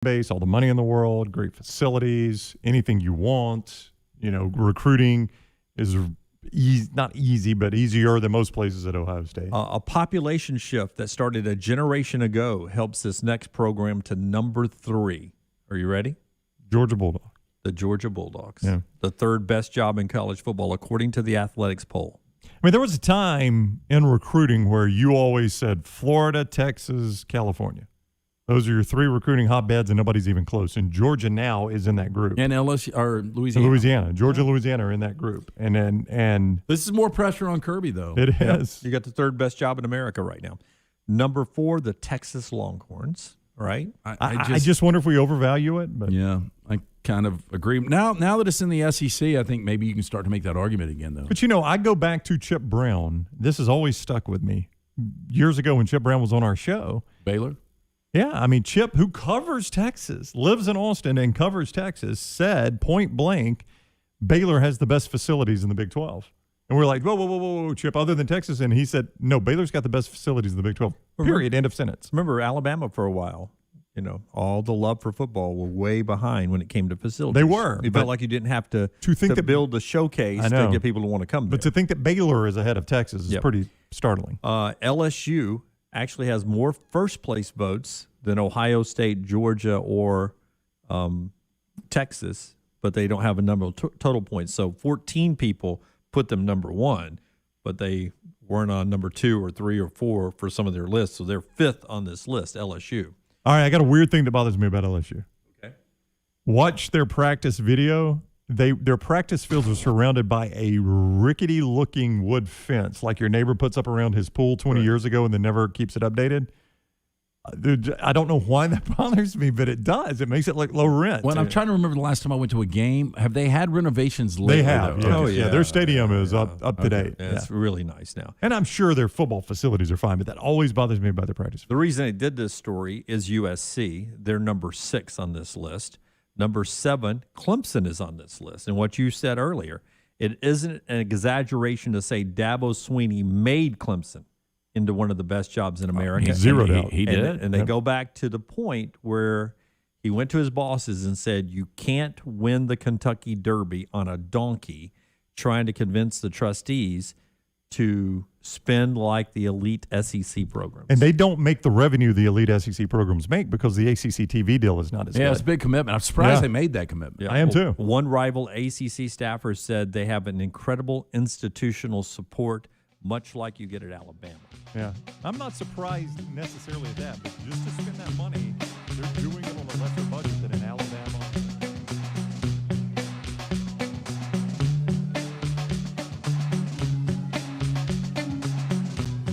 base, all the money in the world, great facilities, anything you want. Recruiting is not easy, but easier than most places at Ohio State. A population shift that started a generation ago helps this next program to number 3. Are you ready? Georgia Bulldogs. The Georgia Bulldogs. Yeah. The 3rd best job in college football, according to the athletics poll. I mean, there was a time in recruiting where you always said Florida, Texas, California. Those are your 3 recruiting hotbeds, and nobody's even close. And Georgia now is in that group. And LSU or Louisiana. Georgia, Louisiana are in that group. And this is more pressure on Kirby, though. It is. You got the 3rd best job in America right now. Number 4, the Texas Longhorns. Right? I just wonder if we overvalue it. But yeah, I kind of agree. Now that it's in the SEC, I think maybe you can start to make that argument again, though. But, I go back to Chip Brown. This has always stuck with me. Years ago when Chip Brown was on our show. Baylor? Yeah, I mean, Chip, who covers Texas, lives in Austin and covers Texas, said point blank, Baylor has the best facilities in the Big 12. And we're like, whoa, Chip, other than Texas. And he said, no, Baylor's got the best facilities in the Big 12, period, end of sentence. Remember Alabama for a while. All the love for football were way behind when it came to facilities. They were. It felt like you didn't have to build a showcase to get people to want to come there. But to think that Baylor is ahead of Texas is pretty startling. LSU actually has more first-place votes than Ohio State, Georgia, or Texas, but they don't have a number of total points. So 14 people put them number 1, but they weren't on number 2 or 3 or 4 for some of their lists, so they're 5th on this list, LSU. All right, I got a weird thing that bothers me about LSU. Okay. Watch their practice video. Their practice fields are surrounded by a rickety-looking wood fence, like your neighbor puts up around his pool 20 years ago and then never keeps it updated. I don't know why that bothers me, but it does. It makes it like low rent. Well, I'm trying to remember the last time I went to a game. Have they had renovations lately? They have. Though? Yeah. Their stadium is up to date. Yeah, it's really nice now. And I'm sure their football facilities are fine, but that always bothers me about their practice. The reason I did this story is USC. They're number 6 on this list. Number 7, Clemson is on this list. And what you said earlier, it isn't an exaggeration to say Dabo Swinney made Clemson into one of the best jobs in America. Zero doubt. He did. And they go back to the point where he went to his bosses and said, you can't win the Kentucky Derby on a donkey, trying to convince the trustees to spend like the elite SEC programs. And they don't make the revenue the elite SEC programs make because the ACC TV deal is not as good. Yeah, it's a big commitment. I'm surprised they made that commitment. Yeah. I am too. One rival ACC staffer said they have an incredible institutional support, much like you get at Alabama. Yeah. I'm not surprised necessarily at that, but just to spend that money, they're doing it on a lesser budget than in Alabama.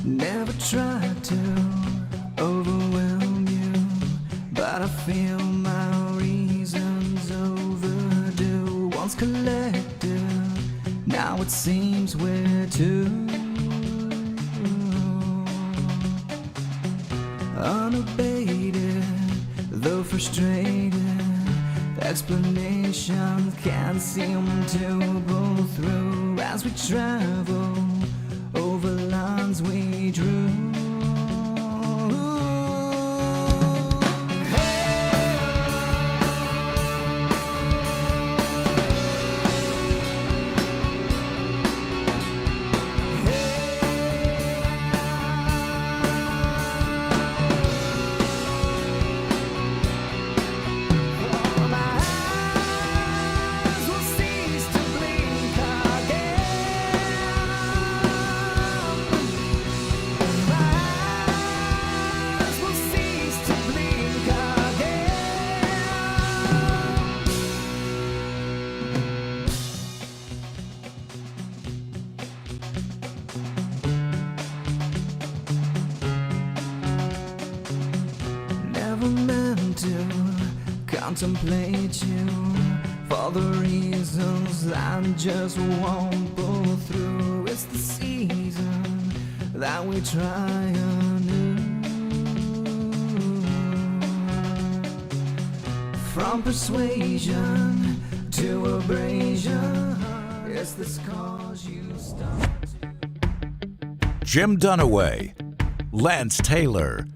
Never tried to overwhelm you, but I feel my reasons overdue. Once collected, now it seems we're two. Unabated, though frustrated, explanations can't seem to pull through as we travel over lines we drew. Contemplate you for the reasons I just won't pull through. It's the season that we try anew. From persuasion to abrasion, it's this cause you start. Jim Dunaway, Lance Taylor,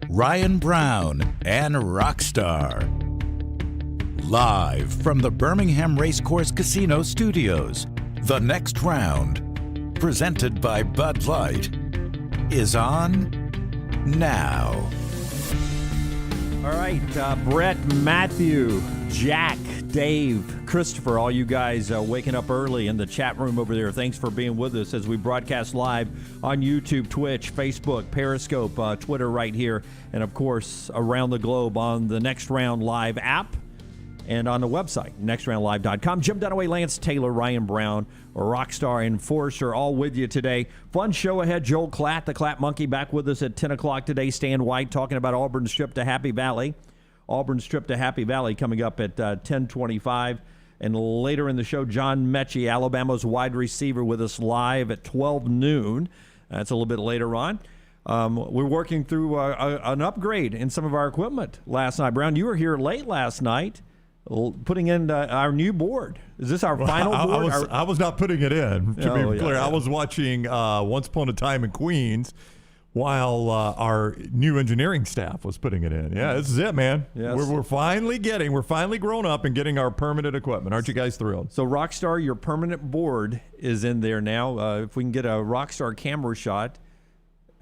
Ryan Brown, and Rockstar. Live from the Birmingham Racecourse Casino Studios, the next round, presented by Bud Light, is on now. All right, Brett, Matthew, Jack, Dave, Christopher, all you guys waking up early in the chat room over there. Thanks for being with us as we broadcast live on YouTube, Twitch, Facebook, Periscope, Twitter right here, and of course around the globe on the Next Round Live app and on the website, nextroundlive.com. Jim Dunaway, Lance Taylor, Ryan Brown, Rockstar and Forrester, all with you today. Fun show ahead. Joel Klatt, the Klatt Monkey, back with us at 10 o'clock today. Stan White talking about Auburn's trip to Happy Valley. Auburn's trip to Happy Valley coming up at 10:25. And later in the show, John Metchie, Alabama's wide receiver, with us live at 12 noon. That's a little bit later on. We're working through an upgrade in some of our equipment last night. Brown, you were here late last night putting in our new board. Is this our final board? I was not putting it in, to be clear. Yeah. I was watching Once Upon a Time in Queens while our new engineering staff was putting it in. Yeah, this is it, man. Yes. We're finally grown up and getting our permanent equipment. Aren't you guys thrilled? So Rockstar, your permanent board is in there now. If we can get a Rockstar camera shot,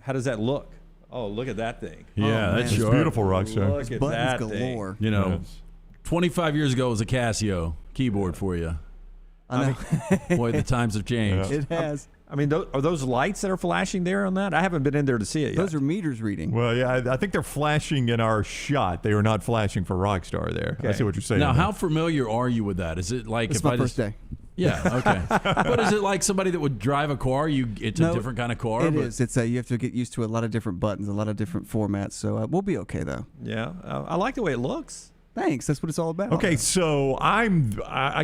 how does that look? Oh, look at that thing. Yeah, that's It's sharp. beautiful, Rockstar. Look at Buttons that galore. thing. You know, Yes. 25 years ago it was a Casio keyboard for you. I know. Boy, the times have changed. It has. I mean, are those lights that are flashing there on that? I haven't been in there to see it yet. Those are meters reading. Well, yeah, I think they're flashing in our shot. They are not flashing for Rockstar there. I Okay. see what you're saying. Now, there. how familiar are you with that? Is it like It's if my I first just day. Yeah, okay. But is it like somebody that would drive a car? It's a different kind of car. It but is. It's you have to get used to a lot of different buttons, a lot of different formats. So we'll be okay though. Yeah, I like the way it looks. Thanks. That's what it's all about. Okay, so I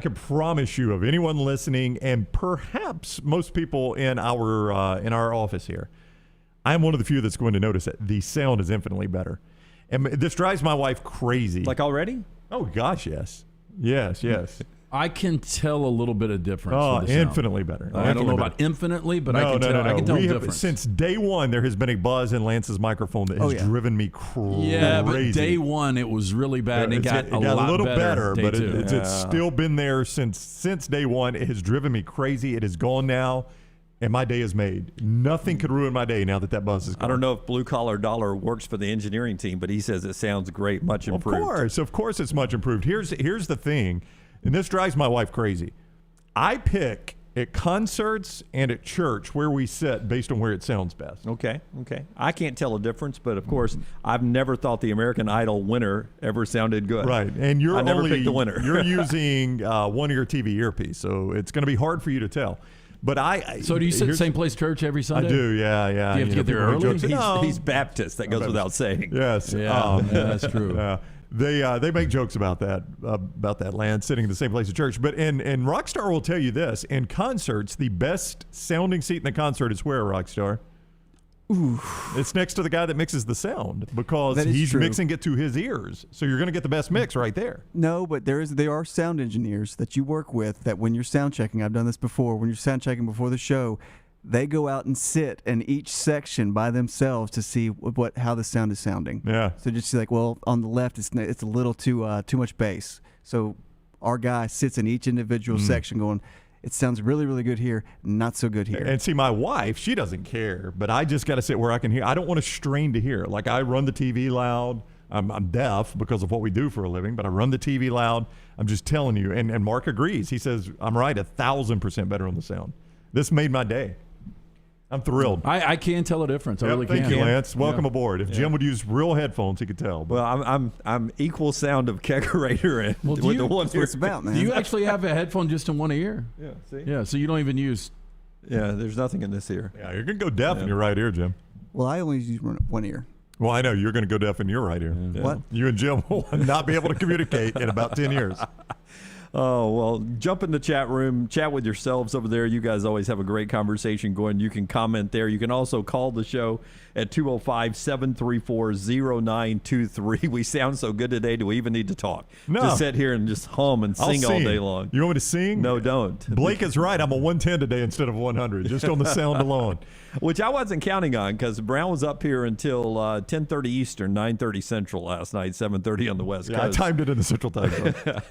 can promise you, of anyone listening, and perhaps most people in our office here, I'm one of the few that's going to notice it. The sound is infinitely better, and this drives my wife crazy. Like already? Oh gosh, yes. I can tell a little bit of difference. Oh, with the sound. infinitely better. I don't know about infinitely, but I can tell. I can tell We the have, difference. since day one, there has been a buzz in Lance's microphone that has driven me crazy. Yeah, but day one it was really bad, and it got a lot little better. but day two. it's still been there since day one. It has driven me crazy. It is gone now, and my day is made. Nothing could ruin my day now that buzz is gone. I don't know if Blue Collar Dollar works for the engineering team, but he says it sounds great, much improved. Of course, it's much improved. Here's the thing, and this drives my wife crazy. I pick at concerts and at church where we sit based on where it sounds best. Okay. I can't tell a difference, but of course, I've never thought the American Idol winner ever sounded good. Right, and I never picked the winner. You're using one of your TV earpiece, so it's going to be hard for you to tell. But So do you sit the same place church every Sunday? I do, yeah. Do you have to get there people make early? jokes. He's Baptist. That goes without saying. Yes. Yeah, that's true. They make jokes about that land sitting in the same place at church. But and Rockstar will tell you this: in concerts, the best sounding seat in the concert is where, Rockstar? Ooh. It's next to the guy that mixes the sound because That is he's true. mixing it to his ears. So you're going to get the best mix right there. No, but there are sound engineers that you work with that when you're sound checking, I've done this before, when you're sound checking before the show, they go out and sit in each section by themselves to see how the sound is sounding. Yeah. So just see, like, well, on the left it's a little too much bass. So our guy sits in each individual section going, it sounds really, really good here, not so good here. And see, my wife, she doesn't care, but I just got to sit where I can hear. I don't want to strain to hear. Like, I run the TV loud. I'm deaf because of what we do for a living, but I run the TV loud. I'm just telling you. And Mark agrees. He says, I'm right, 1,000% better on the sound. This made my day. I'm thrilled. I can tell a difference. I really Thank can. you, Lance. Welcome aboard. If Jim would use real headphones, he could tell. But Well, I'm equal sound of kegerator and Well, do with you- the one That's what it's about, man. Do you actually have a headphone just in one ear? Yeah, see? Yeah, so you don't even use. Yeah, there's nothing in this ear. yeah, you're going to go deaf in your right ear, Jim. Well, I only use one ear. Well, I know you're going to go deaf in your right ear. What? You and Jim will not be able to communicate in about 10 years. Oh, well, jump in the chat room, chat with yourselves over there. You guys always have a great conversation going. You can comment there. You can also call the show at 205-734-0923. We sound so good today. Do we even need to talk? No. Just sit here and just hum and I'll sing all day long. You want me to sing? No, don't. Blake is right. I'm a 110 today instead of 100, just on the sound alone. Which I wasn't counting on because Brown was up here until 10:30 Eastern, 9:30 Central last night, 7:30 on the West Yeah, I Coast. timed it in the Central Time Zone.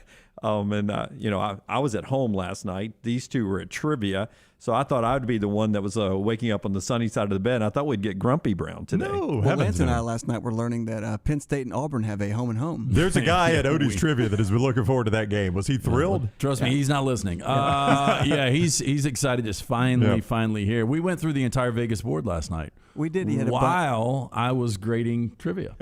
I was at home last night. These two were at trivia. So I thought I would be the one that was waking up on the sunny side of the bed. I thought we'd get grumpy Brown today. No, Well, heavens Lance and no. I last night were learning that Penn State and Auburn have a home and home. There's a guy at Odie's Trivia that has been looking forward to that game. Was he thrilled? Trust me, he's not listening. Yeah, he's excited. Just finally here. We went through the entire Vegas board last night. We did. He had while I was grading trivia.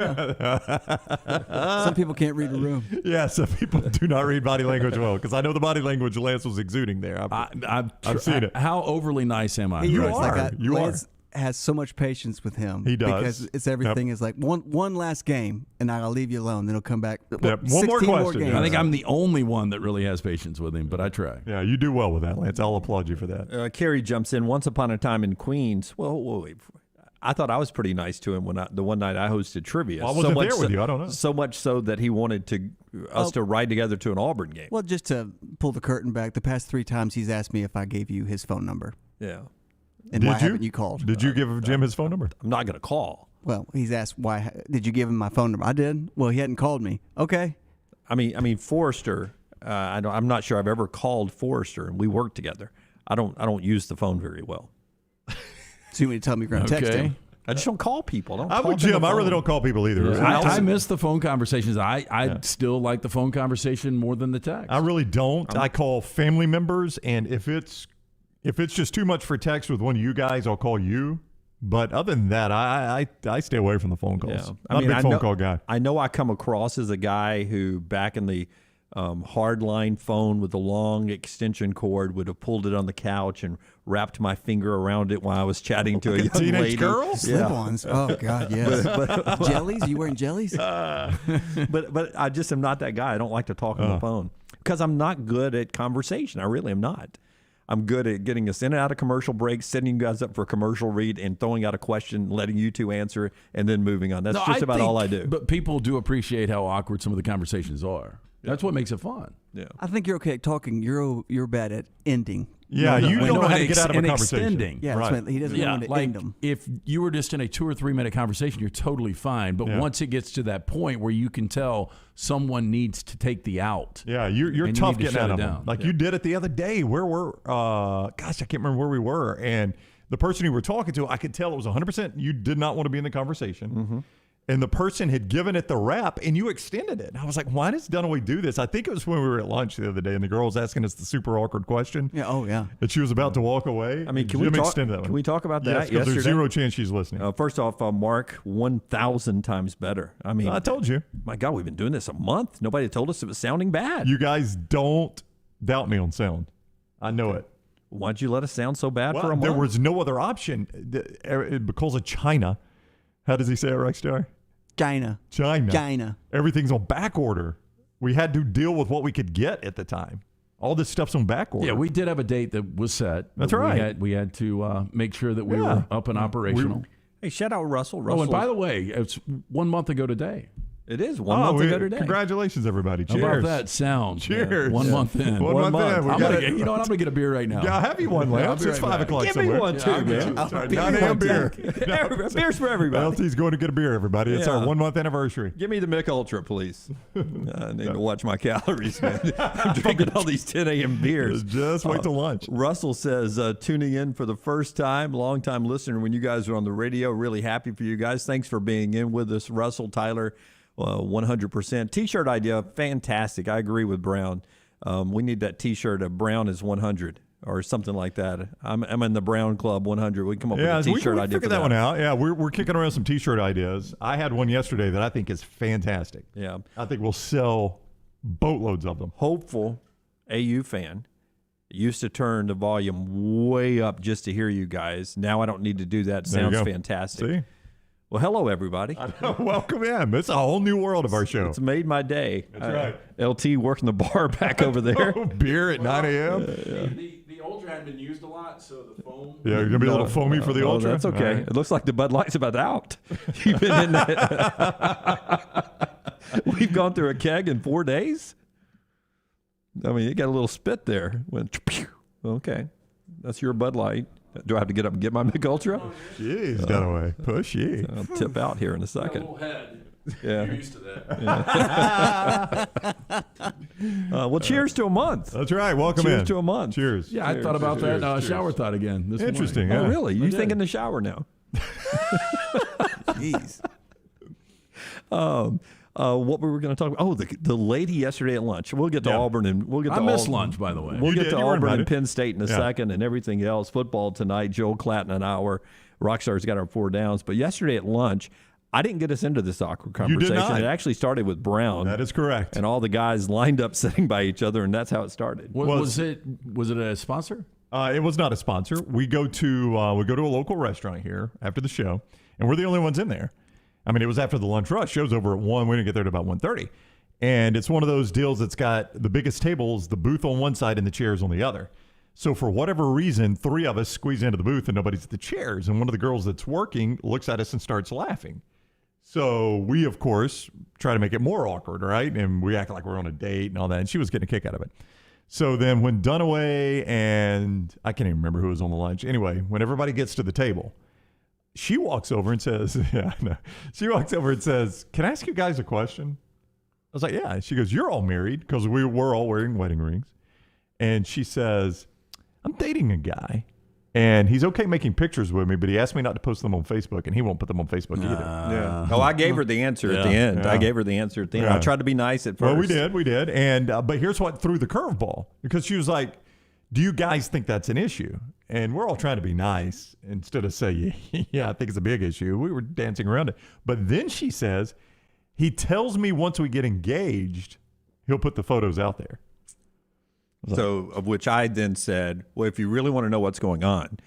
Some people can't read the room. Yeah, some people do not read body language well because I know the body language Lance was exuding there. I've seen it. How overly nice am I? You It's are. like You Lance has so much patience with him. He does. Because it's everything is like one last game, and I'll leave you alone. Then he'll come back. Yep. One more 16 question, games. yeah. I think I'm the only one that really has patience with him, but I try. Yeah, you do well with that, Lance. I'll applaud you for that. Carrie jumps in. Once upon a time in Queens. Well, wait. I thought I was pretty nice to him the one night I hosted trivia. Well, I wasn't there with you. I don't know. So much so that he wanted us to ride together to an Auburn game. Well, just to pull the curtain back, the past 3 times he's asked me if I gave you his phone number. Yeah. And why haven't you called? Did you give Jim his phone number? I'm not going to call. Well, he's asked why did you give him my phone number? I did. Well, he hadn't called me. Okay. I mean Forrester. I'm not sure I've ever called Forrester, and we work together. I don't use the phone very well. So you want me to tell me you're going to text him? I just don't call people. I don't I'm talk with on the Jim. I really phone. don't call people either. I miss the phone conversations. I still like the phone conversation more than the text. I really don't. I call family members, and if it's just too much for text with one of you guys, I'll call you. But other than that, I stay away from the phone calls. Yeah. I'm a big phone call guy. I know I come across as a guy who back in the hardline phone with the long extension cord would have pulled it on the couch and wrapped my finger around it while I was chatting to a young teenage lady. girl? Slip-ons. Oh God, yes. Jellies? You wearing jellies? But I just am not that guy. I don't like to talk on the phone because I'm not good at conversation. I really am not. I'm good at getting us in and out of commercial breaks, setting you guys up for a commercial read, and throwing out a question, letting you two answer, and then moving on. That's just about all I do. But people do appreciate how awkward some of the conversations are. That's what makes it fun. Yeah. I think you're okay at talking. You're bad at ending. Yeah, you don't know how to get out of a and conversation. extending. Yeah, Right. that's what, he doesn't know when to end them. If you were just in a 2 or 3 minute conversation, you're totally fine. But once it gets to that point where you can tell someone needs to take the out. Yeah, you're and tough you need to getting shut out it of them. down. Like you did it the other day. Where we're, I can't remember where we were. And the person you were talking to, I could tell it was 100% you did not want to be in the conversation. Mm-hmm. And the person had given it the wrap, and you extended it. And I was like, why does Dunaway do this? I think it was when we were at lunch the other day, and the girl was asking us the super awkward question. Yeah. Oh yeah. And she was about to walk away. I mean, Jim extended that one. Can we talk about Yes, that? because there's yesterday? zero chance she's listening. First off, Mark, 1,000 times better. I mean, I told you. my God, we've been doing this a month. Nobody told us it was sounding bad. You guys don't doubt me on sound. I know it. Why'd you let us sound so bad for a Well, month? there was no other option because of China. How does he say it, Rexstar? China. Everything's on back order. We had to deal with what we could get at the time. All this stuff's on back order. Yeah, we did have a date that was set. That's but right. We had to make sure that we Yeah. were up and operational. Hey, shout out Russell. Oh, Russell. and by the way, it's 1 month ago today. It is 1 month ago today. Congratulations, everybody. How Cheers. about that sound? Cheers. Yeah, 1 month in. One month in. We I'm got gonna it. get, you know what? I'm going to get a beer right now. Yeah, I'll have you one, Lance. I'll be It's right 5 back. o'clock Give me somewhere. one, too, I'll get man. you. Sorry, Beer 9 a.m. beer. Beers for everybody. LT's going to get a beer, everybody. It's our Yeah. 1 month anniversary. Give me the Mick Ultra, please. I need to watch my calories, man. I'm drinking all these 10 a.m. beers. Just wait till lunch. Russell says, tuning in for the first time, long-time listener when you guys are on the radio. Really happy for you guys. Thanks for being in with us, Russell, Tyler. 100%. T-shirt idea, fantastic. I agree with Brown. We need that T-shirt of Brown is 100 or something like that. I'm in the Brown Club 100. We come up with a we T-shirt can idea figure for that one out. Yeah, we're kicking around some T-shirt ideas. I had one yesterday that I think is fantastic. Yeah. I think we'll sell boatloads of them. Hopeful AU fan. Used to turn the volume way up just to hear you guys. Now I don't need to do that. There you Sounds go. fantastic. See? Well, hello, everybody. Welcome in. It's a whole new world of our show. It's made my day. That's right. LT working the bar back over there. Beer at 9 a.m. The Ultra hadn't been used a lot, so the foam. Yeah, you're going to be a little foamy for the Ultra? That's okay. All right. It looks like the Bud Light's about out. You've been in that. We've gone through a keg in 4 days. I mean, you got a little spit there. Went, okay. That's your Bud Light. Do I have to get up and get my Mick Ultra? Jeez, Dunaway. Pushy. I'll tip out here in a second. Head. Yeah. You're used to that. Well, cheers to a month. That's right. Welcome Cheers in. to a month. Cheers. Yeah, I thought about that shower thought again this Interesting. morning. Oh, Yeah. really? You think in the shower now? Jeez. What we were going to talk about? Oh, the lady yesterday at lunch. We'll get to Yeah. Auburn and we'll get to I missed Auburn. lunch, by the way. We'll You get did. to You weren't Auburn and invited. Penn State in a Yeah. second and everything else. Football tonight. Joel Klatt in an hour. Rockstars got our 4 downs. But yesterday at lunch, I didn't get us into this awkward You did conversation. not. It actually started with Brown. That is correct. And all the guys lined up sitting by each other, and that's how it started. Was it a sponsor? It was not a sponsor. We go to a local restaurant here after the show, and we're the only ones in there. I mean, it was after the lunch rush. Show's over at 1. We didn't get there at about 1:30. And it's one of those deals that's got the biggest tables, the booth on one side and the chairs on the other. So for whatever reason, 3 of us squeeze into the booth and nobody's at the chairs. And one of the girls that's working looks at us and starts laughing. So we, of course, try to make it more awkward, right? And we act like we're on a date and all that. And she was getting a kick out of it. So then when Dunaway and I can't even remember who was on the lunch. Anyway, when everybody gets to the table, she walks over and says, she walks over and says, "Can I ask you guys a question?" I was like, "Yeah." She goes, "You're all married," because we were all wearing wedding rings. And she says, "I'm dating a guy. And he's okay making pictures with me, but he asked me not to post them on Facebook, and he won't put them on Facebook either." Yeah. Oh, I gave her the answer at the end. Yeah. I gave her the answer at the end. Yeah. I tried to be nice at first. Well, we did. And but here's what threw the curveball, because she was like, "Do you guys think that's an issue?" And we're all trying to be nice instead of say, "Yeah, I think it's a big issue." We were dancing around it. But then she says, "He tells me once we get engaged, he'll put the photos out there." So, of which I then said, well, if you really want to know what's going on,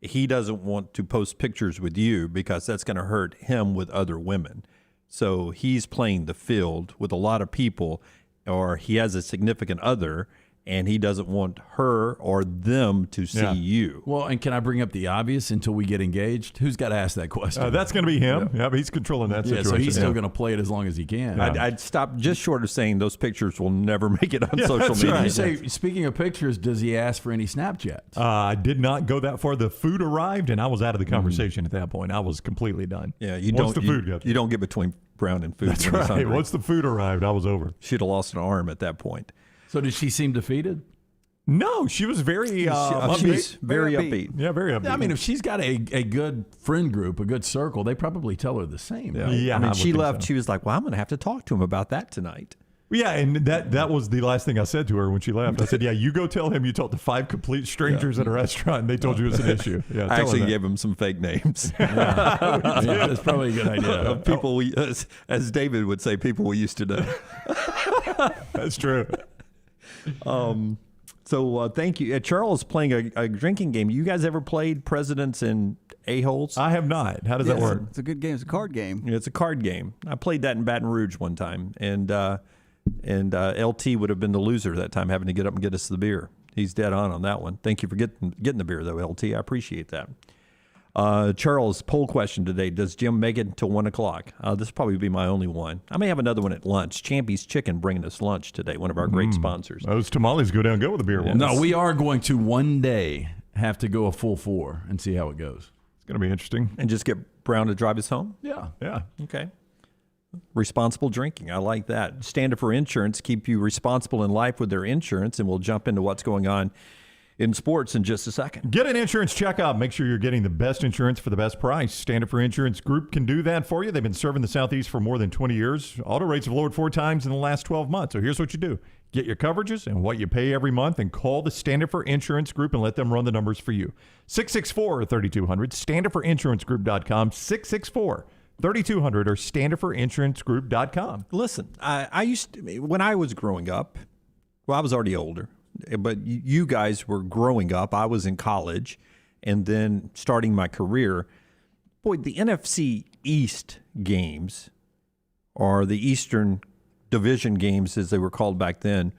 he doesn't want to post pictures with you because that's going to hurt him with other women. So he's playing the field with a lot of people, or he has a significant other, and he doesn't want her or them to see Yeah. you. Well, and can I bring up the obvious until we get engaged? Who's got to ask that question? That's going to be him. Yeah, but he's controlling that yeah, situation. so he's still going to play it as long as he can. I'd stop just short of saying those pictures will never make it on social that's media. right. You say, speaking of pictures, does he ask for any Snapchats? I did not go that far. The food arrived, and I was out of the conversation at that point. I was completely done. Yeah, you Once don't. the food got you don't get between Brown and food. That's when he's right. hungry. Once the food arrived, I was over. She'd have lost an arm at that point. So did she seem defeated? No, she was very She's upbeat. very upbeat. Yeah, very upbeat. I mean, if she's got a good friend group, a good circle, they probably tell her the same. Right? yeah, I mean, would she think left. so. She was like, "Well, I'm going to have to talk to him about that tonight." Yeah, and that was the last thing I said to her when she left. I said, "Yeah, you go tell him you talked to 5 complete strangers at a restaurant, and they told you it was an issue." Yeah, I tell actually her that. gave him some fake names. Yeah, that's probably a good idea. People we, as David would say, people we used to know. That's true. So thank you. Charles playing a drinking game. You guys ever played Presidents and A-Holes? I have not. How does that work? It's a good game. It's a card game. It's a card game. I played that in Baton Rouge one time, and LT would have been the loser that time, having to get up and get us the beer. He's dead on that one. Thank you for getting the beer, though, LT. I appreciate that. Charles, poll question today. Does Jim make it until 1 o'clock? This will probably be my only one. I may have another one at lunch. Champy's Chicken bringing us lunch today, one of our great sponsors. Those tamales go down good with a beer. No, we are going to one day have to go a full 4 and see how it goes. It's going to be interesting. And just get Brown to drive us home? Yeah. Yeah. Okay. Responsible drinking. I like that. Standard for Insurance, keep you responsible in life with their insurance, and we'll jump into what's going on in sports in just a second. Get an insurance checkup. Make sure you're getting the best insurance for the best price. Standard for Insurance Group can do that for you. They've been serving the Southeast for more than 20 years. Auto rates have lowered 4 times in the last 12 months. So here's what you do. Get your coverages and what you pay every month, and call the Standard for Insurance Group and let them run the numbers for you. 664-3200, standardforInsuranceGroup.com, 664-3200, or standardforInsuranceGroup.com. Listen, I used to, when I was growing up, well, I was already older, but you guys were growing up. I was in college and then starting my career. Boy, the NFC East games, or the Eastern Division games as they were called back then,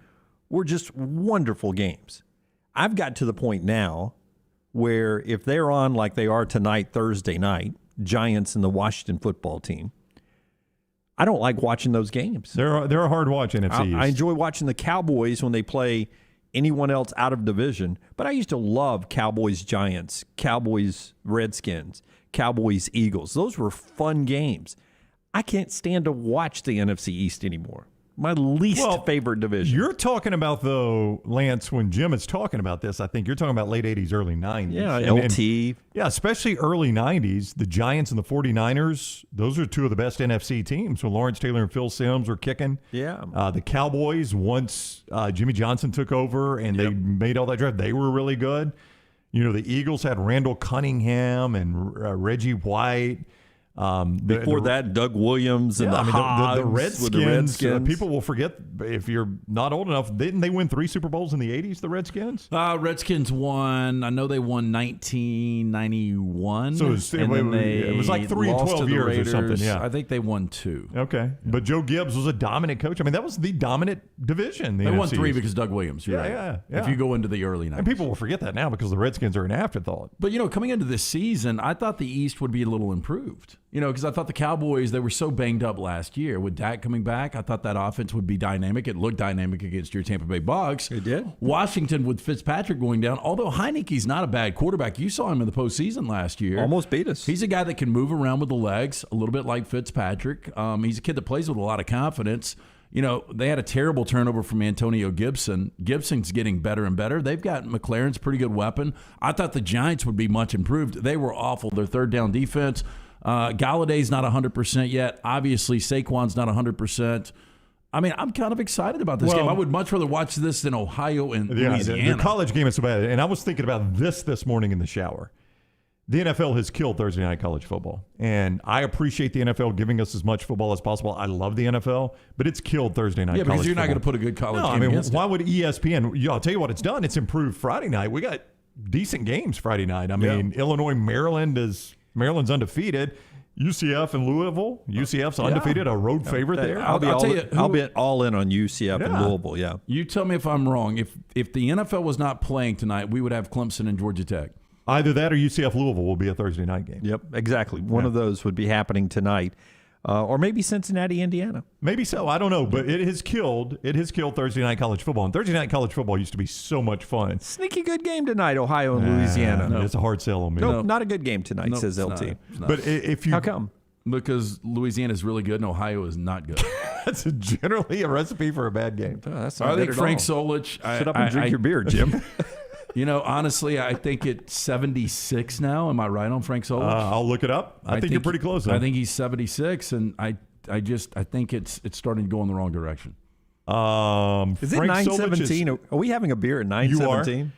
were just wonderful games. I've got to the point now where if they're on like they are tonight, Thursday night, Giants and the Washington football team, I don't like watching those games. They're a hard watch, NFC East. I enjoy watching the Cowboys when they play anyone else out of division, but I used to love Cowboys Giants, Cowboys Redskins, Cowboys Eagles. Those were fun games. I can't stand to watch the NFC East anymore. My least favorite division. You're talking about, though, Lance, when Jim is talking about this, I think you're talking about late 80s, early 90s. Yeah, And, yeah, especially early 90s. The Giants and the 49ers, those are two of the best NFC teams when Lawrence Taylor and Phil Simms were kicking. Yeah. The Cowboys, once Jimmy Johnson took over and they made all that draft, they were really good. You know, the Eagles had Randall Cunningham and Reggie White. Before that, Doug Williams and the Redskins. Redskins. With the Redskins. People will forget, if you're not old enough, didn't they win 3 Super Bowls in the 80s, the Redskins? Redskins won. I know they won 1991. So it was like 3 and 12 years or something. Yeah, I think they won 2. Okay. Yeah. But Joe Gibbs was a dominant coach. I mean, that was the dominant division. They won 3 because Doug Williams. You're right. Yeah. If you go into the early 90s. And people will forget that now because the Redskins are an afterthought. But, coming into this season, I thought the East would be a little improved. Because I thought the Cowboys, they were so banged up last year. With Dak coming back, I thought that offense would be dynamic. It looked dynamic against your Tampa Bay Bucs. It did. Washington with Fitzpatrick going down, although Heineke's not a bad quarterback. You saw him in the postseason last year. Almost beat us. He's a guy that can move around with the legs, a little bit like Fitzpatrick. He's a kid that plays with a lot of confidence. They had a terrible turnover from Antonio Gibson. Gibson's getting better and better. They've got McLaren's pretty good weapon. I thought the Giants would be much improved. They were awful. Their third down defense. Galladay's not 100% yet. Obviously, Saquon's not 100%. I mean, I'm kind of excited about this game. I would much rather watch this than Ohio and Louisiana. The college game is so bad. And I was thinking about this morning in the shower. The NFL has killed Thursday night college football. And I appreciate the NFL giving us as much football as possible. I love the NFL, but it's killed Thursday night college football. Yeah, because you're not going to put a good college game against why would ESPN? I'll tell you what it's done. It's improved Friday night. We got decent games Friday night. I mean, Illinois, Maryland's undefeated. UCF and Louisville. UCF's undefeated, a road favorite there. I'll be all in on UCF and Louisville. Yeah. You tell me if I'm wrong. If the NFL was not playing tonight, we would have Clemson and Georgia Tech. Either that or UCF Louisville will be a Thursday night game. Yep, exactly. One of those would be happening tonight. Or maybe Cincinnati, Indiana. Maybe so. I don't know. But it has killed Thursday night college football. And Thursday night college football used to be so much fun. Sneaky good game tonight, Ohio and Louisiana. No. It's a hard sell on me. No, not a good game tonight, says LT. But if you... How come? Because Louisiana is really good and Ohio is not good. That's generally a recipe for a bad game. That's I think Frank Solich... Sit up and drink your beer, Jim. Honestly, I think it's 76 now. Am I right on Frank Solich? I'll look it up. I think you're pretty close. I think he's 76, and I think it's starting to go in the wrong direction. Is it 9:17? Are we having a beer at 9:17?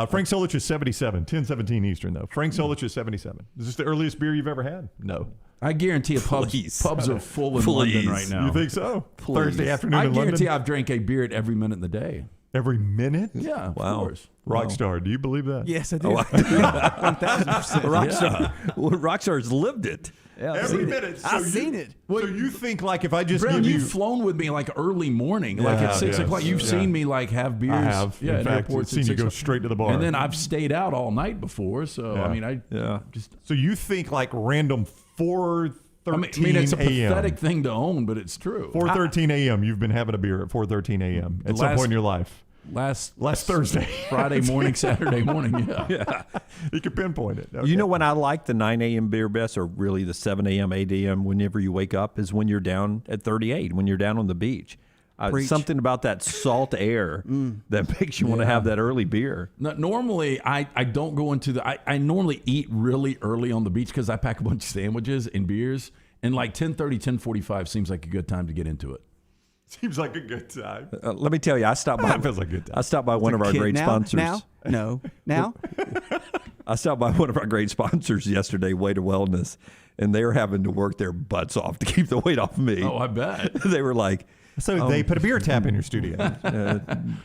Frank Solich is 77, 10:17 Eastern though. Frank Solich is 77. Is this the earliest beer you've ever had? No. I guarantee pubs are full in London right now. You think so? Please. Thursday afternoon in London? I guarantee London? I've drank a beer at every minute of the day. Every minute? Yeah, of course. Rockstar, do you believe that? Yes, I do. 1,000%. Rockstar. Well, Rockstar's lived it. Yeah, Every minute. I've seen it. So you think like if I just Brent, give you... you've flown with me like early morning, like at 6 o'clock. You've seen me like have beers. I have. Yeah, in fact, I've seen you go straight to the bar. And then I've stayed out all night before. So, I mean, So you think like random 4:13 I mean, it's a a.m. pathetic thing to own, but it's true. 4:13 a.m. You've been having a beer at 4:13 a.m. at some point in your life. Last Thursday. Friday morning, Saturday morning, yeah. You can pinpoint it. Okay. You know when I like the 9 a.m. beer best, or really the 7 a.m., 8 a.m., whenever you wake up, is when you're down at 38, when you're down on the beach. Something about that salt air that makes you want to have that early beer. Now, normally, I don't go into I normally eat really early on the beach because I pack a bunch of sandwiches and beers, and like 10:30, 10:45 seems like a good time to get into it. Seems like a good time. Let me tell you, I stopped by. Feels like a good time. I stopped by one of our great sponsors. Now? I stopped by one of our great sponsors yesterday, Weight of Wellness, and they were having to work their butts off to keep the weight off me. Oh, I bet. They were like, so they put a beer tap in your studio.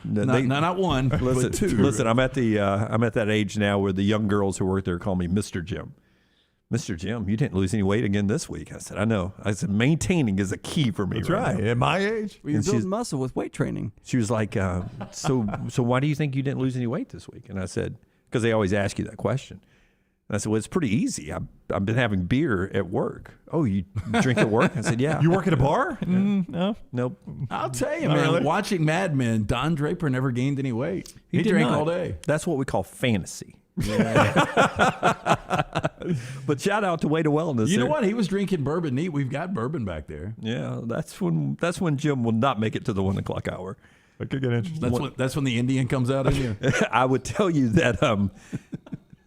Not one, listen, but two. Listen, I'm at that age now where the young girls who work there call me Mr. Jim. Mr. Jim, you didn't lose any weight again this week. I said, I know. I said, maintaining is a key for me. That's right. right. At my age. Well, you're building muscle with weight training. She was like, so why do you think you didn't lose any weight this week? And I said, because they always ask you that question. And I said, well, it's pretty easy. I've been having beer at work. Oh, you drink at work? I said, yeah. You work at a bar? No. Nope. I'll tell you, Not man, really. watching Mad Men, Don Draper never gained any weight. He did drank not. all day. That's what we call fantasy. But shout out to Way to Wellness. You know what? He was drinking bourbon neat. We've got bourbon back there. Yeah, that's when Jim will not make it to the 1 o'clock hour. That could get interesting. That's when the Indian comes out in you. I would tell you that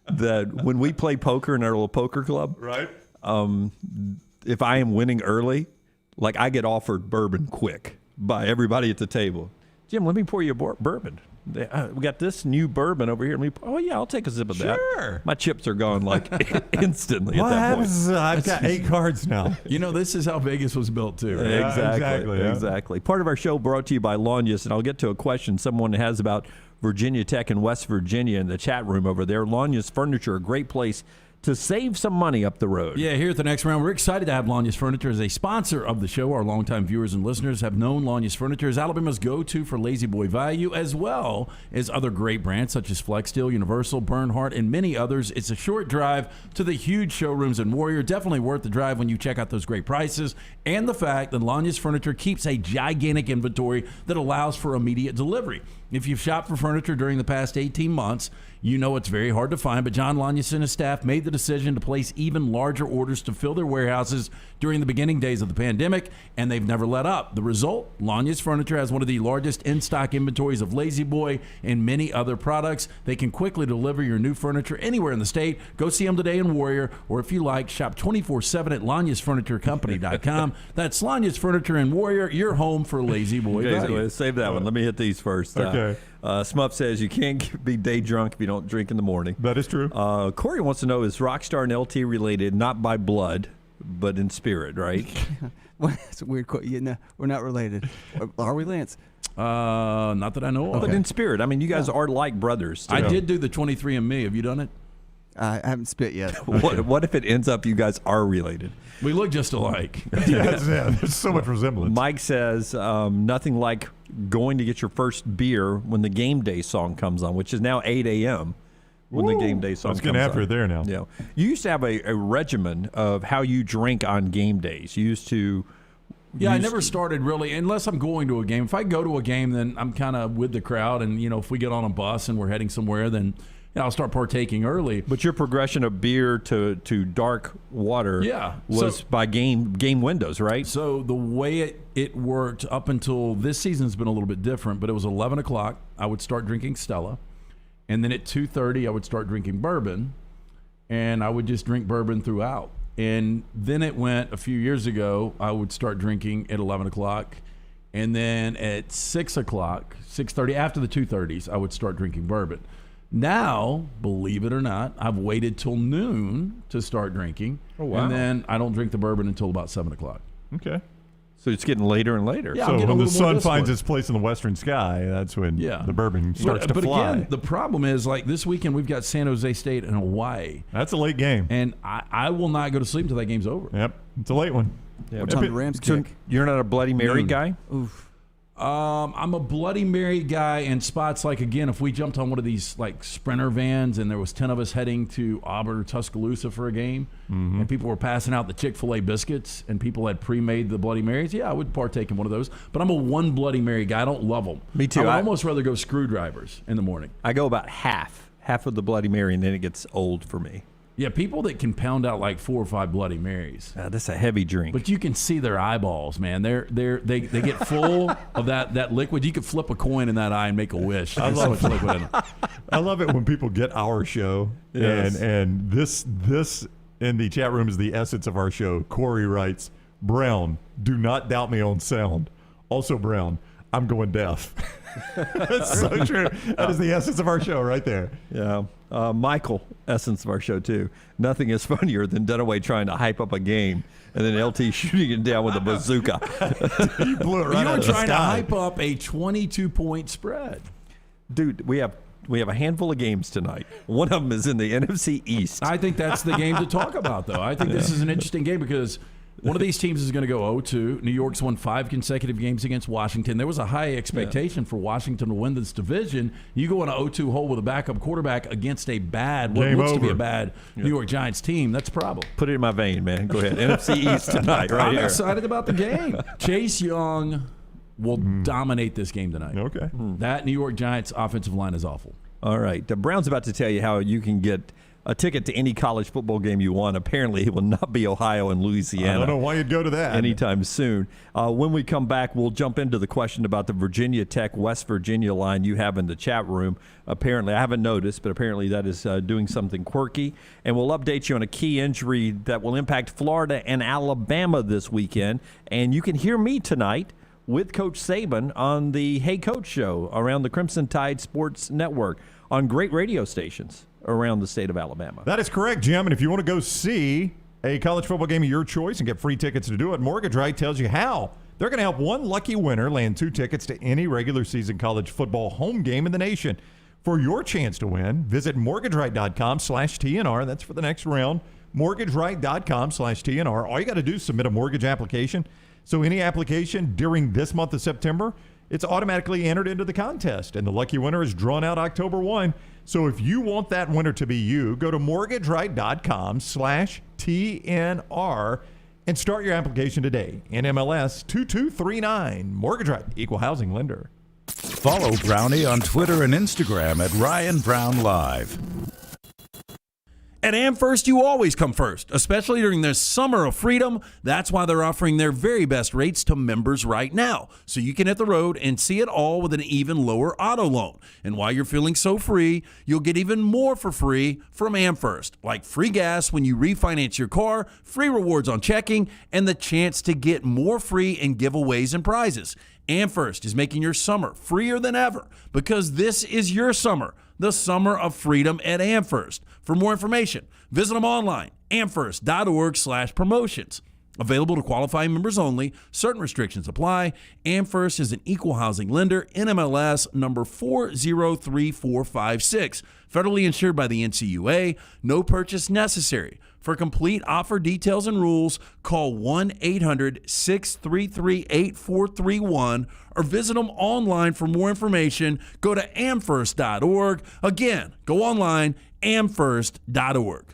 that when we play poker in our little poker club, Right. if I am winning early, like I get offered bourbon quick by everybody at the table. Jim, let me pour you a bourbon. We got this new bourbon over here. Oh yeah, I'll take a sip of that. Sure. My chips are gone like instantly What at that point. happens? I've got 8 cards now. You know, this is how Vegas was built too. Right? Yeah, Exactly. exactly, yeah. Part of our show brought to you by Lonius, and I'll get to a question someone has about Virginia Tech and West Virginia in the chat room over there. Lonius Furniture, a great place to save some money up the road. Yeah, here at the next round, we're excited to have Lonius Furniture as a sponsor of the show. Our longtime viewers and listeners have known Lonius Furniture as Alabama's go-to for lazy boy value, as well as other great brands such as Flex Steel, Universal, Bernhardt, and many others. It's a short drive to the huge showrooms in Warrior. Definitely worth the drive when you check out those great prices and the fact that Lonius Furniture keeps a gigantic inventory that allows for immediate delivery. If you've shopped for furniture during the past 18 months, you know it's very hard to find, but John Lonius and his staff made the decision to place even larger orders to fill their warehouses during the beginning days of the pandemic, and they've never let up. The result, Lonius Furniture has one of the largest in-stock inventories of Lazy Boy and many other products. They can quickly deliver your new furniture anywhere in the state. Go see them today in Warrior, or if you like, shop 24/7 at LoniusFurnitureCompany.com. That's Lonius Furniture in Warrior, your home for Lazy Boy Okay, value. so save that one. Let me hit these first. Okay. Smuff says you can't be day drunk if you don't drink in the morning. That is true. Corey wants to know, is Rockstar and LT related not by blood, but in spirit, right? Well, that's a weird quote. Yeah, no, we're not related. Are we, Lance? Not that I know of. But in spirit. I mean, you guys are like brothers. I did do the 23andMe. Have you done it? I haven't spit yet. What if it ends up you guys are related? We look just alike. yeah, there's so much resemblance. Mike says nothing like going to get your first beer when the game day song comes on, which is now 8 a.m. when the game day song Let's comes get after on. it there now. Yeah. You used to have a regimen of how you drink on game days. You used to... Yeah, I never started really, unless I'm going to a game. If I go to a game, then I'm kind of with the crowd. And, you know, if we get on a bus and we're heading somewhere, then I'll start partaking early. But your progression of beer to dark water was by game windows, right? So the way it worked up until this season's been a little bit different, but it was 11 o'clock. I would start drinking Stella. And then at 2:30, I would start drinking bourbon. And I would just drink bourbon throughout. And then it went a few years ago, I would start drinking at 11 o'clock. And then at 6 o'clock, 6:30, after the 2:30s, I would start drinking bourbon. Now, believe it or not, I've waited till noon to start drinking. Oh, wow. And then I don't drink the bourbon until about 7 o'clock. Okay. So it's getting later and later. Yeah, So I'm getting when a the little more sun disciplined. finds its place in the western sky, that's when the bourbon starts But to fly. again, the problem is, like this weekend, we've got San Jose State and Hawaii. That's a late game. And I will not go to sleep until that game's over. Yep. It's a late one. Yeah, What time the Rams so kick? you're not a Bloody Mary Noon. guy? Oof. I'm a Bloody Mary guy in spots like, again, if we jumped on one of these like sprinter vans and there was 10 of us heading to Auburn or Tuscaloosa for a game and people were passing out the Chick-fil-A biscuits and people had pre-made the Bloody Marys, I would partake in one of those. But I'm a one Bloody Mary guy. I don't love them. Me too. I would I- almost rather go screwdrivers in the morning. I go about half of the Bloody Mary, and then it gets old for me. Yeah, people that can pound out like 4 or 5 Bloody Marys. That's a heavy drink. But you can see their eyeballs, man. They get full of that liquid. You could flip a coin in that eye and make a wish. There's so much liquid in it. I love it when people get our show, Yes. and this in the chat room is the essence of our show. Corey writes, Brown, do not doubt me on sound. Also Brown, I'm going deaf. That's so true. That is the essence of our show right there. Yeah. Michael, essence of our show, too. Nothing is funnier than Dunaway trying to hype up a game and then LT shooting it down with a bazooka. You blew it right You out were of the trying to sky. hype up a 22-point spread. Dude, we have We have a handful of games tonight. One of them is in the NFC East. I think that's the game to talk about, though. I think this is an interesting game because one of these teams is going to go 0-2. New York's won 5 consecutive games against Washington. There was a high expectation for Washington to win this division. You go in an 0-2 hole with a backup quarterback against a bad, what looks to be a bad New York Giants team. That's a problem. Put it in my vein, man. Go ahead. NFC East tonight, right I'm here. excited about the game. Chase Young will dominate this game tonight. Okay. That New York Giants offensive line is awful. All right. The Brown's about to tell you how you can get a ticket to any college football game you want. Apparently, it will not be Ohio and Louisiana. I don't know why you'd go to that anytime soon. When we come back, we'll jump into the question about the Virginia Tech West Virginia line you have in the chat room. Apparently, I haven't noticed, but apparently that is doing something quirky. And we'll update you on a key injury that will impact Florida and Alabama this weekend. And you can hear me tonight with Coach Saban on the Hey Coach show around the Crimson Tide Sports Network on great radio stations around the state of Alabama. That is correct, Jim. And if you want to go see a college football game of your choice and get free tickets to do it, Mortgage Right tells you how. They're going to help one lucky winner land 2 tickets to any regular season college football home game in the nation. For your chance to win, visit mortgageright.com/TNR. That's for the next round. Mortgageright.com/TNR. All you got to do is submit a mortgage application. So any application during this month of September, it's automatically entered into the contest. And the lucky winner is drawn out October 1. So if you want that winner to be you, go to mortgageright.com/TNR and start your application today. NMLS 2239. Mortgage Right, equal housing lender. Follow Brownie on Twitter and Instagram at Ryan Brown Live. At AmFirst, you always come first, especially during this summer of freedom. That's why they're offering their very best rates to members right now, so you can hit the road and see it all with an even lower auto loan. And while you're feeling so free, you'll get even more for free from AmFirst, like free gas when you refinance your car, free rewards on checking, and the chance to get more free in giveaways and prizes. AmFirst is making your summer freer than ever because this is your summer, the summer of freedom at AmFirst. For more information, visit them online, amfirst.org/promotions. Available to qualifying members only. Certain restrictions apply. AmFirst is an equal housing lender, NMLS number 403456. Federally insured by the NCUA. No purchase necessary. For complete offer details and rules, call 1-800-633-8431 or visit them online for more information. Go to amfirst.org. Again, go online, amfirst.org.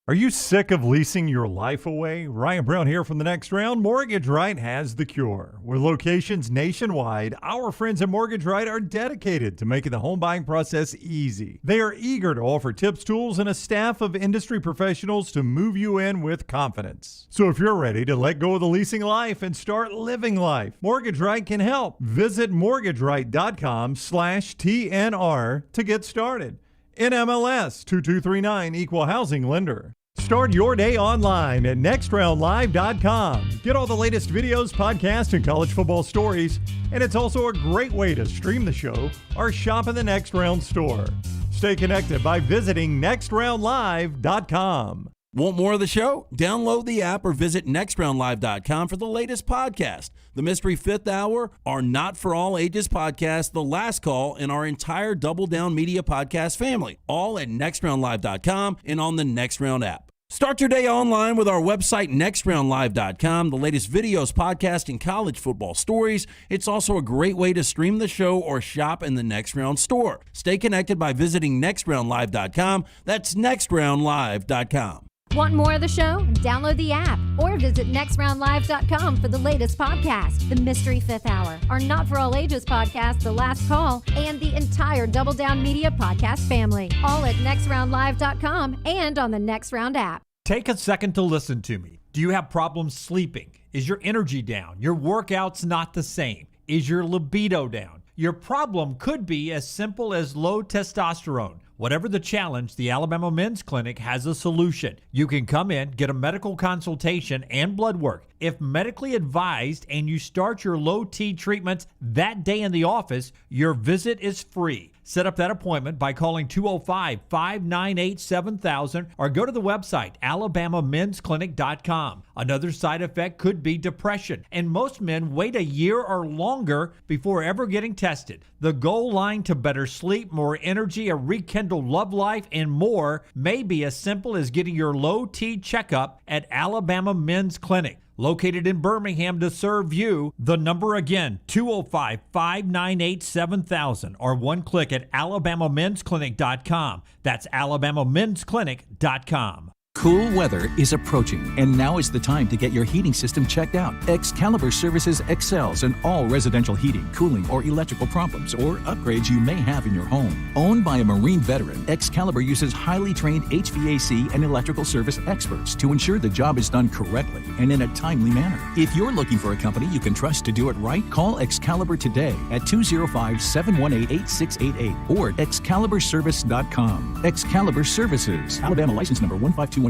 Are you sick of leasing your life away? Ryan Brown here from the Next Round. Mortgage Right has the cure. With locations nationwide, our friends at Mortgage Right are dedicated to making the home buying process easy. They are eager to offer tips, tools, and a staff of industry professionals to move you in with confidence. So if you're ready to let go of the leasing life and start living life, Mortgage Right can help. Visit mortgageright.com/TNR to get started. NMLS 2239, equal housing lender. Start your day online at nextroundlive.com. Get all the latest videos, podcasts, and college football stories. And it's also a great way to stream the show or shop in the Next Round store. Stay connected by visiting nextroundlive.com. Want more of the show? Download the app or visit nextroundlive.com for the latest podcast. The Mystery Fifth Hour, our Not For All Ages podcast, The Last Call, and our entire Double Down Media podcast family. All at nextroundlive.com and on the Next Round app. Start your day online with our website, nextroundlive.com, the latest videos, podcasts, and college football stories. It's also a great way to stream the show or shop in the Next Round store. Stay connected by visiting nextroundlive.com. That's nextroundlive.com. Want more of the show? Download the app or visit nextroundlive.com for the latest podcast, The Mystery Fifth Hour, our Not For All Ages podcast, The Last Call, and the entire Double Down Media podcast family. All at nextroundlive.com and on the Next Round app. Take a second to listen to me. Do you have problems sleeping? Is your energy down? Your workouts not the same? Is your libido down? Your problem could be as simple as low testosterone. Whatever the challenge, the Alabama Men's Clinic has a solution. You can come in, get a medical consultation and blood work. If medically advised and you start your low T treatments that day in the office, your visit is free. Set up that appointment by calling 205-598-7000 or go to the website alabamamensclinic.com. Another side effect could be depression, and most men wait a year or longer before ever getting tested. The goal line to better sleep, more energy, a rekindled love life, and more may be as simple as getting your low T checkup at Alabama Men's Clinic. Located in Birmingham to serve you. The number again, 205-598-7000 or one click at alabamamensclinic.com. That's alabamamensclinic.com. Cool weather is approaching, and now is the time to get your heating system checked out. Excalibur Services excels in all residential heating, cooling, or electrical problems or upgrades you may have in your home. Owned by a Marine veteran, Excalibur uses highly trained HVAC and electrical service experts to ensure the job is done correctly and in a timely manner. If you're looking for a company you can trust to do it right, call Excalibur today at 205-718-8688 or at excaliburservice.com. Excalibur Services, Alabama license number 15214.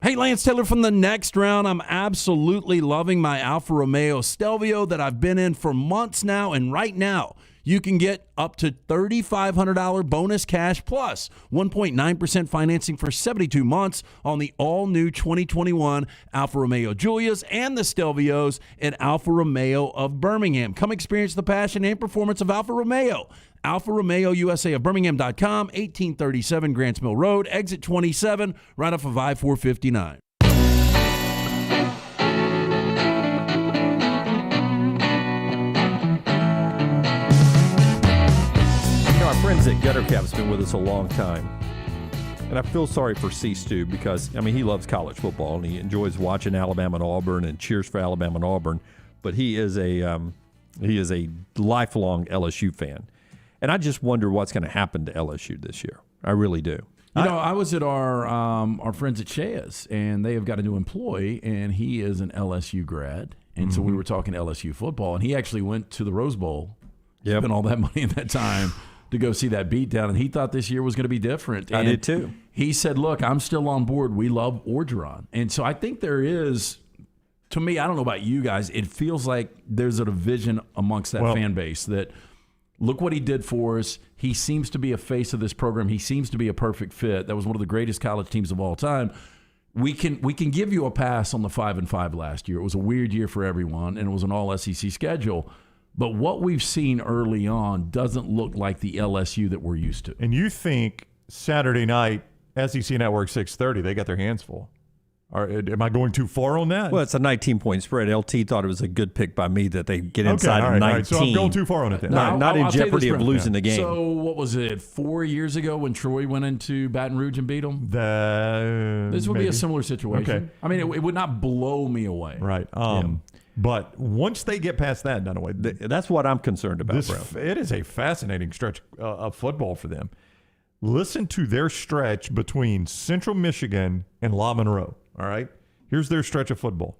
Hey, Lance Taylor from the Next Round. I'm absolutely loving my Alfa Romeo Stelvio that I've been in for months now, and right now you can get up to $3,500 bonus cash plus 1.9% financing for 72 months on the all-new 2021 Alfa Romeo Giulias and the Stelvios at Alfa Romeo of Birmingham. Come experience the passion and performance of Alfa Romeo. Alfa Romeo USA of Birmingham.com, 1837 Grants Mill Road, exit 27, right off of I-459. Our friends at Gutter Cap's been with us a long time. And I feel sorry for C-Stu because, he loves college football and he enjoys watching Alabama and Auburn and cheers for Alabama and Auburn. But he is a lifelong LSU fan. And I just wonder what's going to happen to LSU this year. I really do. I was at our friends at Shea's, and they have got a new employee, and he is an LSU grad. And so we were talking LSU football, and he actually went to the Rose Bowl, spent all that money in that time to go see that beatdown, and he thought this year was going to be different. And I did too. He said, look, I'm still on board. We love Orgeron. And so I think there is, to me, I don't know about you guys, it feels like there's a division amongst that fan base that – look what he did for us. He seems to be a face of this program. He seems to be a perfect fit. That was one of the greatest college teams of all time. We can give you a pass on the 5-5 last year. It was a weird year for everyone, and it was an all-SEC schedule. But what we've seen early on doesn't look like the LSU that we're used to. And you think Saturday night, SEC Network 6:30, they got their hands full. Am I going too far on that? Well, it's a 19-point spread. LT thought it was a good pick by me that they get inside of 19. All right, so I'm going too far on it then. Not in jeopardy of losing the game. So what was it, 4 years ago when Troy went into Baton Rouge and beat them? This would be a similar situation. Okay. It would not blow me away. Right. But once they get past that, Dunaway, that's what I'm concerned about, bro. It is a fascinating stretch of football for them. Listen to their stretch between Central Michigan and La Monroe. All right. Here's their stretch of football.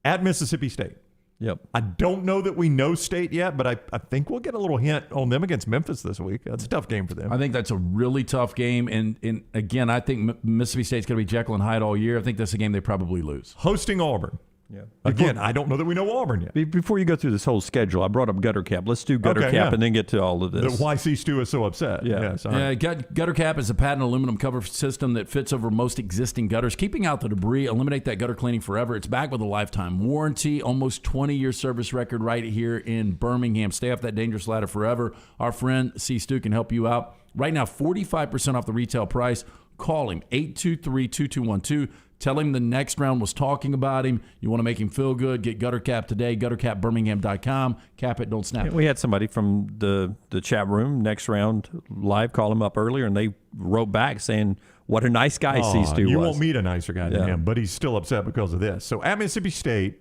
At Mississippi State. Yep. I don't know that we know State yet, but I think we'll get a little hint on them against Memphis this week. That's a tough game for them. I think that's a really tough game. And again, I think Mississippi State's going to be Jekyll and Hyde all year. I think that's a game they probably lose. Hosting Auburn. Yeah. Again, I don't know that we know Auburn yet. Before you go through this whole schedule, I brought up Gutter Cap. Let's do Gutter Cap and then get to all of this. Why C-Stu is so upset. Gutter Cap is a patent aluminum cover system that fits over most existing gutters, keeping out the debris, eliminate that gutter cleaning forever. It's backed with a lifetime warranty, almost 20-year service record right here in Birmingham. Stay off that dangerous ladder forever. Our friend C-Stu can help you out. Right now, 45% off the retail price. Call him, 823-2212. Tell him the Next Round was talking about him. You want to make him feel good, get Gutter Cap today, guttercapbirmingham.com. Cap it, don't snap it. We had somebody from the chat room, Next Round Live, call him up earlier, and they wrote back saying what a nice guy C-Stu was. You won't meet a nicer guy than him, but he's still upset because of this. So at Mississippi State,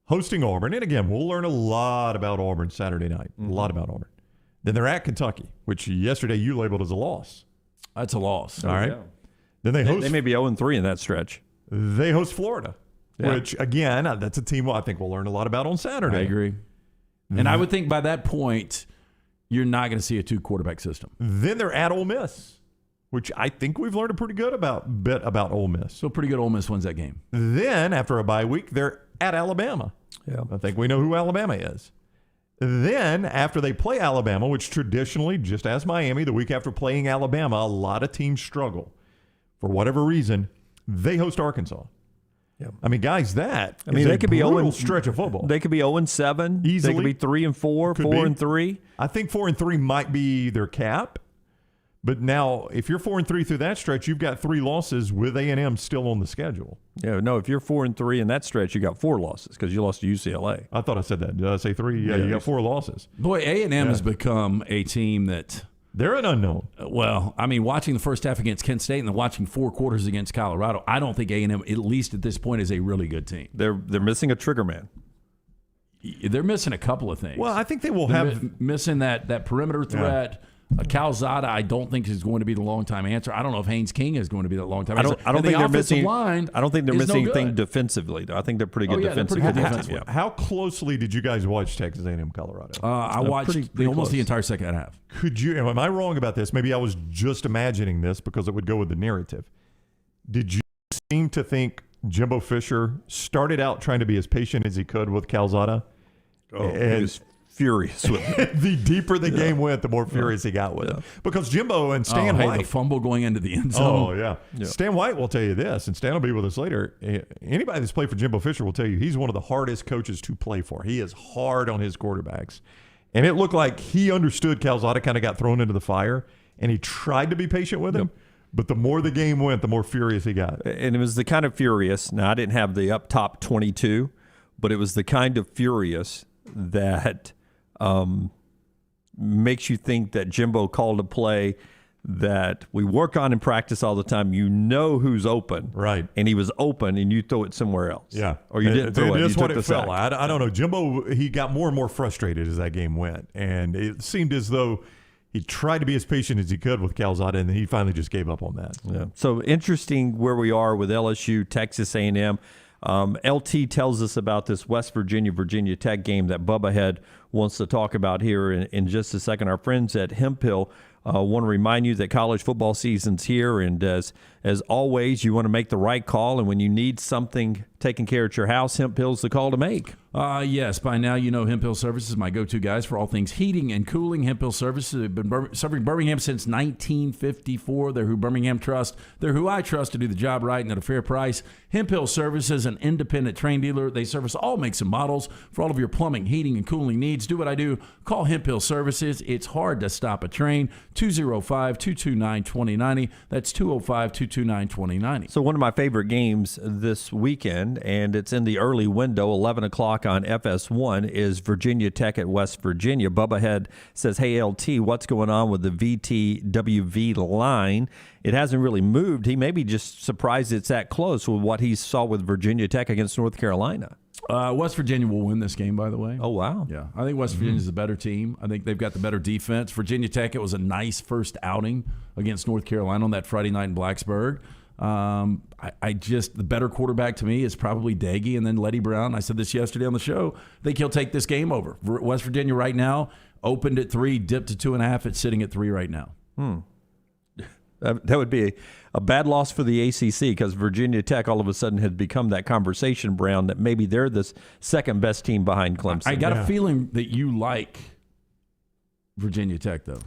hosting Auburn, and again, we'll learn a lot about Auburn Saturday night, a lot about Auburn. Then they're at Kentucky, which yesterday you labeled as a loss. That's a loss. All right. Yeah. Then they may be 0-3 in that stretch. They host Florida, which, again, that's a team I think we'll learn a lot about on Saturday. I agree. And I would think by that point, you're not going to see a two-quarterback system. Then they're at Ole Miss. which I think we've learned a pretty good bit about Ole Miss. So pretty good Ole Miss wins that game. Then, after a bye week, they're at Alabama. Yeah. I think we know who Alabama is. Then, after they play Alabama, which traditionally, just as Miami, the week after playing Alabama, a lot of teams struggle. For whatever reason, they host Arkansas. Yep. I mean, guys, they could be brutal stretch of football. They could be 0-7. Easily. They could be 3-4, Could 4-3. I think 4-3 might be their cap. But now, if you're 4-3 through that stretch, you've got 3 losses with A&M still on the schedule. Yeah, no, if you're 4-3 in that stretch, you got 4 losses because you lost to UCLA. I thought I said that. Did I say 3? Yeah, you got 4 losses. Boy, A&M has become a team that they're an unknown. Well, I mean, watching the first half against Kent State and then watching 4 quarters against Colorado, I don't think A&M, at least at this point, is a really good team. They're missing a trigger man. They're missing a couple of things. Well, I think they will They're have missing that perimeter threat. Calzada, I don't think is going to be the long-time answer. I don't know if Haynes King is going to be the long-time answer. I don't think they're missing. Line I don't think they're missing no anything good. defensively. Though. I think they're pretty good defensively. They're pretty good defensively. Yeah. How closely did you guys watch Texas A&M Colorado? I watched pretty almost close. the entire second half. Could you? Am I wrong about this? Maybe I was just imagining this because it would go with the narrative. Did you seem to think Jimbo Fisher started out trying to be as patient as he could with Calzada? He was furious with him. The deeper the game went, the more furious he got with him. Because Jimbo and Stan White. The fumble going into the end zone. Oh, yeah. Stan White will tell you this, and Stan will be with us later. Anybody that's played for Jimbo Fisher will tell you he's one of the hardest coaches to play for. He is hard on his quarterbacks. And it looked like he understood Calzada kind of got thrown into the fire, and he tried to be patient with him. But the more the game went, the more furious he got. And it was the kind of furious. Now, I didn't have the up top 22, but it was the kind of furious that makes you think that Jimbo called a play that we work on in practice all the time. You know who's open. Right. And he was open, and you throw it somewhere else. Yeah. Or you didn't throw it. That's You what took it the felt sack. like. I don't know. Jimbo, he got more and more frustrated as that game went. And it seemed as though he tried to be as patient as he could with Calzada, and then he finally just gave up on that. Yeah. So interesting where we are with LSU, Texas A&M. LT tells us about this West Virginia Tech game that Bubba Head wants to talk about here in just a second. Our friends at Hemp Hill want to remind you that college football season's here, and as always, you want to make the right call. And when you need something taken care of at your house, Hemp Hill's the call to make. Yes, by now you know Hemp Hill Services, my go-to guys for all things heating and cooling. Hemp Hill Services have been serving Birmingham since 1954. They're who Birmingham trusts. They're who I trust to do the job right and at a fair price. Hemp Hill Services, an independent train dealer. They service all makes and models for all of your plumbing, heating, and cooling needs. Do what I do. Call Hemp Hill Services. It's hard to stop a train. 205-229-2090. That's 205-229-2090. So one of my favorite games this weekend, and it's in the early window, 11 o'clock on FS1, is Virginia Tech at West Virginia. Bubba Head says, hey, LT, what's going on with the VTWV line? It hasn't really moved. He may be just surprised it's that close with what he saw with Virginia Tech against North Carolina. West Virginia will win this game, by the way. Oh, wow. Yeah, I think West Virginia's the better team. I think they've got the better defense. Virginia Tech, it was a nice first outing against North Carolina on that Friday night in Blacksburg. I just, the better quarterback to me is probably Daggy and then Letty Brown. I said this yesterday on the show. I think he'll take this game over. West Virginia right now opened at 3, dipped to 2.5. It's sitting at 3 right now. That would be a bad loss for the ACC because Virginia Tech all of a sudden had become that conversation, Brown, that maybe they're the second best team behind Clemson. I got a feeling that you like Virginia Tech, though.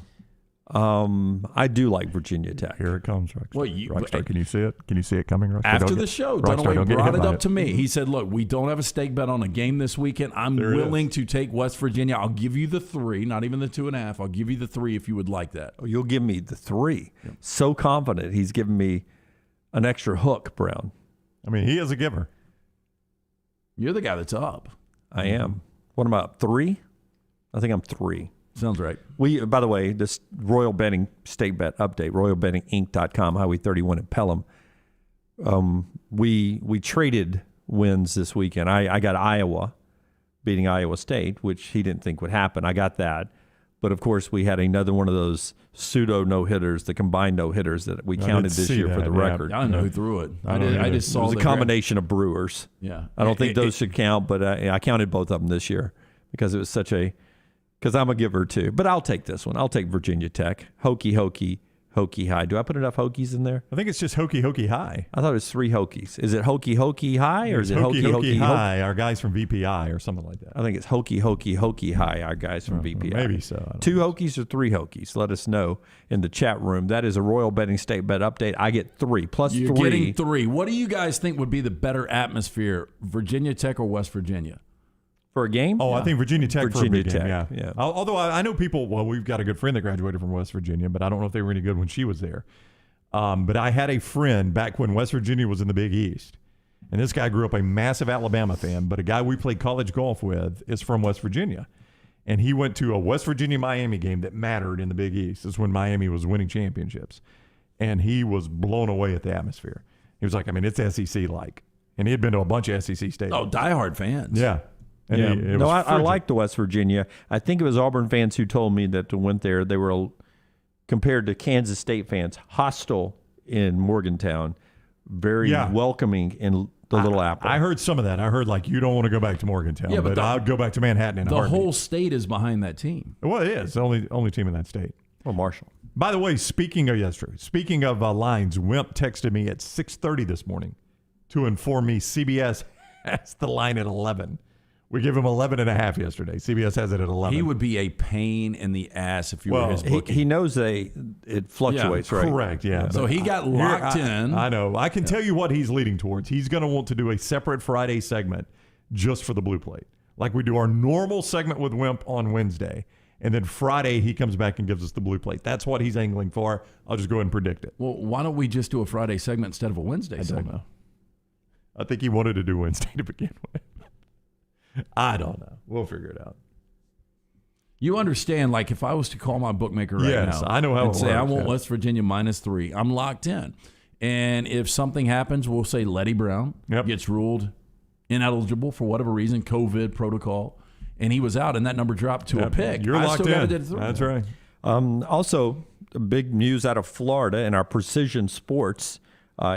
I do like Virginia Tech. Here it comes, Rockstar. Well, Rockstar, can you see it? Can you see it coming, Rockstar? After the show, Dunaway brought it up to me. He said, look, we don't have a stake bet on a game this weekend. I'm willing to take West Virginia. I'll give you the 3, not even the 2.5. I'll give you the 3 if you would like that. Oh, you'll give me the 3. Yep. So confident he's giving me an extra hook, Brown. I mean, he is a giver. You're the guy that's up. I am. What am I up, 3? I think I'm 3. Sounds right. We, by the way, this Royal Betting State Bet update, royalbettinginc.com, Highway 31 in Pelham. We traded wins this weekend. I got Iowa beating Iowa State, which he didn't think would happen. I got that. But, of course, we had another one of those pseudo no-hitters, the combined no-hitters that we counted this year for the record. I don't know who threw it. I just saw it was a combination of Brewers. Yeah. I don't think those should count, but I counted both of them this year because it was because I'm a giver too. But I'll take this one. I'll take Virginia Tech. Hokey, Hokie High. Do I put enough Hokies in there? I think it's just Hokie High. I thought it was 3 Hokies. Is it Hokie High or is it Hokie High? Our guys from VPI or something like that. I think it's Hokie High, our guys from VPI. Maybe so. 2 Hokies or 3 Hokies? Let us know in the chat room. That is a Royal Betting State Bet update. I get 3 plus You're 3. getting 3. What do you guys think would be the better atmosphere, Virginia Tech or West Virginia? For a game? Oh, I think Virginia Tech for a big game, Tech, yeah. Although I know people, well, we've got a good friend that graduated from West Virginia, but I don't know if they were any good when she was there. But I had a friend back when West Virginia was in the Big East. And this guy grew up a massive Alabama fan, but a guy we played college golf with is from West Virginia. And he went to a West Virginia-Miami game that mattered in the Big East. This is when Miami was winning championships. And he was blown away at the atmosphere. He was like, I mean, it's SEC-like. And he had been to a bunch of SEC stadiums. Oh, diehard fans. Yeah. And I like the West Virginia. I think it was Auburn fans who told me that went there. They were, compared to Kansas State fans, hostile in Morgantown, very welcoming in the Little Apple. I heard some of that. I heard, like, you don't want to go back to Morgantown, but I would go back to Manhattan in a heartbeat. The whole state is behind that team. Well, it is. The only team in that state. Well, Marshall. By the way, speaking of lines, Wimp texted me at 6:30 this morning to inform me CBS has the line at 11. We gave him 11.5 yesterday. CBS has it at 11. He would be a pain in the ass if you were his bookie. He knows it fluctuates, right? Correct, yeah. So he got locked in. I know. I can tell you what he's leading towards. He's going to want to do a separate Friday segment just for the Blue Plate. Like we do our normal segment with Wimp on Wednesday. And then Friday, he comes back and gives us the Blue Plate. That's what he's angling for. I'll just go ahead and predict it. Well, why don't we just do a Friday segment instead of a Wednesday segment? I don't know. I think he wanted to do Wednesday to begin with. I don't know. We'll figure it out. You understand, like if I was to call my bookmaker right now, I know how and it say works, I want West Virginia -3, I'm locked in. And if something happens, we'll say Letty Brown gets ruled ineligible for whatever reason, COVID protocol, and he was out, and that number dropped to a pick. You're locked in. That's right. Also, big news out of Florida in our Precision Sports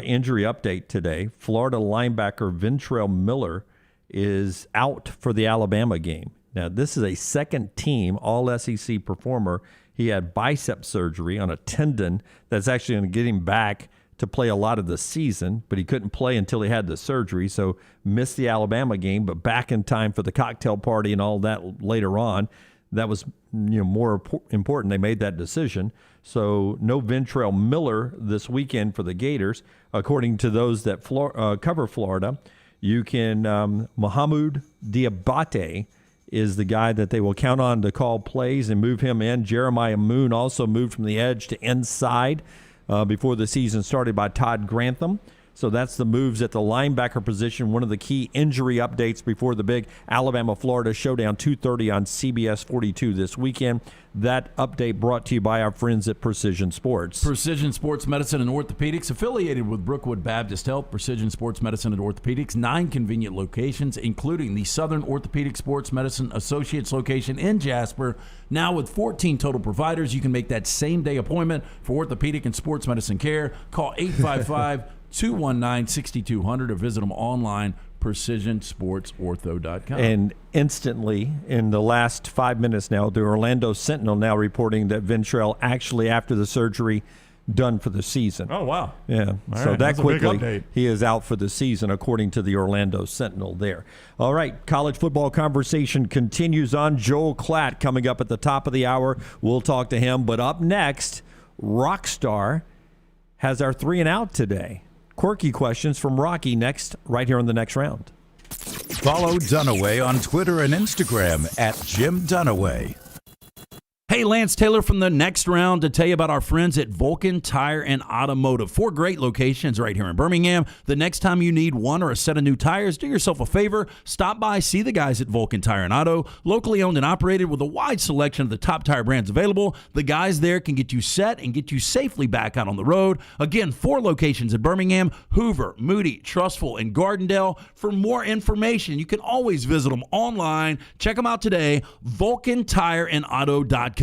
injury update today. Florida linebacker Ventrell Miller is out for the Alabama game. Now, this is a second-team All-SEC performer. He had bicep surgery on a tendon that's actually going to get him back to play a lot of the season, but he couldn't play until he had the surgery, so missed the Alabama game, but back in time for the cocktail party and all that later on. That was more important. They made that decision. So no Ventrell Miller this weekend for the Gators, according to those that cover Florida. You can, Mohamed Diabate is the guy that they will count on to call plays and move him in. Jeremiah Moon also moved from the edge to inside before the season started by Todd Grantham. So that's the moves at the linebacker position. One of the key injury updates before the big Alabama-Florida showdown, 2:30 on CBS 42 this weekend. That update brought to you by our friends at Precision Sports. Precision Sports Medicine and Orthopedics, affiliated with Brookwood Baptist Health. Precision Sports Medicine and Orthopedics, 9 convenient locations, including the Southern Orthopedic Sports Medicine Associates location in Jasper. Now with 14 total providers, you can make that same-day appointment for orthopedic and sports medicine care. Call 855-219-6200 or visit them online, precisionsportsortho.com. And instantly, in the last 5 minutes now, the Orlando Sentinel now reporting that Ventrell actually, after the surgery, done for the season. Oh, wow. Yeah. All so right. that That's a big quickly, update. he is out for the season, according to the Orlando Sentinel there. All right, college football conversation continues on. Joel Klatt coming up at the top of the hour. We'll talk to him. But up next, Rockstar has our 3 and Out today. Quirky questions from Rocky next, right here on the next round. Follow Dunaway on Twitter and Instagram at Jim Dunaway. Hey, Lance Taylor from the next round to tell you about our friends at Vulcan Tire and Automotive. 4 great locations right here in Birmingham. The next time you need one or a set of new tires, do yourself a favor. Stop by, see the guys at Vulcan Tire and Auto. Locally owned and operated with a wide selection of the top tire brands available. The guys there can get you set and get you safely back out on the road. Again, 4 locations in Birmingham: Hoover, Moody, Trustful, and Gardendale. For more information, you can always visit them online. Check them out today, VulcanTireandAuto.com.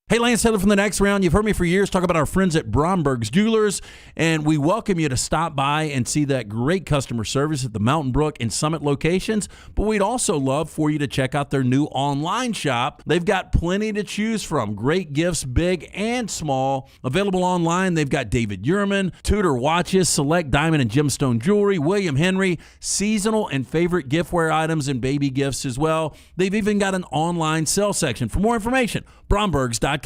Hey, Lance Taylor from The Next Round. You've heard me for years talk about our friends at Bromberg's Jewelers, and we welcome you to stop by and see that great customer service at the Mountain Brook and Summit locations, but we'd also love for you to check out their new online shop. They've got plenty to choose from. Great gifts, big and small. Available online, they've got David Yurman, Tudor watches, select diamond and gemstone jewelry, William Henry, seasonal and favorite giftware items and baby gifts as well. They've even got an online sale section. For more information, brombergs.com.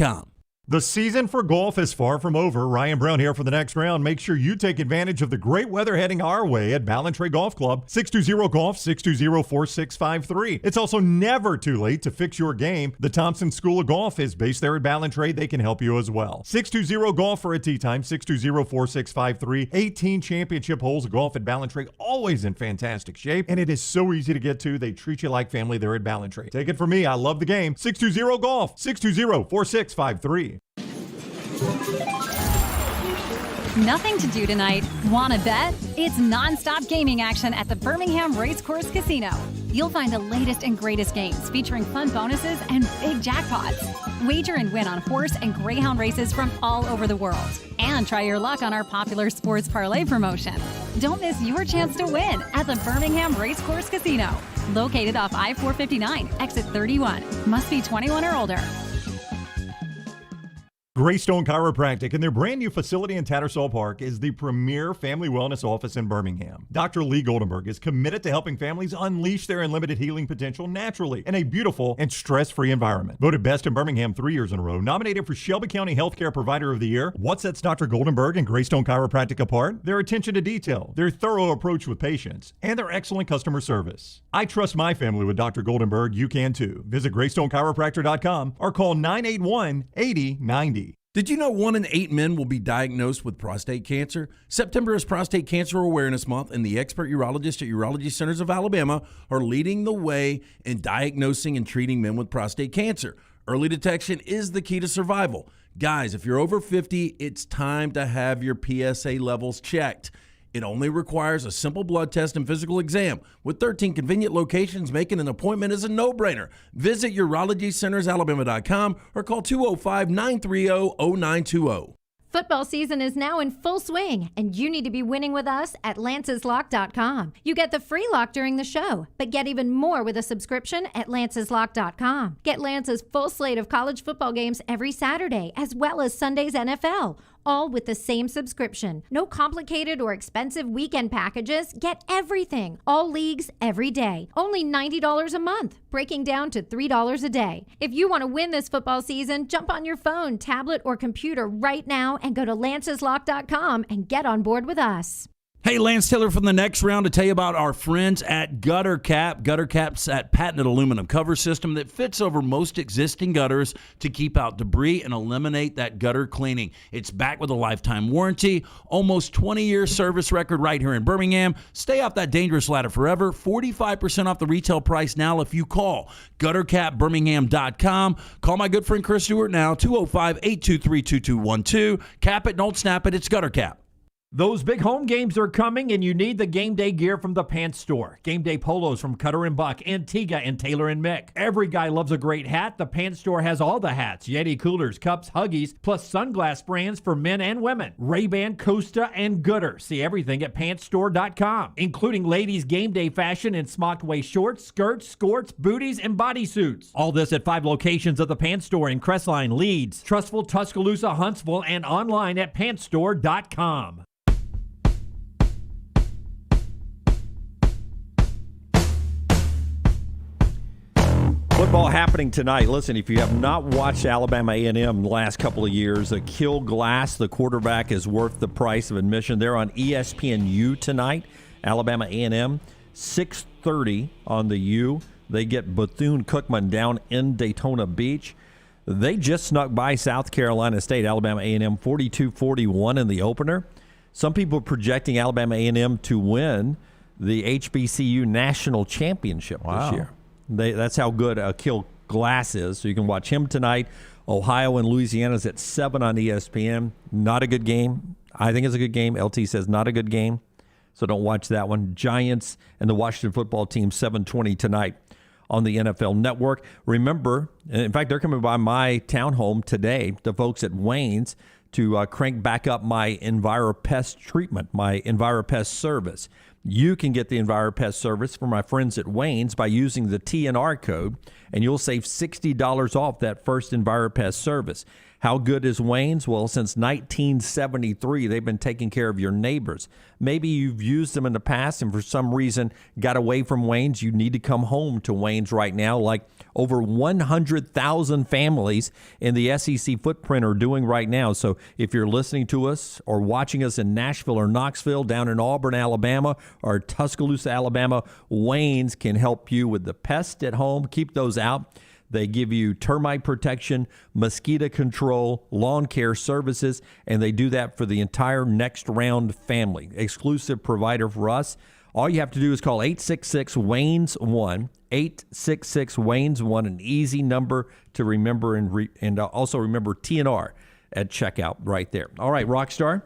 The season for golf is far from over. Ryan Brown here for The Next Round. Make sure you take advantage of the great weather heading our way at Ballantrae Golf Club, 620-GOLF, 620-4653. It's also never too late to fix your game. The Thompson School of Golf is based there at Ballantrae. They can help you as well. 620-GOLF for a tee time, 620-4653. 18 championship holes of golf at Ballantrae, always in fantastic shape, and it is so easy to get to. They treat you like family there at Ballantrae. Take it from me, I love the game. 620-GOLF, 620-4653. Nothing to do tonight? Wanna bet? It's non-stop gaming action at the Birmingham Racecourse Casino. You'll find the latest and greatest games featuring fun bonuses and big jackpots. Wager and win on horse and greyhound races from all over the world. And try your luck on our popular sports parlay promotion. Don't miss your chance to win at the Birmingham Racecourse Casino. Located off I-459, exit 31. Must be 21 or older. Greystone Chiropractic and their brand new facility in Tattersall Park is the premier family wellness office in Birmingham. Dr. Lee Goldenberg is committed to helping families unleash their unlimited healing potential naturally in a beautiful and stress-free environment. Voted best in Birmingham 3 years in a row, nominated for Shelby County Healthcare Provider of the Year. What sets Dr. Goldenberg and Greystone Chiropractic apart? Their attention to detail, their thorough approach with patients, and their excellent customer service. I trust my family with Dr. Goldenberg. You can too. Visit GreystoneChiropractor.com or call 981-8090. Did you know 1 in 8 men will be diagnosed with prostate cancer? September is Prostate Cancer Awareness Month, and the expert urologists at Urology Centers of Alabama are leading the way in diagnosing and treating men with prostate cancer. Early detection is the key to survival. Guys, if you're over 50, it's time to have your PSA levels checked. It only requires a simple blood test and physical exam. With 13 convenient locations, making an appointment is a no-brainer. Visit UrologyCentersAlabama.com or call 205-930-0920. Football season is now in full swing, and you need to be winning with us at LancesLock.com. You get the free lock during the show, but get even more with a subscription at LancesLock.com. Get Lance's full slate of college football games every Saturday, as well as Sunday's NFL, all with the same subscription. No complicated or expensive weekend packages. Get everything. All leagues, every day. Only $90 a month, breaking down to $3 a day. If you want to win this football season, jump on your phone, tablet, or computer right now and go to LancesLock.com and get on board with us. Hey, Lance Taylor from The Next Round to tell you about our friends at Gutter Cap. Gutter Cap's that patented aluminum cover system that fits over most existing gutters to keep out debris and eliminate that gutter cleaning. It's backed with a lifetime warranty, almost 20-year service record right here in Birmingham. Stay off that dangerous ladder forever. 45% off the retail price now if you call GutterCapBirmingham.com. Call my good friend Chris Stewart now, 205-823-2212. Cap it, don't snap it. It's Gutter Cap. Those big home games are coming, and you need the game day gear from the Pants Store. Game day polos from Cutter and Buck, Antigua, and Taylor and Mick. Every guy loves a great hat. The Pants Store has all the hats, Yeti coolers, cups, Huggies, plus sunglass brands for men and women. Ray-Ban, Costa, and Gooder. See everything at PantsStore.com, including ladies' game day fashion in smocked waist shorts, skirts, skirts, booties, and bodysuits. All this at 5 locations of the Pants Store in Crestline, Leeds, Trustful, Tuscaloosa, Huntsville, and online at PantsStore.com. Football happening tonight. Listen, if you have not watched Alabama A&M the last couple of years, Akil Glass, the quarterback, is worth the price of admission. They're on ESPNU tonight. Alabama A&M, 6:30 on the U. They get Bethune-Cookman down in Daytona Beach. They just snuck by South Carolina State. Alabama A&M 42-41 in the opener. Some people are projecting Alabama A&M to win the HBCU National Championship this year. That's how good Akil Glass is. So you can watch him tonight. Ohio and Louisiana is at 7 on ESPN. Not a good game. I think it's a good game. LT says not a good game. So don't watch that one. Giants and the Washington football team, 7:20 tonight on the NFL Network. Remember, in fact, they're coming by my townhome today, the folks at Wayne's, to crank back up my EnviroPest treatment, my EnviroPest service. You can get the EnviroPest service from my friends at Wayne's by using the TNR code, and you'll save $60 off that first EnviroPest service. How good is Wayne's? Well, since 1973, they've been taking care of your neighbors. Maybe you've used them in the past and for some reason got away from Wayne's. You need to come home to Wayne's right now, like over 100,000 families in the SEC footprint are doing right now. So if you're listening to us or watching us in Nashville or Knoxville, down in Auburn, Alabama, or Tuscaloosa, Alabama, Wayne's can help you with the pests at home. Keep those out. They give you termite protection, mosquito control, lawn care services, and they do that for the entire Next Round family. Exclusive provider for us. All you have to do is call 866-WAYNES-1, 866-WAYNES-1, an easy number to remember, and also remember TNR at checkout right there. All right, Rockstar.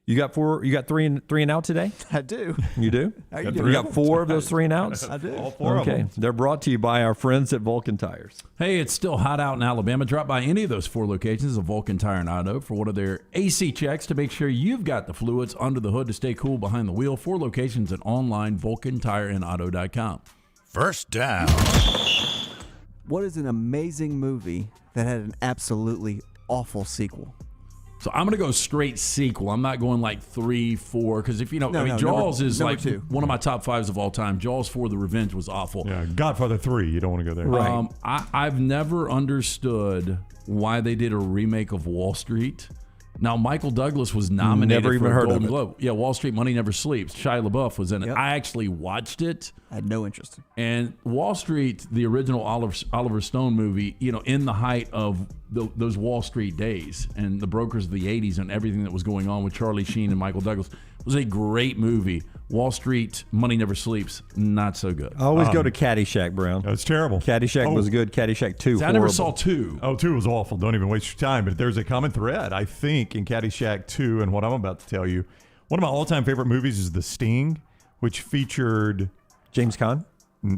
You got three and out today? I do. You do? You got 4 of those 3 and outs? I do. All 4 of them. They're brought to you by our friends at Vulcan Tires. Hey, it's still hot out in Alabama. Drop by any of those 4 locations of Vulcan Tire and Auto for one of their AC checks to make sure you've got the fluids under the hood to stay cool behind the wheel. 4 locations at online VulcanTireandAuto.com. First down. What is an amazing movie that had an absolutely awful sequel? So I'm going to go straight sequel. I'm not going like 3, 4, because if you know, Jaws is number like 2. one of my top 5s of all time. Jaws 4: The Revenge was awful. Yeah, Godfather 3. You don't want to go there. Right. I've never understood why they did a remake of Wall Street. Now, Michael Douglas was nominated Never for even a heard Golden of it. Globe. Yeah, Wall Street Money Never Sleeps. Shia LaBeouf was in it. Yep. I actually watched it. I had no interest. And Wall Street, the original Oliver Stone movie, in the height of those Wall Street days and the brokers of the 80s and everything that was going on with Charlie Sheen and Michael Douglas, was a great movie. Wall Street, Money Never Sleeps, not so good. I always go to Caddyshack, Brown. That's terrible. Caddyshack was good. Caddyshack 2, I never saw 2. Oh, 2 was awful. Don't even waste your time. But there's a common thread, I think, in Caddyshack 2 and what I'm about to tell you. One of my all-time favorite movies is The Sting, which featured... James Caan?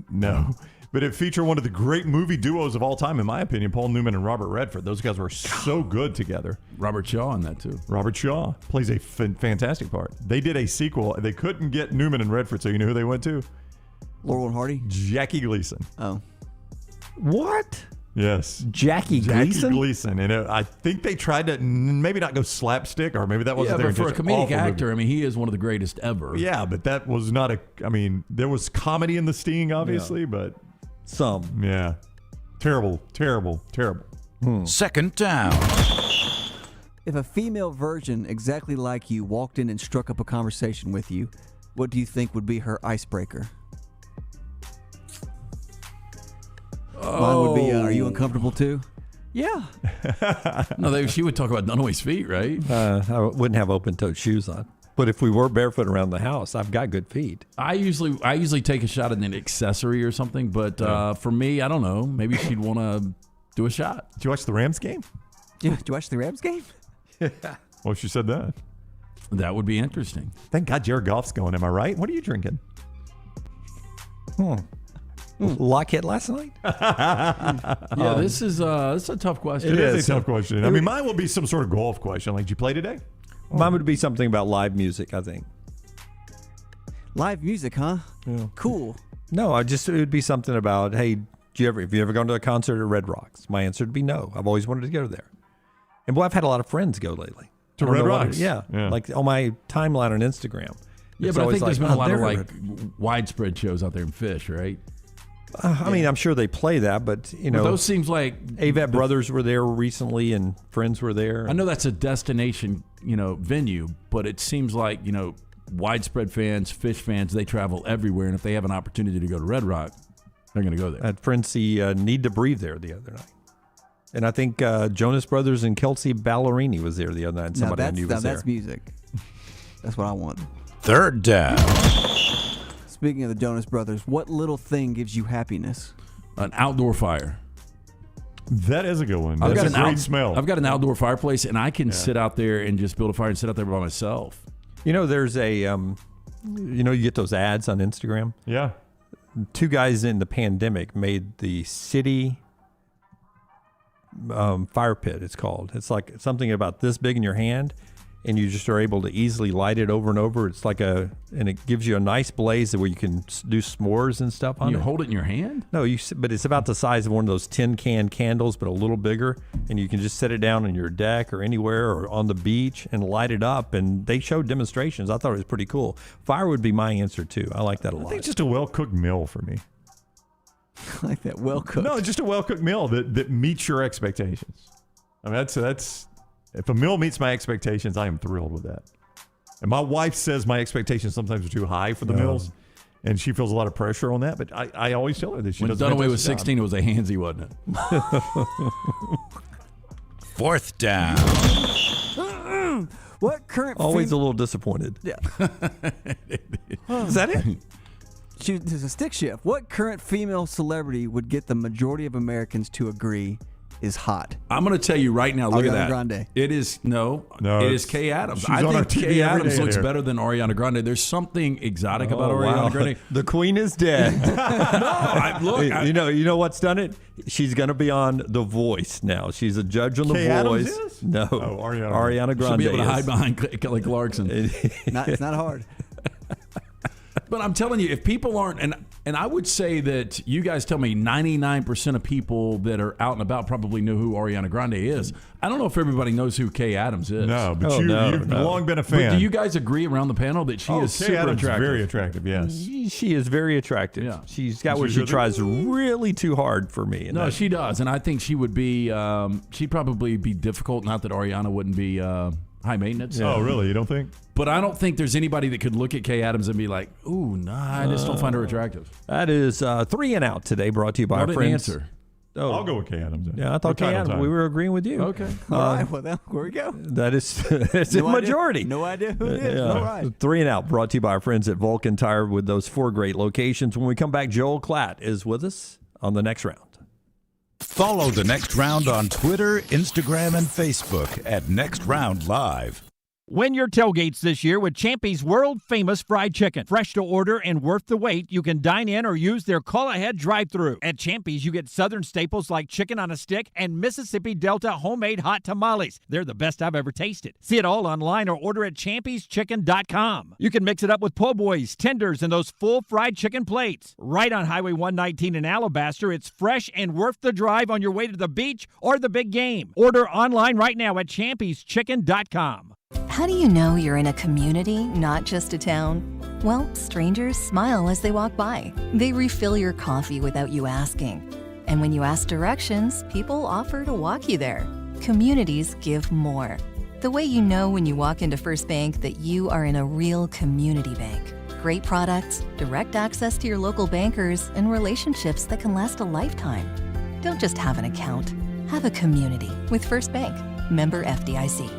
No. But it featured one of the great movie duos of all time, in my opinion, Paul Newman and Robert Redford. Those guys were so good together. Robert Shaw in that, too. Robert Shaw plays a fantastic part. They did a sequel. They couldn't get Newman and Redford, so you know who they went to? Laurel and Hardy? Jackie Gleason. Oh. What? Yes. Jackie Gleason. And I think they tried to maybe not go slapstick, or maybe that wasn't their but for a intention. comedic Awful actor, movie. I mean, he is one of the greatest ever. Yeah, but that was not there was comedy in The Sting, obviously, but Some. yeah. Terrible. Second down. If a female version exactly like you walked in and struck up a conversation with you, what do you think would be her icebreaker? Mine would be, are you uncomfortable too? Yeah. No, she would talk about Dunaway's feet, right? I wouldn't have open-toed shoes on. But if we were barefoot around the house, I've got good feet. I usually take a shot at an accessory or something, but for me, I don't know. Maybe she'd want to do a shot. Did you watch the Rams game? Did you watch the Rams game? Well, she said that. That would be interesting. Thank God Jared Goff's going. Am I right? What are you drinking? Lock hit last night? Yeah, this is a tough question. It is a tough question. I mean, mine will be some sort of golf question. Like, did you play today? Mine would be something about live music, I think. Live music, huh? Yeah. Cool. No, it would be something about, hey, have you ever gone to a concert at Red Rocks? My answer would be no. I've always wanted to go there. And boy, I've had a lot of friends go lately. To Red Rocks? Yeah. Like on my timeline on Instagram. Yeah, It's but I always think there's like, been a lot oh, of they're like widespread shows out there in Fish, right? I mean, I'm sure they play that, but But those seems like Avett Brothers were there recently and friends were there. I know that's a destination, venue, but it seems like, widespread fans, Fish fans, they travel everywhere, and if they have an opportunity to go to Red Rock, they're going to go there. I had friends see Need to Breathe there the other night. And I think Jonas Brothers and Kelsey Ballerini was there the other night. And somebody I knew was there. That's music. That's what I want. Third down. Speaking of the Jonas Brothers, what little thing gives you happiness? An outdoor fire. That is a good one. I've That's got a great smell. I've got an outdoor fireplace, and I can sit out there and just build a fire and sit out there by myself. There's a, you get those ads on Instagram. Yeah. two guys in the pandemic made the city fire pit, it's called. It's like something about this big in your hand, and you just are able to easily light it over and over. It's like and it gives you a nice blaze where you can do s'mores and stuff on it. You hold it in your hand? No, but it's about the size of one of those tin can candles, but a little bigger, and you can just set it down on your deck or anywhere or on the beach and light it up. And they showed demonstrations. I thought it was pretty cool. Fire would be my answer too. I like that a lot. I think just a well-cooked meal for me. I like that, well cooked. No, just a well-cooked meal that meets your expectations. I mean, that's if a meal meets my expectations, I am thrilled with that. And my wife says my expectations sometimes are too high for the meals, and she feels a lot of pressure on that. But I always tell her that she when does. Done Away with 16, it was a handsy, wasn't it? 4th down. What current Always a little disappointed. Yeah. Is that it? There's a stick shift. What current female celebrity would get the majority of Americans to agree is hot? I'm going to tell you right now, look at Ariana that. Grande. It is, it is Kay Adams. She's I on our think TV Kay every Adams day looks there. better than Ariana Grande. There's something exotic about Ariana Grande. The queen is dead. You know what's done it? She's going to be on The Voice now. She's a judge on The Kay Adams Voice. is? No, Ariana Grande. She'll be able to is. hide behind Kelly Clarkson. It's not hard. But I'm telling you, if people aren't, and I would say that you guys tell me 99% of people that are out and about probably know who Ariana Grande is. I don't know if everybody knows who Kay Adams is. No, but you've long been a fan. But do you guys agree around the panel that she is Kay super Adams is attractive? very attractive, yes. She is very attractive. Yeah. She's got where she tries really too hard for me. No, she does, and I think she would be. She'd probably be difficult. Not that Ariana wouldn't be high maintenance. Oh, really? You don't think? But I don't think there's anybody that could look at Kay Adams and be like, "Ooh, nah, I just don't find her attractive." That is 3 and Out today, brought to you by our friends. Answer. Oh. I'll go with Kay Adams. Then. Yeah, I thought Kay Adams. We were agreeing with you. Okay. All right, well, there we go. That is it's a majority. No idea who it is. All right. 3 and Out, brought to you by our friends at Vulcan Tire with those 4 great locations. When we come back, Joel Klatt is with us on the next round. Follow the Next Round on Twitter, Instagram, and Facebook at Next Round Live. Win your tailgates this year with Champy's world-famous fried chicken. Fresh to order and worth the wait, you can dine in or use their call-ahead drive-thru. At Champy's, you get southern staples like chicken on a stick and Mississippi Delta homemade hot tamales. They're the best I've ever tasted. See it all online or order at champyschicken.com. You can mix it up with po' boys, tenders, and those full fried chicken plates. Right on Highway 119 in Alabaster, it's fresh and worth the drive on your way to the beach or the big game. Order online right now at champyschicken.com. How do you know you're in a community, not just a town? Well, strangers smile as they walk by. They refill your coffee without you asking. And when you ask directions, people offer to walk you there. Communities give more. The way you know when you walk into First Bank that you are in a real community bank. Great products, direct access to your local bankers, and relationships that can last a lifetime. Don't just have an account. Have a community with First Bank. Member FDIC.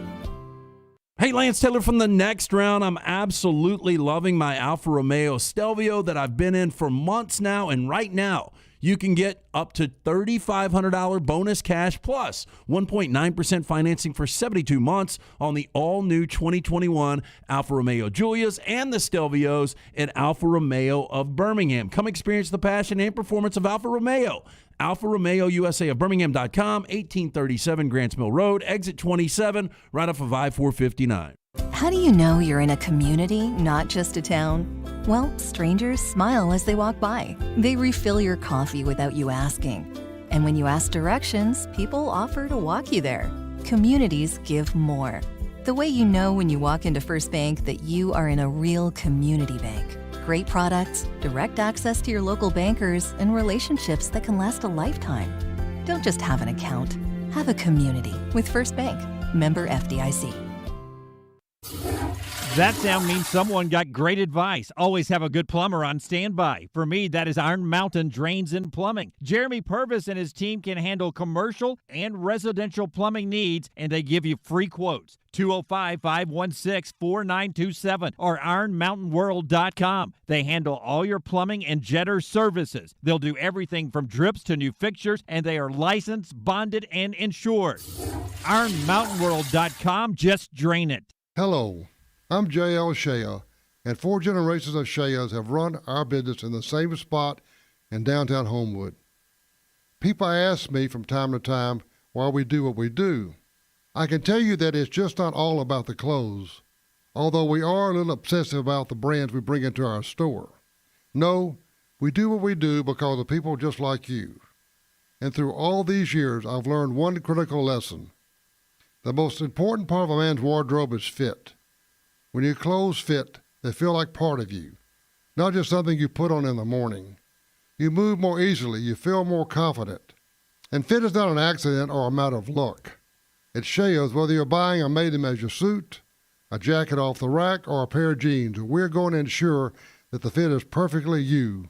Hey, Lance Taylor from the Next Round. I'm absolutely loving my Alfa Romeo Stelvio that I've been in for months now, and right now you can get up to $3,500 bonus cash plus 1.9% financing for 72 months on the all-new 2021 Alfa Romeo Giulias and the Stelvios at Alfa Romeo of Birmingham. Come experience the passion and performance of Alfa Romeo. Alfa Romeo USA of Birmingham.com, 1837 Grants Mill Road, exit 27, right off of I-459. How do you know you're in a community, not just a town? Well, strangers smile as they walk by. They refill your coffee without you asking. And when you ask directions, people offer to walk you there. Communities give more. The way you know when you walk into First Bank that you are in a real community bank. Great products, direct access to your local bankers, and relationships that can last a lifetime. Don't just have an account. Have a community with First Bank. Member FDIC. That sound means someone got great advice. Always have a good plumber on standby. For me, that is Iron Mountain Drains and Plumbing. Jeremy Purvis and his team can handle commercial and residential plumbing needs, and they give you free quotes. 205-516-4927 or ironmountainworld.com. They handle all your plumbing and jetter services. They'll do everything from drips to new fixtures, and they are licensed, bonded, and insured. ironmountainworld.com. Just drain it. Hello, I'm J.L. Shea, and 4 generations of Shayas have run our business in the same spot in downtown Homewood. People ask me from time to time why we do what we do. I can tell you that it's just not all about the clothes, although we are a little obsessive about the brands we bring into our store. No, we do what we do because of people just like you. And through all these years, I've learned one critical lesson. The most important part of a man's wardrobe is fit. When your clothes fit, they feel like part of you, not just something you put on in the morning. You move more easily, you feel more confident. And fit is not an accident or a matter of luck. It shows whether you're buying a made-to-measure suit, a jacket off the rack, or a pair of jeans. We're going to ensure that the fit is perfectly you.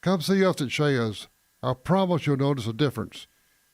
Come see us at Shaya's. I promise you'll notice a difference.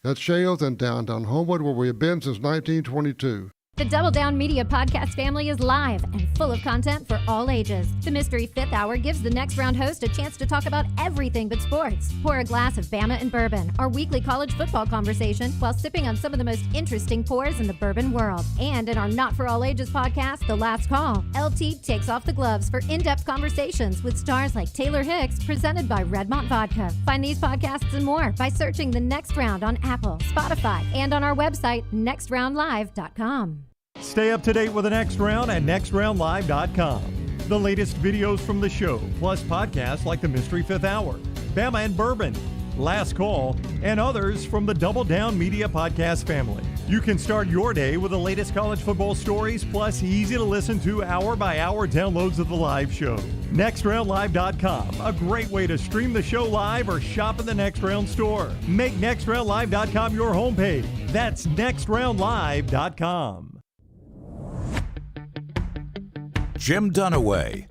That's Shaya's in downtown Homewood, where we have been since 1922. The Double Down Media podcast family is live and full of content for all ages. The Mystery Fifth Hour gives the next round host a chance to talk about everything but sports. Pour a glass of Bama and bourbon, our weekly college football conversation, while sipping on some of the most interesting pours in the bourbon world. And in our Not For All Ages podcast, The Last Call, LT takes off the gloves for in-depth conversations with stars like Taylor Hicks, presented by Redmont Vodka. Find these podcasts and more by searching The Next Round on Apple, Spotify, and on our website, nextroundlive.com. Stay up to date with the Next Round at nextroundlive.com. The latest videos from the show, plus podcasts like the Mystery Fifth Hour, Bama and Bourbon, Last Call, and others from the Double Down Media podcast family. You can start your day with the latest college football stories, plus easy-to-listen-to hour-by-hour downloads of the live show. NextRoundLive.com, a great way to stream the show live or shop in the Next Round store. Make NextRoundLive.com your homepage. That's NextRoundLive.com. Jim Dunaway,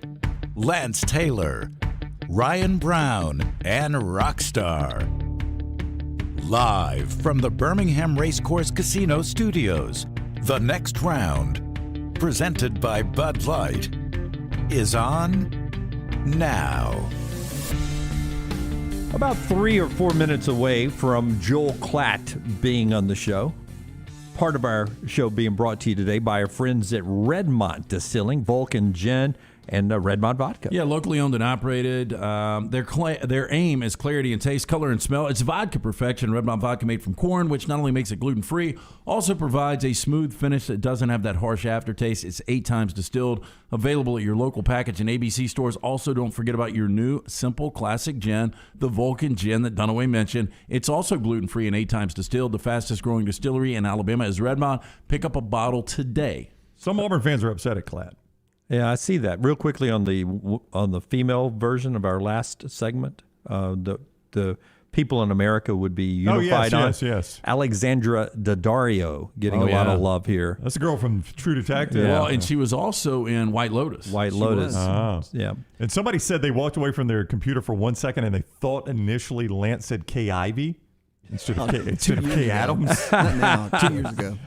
Lance Taylor, Ryan Brown, and Rockstar. Live from the Birmingham Racecourse Casino Studios, The Next Round, presented by Bud Light, is on now. About 3 or 4 minutes away from Joel Klatt being on the show. Part of our show being brought to you today by our friends at Redmont Distilling, Vulcan Gin, and Redmont Vodka. Yeah, locally owned and operated. Their aim is clarity in taste, color, and smell. It's vodka perfection. Redmont Vodka made from corn, which not only makes it gluten-free, also provides a smooth finish that doesn't have that harsh aftertaste. It's 8 times distilled. Available at your local package and ABC stores. Also, don't forget about your new simple classic gin, the Vulcan Gin that Dunaway mentioned. It's also gluten-free and 8 times distilled. The fastest-growing distillery in Alabama is Redmont. Pick up a bottle today. Some Auburn fans are upset at Klatt. Yeah, I see that. Real quickly on the female version of our last segment, the people in America would be unified on. Yes. Alexandra Daddario getting a lot of love here. That's a girl from True Detective. Yeah. Well, and she was also in White Lotus. White Lotus. Yeah. And somebody said they walked away from their computer for 1 second and they thought initially Lance said Kay Ivey instead of Kay Adams. Not now, 2 years ago.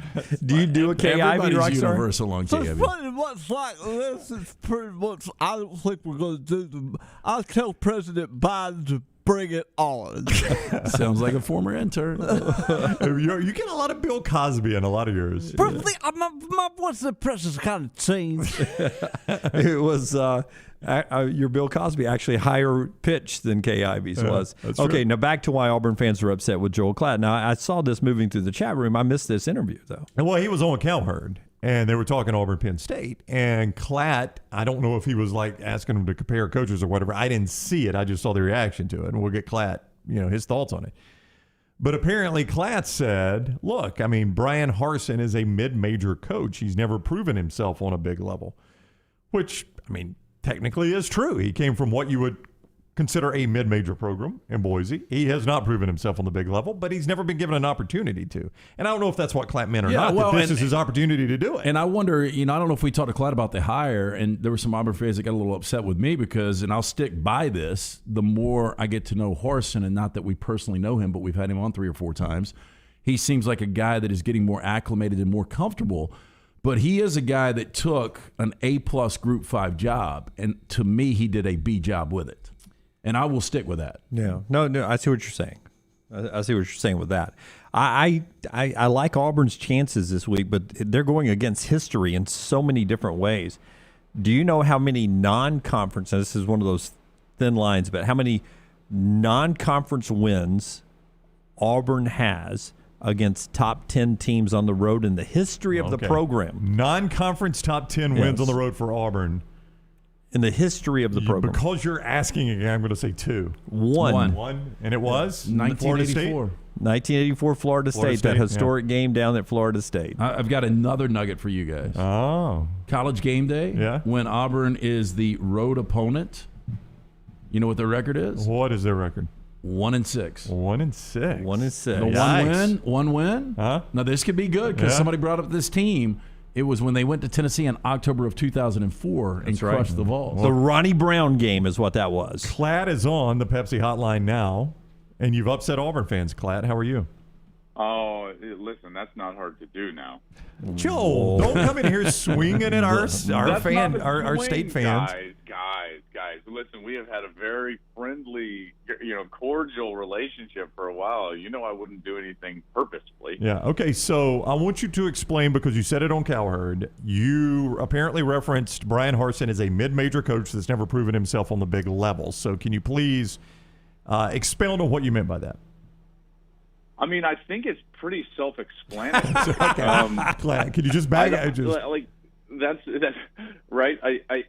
Do you do a Kay Ivey, Everybody's Rockstar? universal on Kay Ivey. Pretty much like this is pretty much, I don't think we're going to do them. I'll tell President Biden to bring it on. Sounds like a former intern. You get a lot of Bill Cosby in a lot of yours. Probably, my voice impression's kind of changed. It was your Bill Cosby actually higher pitched than Kay Ivey's was. Okay, now back to why Auburn fans are upset with Joel Klatt. Now, I saw this moving through the chat room. I missed this interview, though. Well, he was on Cowherd, and they were talking Auburn Penn State. And Klatt, I don't know if he was like asking him to compare coaches or whatever. I didn't see it. I just saw the reaction to it, and we'll get Klatt, his thoughts on it. But apparently Klatt said, look, I mean, Brian Harsin is a mid-major coach. He's never proven himself on a big level, which, I mean, technically is true. He came from what you would consider a mid-major program in Boise. He has not proven himself on the big level, but he's never been given an opportunity to. And I don't know if that's what Klatt meant or not, that this is his opportunity to do it. And I wonder, I don't know if we talked to Klatt about the hire, and there were some Auburn fans that got a little upset with me because, and I'll stick by this, the more I get to know Harsin, and not that we personally know him, but we've had him on 3 or 4 times, he seems like a guy that is getting more acclimated and more comfortable. But he is a guy that took an A-plus Group 5 job, and to me, he did a B job with it. And I will stick with that. Yeah. No, I see what you're saying. I see what you're saying with that. I like Auburn's chances this week, but they're going against history in so many different ways. Do you know how many non-conference, and this is one of those thin lines, but how many non-conference wins Auburn has against top 10 teams on the road in the history of the program? Non-conference top 10 wins on the road for Auburn. In the history of the program. Because you're asking again, I'm going to say 2. One. And it was? 1984. 1984 Florida State, that historic game down at Florida State. I've got another nugget for you guys. Oh. College game day, when Auburn is the road opponent, you know what their record is? What is their record? 1-6. 1-6. 1-6. One win. Huh? Now this could be good because somebody brought up this team. It was when they went to Tennessee in October of 2004 and crushed the Vols. The Ronnie Brown game is what that was. Klatt is on the Pepsi hotline now, and you've upset Auburn fans. Klatt, how are you? Oh, listen, that's not hard to do now. Joel, don't come in here swinging at our state fans. Guys, listen, we have had a very friendly, cordial relationship for a while. You know I wouldn't do anything purposefully. Yeah, okay, so I want you to explain, because you said it on Cowherd, you apparently referenced Brian Harsin as a mid-major coach that's never proven himself on the big level. So can you please expound on what you meant by that? I mean, I think it's pretty self-explanatory. Okay. Can you just back out? That's right. I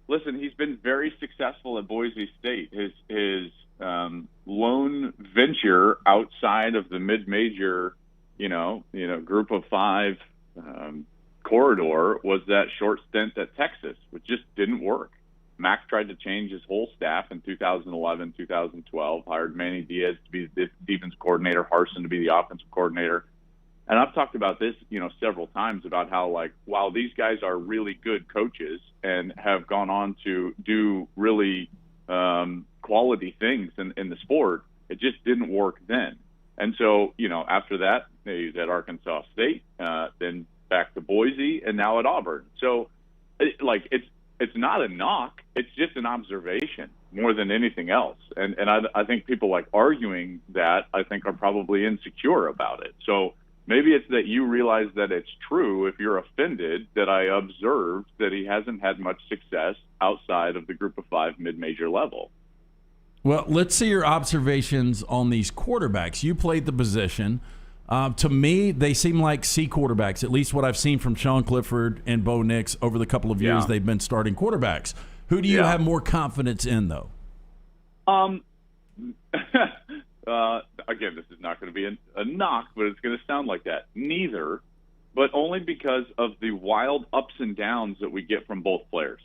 listen. He's been very successful at Boise State. His lone venture outside of the mid-major, group of 5 corridor was that short stint at Texas, which just didn't work. Mac tried to change his whole staff in 2011, 2012, hired Manny Diaz to be the defense coordinator, Harsin to be the offensive coordinator. And I've talked about this, several times about how, while these guys are really good coaches and have gone on to do really quality things in the sport, it just didn't work then. And so, after that, he's at Arkansas State, then back to Boise, and now at Auburn. So, it's not a knock. It's just an observation more than anything else. And I think people arguing that, I think, are probably insecure about it. So maybe it's that you realize that it's true if you're offended that I observed that he hasn't had much success outside of the group of 5 mid-major level. Well, let's see your observations on these quarterbacks. You played the position. To me, they seem like C quarterbacks, at least what I've seen from Sean Clifford and Bo Nix over the couple of years they've been starting quarterbacks. Who do you have more confidence in, though? Again, this is not going to be a knock, but it's going to sound like that. Neither, but only because of the wild ups and downs that we get from both players.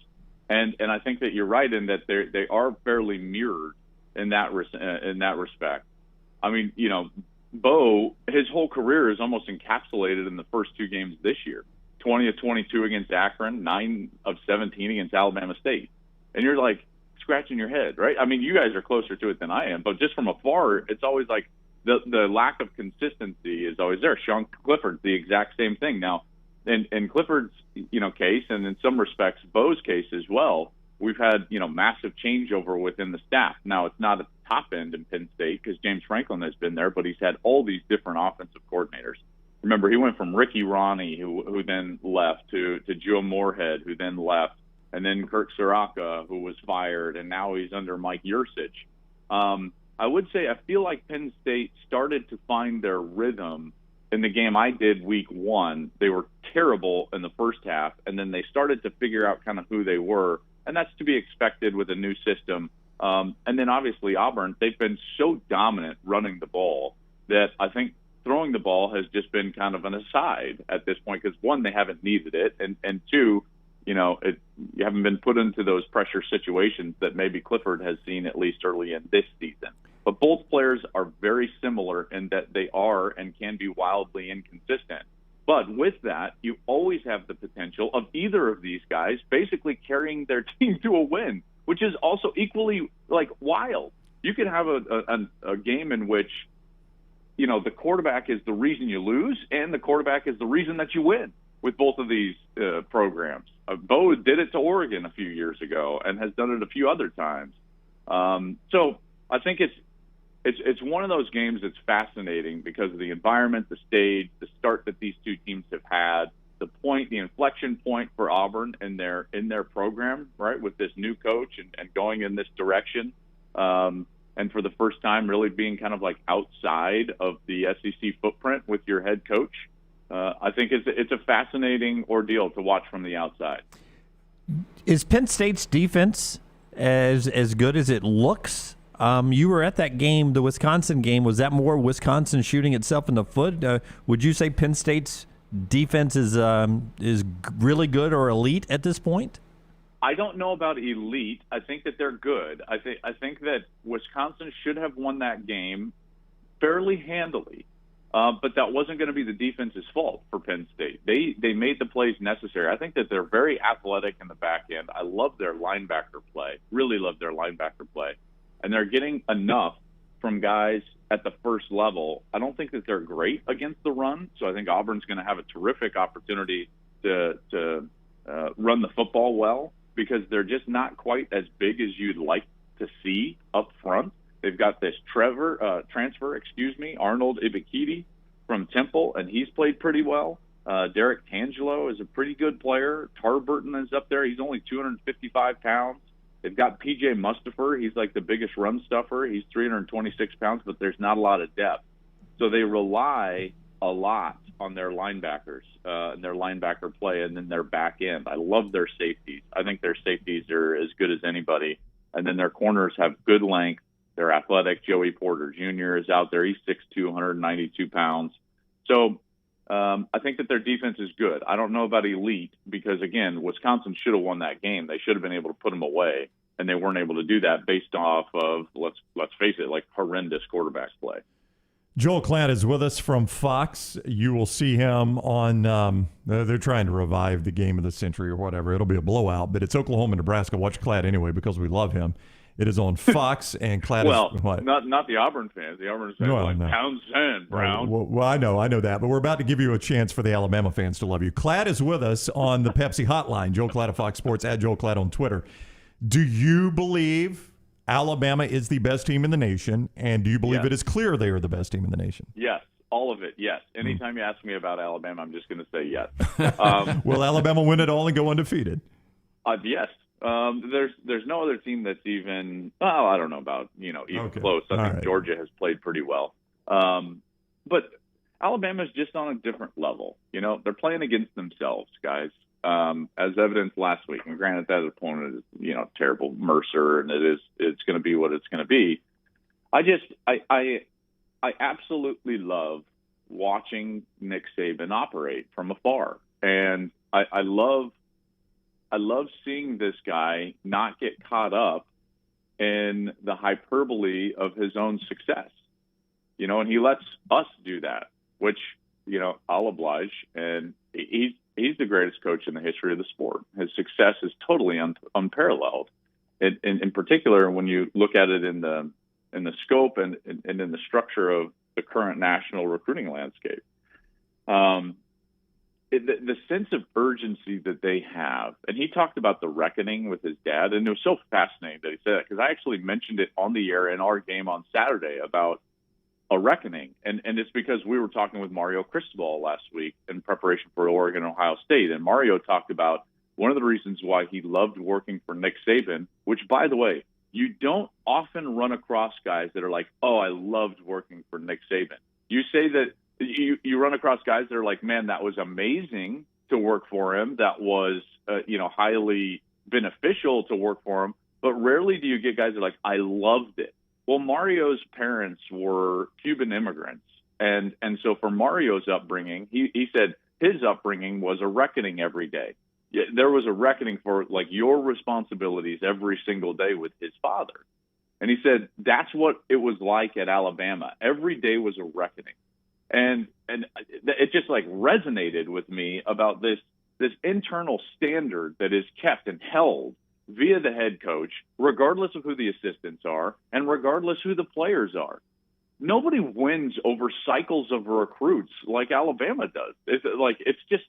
And I think that you're right in that they are fairly mirrored in that respect. I mean, Bo, his whole career is almost encapsulated in the first 2 games this year. 20 of 22 against Akron, 9 of 17 against Alabama State. And you're scratching your head, right? I mean, you guys are closer to it than I am, but just from afar, it's always the lack of consistency is always there. Sean Clifford's the exact same thing. Now, in Clifford's, case, and in some respects, Bo's case as well, we've had, massive changeover within the staff. Now, it's not at the top end in Penn State because James Franklin has been there, but he's had all these different offensive coordinators. Remember, he went from Ricky Ronnie, who then left, to Joe Moorhead, who then left, and then Kirk Soraka, who was fired, and now he's under Mike Yursich. I would say I feel like Penn State started to find their rhythm in the game I did week 1. They were terrible in the first half, and then they started to figure out kind of who they were. And that's to be expected with a new system. And then obviously Auburn, they've been so dominant running the ball that I think throwing the ball has just been kind of an aside at this point because, 1, they haven't needed it, and 2, you haven't been put into those pressure situations that maybe Clifford has seen at least early in this season. But both players are very similar in that they are and can be wildly inconsistent. But with that, you always have the potential of either of these guys basically carrying their team to a win, which is also equally wild. You could have a game in which, the quarterback is the reason you lose and the quarterback is the reason that you win with both of these programs. Bo did it to Oregon a few years ago and has done it a few other times. So I think it's one of those games that's fascinating because of the environment, the stage, the start that these two teams have had, the inflection inflection point for Auburn in their program, right, with this new coach and going in this direction. And for the first time really being kind of like outside of the SEC footprint with your head coach. I think it's a fascinating ordeal to watch from the outside. Is Penn State's defense as good as it looks? You were at that game, the Wisconsin game. Was that more Wisconsin shooting itself in the foot? Would you say Penn State's defense is really good or elite at this point? I don't know about elite. I think that they're good. I think that Wisconsin should have won that game fairly handily, but that wasn't going to be the defense's fault for Penn State. They made the plays necessary. I think that they're very athletic in the back end. I love their linebacker play. Really love their linebacker play, and they're getting enough from guys at the first level. I don't think that they're great against the run, so I think Auburn's going to have a terrific opportunity to run the football well, because they're just not quite as big as you'd like to see up front. They've got this transfer, Arnold Ibikiti from Temple, and he's played pretty well. Derek Tangelo is a pretty good player. Tarburton is up there. He's only 255 pounds. They've got P.J. Mustipher. He's like the biggest run stuffer. He's 326 pounds, but there's not a lot of depth. So they rely a lot on their linebackers and their linebacker play, and then their back end. I love their safeties. I think their safeties are as good as anybody. And then their corners have good length. They're athletic. Joey Porter Jr. is out there. He's 6'2", 192 pounds. So I think that their defense is good. I don't know about elite because, again, Wisconsin should have won that game. They should have been able to put them away, and they weren't able to do that based off of, let's face it, like horrendous quarterback play. Joel Klatt is with us from Fox. You will see him on, they're trying to revive the game of the century or whatever. It'll be a blowout, but it's Oklahoma, Nebraska. Watch Klatt anyway because we love him. It is on Fox, and Klatt is what? Not the Auburn fans. The Auburn fans are like, Townsend, Brown. Well, I know that, but we're about to give you a chance for the Alabama fans to love you. Klatt is with us on the Pepsi hotline. Joel Klatt of Fox Sports, at Joel Klatt on Twitter. Do you believe Alabama is the best team in the nation, and do you believe it is clear they are the best team in the nation? Yes, all of it, yes. Anytime you ask me about Alabama, I'm just going to say yes. Will Alabama win it all and go undefeated? Yes. There's no other team that's even, I don't know about, even close. I think Georgia has played pretty well. But Alabama's just on a different level. They're playing against themselves, guys. As evidenced last week, and granted that opponent is, terrible Mercer, and it's going to be what it's going to be. I absolutely love watching Nick Saban operate from afar, and I love seeing this guy not get caught up in the hyperbole of his own success, and he lets us do that, which, I'll oblige, and he's the greatest coach in the history of the sport. His success is totally unparalleled. In particular, when you look at it in the scope and in the structure of the current national recruiting landscape, the sense of urgency that they have, and he talked about the reckoning with his dad, and it was so fascinating that he said that because I actually mentioned it on the air in our game on Saturday about a reckoning, and it's because we were talking with Mario Cristobal last week in preparation for Oregon and Ohio State, and Mario talked about one of the reasons why he loved working for Nick Saban, which, by the way, you don't often run across guys that are like, oh, I loved working for Nick Saban. You say that you run across guys that are like, man, that was amazing to work for him. That was, highly beneficial to work for him. But rarely do you get guys that are like, I loved it. Well, Mario's parents were Cuban immigrants. And so for Mario's upbringing, he said his upbringing was a reckoning every day. There was a reckoning for like your responsibilities every single day with his father. And he said that's what it was like at Alabama. Every day was a reckoning. And it just like resonated with me about this internal standard that is kept and held via the head coach, regardless of who the assistants are and regardless who the players are. Nobody wins over cycles of recruits like Alabama does. It's just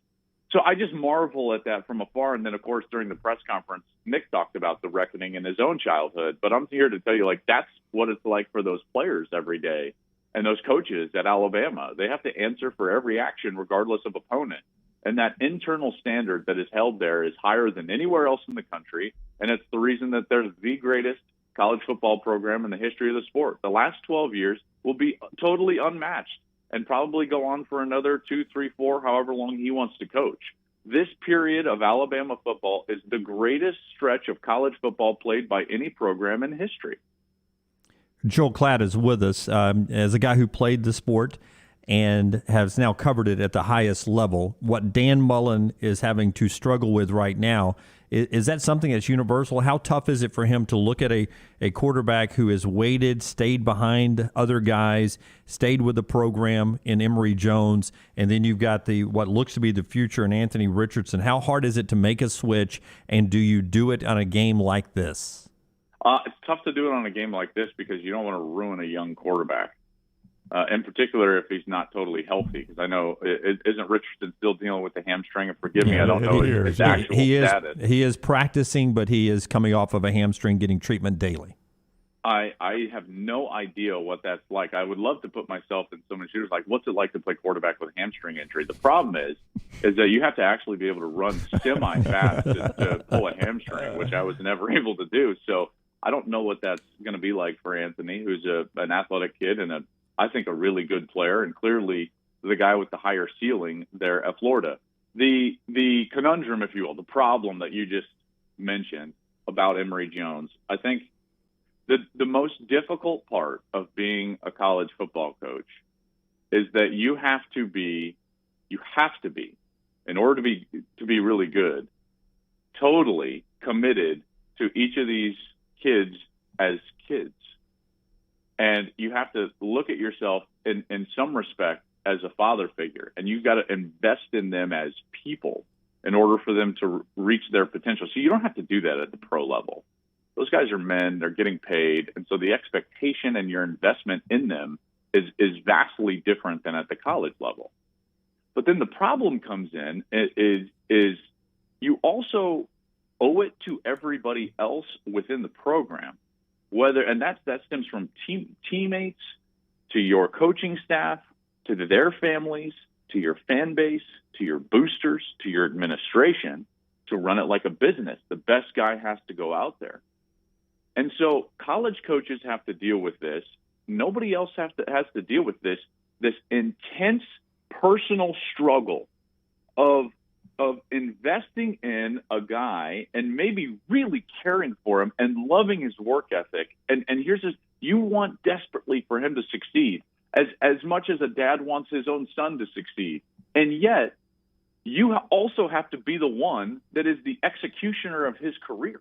so I just marvel at that from afar. And then, of course, during the press conference, Nick talked about the reckoning in his own childhood. But I'm here to tell you, that's what it's like for those players every day and those coaches at Alabama. They have to answer for every action regardless of opponent. And that internal standard that is held there is higher than anywhere else in the country. And it's the reason that there's the greatest college football program in the history of the sport. The last 12 years will be totally unmatched and probably go on for another 2, 3, 4, however long he wants to coach. This period of Alabama football is the greatest stretch of college football played by any program in history. Joel Klatt is with us as a guy who played the sport and has now covered it at the highest level. What Dan Mullen is having to struggle with right now, is that something that's universal? How tough is it for him to look at a quarterback who has waited, stayed behind other guys, stayed with the program in Emory Jones, and then you've got what looks to be the future in Anthony Richardson? How hard is it to make a switch, and do you do it on a game like this? It's tough to do it on a game like this because you don't want to ruin a young quarterback, in particular if he's not totally healthy. Because I know, isn't Richardson still dealing with the hamstring? And forgive me, I don't know his actual status. He is practicing, but he is coming off of a hamstring, getting treatment daily. I have no idea what that's like. I would love to put myself in someone's shoes. Like, what's it like to play quarterback with a hamstring injury? The problem is that you have to actually be able to run semi-fast to pull a hamstring, which I was never able to do. So I don't know what that's going to be like for Anthony, who's an athletic kid and I think a really good player, and clearly the guy with the higher ceiling there at Florida. The conundrum, if you will, the problem that you just mentioned about Emory Jones, I think the most difficult part of being a college football coach is that you have to be, in order to be really good, totally committed to each of these kids as kids. And you have to look at yourself in some respect as a father figure, and you've got to invest in them as people in order for them to reach their potential. So you don't have to do that at the pro level. Those guys are men, they're getting paid, and so the expectation and your investment in them is vastly different than at the college level. But then the problem comes in is you also owe it to everybody else within the program, and that stems from teammates, to your coaching staff, to their families, to your fan base, to your boosters, to your administration, to run it like a business. The best guy has to go out there. And so college coaches have to deal with this. Nobody else has to deal with this intense personal struggle of investing in a guy and maybe really caring for him and loving his work ethic. And here's this, you want desperately for him to succeed as much as a dad wants his own son to succeed. And yet you also have to be the one that is the executioner of his career.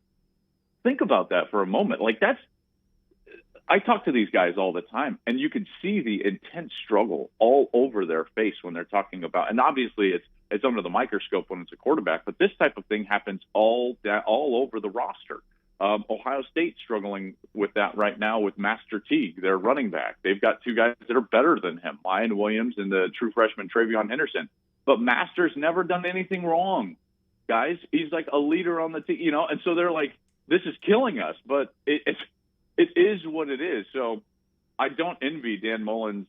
Think about that for a moment. I talk to these guys all the time, and you can see the intense struggle all over their face when they're talking about, and obviously it's under the microscope when it's a quarterback, but this type of thing happens all over the roster. Ohio State's struggling with that right now with Master Teague, their running back. They've got two guys that are better than him, Mayan Williams and the true freshman Travion Henderson. But Master's never done anything wrong, guys. He's like a leader on the team, and so they're like, this is killing us, but it is what it is. So I don't envy Dan Mullen's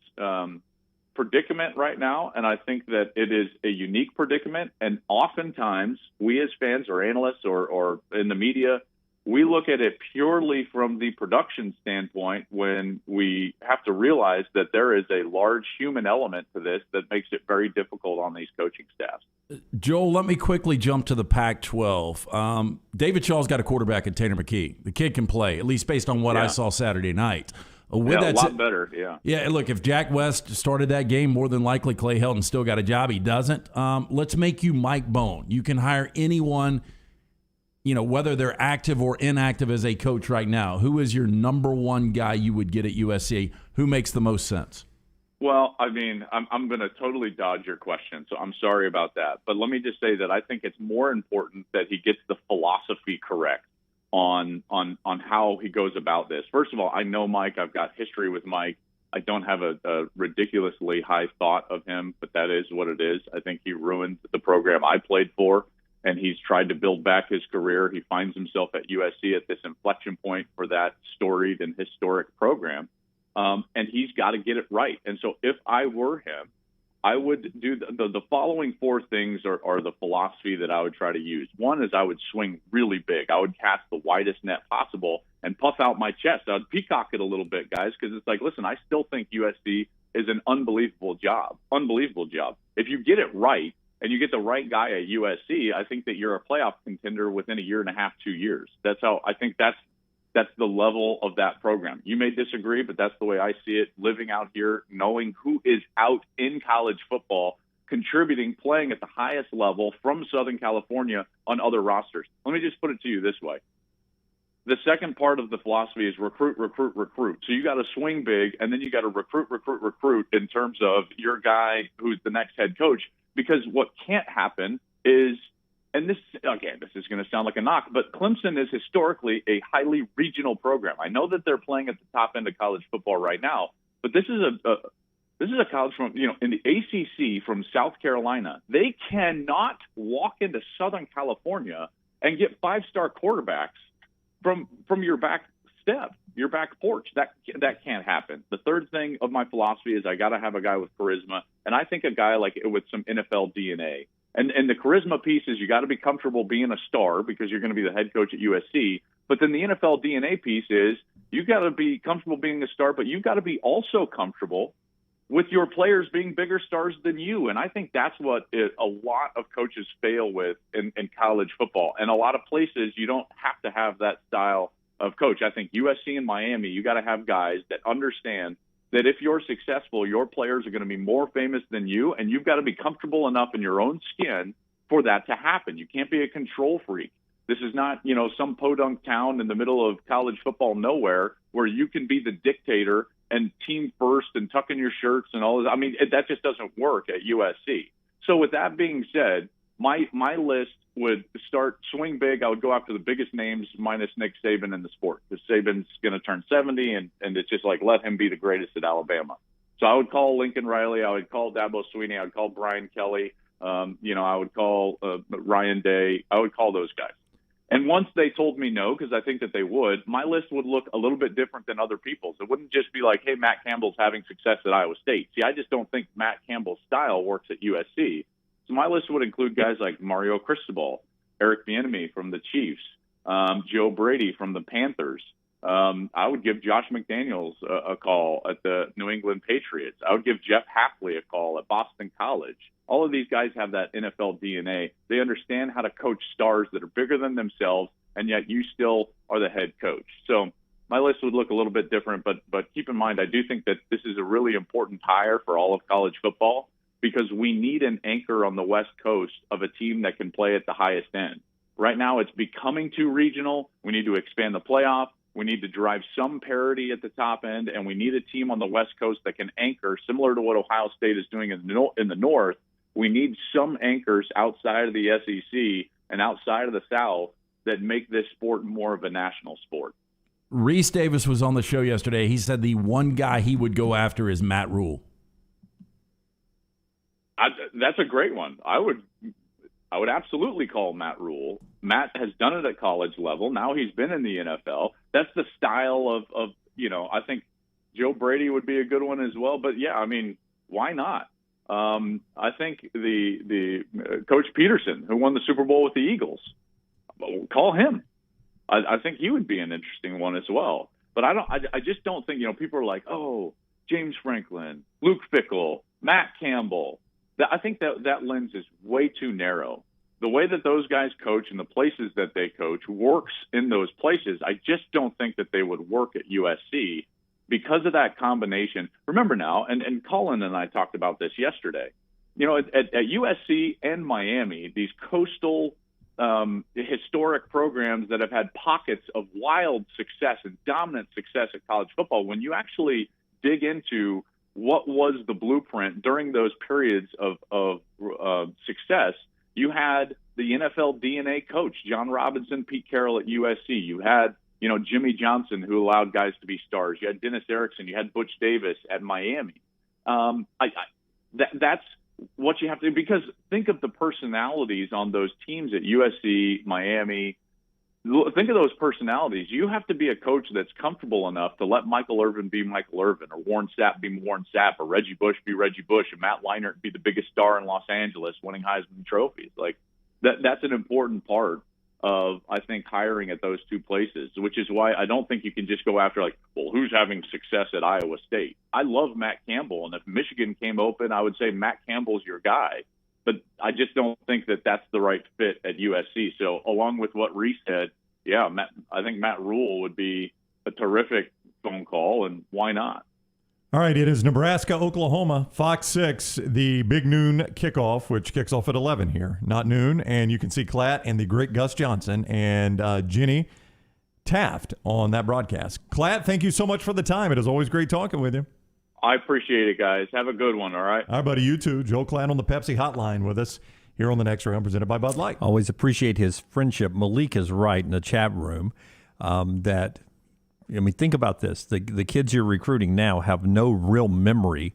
predicament right now, and I think that it is a unique predicament. And oftentimes, we as fans or analysts or in the media, we look at it purely from the production standpoint when we have to realize that there is a large human element to this that makes it very difficult on these coaching staffs. Joel, let me quickly jump to the Pac-12. David Shaw's got a quarterback in Tanner McKee. The kid can play, at least based on what I saw Saturday night. A lot better, yeah. Yeah, look, if Jack West started that game, more than likely Clay Helton still got a job. He doesn't. Let's make you Mike Bone. You can hire anyone, whether they're active or inactive as a coach right now. Who is your number one guy you would get at USC? Who makes the most sense? Well, I mean, I'm going to totally dodge your question, so I'm sorry about that. But let me just say that I think it's more important that he gets the philosophy correct on how he goes about this. First of all, I know Mike. I've got history with Mike. I don't have a ridiculously high thought of him, but that is what it is. I think he ruined the program I played for, and he's tried to build back his career. He finds himself at USC at this inflection point for that storied and historic program. And he's got to get it right. And so if I were him, I would do the following four things are the philosophy that I would try to use. One is I would swing really big. I would cast the widest net possible and puff out my chest. I would peacock it a little bit, guys, because it's like, listen, I still think USC is an unbelievable job. If you get it right and you get the right guy at USC, I think that you're a playoff contender within a year and a half, 2 years. That's how I think that's the level of that program. You may disagree, but that's the way I see it, living out here, knowing who is out in college football, contributing, playing at the highest level from Southern California on other rosters. Let me just put it to you this way. The second part of the philosophy is recruit. So you got to swing big, and then you got to recruit in terms of your guy who's the next head coach. Because what can't happen is, and this is going to sound like a knock, but Clemson is historically a highly regional program. I know that they're playing at the top end of college football right now, but this is a college from, in the ACC from South Carolina. They cannot walk into Southern California and get 5-star quarterbacks from your back step, your back porch. That can't happen. The third thing of my philosophy is I got to have a guy with charisma, and I think a guy like with some NFL DNA. And the charisma piece is you got to be comfortable being a star because you're going to be the head coach at USC. But then the NFL DNA piece is you got to be comfortable being a star, but you've got to be also comfortable with your players being bigger stars than you. And I think that's what a lot of coaches fail with in college football. And a lot of places you don't have to have that style of coach. I think USC and Miami, you got to have guys that understand that if you're successful, your players are going to be more famous than you, and you've got to be comfortable enough in your own skin for that to happen. You can't be a control freak. This is not, some podunk town in the middle of college football nowhere where you can be the dictator and team first and tuck in your shirts and all this. I mean, that just doesn't work at USC. So with that being said, my list would start swing big. I would go after the biggest names minus Nick Saban in the sport, because Saban's going to turn 70, and it's just like, let him be the greatest at Alabama. So I would call Lincoln Riley. I would call Dabo Swinney. I would call Brian Kelly. I would call Ryan Day. I would call those guys. And once they told me no, because I think that they would, my list would look a little bit different than other people's. It wouldn't just be like, hey, Matt Campbell's having success at Iowa State. See, I just don't think Matt Campbell's style works at USC. So my list would include guys like Mario Cristobal, Eric Bieniemy from the Chiefs, Joe Brady from the Panthers. I would give Josh McDaniels a call at the New England Patriots. I would give Jeff Hafley a call at Boston College. All of these guys have that NFL DNA. They understand how to coach stars that are bigger than themselves, and yet you still are the head coach. So my list would look a little bit different, but keep in mind, I do think that this is a really important hire for all of college football, because we need an anchor on the West Coast of a team that can play at the highest end. Right now, it's becoming too regional. We need to expand the playoff. We need to drive some parity at the top end, and we need a team on the West Coast that can anchor, similar to what Ohio State is doing in the North. We need some anchors outside of the SEC and outside of the South that make this sport more of a national sport. Reese Davis was on the show yesterday. He said the one guy he would go after is Matt Rule. That's a great one. I would absolutely call Matt Rule. Matt has done it at college level. Now he's been in the NFL. That's the style of I think Joe Brady would be a good one as well. But yeah, I mean, why not? I think the Coach Peterson, who won the Super Bowl with the Eagles, call him. I think he would be an interesting one as well. But I just don't think, people are like, oh, James Franklin, Luke Fickell, Matt Campbell. I think that lens is way too narrow. The way that those guys coach and the places that they coach works in those places. I just don't think that they would work at USC because of that combination. Remember now, and Colin and I talked about this yesterday, at USC and Miami, these coastal historic programs that have had pockets of wild success and dominant success at college football, when you actually dig into what was the blueprint during those periods of success, you had the NFL DNA coach, John Robinson, Pete Carroll at USC. You had, Jimmy Johnson, who allowed guys to be stars. You had Dennis Erickson. You had Butch Davis at Miami. That's what you have to do, because think of the personalities on those teams at USC, Miami. think of those personalities. You have to be a coach that's comfortable enough to let Michael Irvin be Michael Irvin, or Warren Sapp be Warren Sapp, or Reggie Bush be Reggie Bush, and Matt Leinart be the biggest star in Los Angeles winning Heisman trophies. Like that's an important part of, I think, hiring at those two places, which is why I don't think you can just go after, like, well, who's having success at Iowa State? I love Matt Campbell, and if Michigan came open, I would say Matt Campbell's your guy. But I just don't think that that's the right fit at USC. So along with what Reese said, yeah, I think Matt Rule would be a terrific phone call, and why not? All right, it is Nebraska, Oklahoma, Fox 6, the big noon kickoff, which kicks off at 11 here, not noon. And you can see Klatt and the great Gus Johnson and Jenny Taft on that broadcast. Klatt, thank you so much for the time. It is always great talking with you. I appreciate it, guys. Have a good one, all right? All right, buddy, you too. Joel Klatt on the Pepsi hotline with us here on the Next Round, presented by Bud Light. Always appreciate his friendship. Malik is right in the chat room that, I mean, think about this. The kids you're recruiting now have no real memory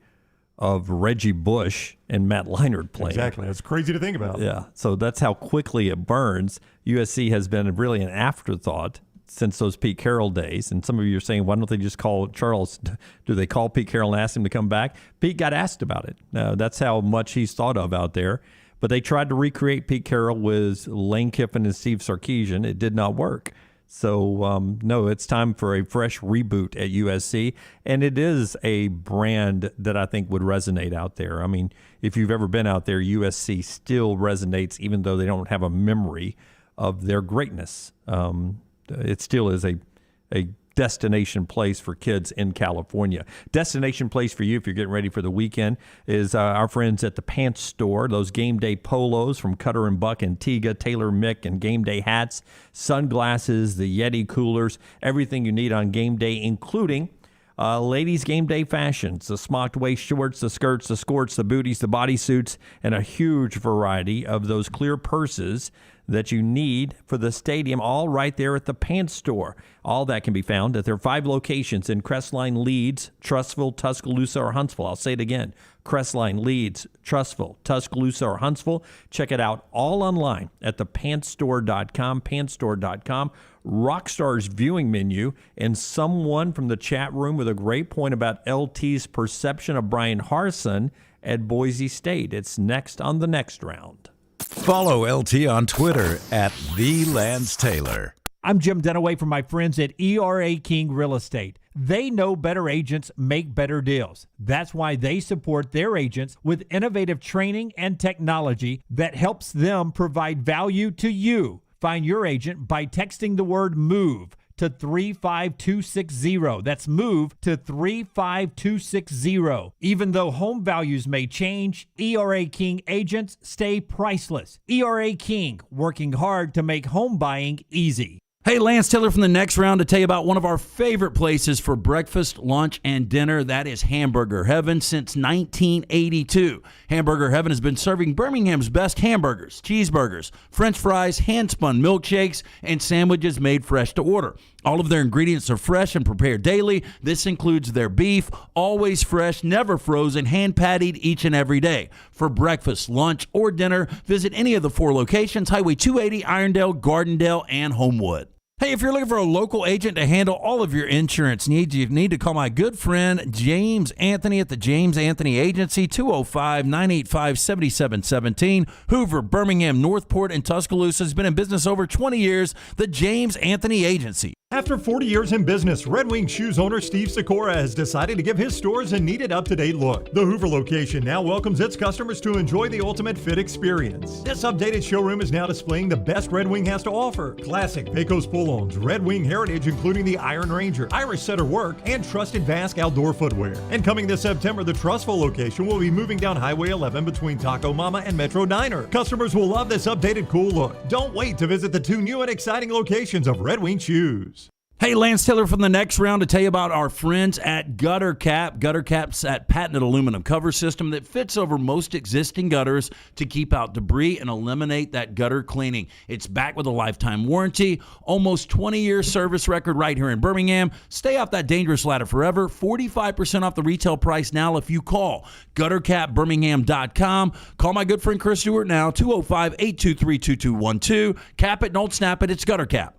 of Reggie Bush and Matt Leinart playing. Exactly. It's crazy to think about. Yeah. So that's how quickly it burns. USC has been really an afterthought since those Pete Carroll days. And some of you are saying, why don't they just call Charles? Do they call Pete Carroll and ask him to come back? Pete got asked about it. That's how much he's thought of out there. But they tried to recreate Pete Carroll with Lane Kiffin and Steve Sarkisian. It did not work. So, no, it's time for a fresh reboot at USC. And it is a brand that I think would resonate out there. I mean, if you've ever been out there, USC still resonates, even though they don't have a memory of their greatness. It still is a destination place for kids in California. Destination place for you if you're getting ready for the weekend is our friends at the Pants Store. Those game day polos from Cutter and Buck, Antigua, Taylor Mick, and game day hats, sunglasses, the Yeti coolers, everything you need on game day, including ladies' game day fashions, the smocked waist shorts, the skirts, the skirts, the booties, the bodysuits, and a huge variety of those clear purses that you need for the stadium, all right there at the Pants Store. All that can be found at their 5 locations in Crestline, Leeds, Trussville, Tuscaloosa, or Huntsville. I'll say it again. Crestline, Leeds, Trussville, Tuscaloosa, or Huntsville. Check it out all online at thepantsstore.com, pantsstore.com. Rockstar's viewing menu, and someone from the chat room with a great point about LT's perception of Brian Harsin at Boise State. It's next on the Next Round. Follow LT on Twitter at @TheLanceTaylor. I'm Jim Dunaway from my friends at ERA King Real Estate. They know better agents make better deals. That's why they support their agents with innovative training and technology that helps them provide value to you. Find your agent by texting the word MOVE to 35260. That's MOVE to 35260. Even though home values may change, ERA King agents stay priceless. ERA King, working hard to make home buying easy. Hey, Lance Taylor from the Next Round to tell you about one of our favorite places for breakfast, lunch, and dinner. That is Hamburger Heaven since 1982. Hamburger Heaven has been serving Birmingham's best hamburgers, cheeseburgers, French fries, hand-spun milkshakes, and sandwiches made fresh to order. All of their ingredients are fresh and prepared daily. This includes their beef, always fresh, never frozen, hand-pattied each and every day. For breakfast, lunch, or dinner, visit any of the 4 locations, Highway 280, Irondale, Gardendale, and Homewood. Hey, if you're looking for a local agent to handle all of your insurance needs, you need to call my good friend James Anthony at the James Anthony Agency, 205-985-7717. Hoover, Birmingham, Northport, and Tuscaloosa has been in business over 20 years. The James Anthony Agency. After 40 years in business, Red Wing Shoes owner Steve Sikora has decided to give his stores a needed up-to-date look. The Hoover location now welcomes its customers to enjoy the ultimate fit experience. This updated showroom is now displaying the best Red Wing has to offer. Classic Pecos pull-ons, Red Wing heritage including the Iron Ranger, Irish Setter work, and trusted Vask outdoor footwear. And coming this September, the Trussville location will be moving down Highway 11 between Taco Mama and Metro Diner. Customers will love this updated cool look. Don't wait to visit the 2 new and exciting locations of Red Wing Shoes. Hey, Lance Taylor from the Next Round to tell you about our friends at Gutter Cap. Gutter Cap's that patented aluminum cover system that fits over most existing gutters to keep out debris and eliminate that gutter cleaning. It's backed with a lifetime warranty, almost 20-year service record right here in Birmingham. Stay off that dangerous ladder forever. 45% off the retail price now if you call guttercapbirmingham.com. Call my good friend Chris Stewart now, 205-823-2212. Cap it, don't snap it. It's Gutter Cap.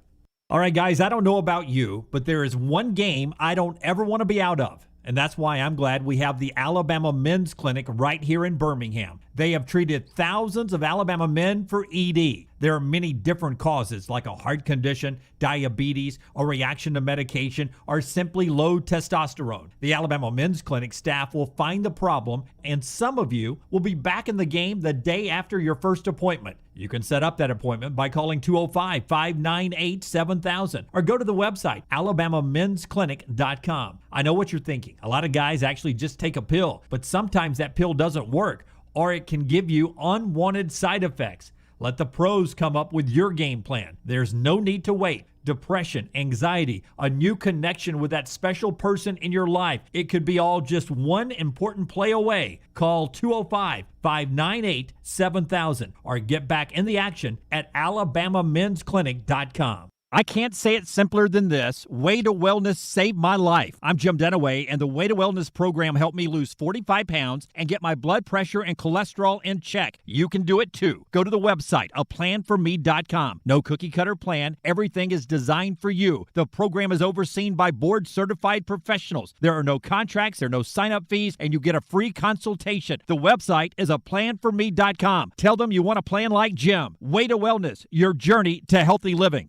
All right, guys, I don't know about you, but there is one game I don't ever want to be out of. And that's why I'm glad we have the Alabama Men's Clinic right here in Birmingham. They have treated thousands of Alabama men for ED. There are many different causes like a heart condition, diabetes, a reaction to medication, or simply low testosterone. The Alabama Men's Clinic staff will find the problem, and some of you will be back in the game the day after your first appointment. You can set up that appointment by calling 205-598-7000 or go to the website, alabamamensclinic.com. I know what you're thinking. A lot of guys actually just take a pill, but sometimes that pill doesn't work, or it can give you unwanted side effects. Let the pros come up with your game plan. There's no need to wait. Depression, anxiety, a new connection with that special person in your life. It could be all just one important play away. Call 205-598-7000 or get back in the action at alabamamensclinic.com. I can't say it simpler than this. Way to Wellness saved my life. I'm Jim Dunaway, and the Way to Wellness program helped me lose 45 pounds and get my blood pressure and cholesterol in check. You can do it too. Go to the website, aplanforme.com. No cookie-cutter plan. Everything is designed for you. The program is overseen by board-certified professionals. There are no contracts, there are no sign-up fees, and you get a free consultation. The website is aplanforme.com. Tell them you want a plan like Jim. Way to Wellness, your journey to healthy living.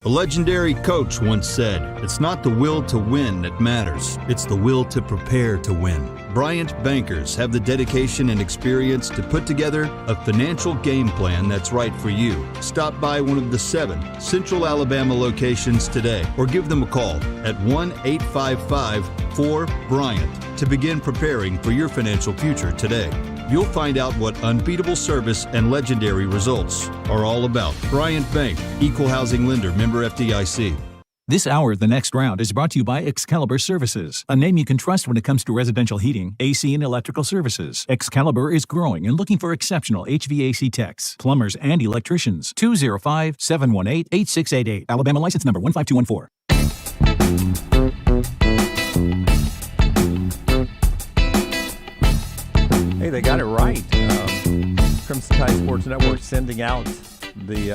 A legendary coach once said, "It's not the will to win that matters, it's the will to prepare to win." Bryant bankers have the dedication and experience to put together a financial game plan that's right for you. Stop by one of the 7 Central Alabama locations today or give them a call at 1-855-4-BRYANT to begin preparing for your financial future today. You'll find out what unbeatable service and legendary results are all about. Bryant Bank, Equal Housing Lender, member FDIC. This hour, The Next Round, is brought to you by Excalibur Services, a name you can trust when it comes to residential heating, AC, and electrical services. Excalibur is growing and looking for exceptional HVAC techs, plumbers, and electricians. 205-718-8688. Alabama license number 15214. Hey, they got it right. Crimson Tide Sports Network sending out the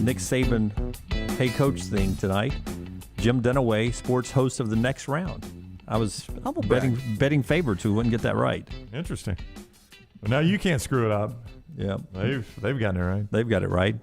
Nick Saban Hey Coach thing tonight. Jim Dunaway, sports host of The Next Round. I was betting favorites who wouldn't get that right. Interesting. Well, now you can't screw it up. Yeah. They've gotten it right. They've got it right.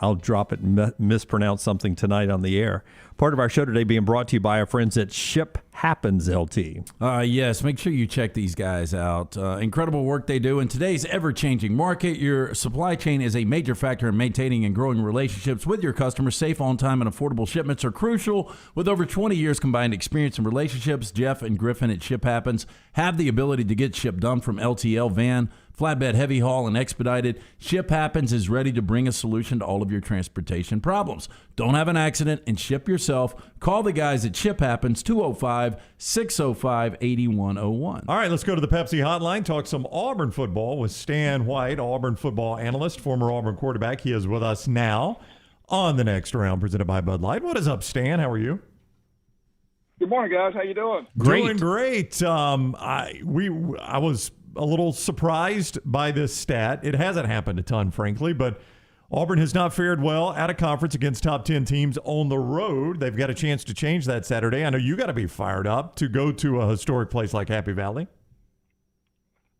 I'll drop it and mispronounce something tonight on the air. Part of our show today being brought to you by our friends at Ship Happens LT. Yes, make sure you check these guys out. Incredible work they do in today's ever-changing market. Your supply chain is a major factor in maintaining and growing relationships with your customers. Safe, on-time, and affordable shipments are crucial. With over 20 years combined experience in relationships, Jeff and Griffin at Ship Happens have the ability to get ship done from LTL, van, flatbed, heavy haul, and expedited. Ship Happens is ready to bring a solution to all of your transportation problems. Don't have an accident and ship yourself. Call the guys at Ship Happens, 205-605-8101. All right, let's go to the Pepsi hotline, talk some Auburn football with Stan White, Auburn football analyst, former Auburn quarterback. He is with us now on The Next Round, presented by Bud Light. What is up, Stan? How are you? Good morning, guys. How you doing? Doing great. I was a little surprised by this stat. It hasn't happened a ton, frankly, but Auburn has not fared well at a conference against top 10 teams on the road. They've got a chance to change that Saturday. I know you got to be fired up to go to a historic place like Happy Valley.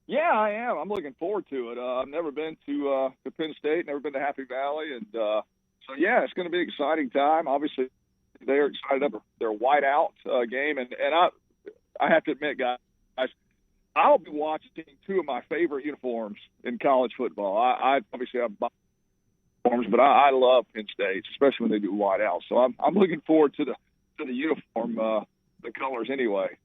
Yeah, I am. I'm looking forward to it. I've never been to Penn State, never been to Happy Valley, and so yeah, it's going to be an exciting time. Obviously, they're excited about their whiteout game, and I have to admit, guys, I'll be watching 2 of my favorite uniforms in college football. I obviously have uniforms, but I love Penn State, especially when they do whiteout. So I'm looking forward to the uniform, the colors anyway.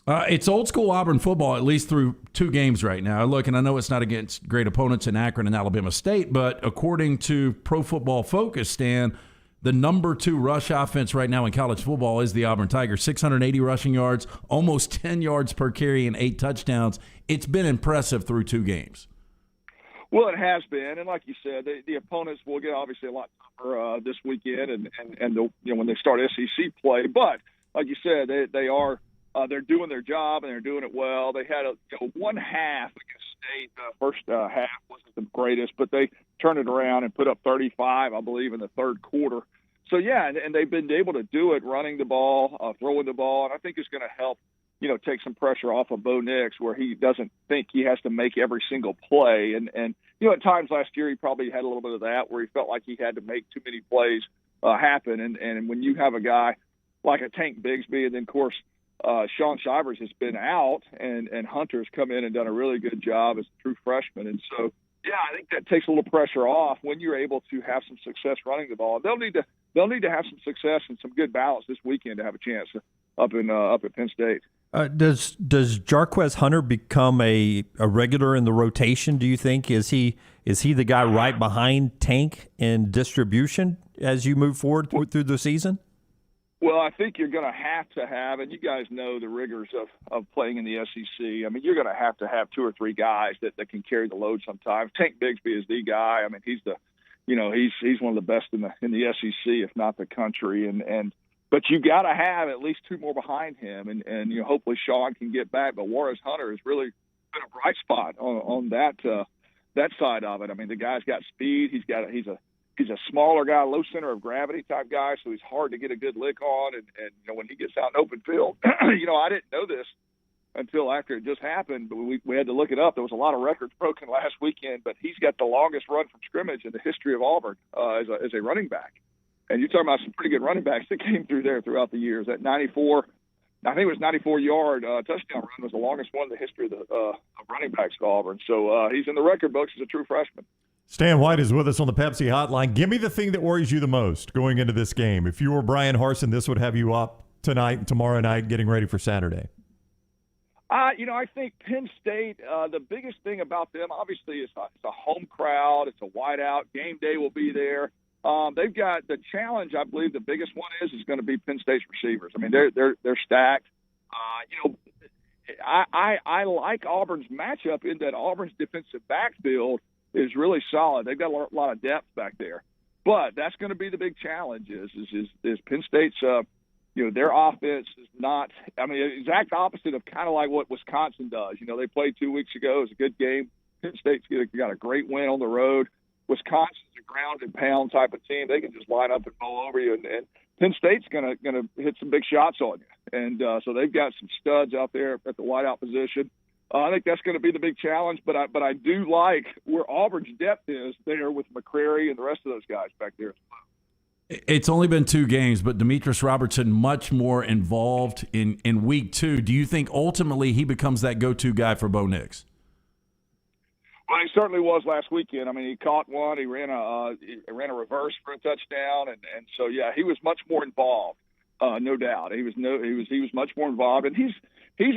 It's old school Auburn football, at least through 2 games right now. Look, and I know it's not against great opponents in Akron and Alabama State, but according to Pro Football Focus, Stan, the number 2 rush offense right now in college football is the Auburn Tigers. 680 rushing yards, almost 10 yards per carry, and 8 touchdowns. It's been impressive through 2 games. Well, it has been, and like you said, the opponents will get obviously a lot tougher this weekend, and when they start SEC play. But like you said, they're doing their job and they're doing it well. They had one half against State. First half wasn't the greatest, but they turned it around and put up 35, I believe, in the third quarter. yeah, and they've been able to do it, running the ball, throwing the ball, and I think it's going to help, take some pressure off of Bo Nix, where he doesn't think he has to make every single play. And at times last year he probably had a little bit of that, where he felt like he had to make too many plays happen. And when you have a guy like a Tank Bigsby, and then, of course, Sean Shivers has been out, and Hunter's come in and done a really good job as a true freshman. And so, yeah, I think that takes a little pressure off when you're able to have some success running the ball. They'll need to have some success and some good balance this weekend to have a chance up at Penn State. Does Jarquez Hunter become a regular in the rotation, do you think? Is he the guy right behind Tank in distribution as you move forward through the season? Well, I think you're going to have, and you guys know the rigors of playing in the SEC. I mean, you're going to have 2 or 3 guys that can carry the load sometimes. Tank Bigsby is the guy. I mean, he's he's one of the best in the SEC, if not the country. But you got to have at least 2 more behind him, and hopefully Sean can get back. But Juarez Hunter has really been a bright spot on that side of it. I mean, the guy's got speed. He's a smaller guy, low center of gravity type guy, so he's hard to get a good lick on. And when he gets out in open field, I didn't know this until after it just happened, but we had to look it up. There was a lot of records broken last weekend, but he's got the longest run from scrimmage in the history of Auburn as a running back. And you're talking about some pretty good running backs that came through there throughout the years. That 94-yard touchdown run was the longest one in the history of running backs at Auburn. So he's in the record books as a true freshman. Stan White is with us on the Pepsi Hotline. Give me the thing that worries you the most going into this game. If you were Brian Harsin, this would have you up tonight and tomorrow night getting ready for Saturday. I think Penn State, the biggest thing about them, obviously, is it's a home crowd. It's a whiteout. Game day will be there. They've got the challenge. I believe the biggest one is going to be Penn State's receivers. I mean, they're stacked. I like Auburn's matchup in that Auburn's defensive backfield is really solid. They've got a lot of depth back there, but that's going to be the big challenge. Is Penn State's their offense is not. I mean, exact opposite of kind of like what Wisconsin does. They played 2 weeks ago. It was a good game. Penn State's got a great win on the road. Wisconsin's a ground and pound type of team. They can just line up and mow over you, and Penn State's gonna hit some big shots on you. And so they've got some studs out there at the wideout position. I think that's going to be the big challenge, but I do like where Auburn's depth is there with McCrary and the rest of those guys back there as well. It's only been 2 games, but Demetrius Robertson much more involved in week 2. Do you think ultimately he becomes that go-to guy for Bo Nix? Well, he certainly was last weekend. I mean, he caught one. He ran a reverse for a touchdown, and so yeah, he was much more involved, no doubt. He was much more involved, and he's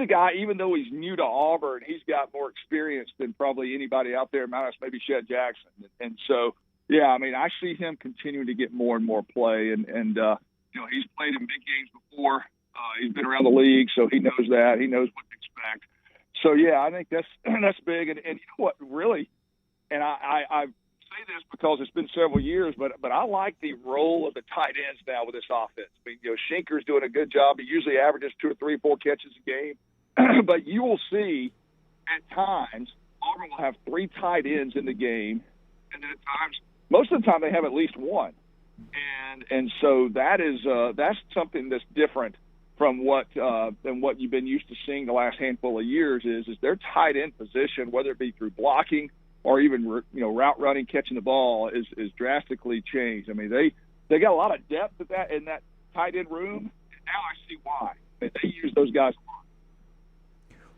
a guy. Even though he's new to Auburn, he's got more experience than probably anybody out there, minus maybe Shed Jackson. And so, yeah, I mean, I see him continuing to get more and more play, and he's played in big games before. He's been around the league, so he knows that. He knows what to expect. So, yeah, I think that's big. And you know what, really, and I say this because it's been several years, but I like the role of the tight ends now with this offense. I mean, Schenker's doing a good job. He usually averages 2 or 3 or 4 catches a game. But you will see at times Auburn will have 3 tight ends in the game, and then at times, most of the time, they have at least one. And so that's something that's different from what you've been used to seeing the last handful of years is their tight end position, whether it be through blocking or even route running, catching the ball, is drastically changed. I mean, they got a lot of depth in that tight end room. And now I see why they use those guys a lot.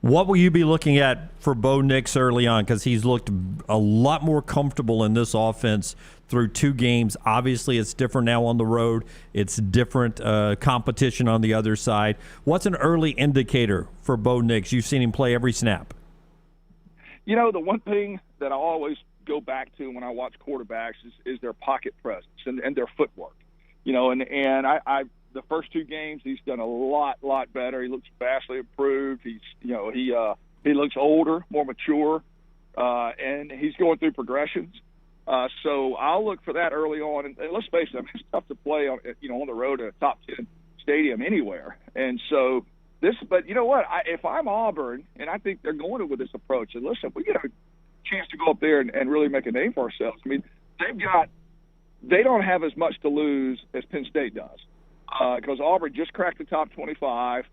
What will you be looking at for Bo Nix early on? Because he's looked a lot more comfortable in this offense through 2 games. Obviously, it's different now on the road. It's different competition on the other side. What's an early indicator for Bo Nix? You've seen him play every snap. The one thing that I always go back to when I watch quarterbacks is their pocket presence and their footwork. And I the first 2 games he's done a lot better. He looks vastly improved. He looks older, more mature, and he's going through progressions. So I'll look for that early on. And let's face it, I mean, it's tough to play on the road at a top 10 stadium anywhere. And so but you know what? If I'm Auburn, and I think they're going with this approach, and listen, we get a chance to go up there and really make a name for ourselves. I mean, they've got they don't have as much to lose as Penn State does, because Auburn just cracked the top 25.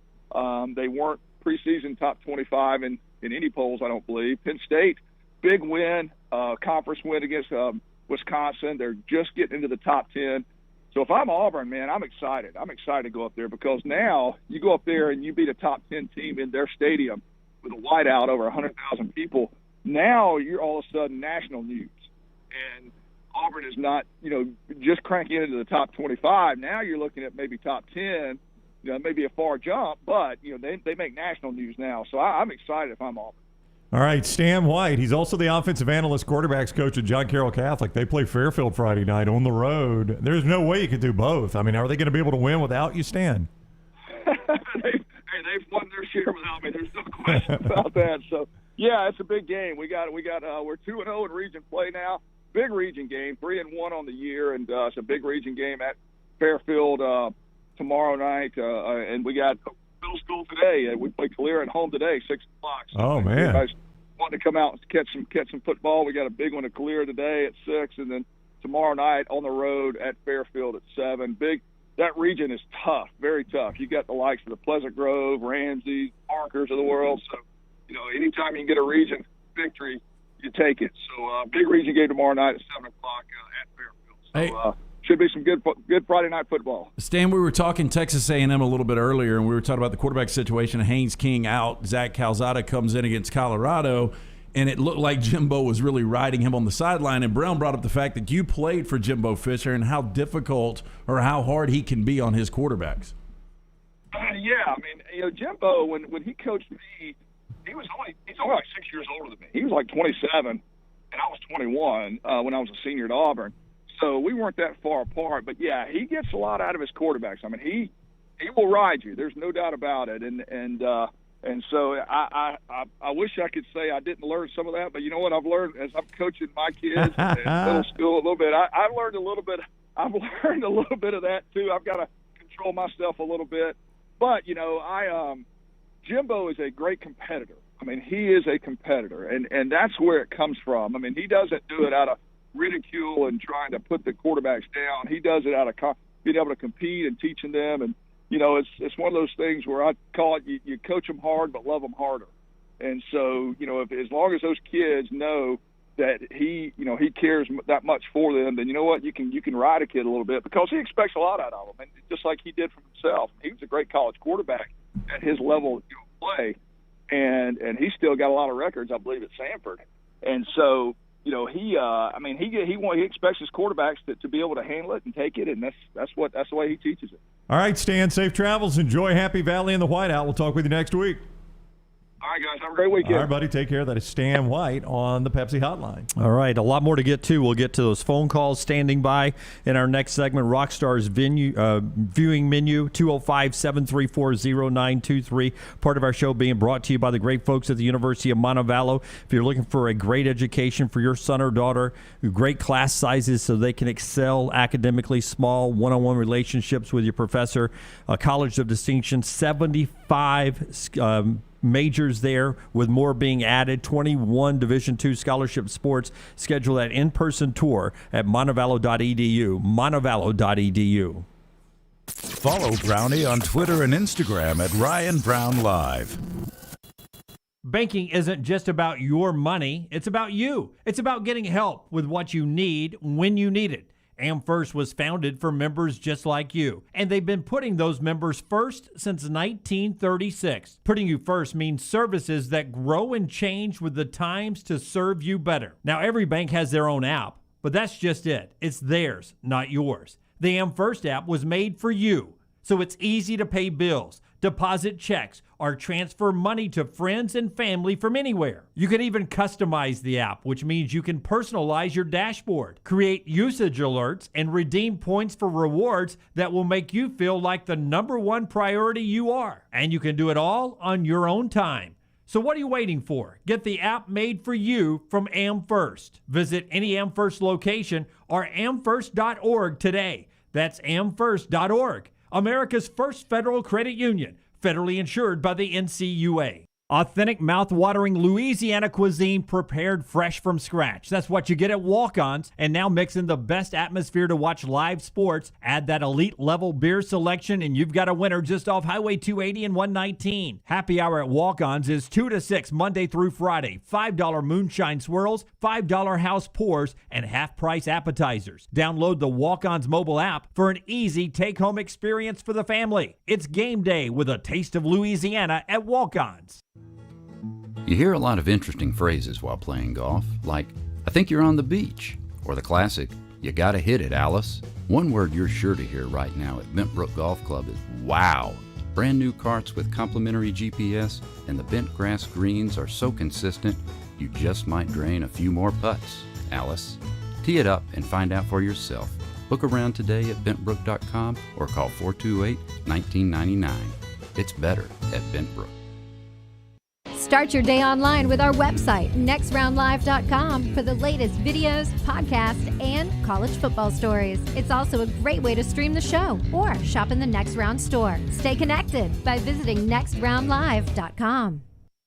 They weren't preseason top 25 in any polls, I don't believe. Penn State, big win, conference win against Wisconsin. They're just getting into the top 10. So if I'm Auburn, man, I'm excited. I'm excited to go up there, because now you go up there and you beat a top 10 team in their stadium with a whiteout over 100,000 people. Now you're all of a sudden national news. And Auburn is not, just cranking into the top 25. Now you're looking at maybe top 10, maybe a far jump, but, they make national news now. So I'm excited if I'm Auburn. All right, Stan White. He's also the offensive analyst quarterbacks coach at John Carroll Catholic. They play Fairfield Friday night on the road. There's no way you could do both. I mean, are they going to be able to win without you, Stan? They've won their share without me. There's no question about that. So, yeah, it's a big game. We're 2-0 in region play now. Big region game, 3-1 on the year, and it's a big region game at Fairfield tomorrow night. And we got middle school today. We play Calera at home today, 6 o'clock. So oh man! You guys want to come out and catch some football? We got a big one at Calera today at 6, and then tomorrow night on the road at Fairfield at 7. That region is tough, very tough. You got the likes of the Pleasant Grove, Ramsey, Parkers of the world. So, anytime you can get a region victory, you take it. So, big region game tomorrow night at 7 o'clock at Fairfield. So, should be some good Friday night football. Stan, we were talking Texas A&M a little bit earlier, and we were talking about the quarterback situation. Haynes King out. Zach Calzada comes in against Colorado, and it looked like Jimbo was really riding him on the sideline. And Brown brought up the fact that you played for Jimbo Fisher and how difficult or how hard he can be on his quarterbacks. Yeah, I mean, Jimbo, when he coached me, he's only like 6 years older than me. He was like 27, and I was 21 when I was a senior at Auburn. So we weren't that far apart. But, yeah, he gets a lot out of his quarterbacks. I mean, he will ride you. There's no doubt about it. And so I wish I could say I didn't learn some of that. But you know what I've learned as I'm coaching my kids in middle school a little bit. I've learned a little bit. I've learned a little bit of that too. I've got to control myself a little bit. But Jimbo is a great competitor. I mean, he is a competitor, and that's where it comes from. I mean, he doesn't do it out of ridicule and trying to put the quarterbacks down. He does it out of being able to compete and teaching them. And it's one of those things where I call it you coach them hard but love them harder. And so as long as those kids know that he cares that much for them, then you know what, you can ride a kid a little bit, because he expects a lot out of them, and just like he did for himself. He was a great college quarterback at his level of play, and he still got a lot of records, I believe, at Samford. And so he expects his quarterbacks to be able to handle it and take it, and that's the way he teaches it. All right, Stan, safe travels. Enjoy Happy Valley and the Whiteout. We'll talk with you next week. All right, guys. Have a great weekend. All right, buddy. Take care. That is Stan White on the Pepsi Hotline. All right. A lot more to get to. We'll get to those phone calls standing by in our next segment. Rockstar's viewing menu, 205-734-0923. Part of our show being brought to you by the great folks at the University of Montevallo. If you're looking for a great education for your son or daughter, great class sizes so they can excel academically, small one-on-one relationships with your professor, a college of distinction, 75 majors there, with more being added, 21 Division II scholarship sports. Schedule that in-person tour at montevallo.edu, montevallo.edu. Follow Brownie on Twitter and Instagram at Ryan Brown Live. Banking isn't just about your money, it's about you. It's about getting help with what you need when you need it. AmFirst was founded for members just like you, and they've been putting those members first since 1936. Putting you first means services that grow and change with the times to serve you better. Now, every bank has their own app, but that's just it. It's theirs, not yours. The AmFirst app was made for you, so it's easy to pay bills, deposit checks, or transfer money to friends and family from anywhere. You can even customize the app, which means you can personalize your dashboard, create usage alerts, and redeem points for rewards that will make you feel like the #1 priority you are. And you can do it all on your own time. So what are you waiting for? Get the app made for you from AmFirst. Visit any AmFirst location or amfirst.org today. That's amfirst.org. America's first federal credit union, federally insured by the NCUA. Authentic, mouth-watering Louisiana cuisine prepared fresh from scratch. That's what you get at Walk-Ons. And now mix in the best atmosphere to watch live sports. Add that elite-level beer selection, and you've got a winner just off Highway 280 and 119. Happy hour at Walk-Ons is 2 to 6 Monday through Friday. $5 moonshine swirls, $5 house pours, and half-price appetizers. Download the Walk-Ons mobile app for an easy take-home experience for the family. It's game day with a taste of Louisiana at Walk-Ons. You hear a lot of interesting phrases while playing golf, like, I think you're on the beach, or the classic, you gotta hit it, Alice. One word you're sure to hear right now at Bentbrook Golf Club is wow. Brand new carts with complimentary GPS, and the bent grass greens are so consistent, you just might drain a few more putts, Alice. Tee it up and find out for yourself. Book around today at bentbrook.com or call 428-1999. It's better at Bentbrook. Start your day online with our website, nextroundlive.com, for the latest videos, podcasts, and college football stories. It's also a great way to stream the show or shop in the Next Round store. Stay connected by visiting nextroundlive.com.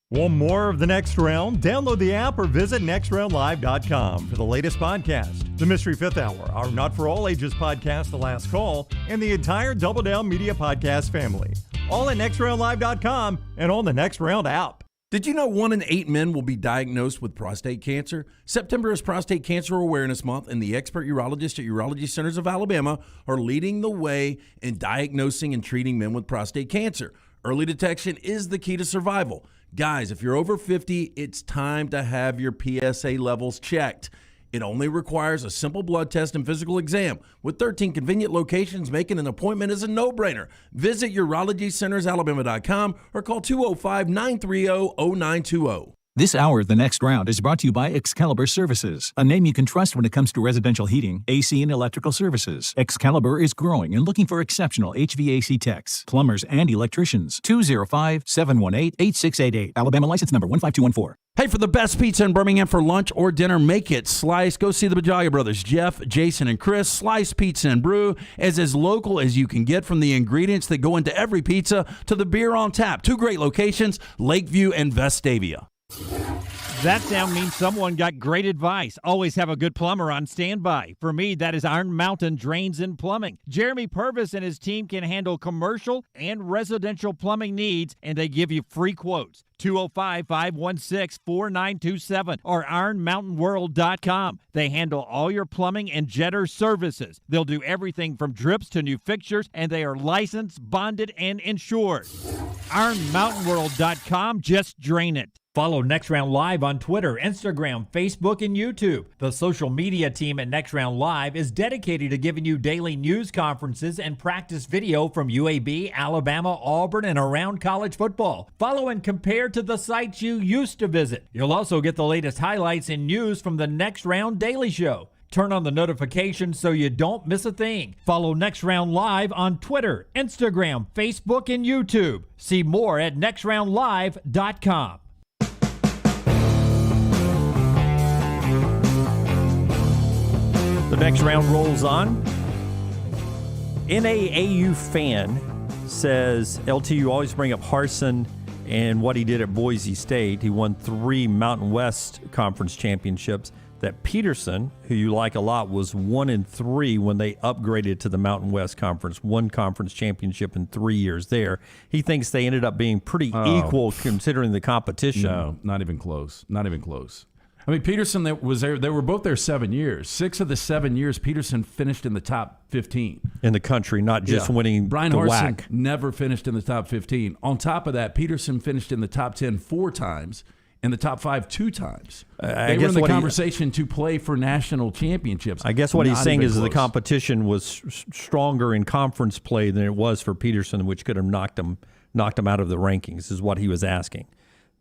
Want more of The Next Round? Download the app or visit nextroundlive.com for the latest podcast, The Mystery Fifth Hour, our Not For All Ages podcast, The Last Call, and the entire Double Down Media podcast family. All at nextroundlive.com and on the Next Round app. Did you know 1 in 8 men will be diagnosed with prostate cancer? September is Prostate Cancer Awareness Month, and the expert urologists at Urology Centers of Alabama are leading the way in diagnosing and treating men with prostate cancer. Early detection is the key to survival. Guys, if you're over 50, it's time to have your PSA levels checked. It only requires a simple blood test and physical exam. With 13 convenient locations, making an appointment is a no-brainer. Visit UrologyCentersAlabama.com or call 205-930-0920. This hour of The Next Round is brought to you by Excalibur Services, a name you can trust when it comes to residential heating, AC, and electrical services. Excalibur is growing and looking for exceptional HVAC techs, plumbers, and electricians. 205-718-8688. Alabama license number 15214. Hey, for the best pizza in Birmingham for lunch or dinner, make it Slice. Go see the Bajalia brothers, Jeff, Jason, and Chris. Slice Pizza and Brew is as local as you can get, from the ingredients that go into every pizza to the beer on tap. 2 great locations, Lakeview and Vestavia. That sound means someone got great advice. Always have a good plumber on standby. For me, that is Iron Mountain Drains and Plumbing. Jeremy Purvis and his team can handle commercial and residential plumbing needs, and they give you free quotes. 205-516-4927 or ironmountainworld.com. They handle all your plumbing and jetter services. They'll do everything from drips to new fixtures, and they are licensed, bonded, and insured. ironmountainworld.com. Just drain it. Follow Next Round Live on Twitter, Instagram, Facebook, and YouTube. The social media team at Next Round Live is dedicated to giving you daily news conferences and practice video from UAB, Alabama, Auburn, and around college football. Follow and compare to the sites you used to visit. You'll also get the latest highlights and news from the Next Round Daily Show. Turn on the notifications so you don't miss a thing. Follow Next Round Live on Twitter, Instagram, Facebook, and YouTube. See more at nextroundlive.com. The next round rolls on. NAAU fan says LTU always bring up Harsin and what he did at Boise State. He won 3 Mountain West Conference championships. That Peterson, who you like a lot, was 1-3 when they upgraded to the Mountain West Conference. 1 conference championship in 3 years there. He thinks they ended up being pretty equal considering the competition. No, not even close. Not even close. I mean, Peterson was there. They were both there 7 years. 6 of the 7 years, Peterson finished in the top 15 in the country, not just winning Brian the Harsin WAC. never finished in the top 15. On top of that, Peterson finished in the top 10 4 times, in the top 5 2 times. They were in the conversation to play for national championships. I guess what he's saying is the competition was stronger in conference play than it was for Peterson, which could have knocked him out of the rankings. Is what he was asking.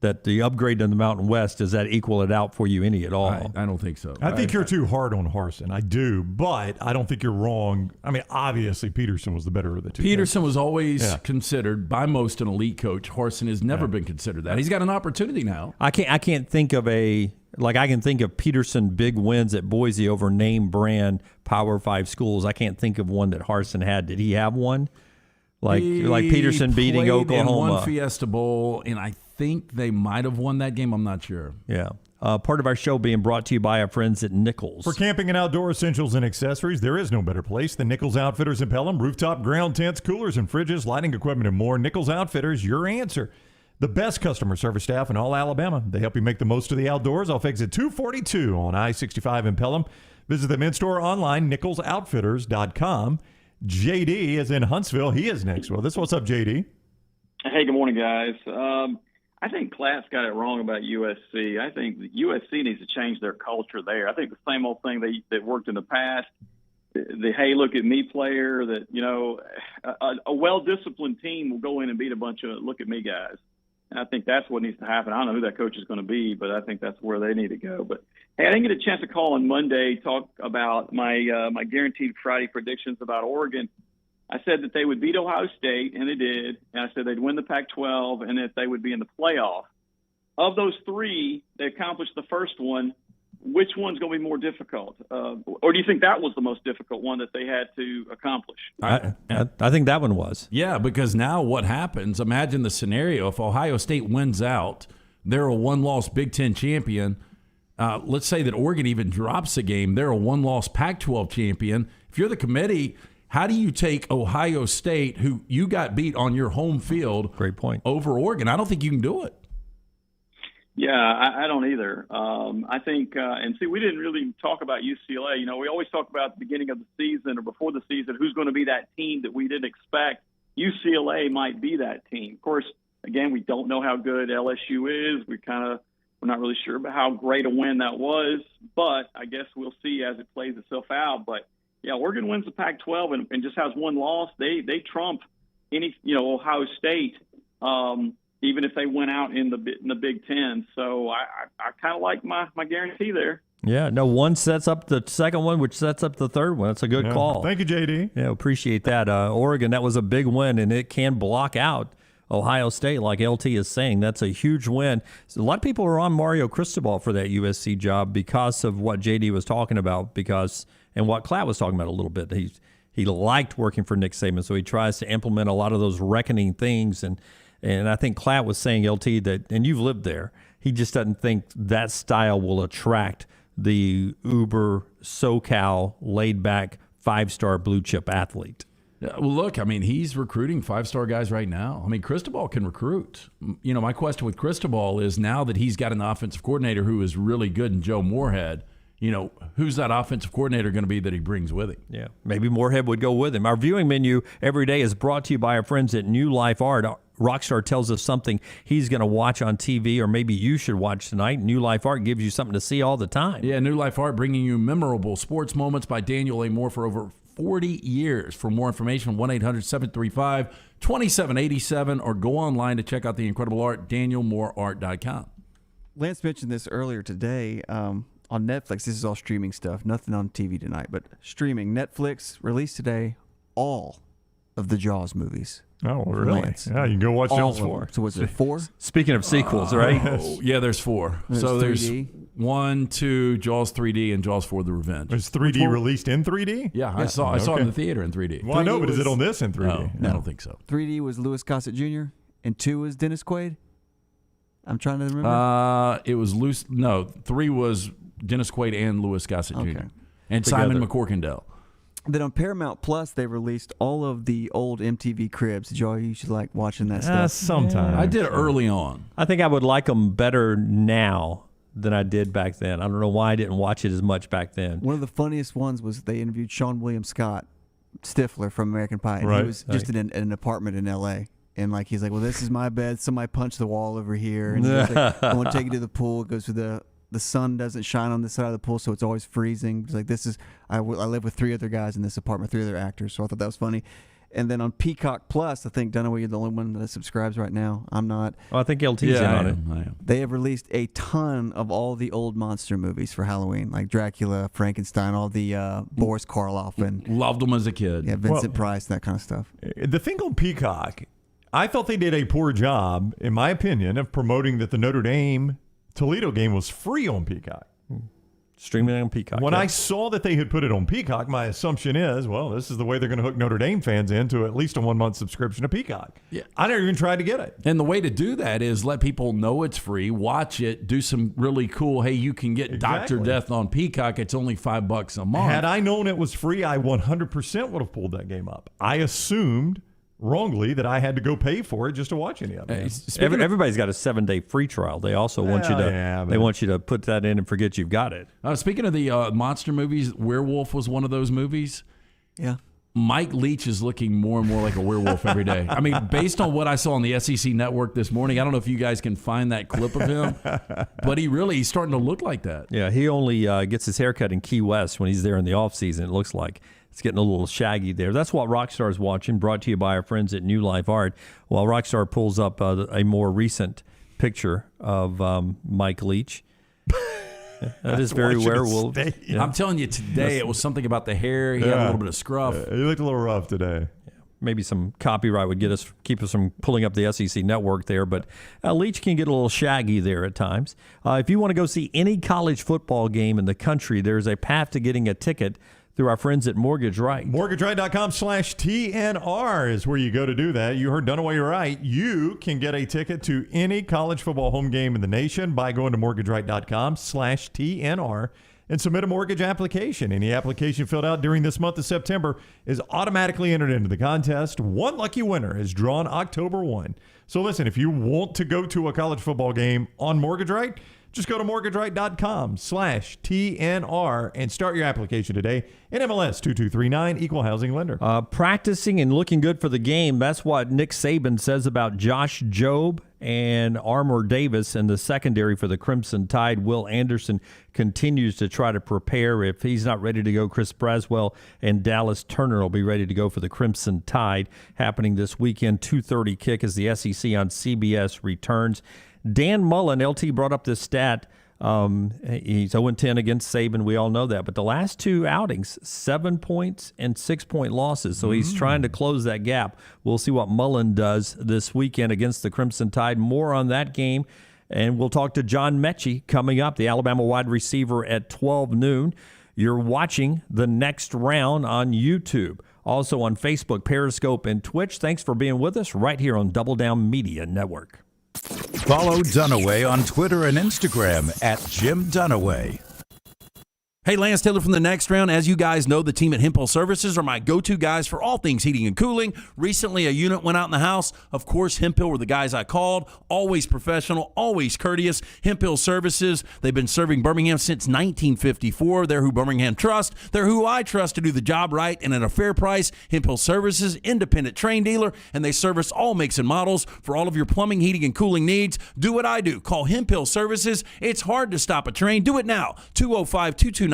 That the upgrade to the Mountain West, does that equal it out for you any at all? I don't think so. I think you're too hard on Harsin. I do, but I don't think you're wrong. I mean, obviously, Peterson was the better of the two. Peterson was always considered by most an elite coach. Harsin has never been considered that. He's got an opportunity now. I can't think of I can think of Peterson big wins at Boise over name brand Power 5 schools. I can't think of one that Harsin had. Did he have one? Like Peterson beating Oklahoma. In one Fiesta Bowl, and I think they might have won that game. I'm not sure. Yeah. Part of our show being brought to you by our friends at Nichols. For camping and outdoor essentials and accessories, there is no better place than Nichols Outfitters in Pelham. Rooftop ground tents, coolers and fridges, lighting equipment, and more. Nichols Outfitters, your answer. The best customer service staff in all Alabama. They help you make the most of the outdoors off exit 242 on I-65 in Pelham. Visit them in-store online, nicholsoutfitters.com. JD is in Huntsville. He is next. Well, what's up, JD? Hey, good morning, guys. I think Klatt's got it wrong about USC. I think USC needs to change their culture there. I think the same old thing that worked in the past, the hey, look at me player, that, you know, a well-disciplined team will go in and beat a bunch of look at me guys. And I think that's what needs to happen. I don't know who that coach is going to be, but I think that's where they need to go. But, hey, I didn't get a chance to call on Monday, talk about my guaranteed Friday predictions about Oregon. I said that they would beat Ohio State, and they did. And I said they'd win the Pac-12 and that they would be in the playoff. Of those three, they accomplished the first one. Which one's going to be more difficult? Or do you think that was the most difficult one that they had to accomplish? I think that one was. Yeah, because now what happens, imagine the scenario. If Ohio State wins out, they're a one-loss Big Ten champion. Let's say that Oregon even drops a game. They're a one-loss Pac-12 champion. If you're the committee, how do you take Ohio State, who you got beat on your home field, great point, over Oregon? I don't think you can do it. Yeah, I don't either. I think, and see, we didn't really talk about UCLA. You know, we always talk about the beginning of the season or before the season, who's going to be that team that we didn't expect. UCLA might be that team. Of course, again, we don't know how good LSU is. We're not really sure about how great a win that was, but I guess we'll see as it plays itself out. But yeah, Oregon wins the Pac-12 and just has one loss. They trump any, Ohio State, even if they went out in the Big Ten. So I kind of like my guarantee there. Yeah, no, one sets up the second one, which sets up the third one. That's a good call. Thank you, JD. Yeah, appreciate that. Oregon, that was a big win, and it can block out Ohio State, like LT is saying. That's a huge win. So a lot of people are on Mario Cristobal for that USC job because of what JD was talking about, and what Klatt was talking about a little bit. He liked working for Nick Saban, so he tries to implement a lot of those reckoning things. And I think Klatt was saying, LT, that, and you've lived there, he just doesn't think that style will attract the uber SoCal laid-back five-star blue-chip athlete. Well, look, I mean, he's recruiting five-star guys right now. I mean, Cristobal can recruit. You know, my question with Cristobal is, now that he's got an offensive coordinator who is really good in Joe Moorhead, who's that offensive coordinator going to be that he brings with him? Yeah, maybe Moorhead would go with him. Our viewing menu every day is brought to you by our friends at New Life Art. Rockstar tells us something he's going to watch on TV, or maybe you should watch tonight. New Life Art gives you something to see all the time. Yeah, New Life Art bringing you memorable sports moments by Daniel A. Moore for over 40 years. For more information, 1-800-735-2787, or go online to check out the incredible art, danielmooreart.com. Lance mentioned this earlier today. On Netflix, this is all streaming stuff, nothing on TV tonight, but streaming. Netflix released today all of the Jaws movies. Oh, really? Lance. Yeah, you can go watch all Jaws 4. So was it 4? Speaking of sequels, right? Yeah, there's 4. There's so 3D. There's 1, 2, Jaws 3D, and Jaws 4: The Revenge. Is 3D released in 3D? Yeah, I saw it in the theater in 3D. Well, I know, but is it on this in 3D? No, I don't think so. 3D was Louis Gossett Jr., and 2 was Dennis Quaid? I'm trying to remember. It was 3 was Dennis Quaid and Louis Gossett Jr. And Together. Simon McCorkindale. Then on Paramount Plus, they released all of the old MTV Cribs. Joy, you should like watching that stuff. Sometimes. I did it early on. I think I would like them better now than I did back then. I don't know why I didn't watch it as much back then. One of the funniest ones was they interviewed Sean William Scott, Stifler from American Pie. And he was just in an apartment in L.A. And he's like, well, this is my bed. Somebody punched the wall over here. And he was like, I want to take you to the pool. It goes to the sun doesn't shine on this side of the pool, so it's always freezing. It's like, I live with 3 other guys in this apartment, 3 other actors, so I thought that was funny. And then on Peacock Plus, I think, Dunaway, you're the only one that subscribes right now. I'm not. Oh, I think LT's in on it. I am. They have released a ton of all the old monster movies for Halloween, like Dracula, Frankenstein, all the Boris Karloff. And loved them as a kid. Yeah, Vincent Price, that kind of stuff. The thing on Peacock, I thought they did a poor job, in my opinion, of promoting that the Notre Dame Toledo game was free on Peacock. Streaming on Peacock. When I saw that they had put it on Peacock, my assumption is, well, this is the way they're going to hook Notre Dame fans into at least a 1-month subscription to Peacock. Yeah. I never even tried to get it. And the way to do that is let people know it's free, watch it, do some really cool, hey, you can get Dr. Death on Peacock. It's only $5 a month. Had I known it was free, I 100% would have pulled that game up. I assumed wrongly that I had to go pay for it just to watch any of it. Everybody's got a 7-day free trial. They also want you to they want you to put that in and forget you've got it. Speaking of the monster movies, Werewolf was one of those movies. Yeah. Mike Leach is looking more and more like a werewolf every day. I mean, based on what I saw on the SEC Network this morning, I don't know if you guys can find that clip of him, but he's starting to look like that. Yeah, he only gets his haircut in Key West when he's there in the offseason, it looks like. It's getting a little shaggy there. That's what Rockstar's watching, brought to you by our friends at New Life Art. While Rockstar pulls up a more recent picture of Mike Leach. That is very werewolf. Yeah. I'm telling you, today it was something about the hair. He had a little bit of scruff. He looked a little rough today. Maybe some copyright would keep us from pulling up the SEC Network there, but Leach can get a little shaggy there at times. If you want to go see any college football game in the country, there's a path to getting a ticket through our friends at Mortgage Right. MortgageRight.com/TNR is where you go to do that. You heard Dunaway right. You can get a ticket to any college football home game in the nation by going to MortgageRight.com/TNR and submit a mortgage application. Any application filled out during this month of September is automatically entered into the contest. One lucky winner is drawn October 1. So listen, if you want to go to a college football game on Mortgage Right, just go to mortgageright.com/TNR and start your application today. NMLS 2239, Equal Housing Lender. Practicing and looking good for the game. That's what Nick Saban says about Josh Jobe and Armour Davis in the secondary for the Crimson Tide. Will Anderson continues to try to prepare. If he's not ready to go, Chris Braswell and Dallas Turner will be ready to go for the Crimson Tide. Happening this weekend, 2:30 kick as the SEC on CBS returns. Dan Mullen, LT brought up this stat. He's 0-10 against Saban. We all know that. But the last two outings, 7 points and 6-point losses. So he's trying to close that gap. We'll see what Mullen does this weekend against the Crimson Tide. More on that game. And we'll talk to John Metchie coming up, the Alabama wide receiver, at 12 noon. You're watching The Next Round on YouTube. Also on Facebook, Periscope, and Twitch. Thanks for being with us right here on Double Down Media Network. Follow Dunaway on Twitter and Instagram at Jim Dunaway. Hey, Lance Taylor from The Next Round. As you guys know, the team at Hemphill Services are my go-to guys for all things heating and cooling. Recently, a unit went out in the house. Of course, Hemphill were the guys I called. Always professional, always courteous. Hemphill Services, they've been serving Birmingham since 1954. They're who Birmingham trusts. They're who I trust to do the job right and at a fair price. Hemphill Services, independent train dealer, and they service all makes and models for all of your plumbing, heating, and cooling needs. Do what I do. Call Hemphill Services. It's hard to stop a train. Do it now. 205-229-2090.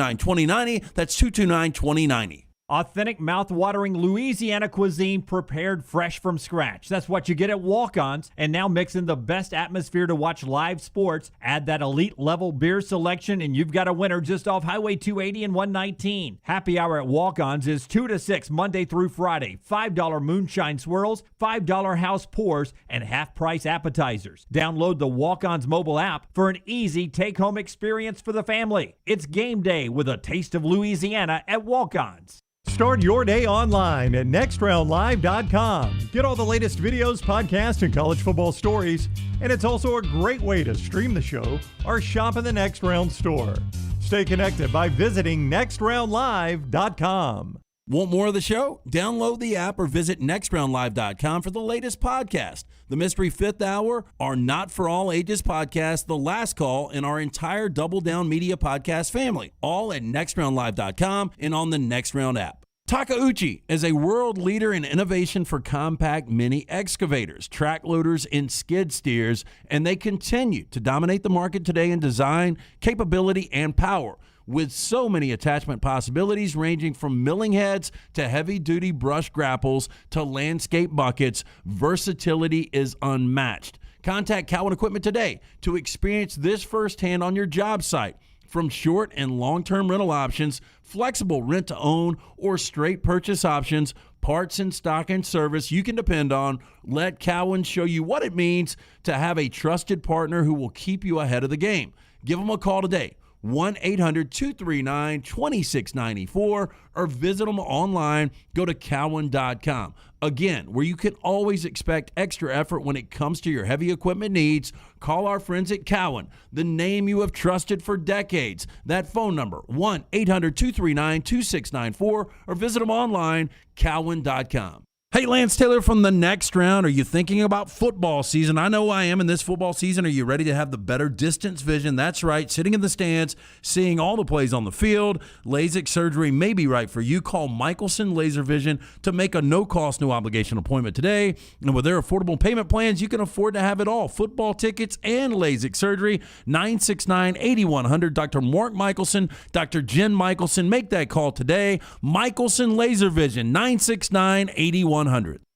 That's 229-2090. Authentic, mouth-watering Louisiana cuisine prepared fresh from scratch. That's what you get at Walk-Ons. And now mix in the best atmosphere to watch live sports. Add that elite-level beer selection, and you've got a winner just off Highway 280 and 119. Happy hour at Walk-Ons is 2 to 6 Monday through Friday. $5 moonshine swirls, $5 house pours, and half-price appetizers. Download the Walk-Ons mobile app for an easy take-home experience for the family. It's game day with a taste of Louisiana at Walk-Ons. Start your day online at nextroundlive.com. Get all the latest videos, podcasts, and college football stories. And it's also a great way to stream the show or shop in the Next Round store. Stay connected by visiting nextroundlive.com. Want more of the show? Download the app or visit nextroundlive.com for the latest podcast. The Mystery Fifth Hour, our Not For All Ages podcast, The Last Call, and our entire Double Down Media podcast family. All at nextroundlive.com and on the Next Round app. Takeuchi is a world leader in innovation for compact mini excavators, track loaders, and skid steers, and they continue to dominate the market today in design, capability, and power. With so many attachment possibilities ranging from milling heads to heavy-duty brush grapples to landscape buckets, versatility is unmatched. Contact Cowan Equipment today to experience this firsthand on your job site. From short and long-term rental options, flexible rent-to-own, or straight purchase options, parts in stock and service you can depend on, let Cowan show you what it means to have a trusted partner who will keep you ahead of the game. Give them a call today. 1-800-239-2694, or visit them online. Go to Cowan.com. Again, where you can always expect extra effort when it comes to your heavy equipment needs, call our friends at Cowan, the name you have trusted for decades. That phone number, 1-800-239-2694, or visit them online, Cowan.com. Hey, Lance Taylor from The Next Round. Are you thinking about football season? I know I am in this football season. Are you ready to have the better distance vision? That's right, sitting in the stands, seeing all the plays on the field. LASIK surgery may be right for you. Call Michelson Laser Vision to make a no-cost, no-obligation appointment today. And with their affordable payment plans, you can afford to have it all. Football tickets and LASIK surgery, 969-8100. Dr. Mark Michelson, Dr. Jen Michelson. Make that call today. Michelson Laser Vision, 969-8100.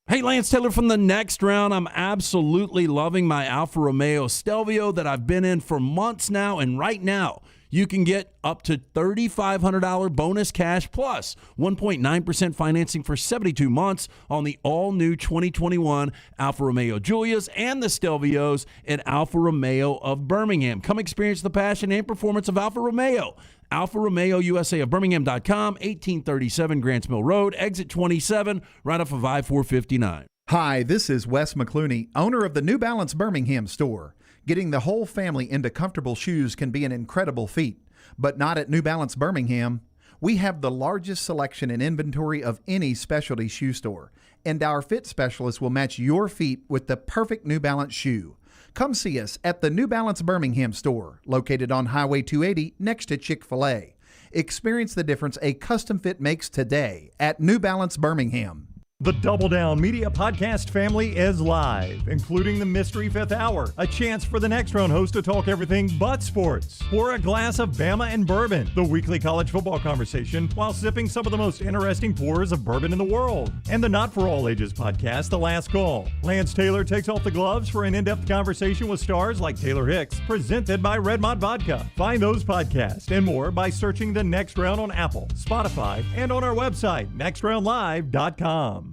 Hey, Lance Taylor from The Next Round. I'm absolutely loving my Alfa Romeo Stelvio that I've been in for months now, and right now you can get up to $3,500 bonus cash plus 1.9% financing for 72 months on the all-new 2021 Alfa Romeo Giulias and the Stelvios at Alfa Romeo of Birmingham. Come experience the passion and performance of Alfa Romeo. Alfa Romeo USA of Birmingham.com, 1837 Grants Mill Road, exit 27, right off of I-459. Hi, this is Wes McClooney, owner of the New Balance Birmingham store. Getting the whole family into comfortable shoes can be an incredible feat, but not at New Balance Birmingham. We have the largest selection and inventory of any specialty shoe store, and our fit specialists will match your feet with the perfect New Balance shoe. Come see us at the New Balance Birmingham store, located on Highway 280 next to Chick-fil-A. Experience the difference a custom fit makes today at New Balance Birmingham. The Double Down Media Podcast family is live, including the Mystery Fifth Hour, a chance for the Next Round host to talk everything but sports. Pour a glass of Bama and bourbon, the weekly college football conversation, while sipping some of the most interesting pours of bourbon in the world. And the Not For All Ages podcast, The Last Call. Lance Taylor takes off the gloves for an in-depth conversation with stars like Taylor Hicks, presented by Redmont Vodka. Find those podcasts and more by searching The Next Round on Apple, Spotify, and on our website, nextroundlive.com.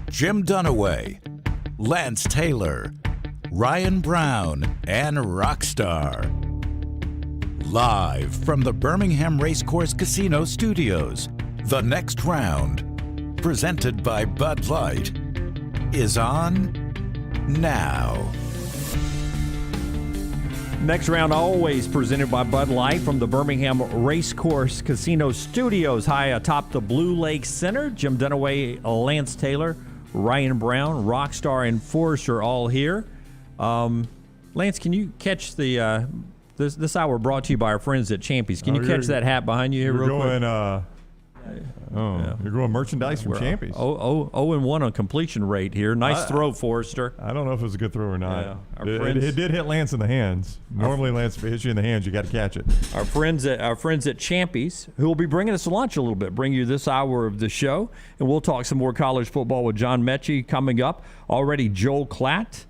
Jim Dunaway, Lance Taylor, Ryan Brown, and Rockstar. Live from the Birmingham Racecourse Casino Studios, The Next Round, presented by Bud Light, is on now. Next Round always presented by Bud Light from the Birmingham Racecourse Casino Studios high atop the Blue Lake Center. Jim Dunaway, Lance Taylor, Ryan Brown, Rockstar, and Forrester all here. Lance, can you catch the this hour brought to you by our friends at Champies? Can you catch that hat behind you here real quick? You're going merchandise from Champies. 0-1 on completion rate here. Nice throw, Forrester. I don't know if it was a good throw or not. Yeah. It did hit Lance in the hands. Normally, Lance, if it hits you in the hands, you got to catch it. Our friends at Champies, who will be bringing us lunch a little bit, bring you this hour of the show, and we'll talk some more college football with John Metchie coming up. Already Joel Klatt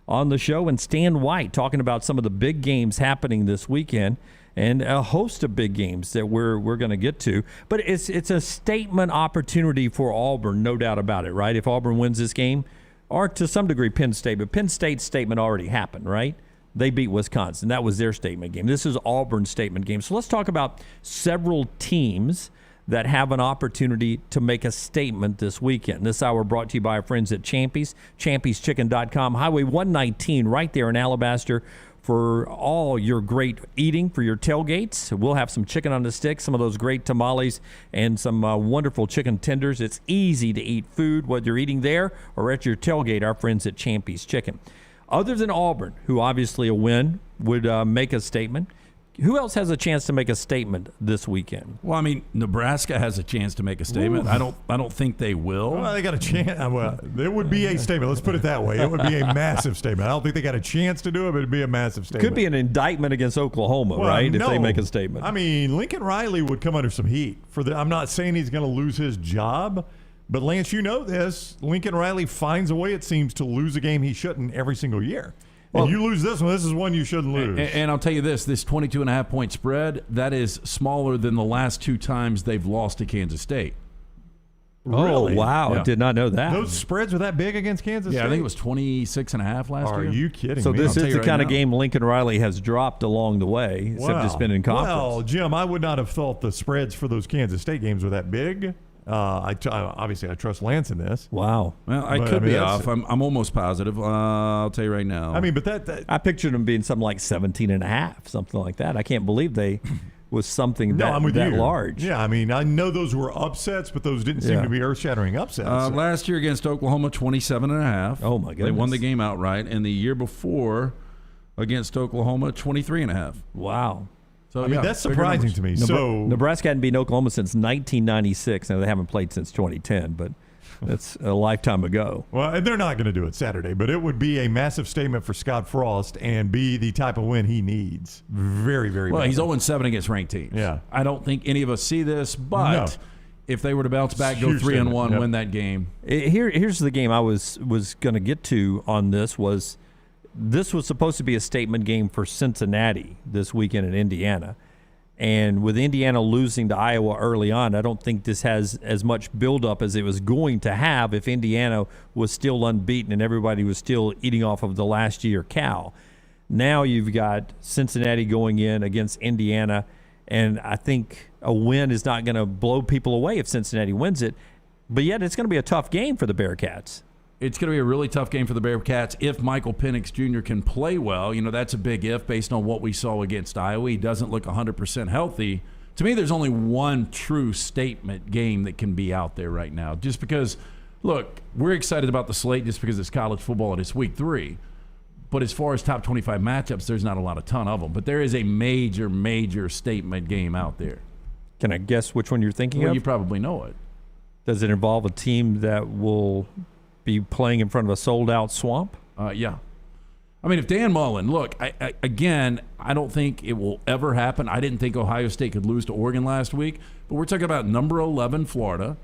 on the show, and Stan White talking about some of the big games happening this weekend. And a host of big games that we're going to get to. But it's a statement opportunity for Auburn, no doubt about it, right? If Auburn wins this game, or to some degree Penn State. But Penn State's statement already happened, right? They beat Wisconsin. That was their statement game. This is Auburn's statement game. So let's talk about several teams that have an opportunity to make a statement this weekend. This hour brought to you by our friends at Champies, champieschicken.com, Highway 119 right there in Alabaster, for all your great eating for your tailgates. We'll have some chicken on the stick, some of those great tamales, and some wonderful chicken tenders. It's easy to eat food, whether you're eating there or at your tailgate, our friends at Champies Chicken. Other than Auburn, who obviously a win would make a statement, who else has a chance to make a statement this weekend? Well, I mean, Nebraska has a chance to make a statement. I don't think they will. Well, they got a chance. Well, it would be a statement. Let's put it that way. It would be a massive statement. I don't think they got a chance to do it, but it'd be a massive statement. Could be an indictment against Oklahoma, right? No. If they make a statement. I mean, Lincoln Riley would come under some heat for the. I'm not saying he's going to lose his job, but Lance, you know this. Lincoln Riley finds a way, it seems, to lose a game he shouldn't every single year. Well, and you lose this one, this is one you shouldn't lose. And I'll tell you this 22.5-point spread, that is smaller than the last two times they've lost to Kansas State. Really? Oh, wow. Yeah. I did not know that. Those spreads were that big against Kansas State? Yeah, I think it was 26.5 last Are year. you kidding So me? this I'll is tell the you kind right of now. game Lincoln Riley has dropped along the way, except it's been in conference. Well, Jim, I would not have thought the spreads for those Kansas State games were that big. Obviously, I trust Lance in this. Wow. Well, I But, could I mean, be that's- off. I'm almost positive. I'll tell you right now. I mean, but that I pictured them being something like 17.5, something like that. I can't believe they was something no, that, I'm with that you. large. Yeah, I mean, I know those were upsets, but those didn't seem Yeah. to be earth-shattering upsets. last year against Oklahoma, 27.5. Oh, my They won the goodness. game outright. And the year before against Oklahoma, 23.5. Wow. So I mean, yeah, that's bigger surprising numbers. to me. So Nebraska hadn't beaten Oklahoma since 1996. Now, they haven't played since 2010, but that's a lifetime ago. Well, and they're not going to do it Saturday, but it would be a massive statement for Scott Frost and be the type of win he needs. Very, very Well, badly. he's 0-7 against ranked teams. Yeah. I don't think any of us see this, but No. if they were to bounce back, go Huge 3-1, statement. Yep. win that game. Here's the game I was going to get to on this was supposed to be a statement game for Cincinnati this weekend in Indiana. And with Indiana losing to Iowa early on, I don't think this has as much buildup as it was going to have if Indiana was still unbeaten and everybody was still eating off of the last year Cal. Now you've got Cincinnati going in against Indiana, and I think a win is not going to blow people away if Cincinnati wins it. But yet it's going to be a tough game for the Bearcats. It's going to be a really tough game for the Bearcats if Michael Penix Jr. can play well. You know, that's a big if based on what we saw against Iowa. He doesn't look 100% healthy. To me, there's only one true statement game that can be out there right now. Just because, look, we're excited about the slate just because it's college football and it's week 3. But as far as top 25 matchups, there's not a ton of them. But there is a major, major statement game out there. Can I guess which one you're thinking Well, of? you probably know it. Does it involve a team that will be playing in front of a sold-out Swamp? Yeah. I mean, if Dan Mullen, look, again, I don't think it will ever happen. I didn't think Ohio State could lose to Oregon last week, but we're talking about number 11 Florida,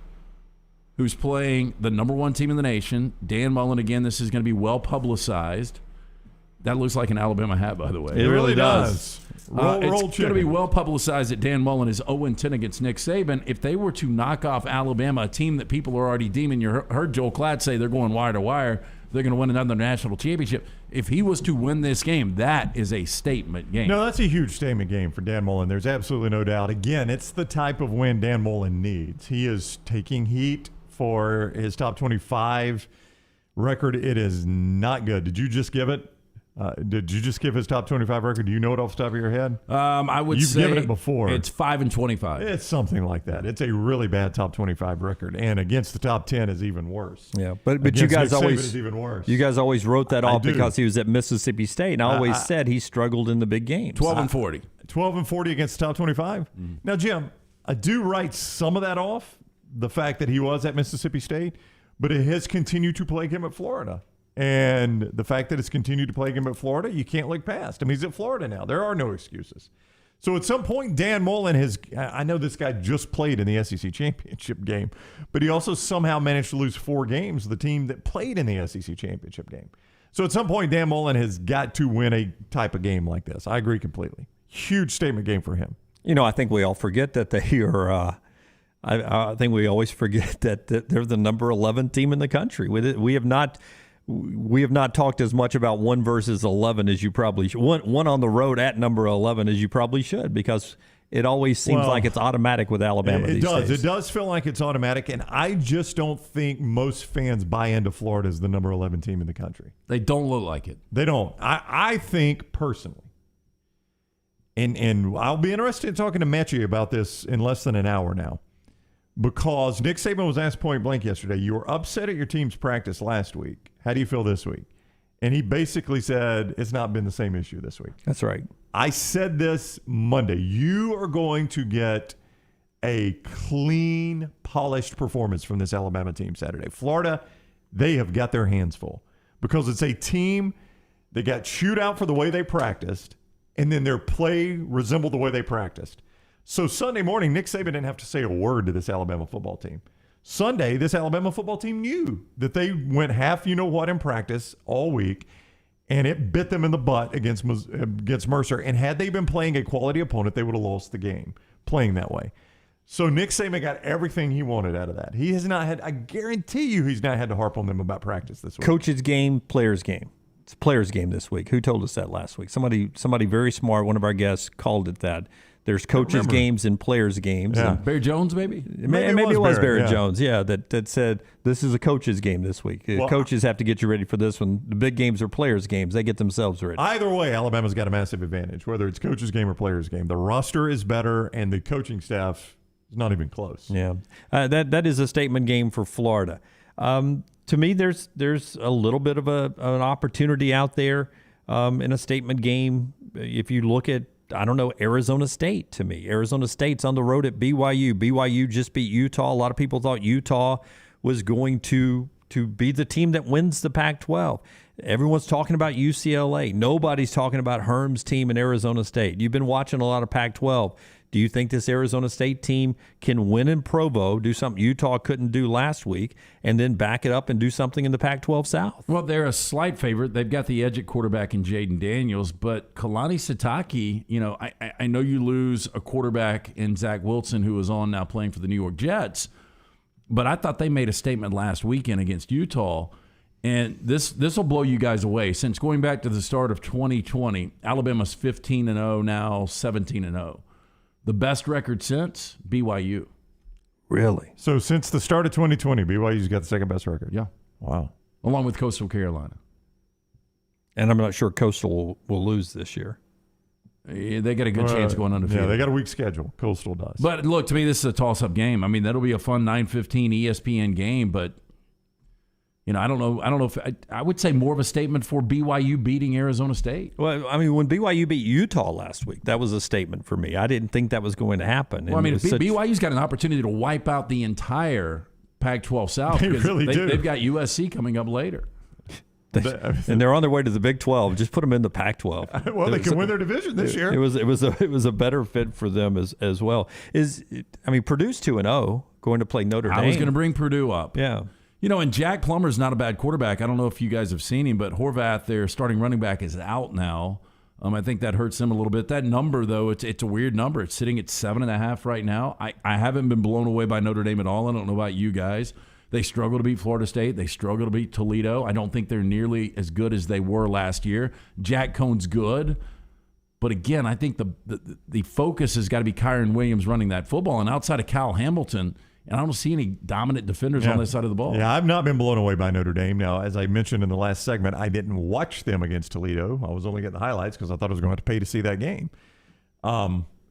who's playing the number 1 team in the nation. Dan Mullen, again, this is going to be well publicized. That looks like an Alabama hat, by the way. It really does. It's going to be well publicized that Dan Mullen is 0-10 against Nick Saban. If they were to knock off Alabama, a team that people are already deeming, you heard Joel Klatt say they're going wire to wire, they're going to win another national championship. If he was to win this game, that is a statement game. No, that's a huge statement game for Dan Mullen. There's absolutely no doubt. Again, it's the type of win Dan Mullen needs. He is taking heat for his top 25 record. It is not good. Did you just give it? Did you just give his top 25 record? Do you know it off the top of your head? I would You've say given it before. It's 5-25. It's something like that. It's a really bad top 25 record, and against the top 10 is even worse. Yeah, but Against you guys Nick Saban always is even worse. You guys always wrote that I off do. because he was at Mississippi State, and I always said he struggled in the big games. 12-40. 12-40 against the top 25. Now, Jim, I do write some of that off, the fact that he was at Mississippi State, but it has continued to plague him at Florida. And the fact that it's continued to plague him at Florida, you can't look past. I mean, he's at Florida now. There are no excuses. So at some point, Dan Mullen has, I know this guy just played in the SEC championship game, but he also somehow managed to lose 4 games to the team that played in the SEC championship game. So at some point, Dan Mullen has got to win a type of game like this. I agree completely. Huge statement game for him. You know, I think we all forget that they are. I think we always forget that they're the number 11 team in the country. We have not talked as much about 1 versus 11 as you probably should. One on the road at number 11 as you probably should, because it always seems like it's automatic with Alabama. It these does. days. It does feel like it's automatic, and I just don't think most fans buy into Florida as the number 11 team in the country. They don't look like it. They don't. I think personally, and I'll be interested in talking to Metchie about this in less than an hour now, because Nick Saban was asked point blank yesterday, you were upset at your team's practice last week. How do you feel this week? And he basically said it's not been the same issue this week. That's right. I said this Monday. You are going to get a clean, polished performance from this Alabama team Saturday. Florida, they have got their hands full because it's a team that got chewed out for the way they practiced, and then their play resembled the way they practiced. So Sunday morning, Nick Saban didn't have to say a word to this Alabama football team. Sunday, this Alabama football team knew that they went half you-know-what in practice all week, and it bit them in the butt against Mercer. And had they been playing a quality opponent, they would have lost the game playing that way. So Nick Saban got everything he wanted out of that. He has not had, I guarantee you, he's not had to harp on them about practice this week. Coach's game, player's game. It's a player's game this week. Who told us that last week? Somebody very smart, one of our guests, called it that. There's coaches' games and players' games. Yeah. And Barry Jones, maybe? Maybe it was Barry yeah. Jones, that said this is a coach's game this week. Well, coaches have to get you ready for this one. The big games are players' games. They get themselves ready. Either way, Alabama's got a massive advantage, whether it's coach's game or player's game. The roster is better, and the coaching staff is not even close. Yeah, that is a statement game for Florida. To me, there's a little bit of an opportunity out there in a statement game. If you look at, I don't know, Arizona State. To me, Arizona State's on the road at BYU. BYU just beat Utah. A lot of people thought Utah was going to be the team that wins the Pac-12. Everyone's talking about UCLA. Nobody's talking about Herm's team in Arizona State. You've been watching a lot of Pac-12. Do you think this Arizona State team can win in Provo, do something Utah couldn't do last week, and then back it up and do something in the Pac-12 South? Well, they're a slight favorite. They've got the edge at quarterback in Jaden Daniels, but Kalani Sitake, I know you lose a quarterback in Zach Wilson, who is on now playing for the New York Jets, but I thought they made a statement last weekend against Utah, and this will blow you guys away. Since going back to the start of 2020, Alabama's 15-0, now 17-0. The best record since BYU. Really? So since the start of 2020, BYU's got the second best record. Yeah. Wow. Along with Coastal Carolina. And I'm not sure Coastal will lose this year. Yeah, they got a good chance going undefeated. Yeah, they got a weak schedule. Coastal does. But look, to me, this is a toss-up game. I mean, that'll be a fun 9:15 ESPN game, but I don't know if I would say more of a statement for BYU beating Arizona State. Well, I mean, when BYU beat Utah last week, that was a statement for me. I didn't think that was going to happen. Well, I mean, BYU's got an opportunity to wipe out the entire Pac-12 South. They really do. They've got USC coming up later. And they're on their way to the Big 12. Just put them in the Pac-12. Well, they can win their division this year. It was a better fit for them as well. Purdue's 2-0, going to play Notre Dame. I was going to bring Purdue up. Yeah. And Jack Plummer's not a bad quarterback. I don't know if you guys have seen him, but Horvath, their starting running back, is out now. I think that hurts them a little bit. That number, though, it's a weird number. It's sitting at 7.5 right now. I haven't been blown away by Notre Dame at all. I don't know about you guys. They struggle to beat Florida State. They struggle to beat Toledo. I don't think they're nearly as good as they were last year. Jack Cohn's good. But again, I think the focus has got to be Kyron Williams running that football. And outside of Kyle Hamilton, and I don't see any dominant defenders on this side of the ball. Yeah, I've not been blown away by Notre Dame. Now, as I mentioned in the last segment, I didn't watch them against Toledo. I was only getting the highlights because I thought I was going to have to pay to see that game.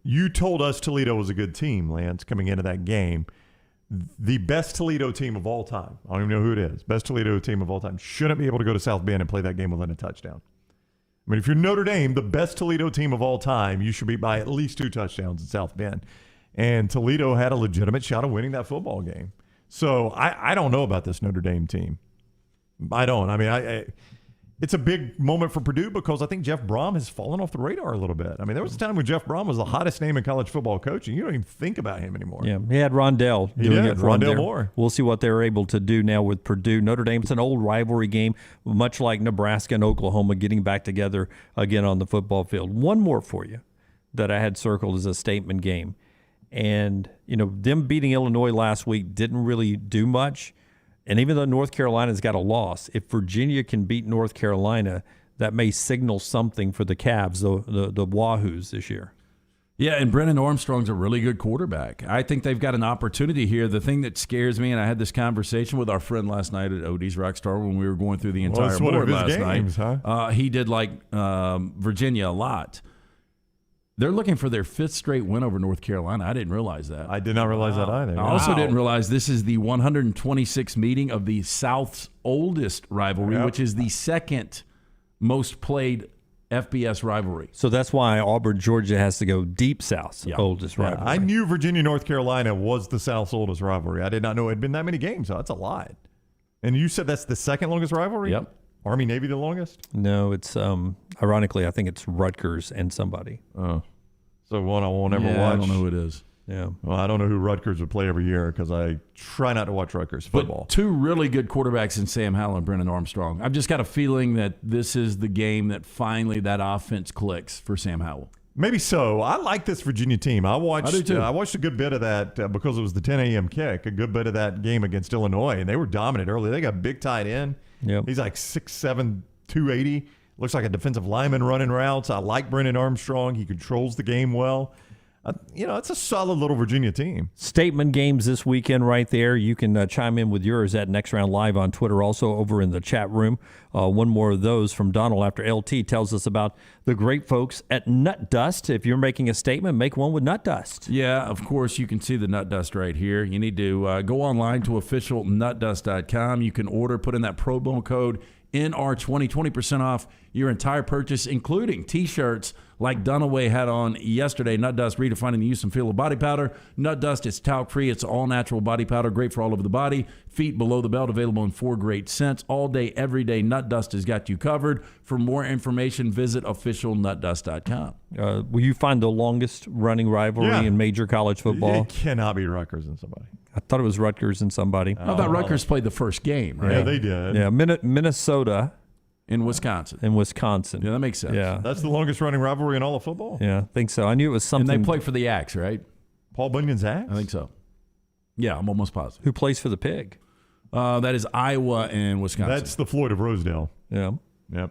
You told us Toledo was a good team, Lance, coming into that game. The best Toledo team of all time, I don't even know who it is, best Toledo team of all time, shouldn't be able to go to South Bend and play that game within a touchdown. I mean, if you're Notre Dame, the best Toledo team of all time, you should be by at least 2 touchdowns in South Bend. And Toledo had a legitimate shot of winning that football game. So I don't know about this Notre Dame team. I don't. I mean, it's a big moment for Purdue because I think Jeff Brom has fallen off the radar a little bit. I mean, there was a time when Jeff Brom was the hottest name in college football coaching. You don't even think about him anymore. Yeah, he had Rondell doing it. Rondell Moore. We'll see what they're able to do now with Purdue. Notre Dame, it's an old rivalry game, much like Nebraska and Oklahoma getting back together again on the football field. One more for you that I had circled as a statement game. And, them beating Illinois last week didn't really do much. And even though North Carolina's got a loss, if Virginia can beat North Carolina, that may signal something for the Cavs, the Wahoos this year. Yeah, and Brennan Armstrong's a really good quarterback. I think they've got an opportunity here. The thing that scares me, and I had this conversation with our friend last night at Odie's Rockstar when we were going through the entire board last night. He did like Virginia a lot. They're looking for their 5th straight win over North Carolina. I didn't realize that. I did not realize that either. I also didn't realize this is the 126th meeting of the South's oldest rivalry, which is the second most played FBS rivalry. So that's why Auburn, Georgia has to go deep South's oldest rivalry. I knew Virginia, North Carolina was the South's oldest rivalry. I did not know it had been that many games. So that's a lot. And you said that's the second longest rivalry? Yep. Army, Navy the longest? No, it's ironically, I think it's Rutgers and somebody. Oh. So one I won't ever watch. I don't know who it is. Yeah. Well, I don't know who Rutgers would play every year because I try not to watch Rutgers football. But 2 really good quarterbacks in Sam Howell and Brennan Armstrong. I've just got a feeling that this is the game that finally that offense clicks for Sam Howell. Maybe so. I like this Virginia team. I watched. I do too. I watched a good bit of that because it was the 10 a.m. kick. A good bit of that game against Illinois, and they were dominant early. They got big tight end. Yep. He's like 6'7", 280. Looks like a defensive lineman running routes. I like Brennan Armstrong. He controls the game well. It's a solid little Virginia team. Statement games this weekend right there. You can chime in with yours at Next Round Live on Twitter, also over in the chat room. One more of those from Donald after LT tells us about the great folks at Nut Dust. If you're making a statement, make one with Nut Dust. Yeah, of course, you can see the Nut Dust right here. You need to go online to officialnutdust.com. You can order, put in that promo code NR20, 20% off your entire purchase, including T-shirts like Dunaway had on yesterday. Nut Dust, redefining the use and feel of body powder. Nut Dust is talc-free. It's all-natural body powder, great for all over the body. Feet below the belt, available in 4 great scents. All day, every day, Nut Dust has got you covered. For more information, visit officialnutdust.com. Will you find the longest running rivalry in major college football? It cannot be Rutgers and somebody. I thought it was Rutgers and somebody. I thought Rutgers played the first game, right? Yeah, they did. Yeah, Minnesota. In Wisconsin. Yeah, that makes sense. Yeah. That's the longest running rivalry in all of football? Yeah, I think so. I knew it was something. And they play for the Axe, right? Paul Bunyan's Axe? I think so. Yeah, I'm almost positive. Who plays for the Pig? That is Iowa and Wisconsin. That's the Floyd of Rosedale. Yeah. Yep.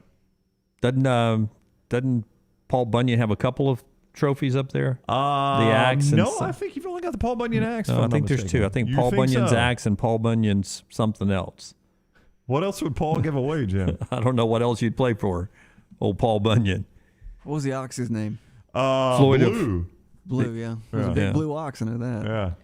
Doesn't Paul Bunyan have a couple of trophies up there? The Axe? No, I think you've only got the Paul Bunyan Axe. No, I think there's 2. I think Paul Bunyan's Axe and Paul Bunyan's something else. What else would Paul give away, Jim? I don't know what else you'd play for. Old Paul Bunyan. What was the ox's name? Floyd Blue. Blue, yeah. It was a big blue ox, I know that.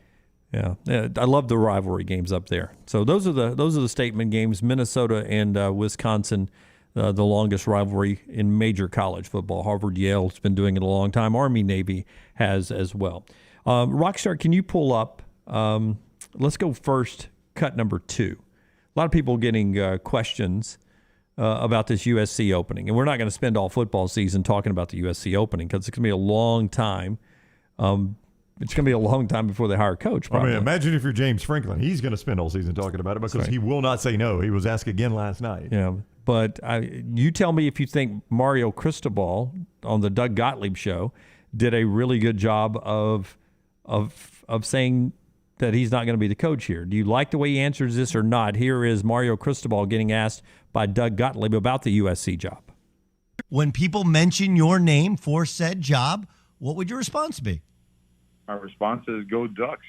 Yeah. Yeah, I love the rivalry games up there. So those are the statement games. Minnesota and Wisconsin, the longest rivalry in major college football. Harvard, Yale's been doing it a long time. Army, Navy has as well. Rockstar, can you pull up? Let's go first. Cut number 2. A lot of people getting questions about this USC opening, and we're not going to spend all football season talking about the USC opening because it's going to be a long time. It's going to be a long time before they hire a coach. Probably. I mean, imagine if you're James Franklin. He's going to spend all season talking about it because he will not say no. He was asked again last night. Yeah, but you tell me if you think Mario Cristobal on the Doug Gottlieb show did a really good job of saying that he's not going to be the coach here. Do you like the way he answers this or not? Here is Mario Cristobal getting asked by Doug Gottlieb about the USC job. When people mention your name for said job, what would your response be? My response is go Ducks.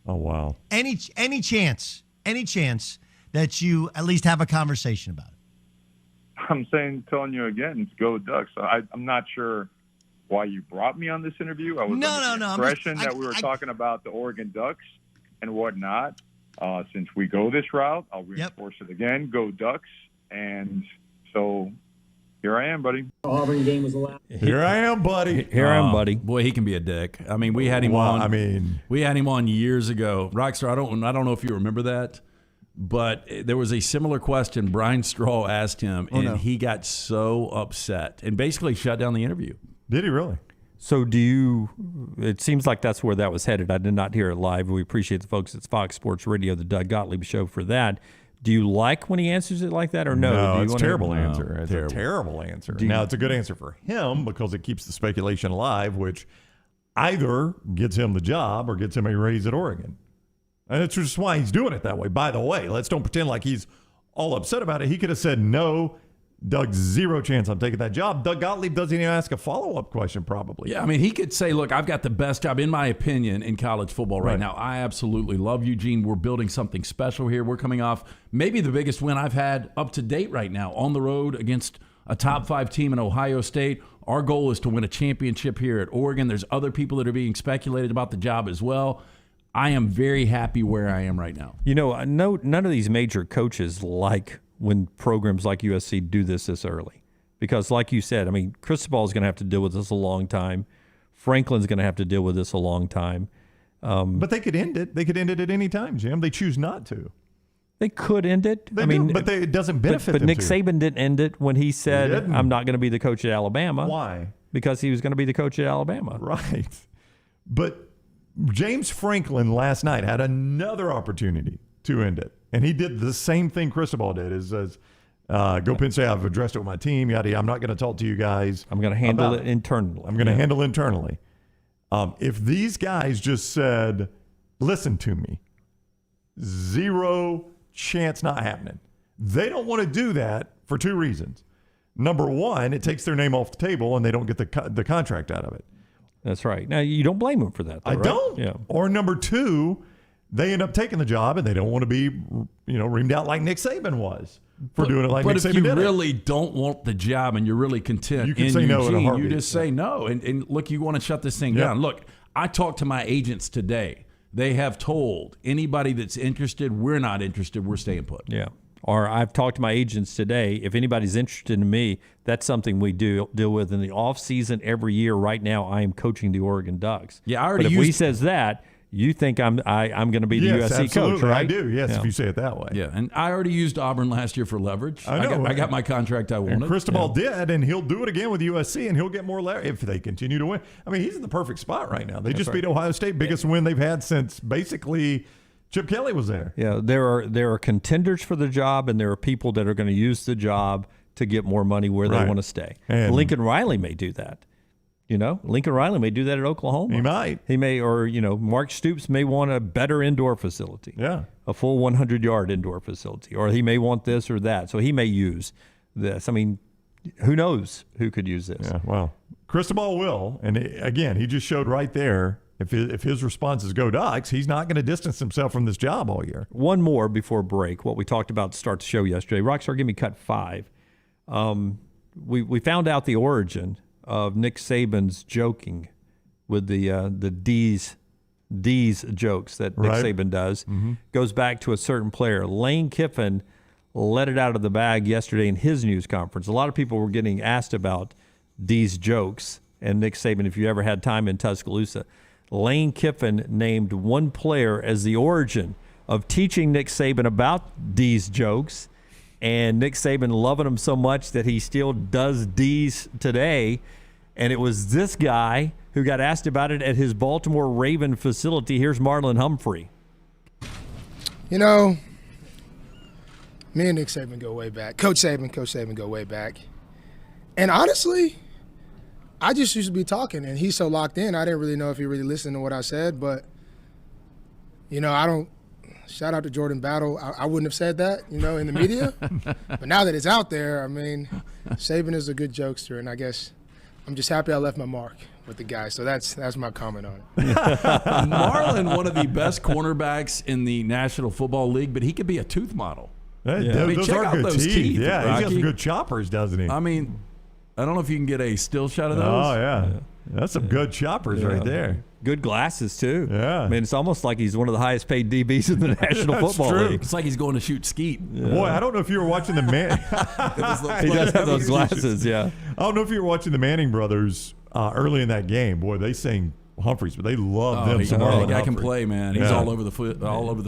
Oh, wow. Any chance that you at least have a conversation about it? Telling you again, it's go Ducks. I'm not sure why you brought me on this interview. I was under the impression that we were talking about the Oregon Ducks and whatnot. Since we go this route, I'll reinforce it again. Go Ducks. And so here I am, buddy. Auburn game was allowed. Here I am, buddy. Here I am, buddy. Boy, he can be a dick. I mean, we had him on. We had him on years ago. Rockstar, I don't know if you remember that, but there was a similar question Brian Straw asked him, and he got so upset and basically shut down the interview. Did he really? So it seems like that's where that was headed. I did not hear it live. We appreciate the folks at Fox Sports Radio, the Doug Gottlieb show for that. Do you like when he answers it like that or no? No, it's a terrible answer. It's terrible. a terrible answer. Now, it's a good answer for him because it keeps the speculation alive, which either gets him the job or gets him a raise at Oregon. And it's just why he's doing it that way. By the way, let's don't pretend like he's all upset about it. He could have said, no, Doug, zero chance I'm taking that job. Doug Gottlieb doesn't even ask a follow-up question probably. Yeah, I mean, he could say, look, I've got the best job, in my opinion, in college football right now. I absolutely love Eugene. We're building something special here. We're coming off maybe the biggest win I've had up to date right now on the road against a top 5 team in Ohio State. Our goal is to win a championship here at Oregon. There's other people that are being speculated about the job as well. I am very happy where I am right now. You know, none of these major coaches like when programs like USC do this early. Because like you said, I mean, Cristobal is going to have to deal with this a long time. Franklin's going to have to deal with this a long time. But they could end it. They could end it at any time, Jim. They choose not to. They could end it. It doesn't benefit them. But Nick to. Saban didn't end it when he said, I'm not going to be the coach at Alabama. Why? Because he was going to be the coach at Alabama. Right. But James Franklin last night had another opportunity to end it. And he did the same thing Cristobal did. Go Penn State, I've addressed it with my team, yada, yada. I'm not going to talk to you guys. I'm going to handle it internally. I'm going to handle it internally. If these guys just said, listen to me, zero chance not happening. They don't want to do that for two reasons. Number one, it takes their name off the table and they don't get the contract out of it. That's right. Now, you don't blame them for that, though, I right? don't. Yeah. Or number two, they end up taking the job and they don't want to be, reamed out like Nick Saban was for doing it like Nick Saban did. But if you really don't want the job and you're really content, you can in say no in a Eugene, heartbeat. you just say no. And look, you want to shut this thing down. Look, I talked to my agents today. They have told anybody that's interested, we're not interested, we're staying put. Yeah. Or I've talked to my agents today. If anybody's interested in me, that's something we deal with in the off season every year. Right now, I am coaching the Oregon Ducks. Yeah, I already But if used he says that, you think I'm going to be the USC absolutely. coach, right? I do, yes, Yeah. if you say it that way. Yeah, and I already used Auburn last year for leverage. I know. I got my contract I wanted. And Cristobal did, and he'll do it again with USC, and he'll get more leverage if they continue to win. I mean, he's in the perfect spot right now. They just beat Ohio State, biggest win they've had since basically Chip Kelly was there. Yeah, there are contenders for the job, and there are people that are going to use the job to get more money where they want to stay. And Lincoln Riley may do that. Lincoln Riley may do that at Oklahoma. He might. He may, or Mark Stoops may want a better indoor facility. Yeah. A full 100-yard indoor facility, or he may want this or that. So he may use this. I mean, who knows who could use this? Yeah. Well, Cristobal will, and again, he just showed right there. If his response is go Ducks, he's not going to distance himself from this job all year. One more before break. What we talked about to start the show yesterday. Rockstar, give me cut 5. We found out the origin of Nick Saban's joking with the D's jokes that Nick Saban does. Goes back to a certain player. Lane Kiffin let it out of the bag yesterday in his news conference. A lot of people were getting asked about D's jokes and Nick Saban if you ever had time in Tuscaloosa. Lane Kiffin named one player as the origin of teaching Nick Saban about D's jokes, and Nick Saban loving him so much that he still does D's today. And it was this guy who got asked about it at his Baltimore Raven facility. Here's Marlon Humphrey. Me and Nick Saban go way back. Coach Saban go way back. And honestly, I just used to be talking, and he's so locked in, I didn't really know if he really listened to what I said. But, I don't – shout out to Jordan Battle. I wouldn't have said that, in the media. But now that it's out there, I mean, Saban is a good jokester, and I guess I'm just happy I left my mark with the guy. So that's my comment on it. Marlon, one of the best cornerbacks in the National Football League, but he could be a tooth model. Hey, Those are out good those teeth. Yeah, Rocky. he's got some good choppers, doesn't he? I mean, I don't know if you can get a still shot of those. Oh, yeah. That's some good choppers right there. Good glasses, too. Yeah. I mean, it's almost like he's one of the highest paid DBs in the National Football League. It's like he's going to shoot skeet. Yeah. Boy, I don't know if you were watching the man. He does have those glasses, yeah. I don't know if you were watching the Manning brothers early in that game. Boy, they sang Humphreys, but they love them. The guy can play, man. He's all over the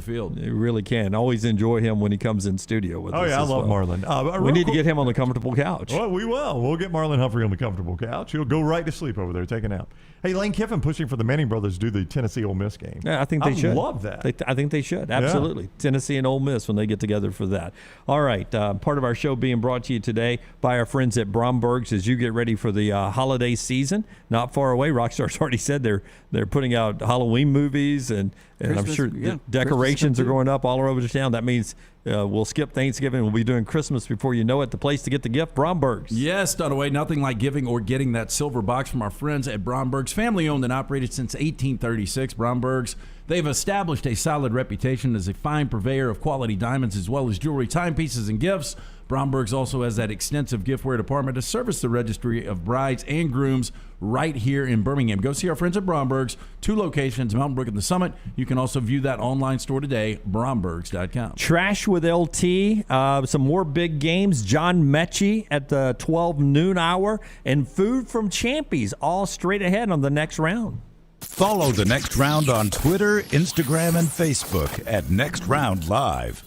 field. You really can. Always enjoy him when he comes in studio with us. Oh, yeah, I love Marlon. We need to get him on the comfortable couch. Well, we will. We'll get Marlon Humphrey on the comfortable couch. He'll go right to sleep over there, take a nap. Hey, Lane Kiffin pushing for the Manning brothers to do the Tennessee Ole Miss game. Yeah, I think they should. I love that. I think they should. Absolutely. Yeah. Tennessee and Ole Miss when they get together for that. All right. Part of our show being brought to you today by our friends at Bromberg's as you get ready for the holiday season. Not far away. Rockstar's already said they're putting out Halloween movies, and I'm sure decorations are going up all over the town. That means we'll skip Thanksgiving. We'll be doing Christmas before you know it. The place to get the gift, Bromberg's. Yes, Dunaway. Nothing like giving or getting that silver box from our friends at Bromberg's. Family owned and operated since 1836. Bromberg's. They've established a solid reputation as a fine purveyor of quality diamonds as well as jewelry, timepieces, and gifts. Bromberg's also has that extensive giftware department to service the registry of brides and grooms right here in Birmingham. Go see our friends at Bromberg's. 2 locations, Mountain Brook and the Summit. You can also view that online store today, brombergs.com. Trash with LT, some more big games. John Metchie at the 12 noon hour, and food from Champy's all straight ahead on the next round. Follow the Next Round on Twitter, Instagram, and Facebook at Next Round Live.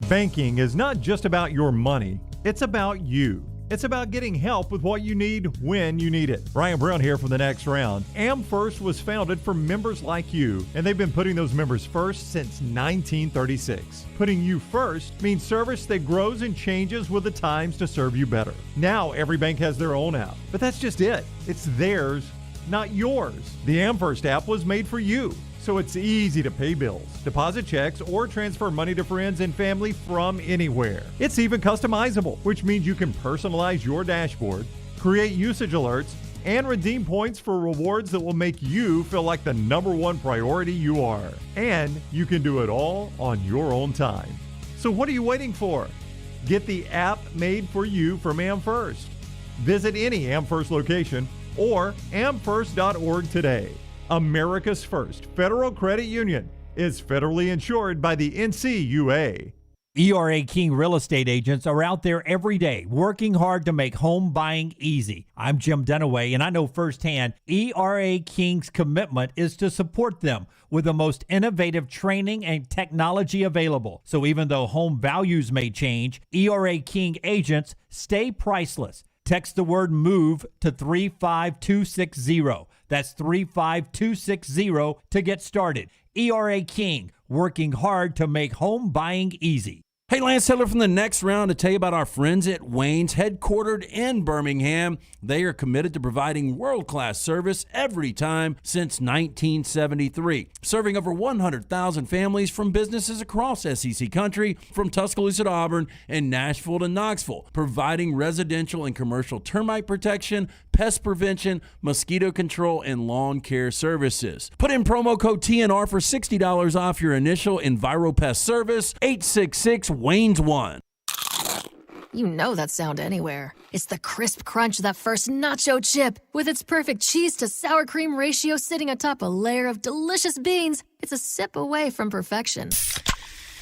Banking is not just about your money, it's about you. It's about getting help with what you need when you need it. Brian Brown here from the Next Round. Am First was founded for members like you, and they've been putting those members first since 1936. Putting you first means service that grows and changes with the times to serve you better. Now every bank has their own app, but that's just it. It's theirs, not yours. The Am First app was made for you, so it's easy to pay bills, deposit checks, or transfer money to friends and family from anywhere. It's even customizable, which means you can personalize your dashboard, create usage alerts, and redeem points for rewards that will make you feel like the number one priority you are. And you can do it all on your own time. So what are you waiting for? Get the app made for you from Am First. Visit any Am First location or amfirst.org today. America's First Federal Credit Union is federally insured by the NCUA. ERA King real estate agents are out there every day working hard to make home buying easy. I'm Jim Dunaway, and I know firsthand ERA King's commitment is to support them with the most innovative training and technology available. So even though home values may change, ERA King agents stay priceless. Text the word MOVE to 35260. That's 35260 to get started. ERA King, working hard to make home buying easy. Hey, Lance Taylor from the Next Round to tell you about our friends at Wayne's, headquartered in Birmingham. They are committed to providing world-class service every time since 1973, serving over 100,000 families from businesses across SEC country, from Tuscaloosa to Auburn and Nashville to Knoxville, providing residential and commercial termite protection, pest prevention, mosquito control, and lawn care services. Put in promo code TNR for $60 off your initial EnviroPest service, 866-WAYNES1. You know that sound anywhere. It's the crisp crunch of that first nacho chip. With its perfect cheese to sour cream ratio sitting atop a layer of delicious beans, it's a sip away from perfection.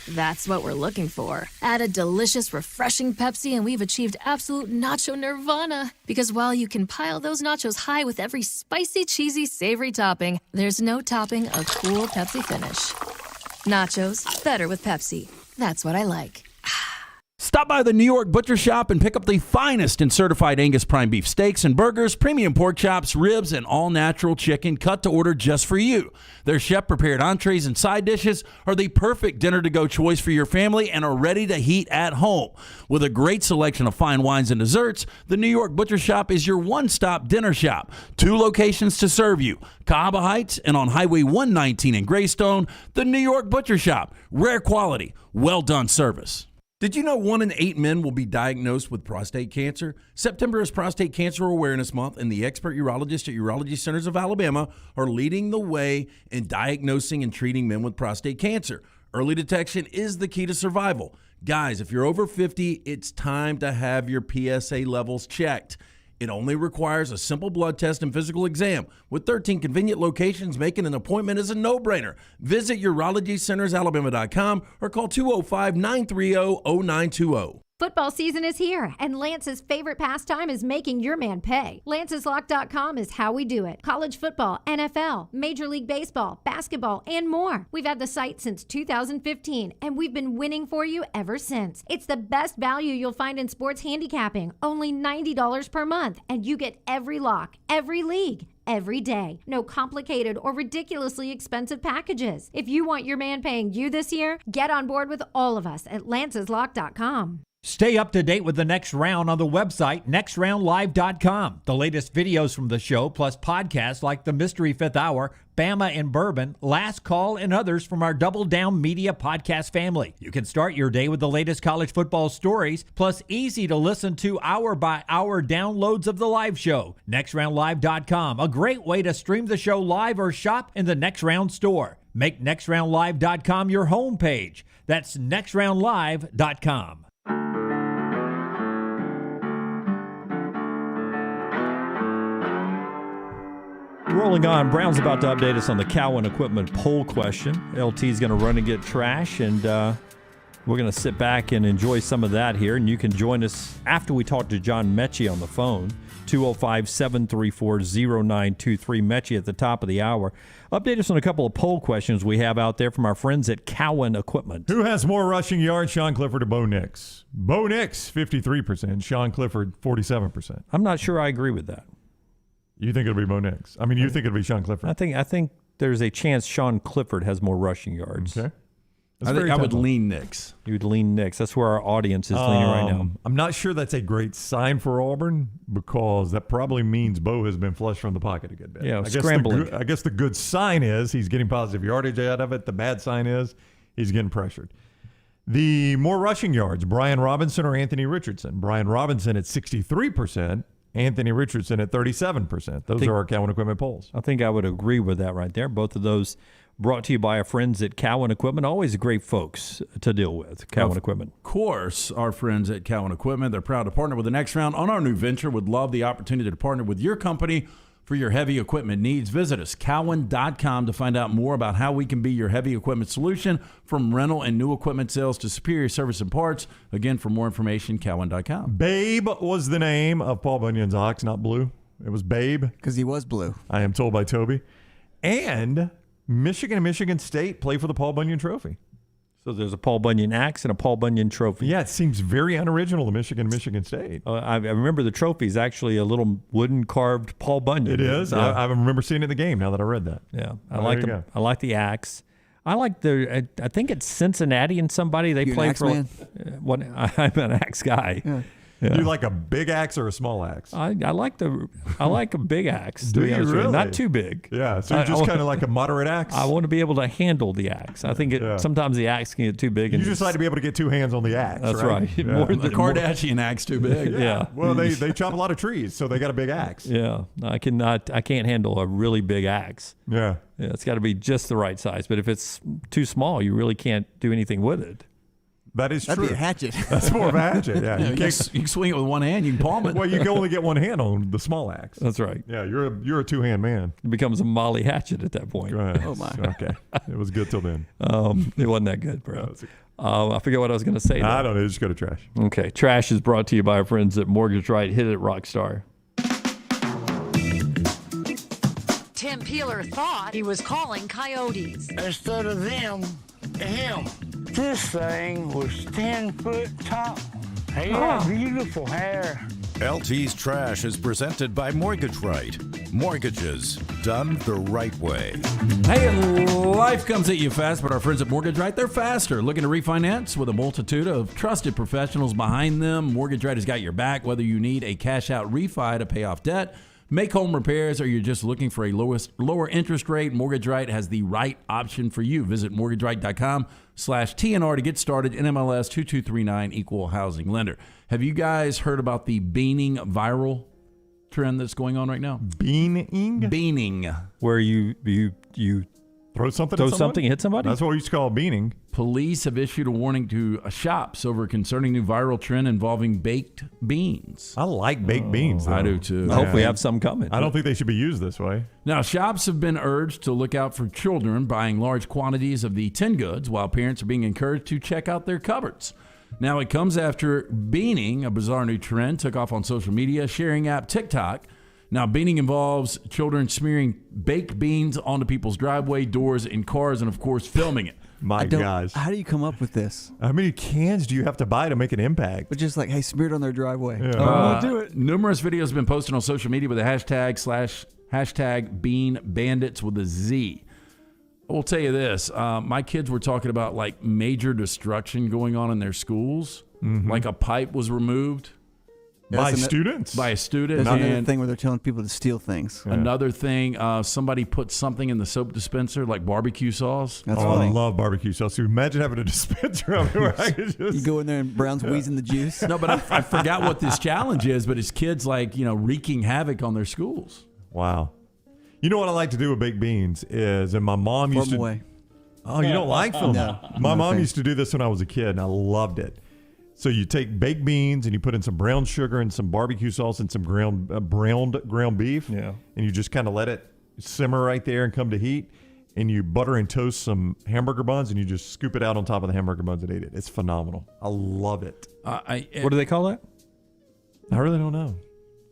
That's what we're looking for. Add a delicious, refreshing Pepsi and we've achieved absolute nacho nirvana. Because while you can pile those nachos high with every spicy, cheesy, savory topping, there's no topping a cool Pepsi finish. Nachos, better with Pepsi. That's what I like. Stop by the New York Butcher Shop and pick up the finest in certified Angus prime beef steaks and burgers, premium pork chops, ribs, and all-natural chicken cut to order just for you. Their chef-prepared entrees and side dishes are the perfect dinner-to-go choice for your family and are ready to heat at home. With a great selection of fine wines and desserts, the New York Butcher Shop is your one-stop dinner shop. 2 locations to serve you, Cahaba Heights and on Highway 119 in Greystone. The New York Butcher Shop. Rare quality, well-done service. Did you know 1 in 8 men will be diagnosed with prostate cancer? September is Prostate Cancer Awareness Month, and the expert urologists at Urology Centers of Alabama are leading the way in diagnosing and treating men with prostate cancer. Early detection is the key to survival. Guys, if you're over 50, it's time to have your PSA levels checked. It only requires a simple blood test and physical exam. With 13 convenient locations, making an appointment is a no-brainer. Visit UrologyCentersAlabama.com or call 205-930-0920. Football season is here, and Lance's favorite pastime is making your man pay. LancesLock.com is how we do it. College football, NFL, Major League Baseball, basketball, and more. We've had the site since 2015, and we've been winning for you ever since. It's the best value you'll find in sports handicapping, only $90 per month, and you get every lock, every league, every day. No complicated or ridiculously expensive packages. If you want your man paying you this year, get on board with all of us at LancesLock.com. Stay up to date with the Next Round on the website, nextroundlive.com. The latest videos from the show, plus podcasts like The Mystery Fifth Hour, Bama and Bourbon, Last Call, and others from our Double Down Media podcast family. You can start your day with the latest college football stories, plus easy to listen to hour-by-hour downloads of the live show. NextRoundLive.com, a great way to stream the show live or shop in the Next Round store. Make NextRoundLive.com your homepage. That's NextRoundLive.com. Rolling on, Brown's about to update us on the Cowan equipment poll question. LT's going to run and get trash, and We're going to sit back and enjoy some of that here, and you can join us after we talk to John Metchie on the phone, 205-734-0923, Metchie at the top of the hour. Update us on a couple of poll questions we have out there from our friends at Cowan Equipment. Who has more rushing yards, Sean Clifford or Bo Nix? Bo Nix, 53%. Sean Clifford, 47%. I'm not sure I agree with that. You think it'll be Bo Nix? I mean, you think it'll be Sean Clifford? I think there's a chance Sean Clifford has more rushing yards. Okay. I think I would lean Nix. You would lean Nix. That's where our audience is leaning right now. I'm not sure that's a great sign for Auburn because that probably means Bo has been flushed from the pocket a good bit. Yeah, scrambling. I guess the good sign is he's getting positive yardage out of it. The bad sign is he's getting pressured. The more rushing yards, Brian Robinson or Anthony Richardson? Brian Robinson at 63%, Anthony Richardson at 37%. Those are our Cowan Equipment polls. I think I would agree with that right there. Both of those brought to you by our friends at Cowan Equipment. Always great folks to deal with, Cowan Equipment. Of course, our friends at Cowan Equipment, they're proud to partner with the Next Round on our new venture. Would love the opportunity to partner with your company for your heavy equipment needs. Visit us, cowan.com, to find out more about how we can be your heavy equipment solution, from rental and new equipment sales to superior service and parts. Again, for more information, cowan.com. Babe was the name of Paul Bunyan's ox, not Blue. It was Babe. Because he was blue. I am told by Toby. And Michigan and Michigan State play for the Paul Bunyan Trophy. So there's a Paul Bunyan axe and a Paul Bunyan trophy. Yeah, it seems very unoriginal to Michigan and Michigan State. I remember the trophy is actually a little wooden carved Paul Bunyan. It is. Yeah. I remember seeing it in the game now that I read that. Yeah, I like them. I like the axe. I like the. I think it's Cincinnati and somebody they play for. Man? I'm an axe guy. Yeah. Yeah. You like a big axe or a small axe? I like a big axe. Do you really? Not too big. Yeah, so you're just kind of like a moderate axe? I want to be able to handle the axe. I think sometimes the axe can get too big. You just like to be able to get two hands on the axe. That's right. Yeah. More the Kardashian axe too big. Yeah. Well, they chop a lot of trees, so they got a big axe. Yeah. I can't handle a really big axe. Yeah. It's got to be just the right size. But if it's too small, you really can't do anything with it. That is That'd true. be a hatchet. That's more of a hatchet. Yeah, you can swing it with one hand. You can palm it. Well, you can only get one hand on the small axe. That's right. Yeah, you're a two-hand man. It becomes a Molly hatchet at that point. Go ahead. Oh my. Okay, it was good till then. It wasn't that good, bro. I forget what I was going to say. I don't know. Just go to trash. Okay, trash is brought to you by our friends at Mortgage Right. Hit it, Rockstar. Tim Peeler thought he was calling coyotes. Instead of them, him. This thing was 10 foot tall. He had beautiful hair. LT's Trash is presented by Mortgage Right. Mortgages done the right way. Hey, life comes at you fast, but our friends at Mortgage Right, they're faster. Looking to refinance with a multitude of trusted professionals behind them. Mortgage Right has got your back, whether you need a cash-out refi to pay off debt, make home repairs, or you're just looking for a lower interest rate. Mortgage Right has the right option for you. Visit mortgageright.com/TNR to get started. NMLS 2239, equal housing lender. Have you guys heard about the beaning viral trend that's going on right now? Beaning? Beaning. Where you throw something throw at something, hit somebody? That's what we used to call beaning. Police have issued a warning to shops over a concerning new viral trend involving baked beans. I like baked beans, though. I do, too. I hope we have some coming. I don't think they should be used this way. Now, shops have been urged to look out for children buying large quantities of the tin goods, while parents are being encouraged to check out their cupboards. Now, it comes after beaning, a bizarre new trend, took off on social media, sharing app TikTok. Now, beaning involves children smearing baked beans onto people's driveway, doors, and cars, and, of course, filming it. My gosh. How do you come up with this? How many cans do you have to buy to make an impact? But just like, hey, smear it on their driveway. Yeah. I'll do it. Numerous videos have been posted on social media with the hashtag Bean Bandits with a Z. I will tell you this. My kids were talking about like major destruction going on in their schools. Mm-hmm. Like a pipe was removed. By students? By a student. There's another thing where they're telling people to steal things. Yeah. Another thing, somebody put something in the soap dispenser, like barbecue sauce. That's funny. I love barbecue sauce. So imagine having a dispenser of it where I could just... You go in there and Brown's wheezing the juice. No, but I forgot what this challenge is, but it's kids like, wreaking havoc on their schools. Wow. You know what I like to do with baked beans is, and my mom used to... away. Oh, you don't like them? No. My mom used to do this when I was a kid, and I loved it. So you take baked beans and you put in some brown sugar and some barbecue sauce and some browned ground beef. Yeah. And you just kind of let it simmer right there and come to heat. and you butter and toast some hamburger buns, and you just scoop it out on top of the hamburger buns and eat it. It's phenomenal. I love it. What do they call that? I really don't know.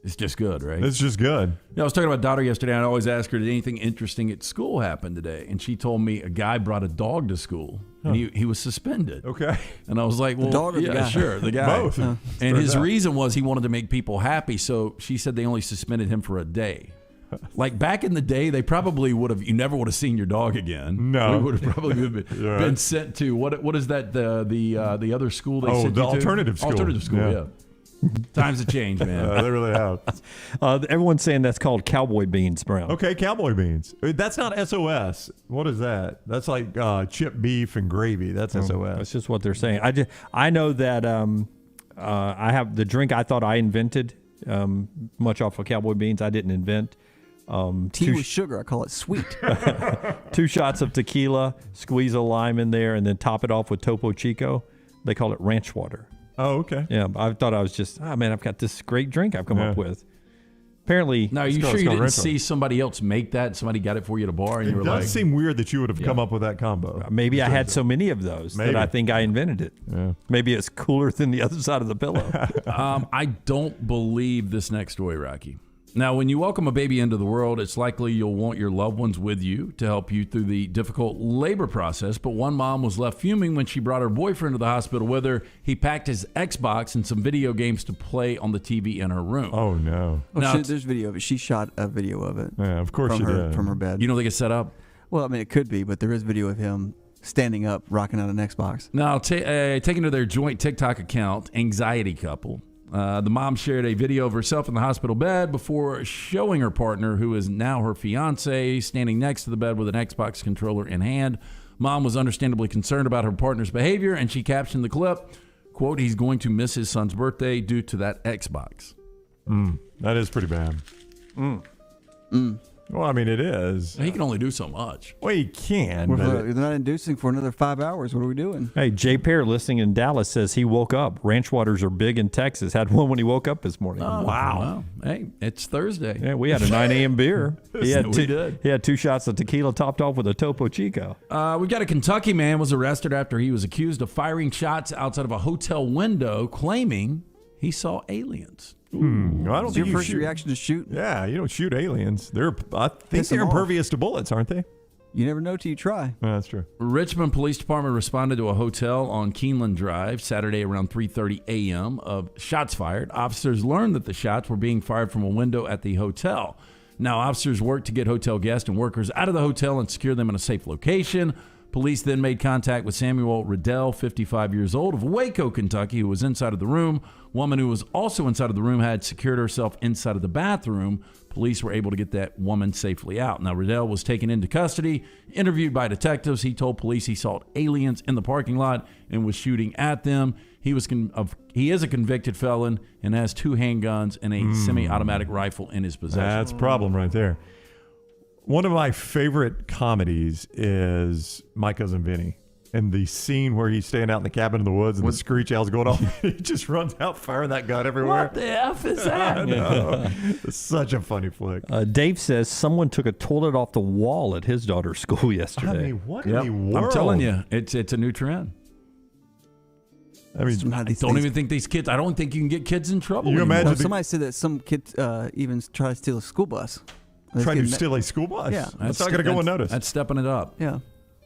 It's just good, right? It's just good. I was talking about daughter yesterday, and I always ask her, did anything interesting at school happen today? And she told me a guy brought a dog to school, and he was suspended. Okay. And I was like, well, The dog or the guy? sure, the guy. Both. And his reason was he wanted to make people happy, so she said they only suspended him for a day. Like back in the day, they probably would have. You never would have seen your dog again. No, we would have probably been sent to what is that the other school they sent the you to? alternative school. Alternative school, yeah. Times have changed, man. They really have. Everyone's saying that's called cowboy beans, Brown. Okay, cowboy beans. That's not SOS. What is that? That's like chipped beef and gravy. That's SOS. That's just what they're saying. I know that I have the drink I thought I invented, much off of cowboy beans. I didn't invent. Tea with sugar. I call it sweet. 2 shots of tequila, squeeze a lime in there, and then top it off with Topo Chico. They call it ranch water. Oh, okay. Yeah, I thought I was just, man, I've got this great drink I've come up with. Apparently. Now, are you sure you didn't see somebody else make that? Somebody got it for you at a bar, and you were like, it does seem weird that you would have come up with that combo. Maybe I had so many of those that I think I invented it. Yeah. Maybe it's cooler than the other side of the pillow. I don't believe this next story, Rocky. Now, when you welcome a baby into the world, it's likely you'll want your loved ones with you to help you through the difficult labor process. But one mom was left fuming when she brought her boyfriend to the hospital with her. He packed his Xbox and some video games to play on the TV in her room. Oh, no. There's video of it. She shot a video of it. Yeah, of course she did. From her bed. You don't think it's set up? Well, I mean, it could be, but there is video of him standing up, rocking out an Xbox. Now, taking to their joint TikTok account, Anxiety Couple. The mom shared a video of herself in the hospital bed before showing her partner, who is now her fiance, standing next to the bed with an Xbox controller in hand. Mom was understandably concerned about her partner's behavior, and she captioned the clip, quote, "He's going to miss his son's birthday due to that Xbox." That is pretty bad. Well, I mean, it is. He can only do so much. Well, he can. They're not inducing for another 5 hours. What are we doing? Hey, Jay Pear, listening in Dallas, says he woke up. Ranch waters are big in Texas. Had one when he woke up this morning. Oh, wow. Hey, it's Thursday. Yeah, we had a 9 a.m. beer. We did. He had 2 shots of tequila topped off with a Topo Chico. We got a Kentucky man was arrested after he was accused of firing shots outside of a hotel window, claiming he saw aliens. I don't think your first reaction to shoot? Yeah, you don't shoot aliens. I think they're impervious to bullets, aren't they? You never know till you try. Yeah, that's true. Richmond Police Department responded to a hotel on Keeneland Drive Saturday around 3:30 a.m. of shots fired. Officers learned that the shots were being fired from a window at the hotel. Now, officers worked to get hotel guests and workers out of the hotel and secure them in a safe location. Police then made contact with Samuel Riddell, 55 years old, of Waco, Kentucky, who was inside of the room. Woman who was also inside of the room had secured herself inside of the bathroom. Police were able to get that woman safely out. Now, Riddell was taken into custody, interviewed by detectives. He told police he saw aliens in the parking lot and was shooting at them. He is a convicted felon and has 2 handguns and a semi-automatic rifle in his possession. That's a problem right there. One of my favorite comedies is My Cousin Vinny. And the scene where he's staying out in the cabin in the woods and the screech owl's going off. He just runs out firing that gun everywhere. What the F is that? I know. It's such a funny flick. Dave says someone took a toilet off the wall at his daughter's school yesterday. I mean, what in the world? I'm telling you, it's a new trend. I mean, I don't even think these kids, I don't think you can get kids in trouble. You imagine somebody said that some kid even tried to steal a school bus. Trying to steal a school bus? Yeah. That's not going to go unnoticed. That's stepping it up. Yeah.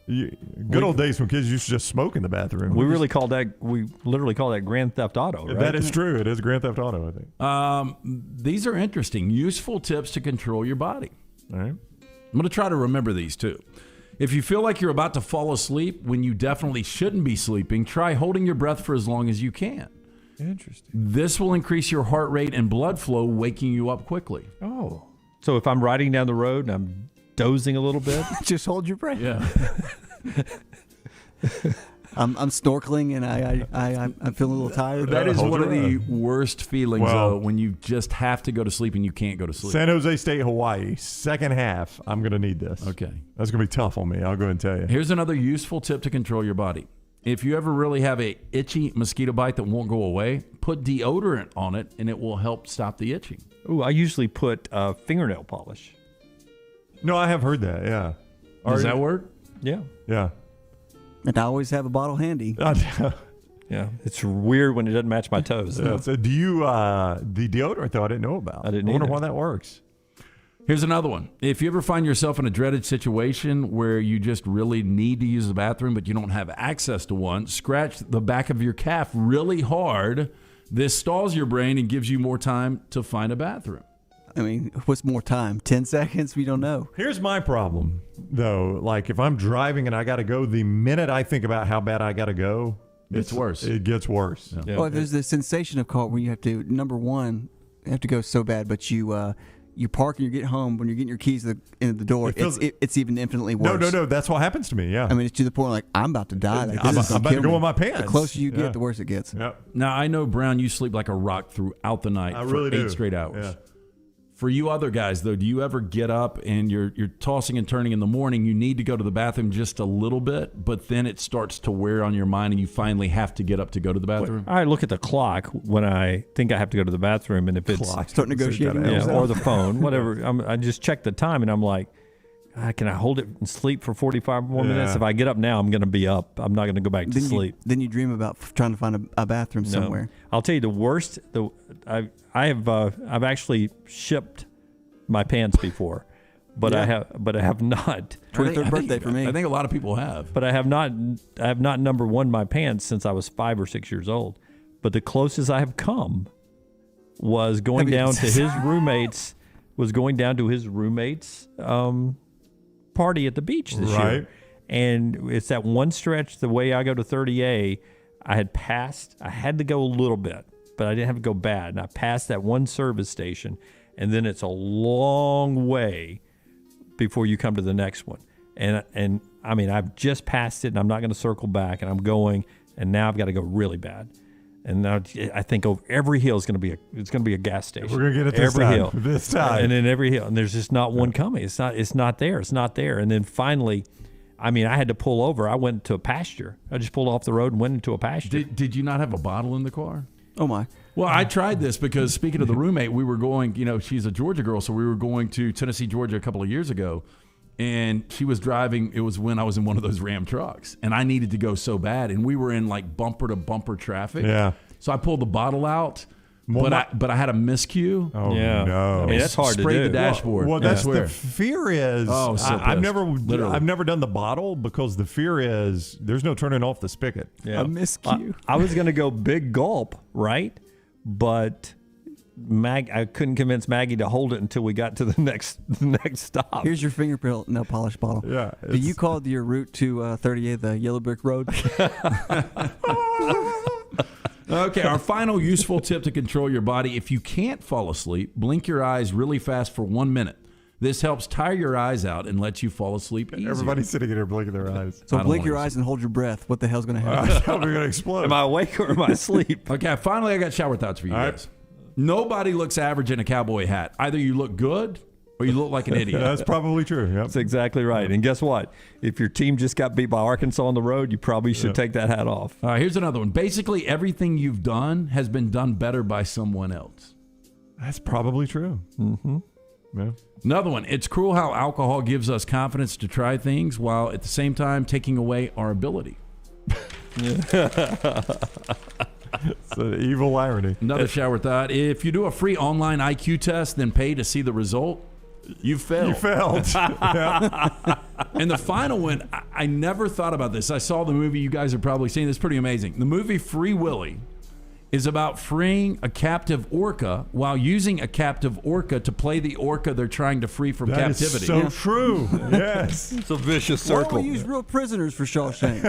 Good old days when kids used to just smoke in the bathroom. We literally call that Grand Theft Auto, right? That is true. It is Grand Theft Auto, I think. These are interesting, useful tips to control your body. All right. I'm going to try to remember these too. If you feel like you're about to fall asleep when you definitely shouldn't be sleeping, try holding your breath for as long as you can. Interesting. This will increase your heart rate and blood flow, waking you up quickly. Oh. So if I'm riding down the road and I'm dozing a little bit, just hold your breath. Yeah. I'm snorkeling and I'm feeling a little tired. That is one of the worst feelings when you just have to go to sleep and you can't go to sleep. San Jose State, Hawaii, second half. I'm going to need this. Okay. That's going to be tough on me. I'll go ahead and tell you. Here's another useful tip to control your body. If you ever really have a itchy mosquito bite that won't go away, put deodorant on it and it will help stop the itching. Ooh, I usually put fingernail polish. No, I have heard that, yeah. Does that work? Yeah. Yeah. And I always have a bottle handy. Yeah, it's weird when it doesn't match my toes. Yeah, so do you the deodorant though? I didn't know about. I didn't wonder either. why that works. Here's another one. If you ever find yourself in a dreaded situation where you just really need to use the bathroom but you don't have access to one, scratch the back of your calf really hard. This stalls your brain and gives you more time to find a bathroom. I mean, what's more time? 10 seconds? We don't know. Here's my problem, though. Like, if I'm driving and I got to go, the minute I think about how bad I got to go, it's worse. It gets worse. Yeah. Well, there's the sensation of call where you have to, number one, you have to go so bad, but you park and you get home, when you're getting your keys into the door, it's even infinitely worse. No, that's what happens to me, yeah. I mean, it's to the point like, I'm about to die. Like, I'm this is about to kill go me. in my pants. The closer you get, Yeah. the worse it gets. Yep. Now, I know, Brown, you sleep like a rock throughout the night I for really 8 do. straight hours. Yeah. For you other guys, though, do you ever get up and you're tossing and turning in the morning, you need to go to the bathroom just a little bit, but then it starts to wear on your mind and you finally have to get up to go to the bathroom? I look at the clock when I think I have to go to the bathroom, and if it's Start negotiating. or the phone, whatever, I just check the time, and I'm like, can I hold it and sleep for 45 more minutes? Yeah. If I get up now, I'm going to be up. I'm not going to go back to sleep. Then you dream about trying to find a bathroom No. somewhere. I'll tell you the worst. I've actually shipped my pants before, but I have not. 23rd birthday for me. I think a lot of people have. But I have not number one my pants since I was 5 or 6 years old. But the closest I have come was going down to his roommates. Party at the beach this year. Right. And it's that one stretch, the way I go to 30A, I had to go a little bit, but I didn't have to go bad. And I passed that one service station, and then it's a long way before you come to the next one. And I mean, I've just passed it, and I'm not going to circle back, and I'm going, and now I've got to go really bad. And now I think over every hill is going to be a gas station. We're going to get it this every time. hill. This time. And then every hill, and there's just not one coming. It's not there. And then finally, I mean, I had to pull over. I went to a pasture. I just pulled off the road and went into a pasture. Did you not have a bottle in the car? Oh my. Well, I tried this because, speaking of the roommate, we were going, she's a Georgia girl, so we were going to Tennessee, Georgia a couple of years ago, and she was driving. It was when I was in one of those Ram trucks, and I needed to go so bad, and we were in like bumper-to-bumper traffic. Yeah. So I pulled the bottle out, but I had a miscue. Oh, Yeah. no. I mean, that's hard to Sprayed do. the dashboard. Well, I that's swear. the fear is. Oh, so I've pissed. Literally. never done the bottle because the fear is there's no turning off the spigot. Yeah. A miscue. I was going to go big gulp, right? But I couldn't convince Maggie to hold it until we got to the next stop. Here's your fingerprint nail polish bottle. Yeah. Do you call your route to 38 the Yellow Brick Road? Okay, our final useful tip to control your body. If you can't fall asleep, blink your eyes really fast for 1 minute. This helps tire your eyes out and lets you fall asleep easier. Everybody's sitting here blinking their eyes. So blink your eyes and hold your breath. What the hell's going to happen? It's probably going to explode. Am I awake or am I asleep? Okay, finally I got shower thoughts for you All guys. Nobody looks average in a cowboy hat. Either you look good or you look like an idiot. That's probably true. Yep. That's exactly right. And guess what? If your team just got beat by Arkansas on the road, you probably should take that hat off. All right, here's another one. Basically, everything you've done has been done better by someone else. That's probably true. Mm-hmm. Yeah. Another one. It's cruel how alcohol gives us confidence to try things while at the same time taking away our ability. It's an evil irony. Another shower thought. If you do a free online IQ test, then pay to see the result, you failed. You failed. Yeah. And the final one, I never thought about this. I saw the movie. You guys are probably seeing this. Pretty amazing. The movie Free Willy is about freeing a captive orca while using a captive orca to play the orca they're trying to free from That captivity. is so true. Yes. It's a vicious Why circle. don't we use real prisoners for Shawshank?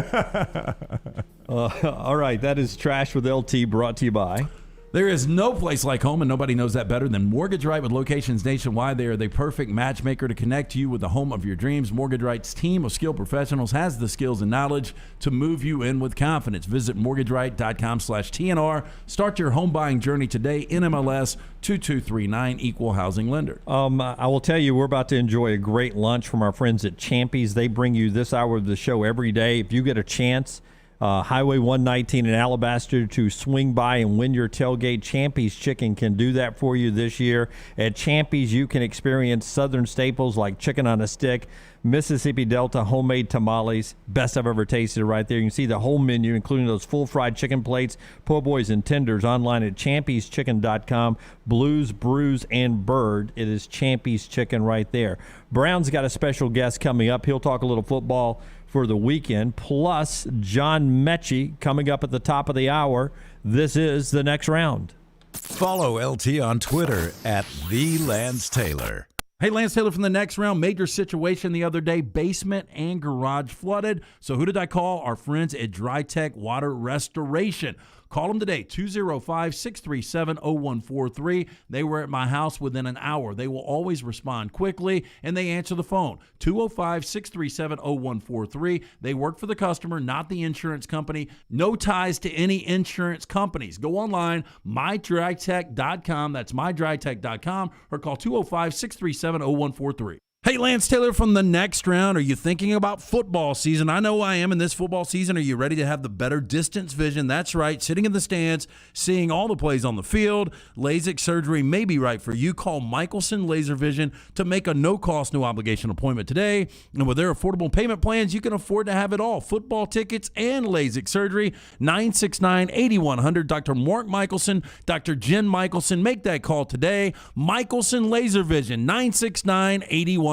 All right, that is Trash with LT, brought to you by. There is no place like home, and nobody knows that better than Mortgage Right with locations nationwide. They are the perfect matchmaker to connect you with the home of your dreams. Mortgage Right's team of skilled professionals has the skills and knowledge to move you in with confidence. Visit mortgageright.com/TNR. Start your home buying journey today. NMLS 2239, equal housing lender. I will tell you, we're about to enjoy a great lunch from our friends at Champy's. They bring you this hour of the show every day. If you get a chance, Highway 119 in Alabaster to swing by and win your tailgate. Champy's Chicken can do that for you this year. At Champy's, you can experience Southern staples like chicken on a stick, Mississippi Delta homemade tamales. Best I've ever tasted right there. You can see the whole menu, including those full fried chicken plates, po' boys, and tenders online at champyschicken.com. Blues, Brews, and Bird. It is Champy's Chicken right there. Brown's got a special guest coming up. He'll talk a little football for the weekend, plus John Metchie coming up at the top of the hour. This is The Next Round. Follow LT on Twitter at @TheLanceTaylor. Hey, Lance Taylor from The Next Round. Major situation the other day. Basement and garage flooded. So who did I call? Our friends at Dry Tech Water Restoration. Call them today, 205-637-0143. They were at my house within an hour. They will always respond quickly, and they answer the phone, 205-637-0143. They work for the customer, not the insurance company. No ties to any insurance companies. Go online, mydrytech.com. That's mydrytech.com, or call 205-637-0143. Hey, Lance Taylor from The Next Round. Are you thinking about football season? I know I am in this football season. Are you ready to have the better distance vision? That's right, sitting in the stands, seeing all the plays on the field. LASIK surgery may be right for you. Call Michelson Laser Vision to make a no-cost, no-obligation appointment today. And with their affordable payment plans, you can afford to have it all. Football tickets and LASIK surgery, 969-8100. Dr. Mark Michelson, Dr. Jen Michelson. Make that call today. Michelson Laser Vision, 969-8100.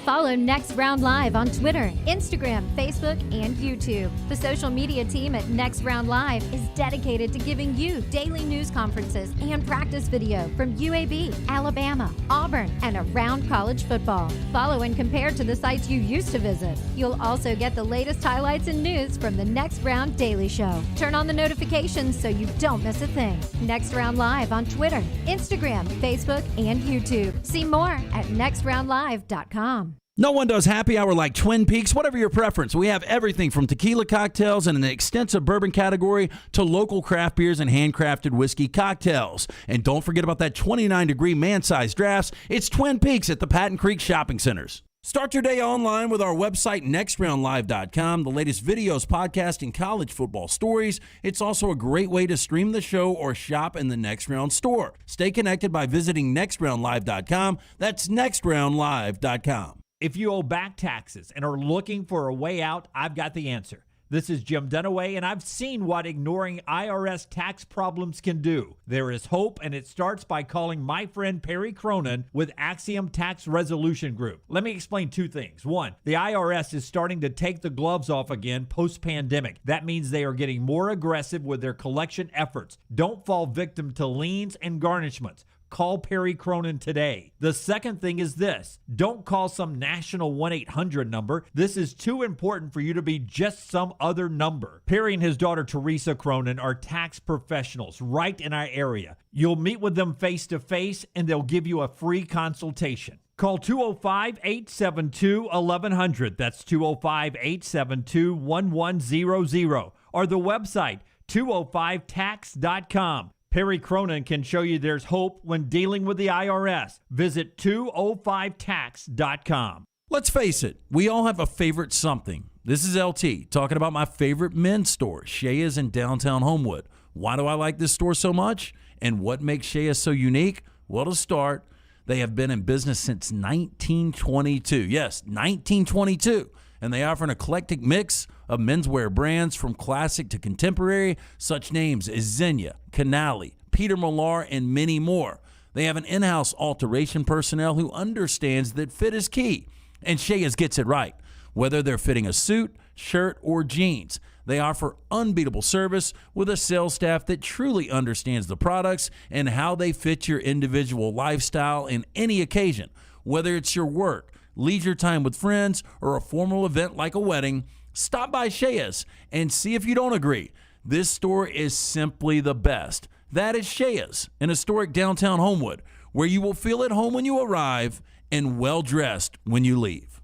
Follow Next Round Live on Twitter, Instagram, Facebook, and YouTube. The social media team at Next Round Live is dedicated to giving you daily news conferences and practice video from UAB, Alabama, Auburn, and around college football. Follow and compare to the sites you used to visit. You'll also get the latest highlights and news from the Next Round Daily Show. Turn on the notifications so you don't miss a thing. Next Round Live on Twitter, Instagram, Facebook, and YouTube. See more at nextroundlive.com. No one does happy hour like Twin Peaks. Whatever your preference, we have everything from tequila cocktails and an extensive bourbon category to local craft beers and handcrafted whiskey cocktails. And don't forget about that 29-degree man-sized drafts. It's Twin Peaks at the Patton Creek Shopping Centers. Start your day online with our website, nextroundlive.com. The latest videos, podcasts, and college football stories. It's also a great way to stream the show or shop in the Next Round store. Stay connected by visiting nextroundlive.com. That's nextroundlive.com. If you owe back taxes and are looking for a way out, I've got the answer. This is Jim Dunaway, and I've seen what ignoring IRS tax problems can do. There is hope, and it starts by calling my friend Perry Cronin with Axiom Tax Resolution Group. Let me explain two things. One, the IRS is starting to take the gloves off again post-pandemic. That means they are getting more aggressive with their collection efforts. Don't fall victim to liens and garnishments. Call Perry Cronin today. The second thing is this. Don't call some national 1-800 number. This is too important for you to be just some other number. Perry and his daughter Teresa Cronin are tax professionals right in our area. You'll meet with them face to face and they'll give you a free consultation. Call 205-872-1100. That's 205-872-1100. Or the website 205tax.com. Perry Cronin can show you there's hope when dealing with the IRS. Visit 205tax.com. Let's face it, we all have a favorite something. This is LT talking about my favorite men's store, Shea's in downtown Homewood. Why do I like this store so much? And what makes Shea's so unique? Well, to start, they have been in business since 1922. Yes, 1922. And they offer an eclectic mix of menswear brands from classic to contemporary, such names as Xenia, Canali, Peter Millar, and many more. They have an in-house alteration personnel who understands that fit is key, and Shea's gets it right. Whether they're fitting a suit, shirt, or jeans, they offer unbeatable service with a sales staff that truly understands the products and how they fit your individual lifestyle in any occasion. Whether it's your work, leisure time with friends, or a formal event like a wedding, stop by Shea's and see if you don't agree. This store is simply the best. That is Shea's in historic downtown Homewood, where you will feel at home when you arrive and well-dressed when you leave.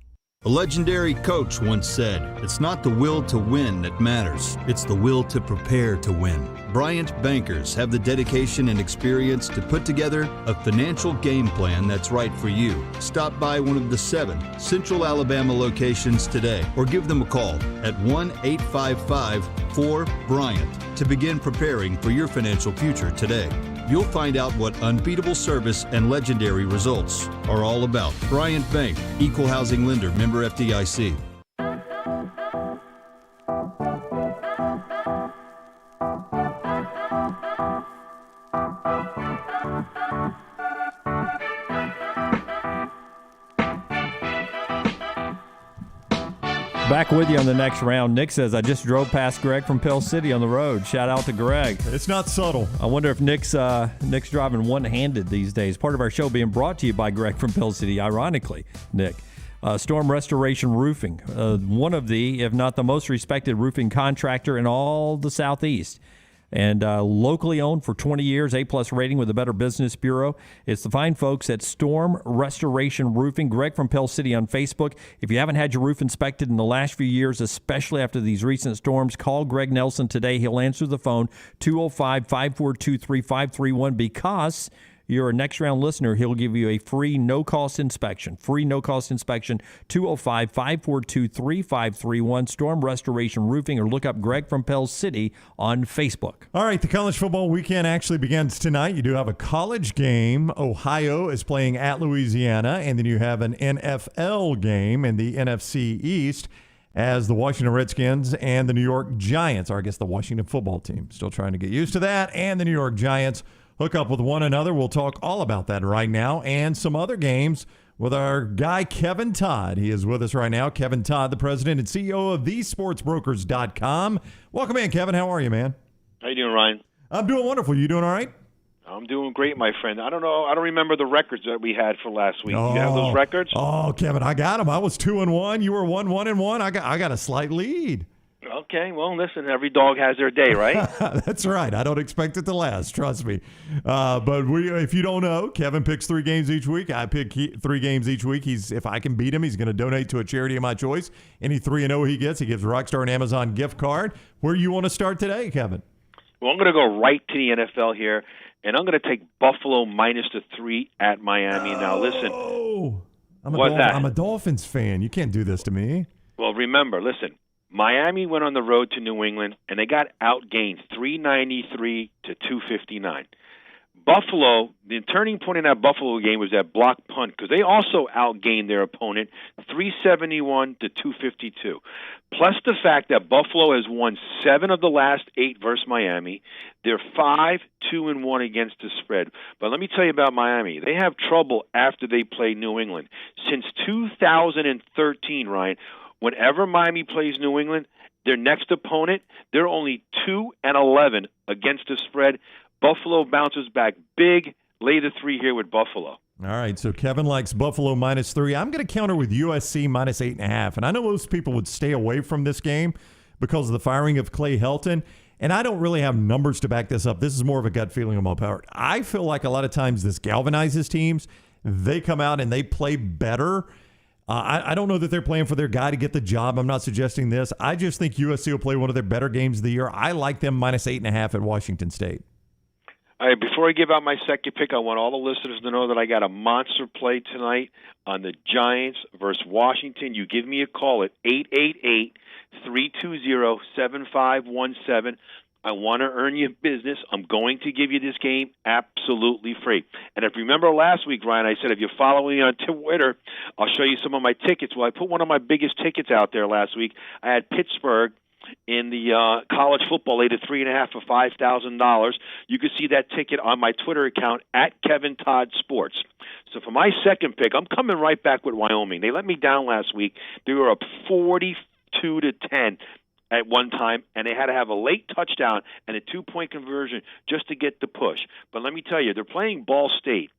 A legendary coach once said, "It's not the will to win that matters, it's the will to prepare to win." Bryant bankers have the dedication and experience to put together a financial game plan that's right for you. Stop by one of the 7 Central Alabama locations today or give them a call at 1-855-4-BRYANT to begin preparing for your financial future today. You'll find out what unbeatable service and legendary results are all about. Bryant Bank, Equal Housing Lender, member FDIC. Back with you on the next round. Nick says, I just drove past Greg from Pell City on the road. Shout out to Greg. It's not subtle. I wonder if Nick's driving one-handed these days. Part of our show being brought to you by Greg from Pell City, ironically, Nick. Storm Restoration Roofing, one of the, if not the most respected roofing contractor in all the Southeast. And locally owned for 20 years, A+ rating with the Better Business Bureau. It's the fine folks at Storm Restoration Roofing. Greg from Pell City on Facebook. If you haven't had your roof inspected in the last few years, especially after these recent storms, call Greg Nelson today. He'll answer the phone, 205-542-3531, because you're a next round listener. He'll give you a free no-cost inspection. 205-542-3531. Storm Restoration Roofing, or look up Greg from Pell City on Facebook. All right, the college football weekend actually begins tonight. You do have a college game. Ohio is playing at Louisiana, and then you have an NFL game in the NFC East as the Washington Redskins and the New York Giants, or I guess the Washington football team, still trying to get used to that, and the New York Giants hook up with one another. We'll talk all about that right now and some other games with our guy, Kevin Todd. He is with us right now. Kevin Todd, the president and CEO of thesportsbrokers.com. Welcome in, Kevin. How are you, man? How you doing, Ryan? I'm doing wonderful. You doing all right? I'm doing great, my friend. I don't know. I don't remember the records that we had for last week. You have those records? Oh, Kevin, I got them. I was 2-1. You were 1-1. I got a slight lead. Okay, well, listen, every dog has their day, right? That's right. I don't expect it to last, trust me. But if you don't know, Kevin picks 3 games each week. I pick 3 games each week. If I can beat him, he's going to donate to a charity of my choice. Any 3-0 he gets, he gives Rockstar an Amazon gift card. Where you want to start today, Kevin? Well, I'm going to go right to the NFL here, and I'm going to take Buffalo -3 at Miami. Now, listen. I'm a Dolphins fan. You can't do this to me. Well, remember, listen. Miami went on the road to New England, and they got outgained 393 to 259. Buffalo, the turning point in that Buffalo game was that block punt, because they also outgained their opponent 371 to 252. Plus the fact that Buffalo has won 7 of the last 8 versus Miami. They're 5-2-1 against the spread. But let me tell you about Miami. They have trouble after they play New England. Since 2013, Ryan, whenever Miami plays New England, their next opponent, they're only 2-11 against the spread. Buffalo bounces back big. Lay the 3 here with Buffalo. All right, so Kevin likes Buffalo -3. I'm going to counter with USC -8.5. And I know most people would stay away from this game because of the firing of Clay Helton. And I don't really have numbers to back this up. This is more of a gut feeling on my part. I feel like a lot of times this galvanizes teams. They come out and they play better. I don't know that they're playing for their guy to get the job. I'm not suggesting this. I just think USC will play one of their better games of the year. I like them -8.5 at Washington State. All right, before I give out my second pick, I want all the listeners to know that I got a monster play tonight on the Giants versus Washington. You give me a call at 888-320-7517. I want to earn you business. I'm going to give you this game absolutely free. And if you remember last week, Ryan, I said if you follow me on Twitter, I'll show you some of my tickets. Well, I put one of my biggest tickets out there last week. I had Pittsburgh in the college football laid at 3.5 for $5,000. You can see that ticket on my Twitter account at Kevin Todd Sports. So for my second pick, I'm coming right back with Wyoming. They let me down last week. They were up 42-10 at one time, and they had to have a late touchdown and a 2-point conversion just to get the push. But let me tell you, they're playing Ball State.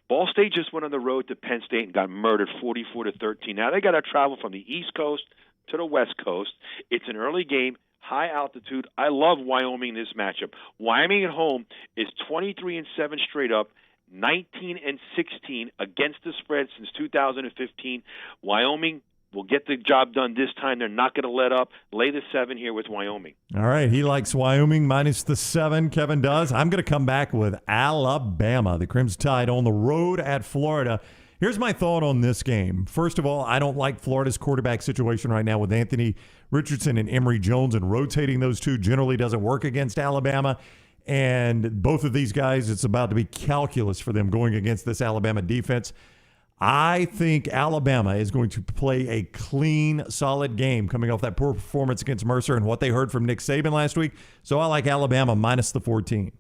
Ball State just went on the road to Penn State and got murdered 44-13. Now they got to travel from the East Coast to the West Coast. It's an early game, high altitude. I love Wyoming in this matchup. Wyoming at home is 23-7 straight up, 19-16 against the spread since 2015. Wyoming We'll get the job done this time. They're not going to let up. Lay the 7 here with Wyoming. All right. He likes Wyoming minus the 7. Kevin does. I'm going to come back with Alabama. The Crimson Tide on the road at Florida. Here's my thought on this game. First of all, I don't like Florida's quarterback situation right now with Anthony Richardson and Emory Jones, and rotating those two generally doesn't work against Alabama. And both of these guys, it's about to be calculus for them going against this Alabama defense. I think Alabama is going to play a clean, solid game coming off that poor performance against Mercer and what they heard from Nick Saban last week. So I like Alabama minus the 14.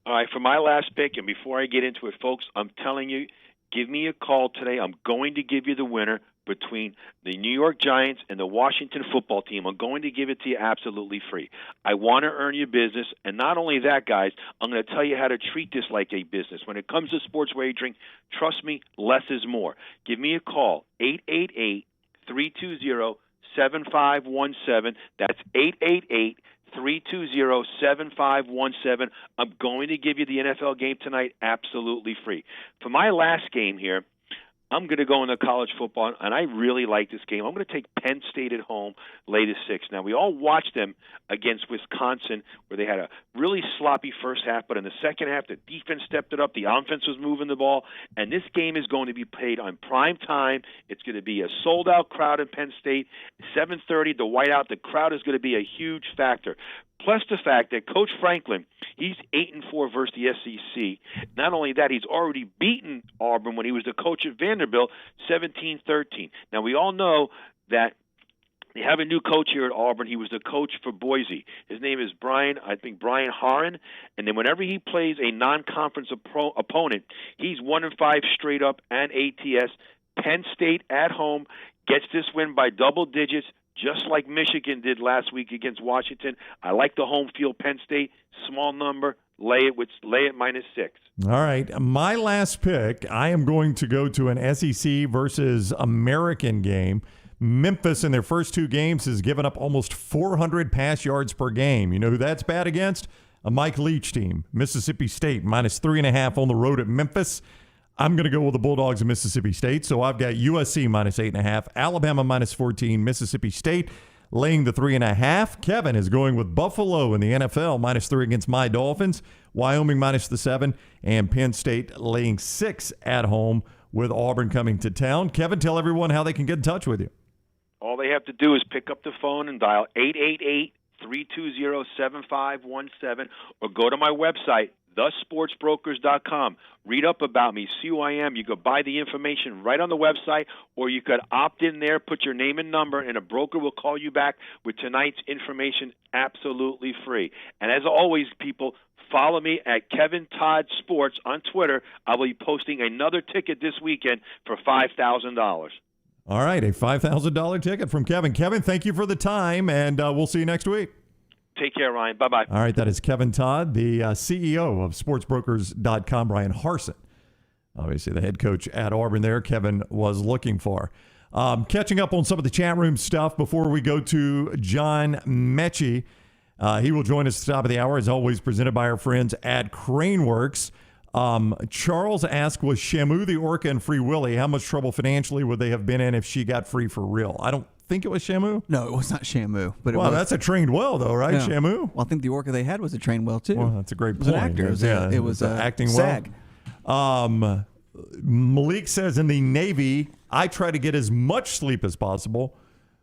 All right, for my last pick, and before I get into it, folks, I'm telling you, give me a call today. I'm going to give you the winner between the New York Giants and the Washington football team. I'm going to give it to you absolutely free. I want to earn your business. And not only that, guys, I'm going to tell you how to treat this like a business. When it comes to sports wagering, trust me, less is more. Give me a call, 888-320-7517. That's 888-320-7517. I'm going to give you the NFL game tonight absolutely free. For my last game here, I'm going to go into college football, and I really like this game. I'm going to take Penn State at home, latest 6. Now, we all watched them against Wisconsin, where they had a really sloppy first half, but in the second half, the defense stepped it up. The offense was moving the ball, and this game is going to be played on prime time. It's going to be a sold-out crowd in Penn State. 7:30, the whiteout. The crowd is going to be a huge factor. Plus the fact that Coach Franklin, he's 8-4 versus the SEC. Not only that, he's already beaten Auburn when he was the coach at Vanderbilt, 17-13. Now, we all know that they have a new coach here at Auburn. He was the coach for Boise. His name is Brian Horan. And then whenever he plays a non-conference opponent, he's 1-5 straight up and ATS. Penn State at home gets this win by double digits, just like Michigan did last week against Washington. I like the home field. Penn State, small number, lay it minus 6. All right. My last pick, I am going to go to an SEC versus American game. Memphis in their first 2 games has given up almost 400 pass yards per game. You know who that's bad against? A Mike Leach team. Mississippi State minus 3.5 on the road at Memphis. I'm going to go with the Bulldogs of Mississippi State. So I've got USC minus 8.5, Alabama minus 14, Mississippi State laying the 3.5. Kevin is going with Buffalo in the NFL minus 3 against my Dolphins, Wyoming minus the 7, and Penn State laying 6 at home with Auburn coming to town. Kevin, tell everyone how they can get in touch with you. All they have to do is pick up the phone and dial 888-320-7517 or go to my website, thesportsbrokers.com. Read up about me, see who I am. You could buy the information right on the website, or you could opt in there, put your name and number, and a broker will call you back with tonight's information absolutely free. And as always, people, follow me at Kevin Todd Sports on Twitter. I will be posting another ticket this weekend for $5,000. All right, a $5,000 ticket from Kevin. Kevin, thank you for the time, and we'll see you next week. Take care, Ryan. Bye-bye. All right, that is Kevin Todd, the CEO of sportsbrokers.com, Brian Harsin. Obviously, the head coach at Auburn there, Kevin was looking for. Catching up on some of the chat room stuff before we go to John Metchie. He will join us at the top of the hour, as always, presented by our friends at Craneworks. Charles asked, was Shamu the Orca and Free Willy? How much trouble financially would they have been in if she got free for real? I don't think it was Shamu. No, it was not Shamu. But that's a trained well, though, right? Yeah. Shamu. Well, I think the Orca they had was a trained well too. Well, that's a great point. It was an actor. It was acting SAG. well. Malik says in the Navy, I try to get as much sleep as possible,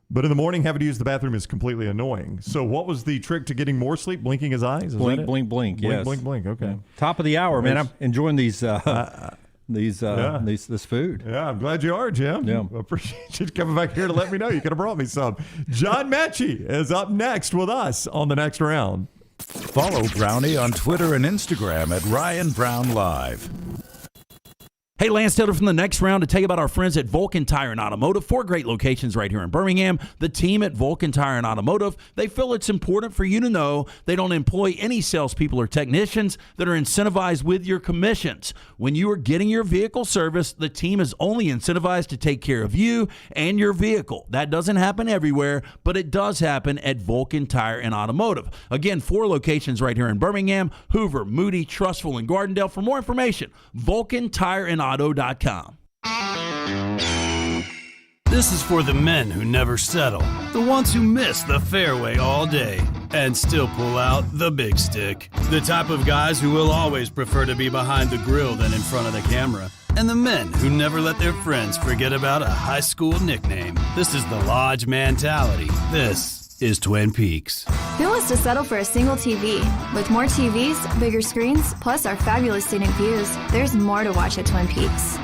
but in the morning having to use the bathroom is completely annoying. So what was the trick to getting more sleep? Blinking his eyes? Blink, blink, blink. Yes. Blink, blink, blink. Okay. Yeah. Top of the hour, man. I'm enjoying these. This food. Yeah, I'm glad you are, Jim. Yeah. I appreciate you coming back here to let me know. You could have brought me some. John Metchie is up next with us on the next round. Follow Brownie on Twitter and Instagram at Ryan Brown Live. Hey, Lance Taylor from the next round to tell you about our friends at Vulcan Tire and Automotive. 4 great locations right here in Birmingham. The team at Vulcan Tire and Automotive, they feel it's important for you to know they don't employ any salespeople or technicians that are incentivized with your commissions. When you are getting your vehicle serviced, the team is only incentivized to take care of you and your vehicle. That doesn't happen everywhere, but it does happen at Vulcan Tire and Automotive. Again, 4 locations right here in Birmingham, Hoover, Moody, Trustful, and Gardendale. For more information, Vulcan Tire and Auto.com. This is for the men who never settle, the ones who miss the fairway all day and still pull out the big stick, the type of guys who will always prefer to be behind the grill than in front of the camera, and the men who never let their friends forget about a high school nickname. This is the Lodge mentality. This is Twin Peaks. Who wants to settle for a single TV? With more TVs, bigger screens, plus our fabulous scenic views, there's more to watch at Twin Peaks.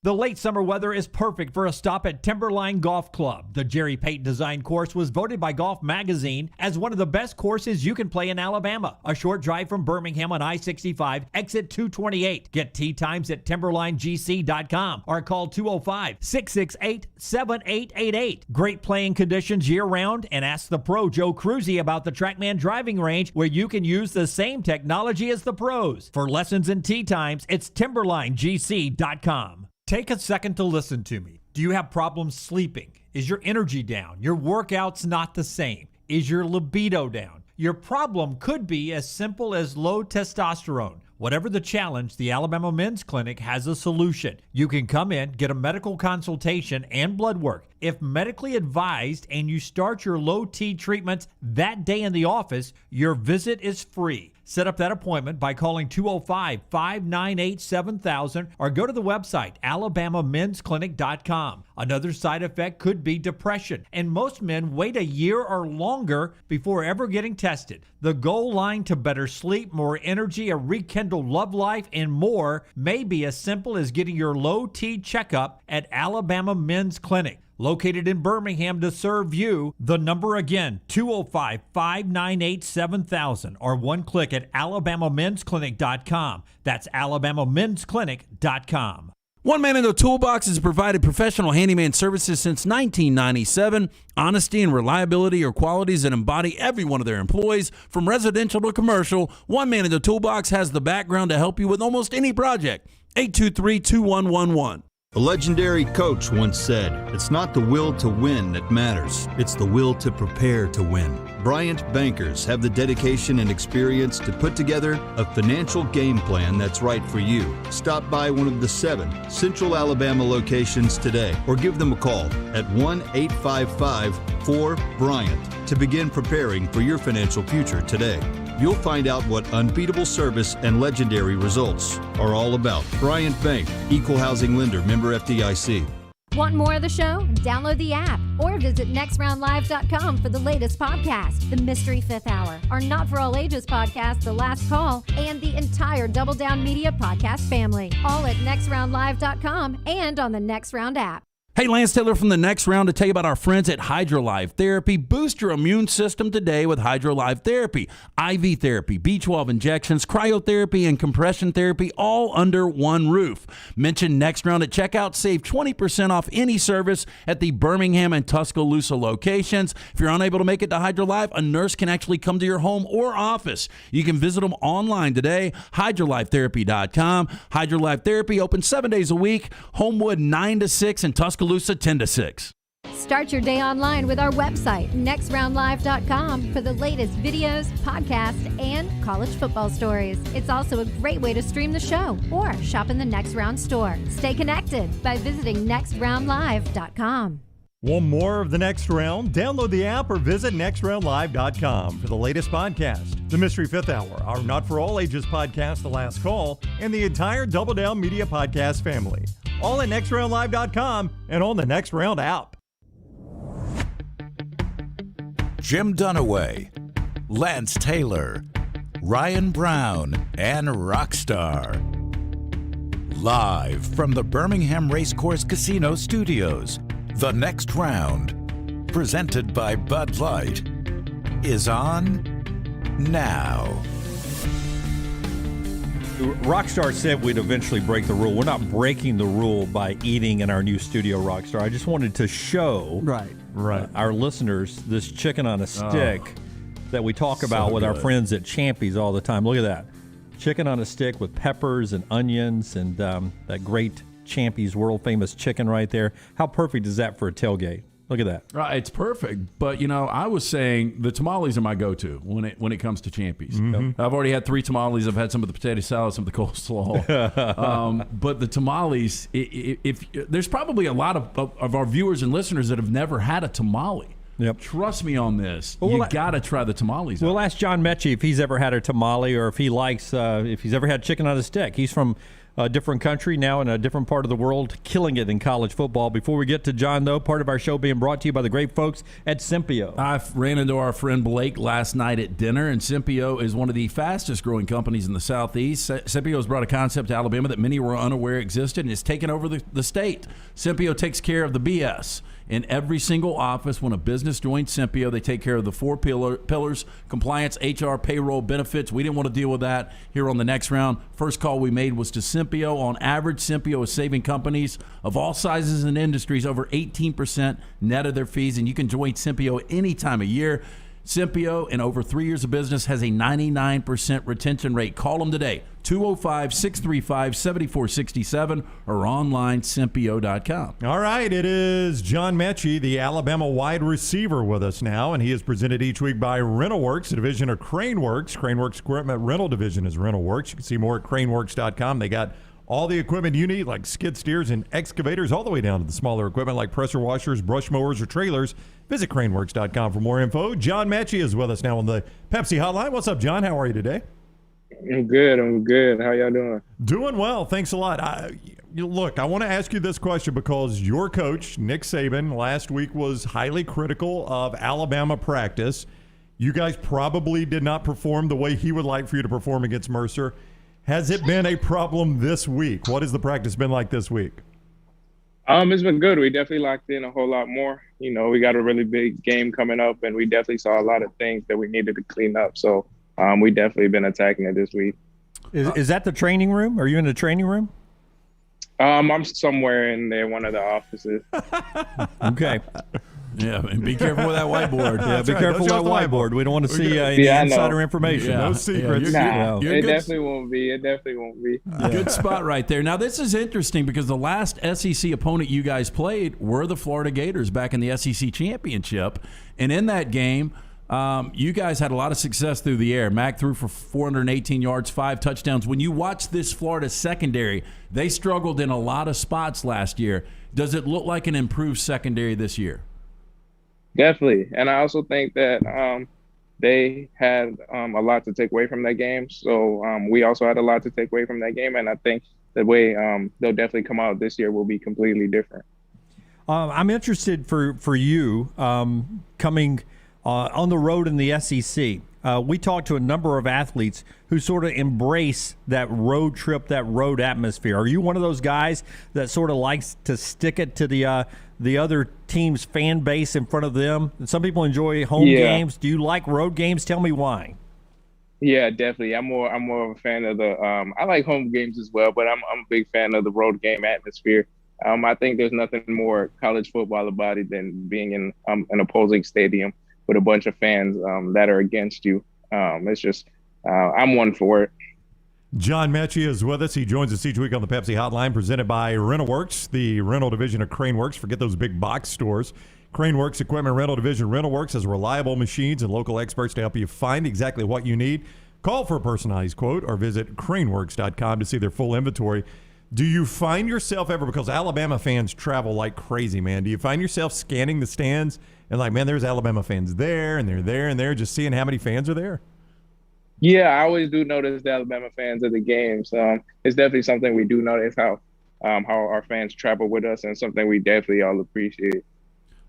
The late summer weather is perfect for a stop at Timberline Golf Club. The Jerry Payton design course was voted by Golf Magazine as one of the best courses you can play in Alabama. A short drive from Birmingham on I-65, exit 228. Get tee times at timberlinegc.com or call 205-668-7888. Great playing conditions year-round, and ask the pro Joe Cruzy about the TrackMan driving range where you can use the same technology as the pros. For lessons and tee times, it's timberlinegc.com. Take a second to listen to me. Do you have problems sleeping? Is your energy down? Your workouts not the same? Is your libido down? Your problem could be as simple as low testosterone. Whatever the challenge, the Alabama Men's Clinic has a solution. You can come in, get a medical consultation and blood work. If medically advised and you start your low T treatments that day in the office, your visit is free. Set up that appointment by calling 205-598-7000 or go to the website alabamamensclinic.com. Another side effect could be depression, and most men wait a year or longer before ever getting tested. The goal line to better sleep, more energy, a rekindled love life, and more may be as simple as getting your low T checkup at Alabama Men's Clinic. Located in Birmingham to serve you. The number again, 205-598-7000 or one click at alabamamensclinic.com. That's alabamamensclinic.com. One Man in the Toolbox has provided professional handyman services since 1997. Honesty and reliability are qualities that embody every one of their employees. From residential to commercial, One Man in the Toolbox has the background to help you with almost any project. 823-2111. A legendary coach once said, "It's not the will to win that matters. It's the will to prepare to win." Bryant bankers have the dedication and experience to put together a financial game plan that's right for you. Stop by one of the 7 Central Alabama locations today or give them a call at 1-855-4-BRYANT to begin preparing for your financial future today. You'll find out what unbeatable service and legendary results are all about. Bryant Bank, Equal Housing Lender, member FDIC. Want more of the show? Download the app or visit nextroundlive.com for the latest podcast. The Mystery Fifth Hour, our Not For All Ages podcast, The Last Call, and the entire Double Down Media podcast family. All at nextroundlive.com and on the Next Round app. Hey, Lance Taylor from the Next Round to tell you about our friends at HydroLife Therapy. Boost your immune system today with HydroLife Therapy. IV therapy, B12 injections, cryotherapy, and compression therapy all under one roof. Mention Next Round at checkout. Save 20% off any service at the Birmingham and Tuscaloosa locations. If you're unable to make it to HydroLife, a nurse can actually come to your home or office. You can visit them online today, hydrolifetherapy.com. HydroLife Therapy open 7 days a week. Homewood 9 to 6 and Tuscaloosa 10 to 6. Start your day online with our website, nextroundlive.com, for the latest videos, podcasts, and college football stories. It's also a great way to stream the show or shop in the Next Round store. Stay connected by visiting nextroundlive.com. Want more of The Next Round? Download the app or visit nextroundlive.com for the latest podcast. The Mystery Fifth Hour, our Not For All Ages podcast, The Last Call, and the entire Double Down Media podcast family. All at nextroundlive.com and on the Next Round app. Jim Dunaway, Lance Taylor, Ryan Brown, and Rockstar. Live from the Birmingham Racecourse Casino Studios, The Next Round, presented by Bud Light, is on now. Rockstar said we'd eventually break the rule. We're not breaking the rule by eating in our new studio, Rockstar. I just wanted to show our listeners this chicken on a stick that we talk about with our friends at Champy's all the time. Look at that. Chicken on a stick with peppers and onions and that great Champy's world-famous chicken right there. How perfect is that for a tailgate? Look at that. Right, it's perfect. But I was saying the tamales are my go-to when it comes to Champies. Mm-hmm. I've already had 3 tamales. I've had some of the potato salad, some of the coleslaw. But the tamales, if there's probably a lot of our viewers and listeners that have never had a tamale. Yep. Trust me on this. Well, You got to try the tamales. We'll ask John Metchie if he's ever had a tamale or if he likes, if he's ever had chicken on a stick. He's from a different country now in a different part of the world, killing it in college football. Before we get to John, though, part of our show being brought to you by the great folks at Simpio. I ran into our friend Blake last night at dinner, and Simpio is one of the fastest growing companies in the Southeast. Simpio has brought a concept to Alabama that many were unaware existed and is taking over the state. Simpio takes care of the BS. In every single office, when a business joins Simpio, they take care of the 4 pillars: compliance, HR, payroll, benefits. We didn't want to deal with that here on the next round. First call we made was to Simpio. On average, Simpio is saving companies of all sizes and industries over 18% net of their fees, and you can join Simpio any time of year. Simpio, in over 3 years of business, has a 99% retention rate. Call them today, 205-635-7467 or online, Simpio.com. All right, it is John Metchie, the Alabama wide receiver, with us now, and he is presented each week by RentalWorks, a division of Craneworks. Craneworks equipment rental division is RentalWorks. You can see more at craneworks.com. They got all the equipment you need, like skid steers and excavators, all the way down to the smaller equipment like pressure washers, brush mowers, or trailers. Visit craneworks.com for more info. John Metchie is with us now on the Pepsi Hotline. What's up, John? How are you today? I'm good. How y'all doing? Doing well. Thanks a lot. Look, I want to ask you this question because your coach, Nick Saban, last week was highly critical of Alabama practice. You guys probably did not perform the way he would like for you to perform against Mercer. Has it been a problem this week? What has the practice been like this week? It's been good. We definitely locked in a whole lot more. We got a really big game coming up, and we definitely saw a lot of things that we needed to clean up. So we definitely been attacking it this week. Is that the training room? Are you in the training room? I'm somewhere in there, one of the offices. Okay. Yeah, and be careful with that whiteboard. Yeah, be careful with that whiteboard. We don't want to see any insider information. Yeah. No secrets. It definitely won't be. Good spot right there. Now, this is interesting because the last SEC opponent you guys played were the Florida Gators back in the SEC championship. And in that game, you guys had a lot of success through the air. Mac threw for 418 yards, 5 touchdowns. When you watch this Florida secondary, they struggled in a lot of spots last year. Does it look like an improved secondary this year? Definitely. And I also think that they had a lot to take away from that game. So we also had a lot to take away from that game. And I think the way they'll definitely come out this year will be completely different. I'm interested for you coming on the road in the SEC. We talked to a number of athletes who sort of embrace that road trip, that road atmosphere. Are you one of those guys that sort of likes to stick it to the other team's fan base in front of them? Some people enjoy home games. Do you like road games? Tell me why. Yeah, definitely. I'm more of a fan of the. I like home games as well, but I'm a big fan of the road game atmosphere. I think there's nothing more college football about it than being in an opposing stadium with a bunch of fans that are against you. It's just, I'm one for it. John Metchie is with us. He joins us each week on the Pepsi Hotline, presented by RentalWorks, the rental division of Craneworks. Forget those big box stores. Craneworks Equipment Rental Division. RentalWorks has reliable machines and local experts to help you find exactly what you need. Call for a personalized quote or visit craneworks.com to see their full inventory. Do you find yourself ever, because Alabama fans travel like crazy, man, do you find yourself scanning the stands and like, man, there's Alabama fans there and they're there and there, just seeing how many fans are there? Yeah, I always do notice the Alabama fans at the games. It's definitely something we do notice how our fans travel with us, and something we definitely all appreciate.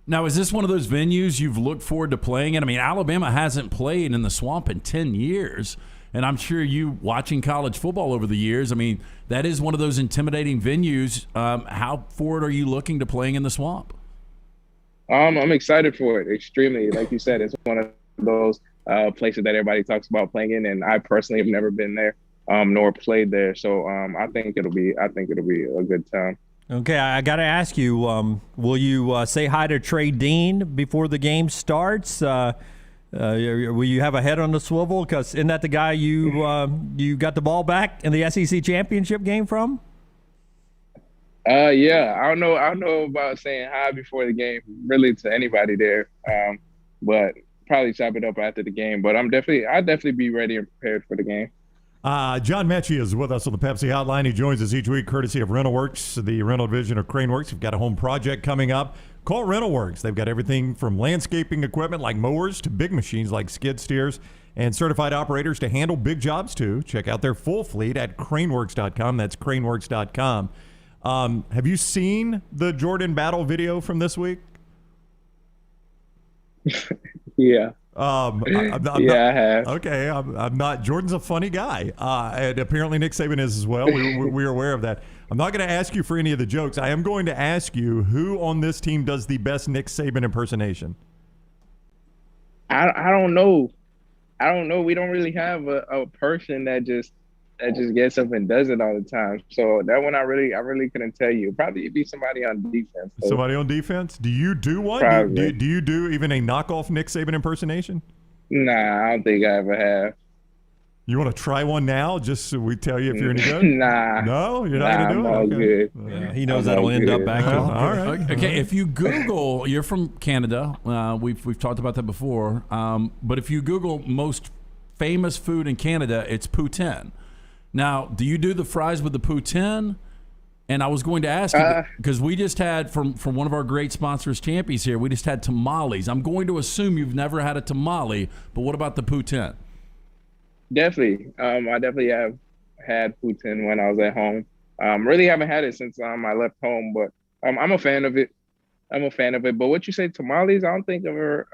Now, is this one of those venues you've looked forward to playing in? I mean, Alabama hasn't played in the Swamp in 10 years, and I'm sure you watching college football over the years, I mean, that is one of those intimidating venues. How forward are you looking to playing in the Swamp? I'm excited for it, extremely. Like you said, it's one of those places that everybody talks about playing in, and I personally have never been there nor played there. So I think it'll be a good time. Okay, I got to ask you, will you say hi to Trey Dean before the game starts? Will you have a head on the swivel? Because isn't that the guy you got the ball back in the SEC championship game from? Yeah, I don't know about saying hi before the game, really, to anybody there. But probably chop it up after the game. But I'll definitely be ready and prepared for the game. John Metchie is with us on the Pepsi Hotline. He joins us each week courtesy of RentalWorks, the rental division of Craneworks. We've got a home project coming up. Call RentalWorks. They've got everything from landscaping equipment like mowers to big machines like skid steers and certified operators to handle big jobs too. Check out their full fleet at craneworks.com. That's craneworks.com. Have you seen the Jordan Battle video from this week? Yeah. I have. Okay, I'm not. Jordan's a funny guy, and apparently Nick Saban is as well. We're aware of that. I'm not going to ask you for any of the jokes. I am going to ask you who on this team does the best Nick Saban impersonation. I don't know. We don't really have a person that just gets up and does it all the time. So that one I really couldn't tell you. Probably it'd be somebody on defense. So. Somebody on defense? Do you do one? Do you do even a knockoff Nick Saban impersonation? Nah, I don't think I ever have. You want to try one now, just so we tell you if you're any good? Nah. No, you're not going to do it. I'm all good. Yeah, he knows that'll end up back to him. All right. Okay, if you Google, you're from Canada. We've talked about that before. But if you Google most famous food in Canada, it's poutine. Now, do you do the fries with the poutine? And I was going to ask you, because we just had, from one of our great sponsors, Champions here, we just had tamales. I'm going to assume you've never had a tamale, but what about the poutine? Definitely. I definitely have had poutine when I was at home. Really haven't had it since I left home, but I'm a fan of it. But what you say, tamales? I don't think I've ever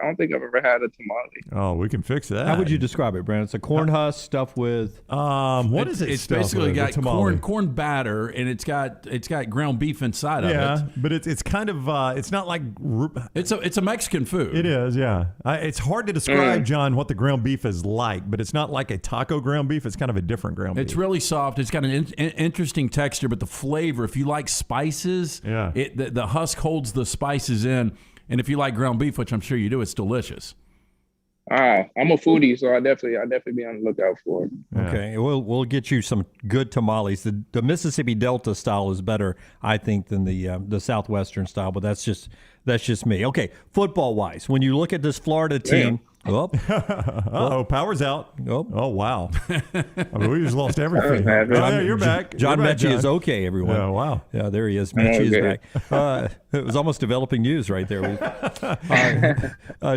had a tamale. Oh, we can fix that. How would you describe it, Brandon? It's a corn husk stuffed with what is it? It's basically got corn batter, and it's got ground beef inside of it. Yeah, but it's kind of it's not like it's a Mexican food. It is, yeah. It's hard to describe, John, what the ground beef is like, but it's not like a taco ground beef. It's kind of a different ground beef. It's really soft. It's got an interesting texture, but the flavor, if you like spices, the husk holds the spices in, and if you like ground beef, which I'm sure you do, it's delicious. I'm a foodie, so I'll definitely be on the lookout for it. Yeah. Okay, we'll get you some good tamales. The Mississippi Delta style is better, I think, than the Southwestern style, but that's just me. Okay, football wise, when you look at this Florida team. Power's out. Oh, wow. I mean, we just lost everything. You're back. John Metchie is okay, everyone. Yeah, wow. Yeah, there he is. Metchie is back. It was almost developing news right there.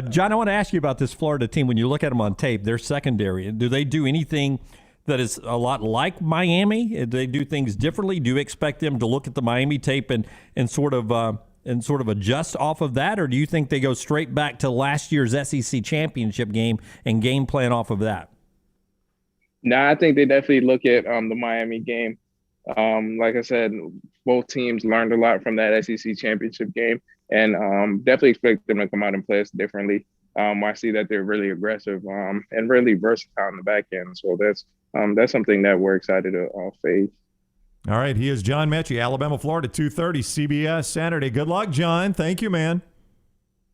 John, I want to ask you about this Florida team. When you look at them on tape, their secondary, do they do anything that is a lot like Miami? Do they do things differently? Do you expect them to look at the Miami tape and sort of adjust off of that, or do you think they go straight back to last year's SEC championship game and game plan off of that? No, I think they definitely look at the Miami game. Like I said, both teams learned a lot from that SEC championship game, and definitely expect them to come out and play us differently. I see that they're really aggressive and really versatile in the back end. So that's something that we're excited to face. All right, he is John Metchie, Alabama, Florida, 2:30 CBS Saturday. Good luck, John. Thank you, man.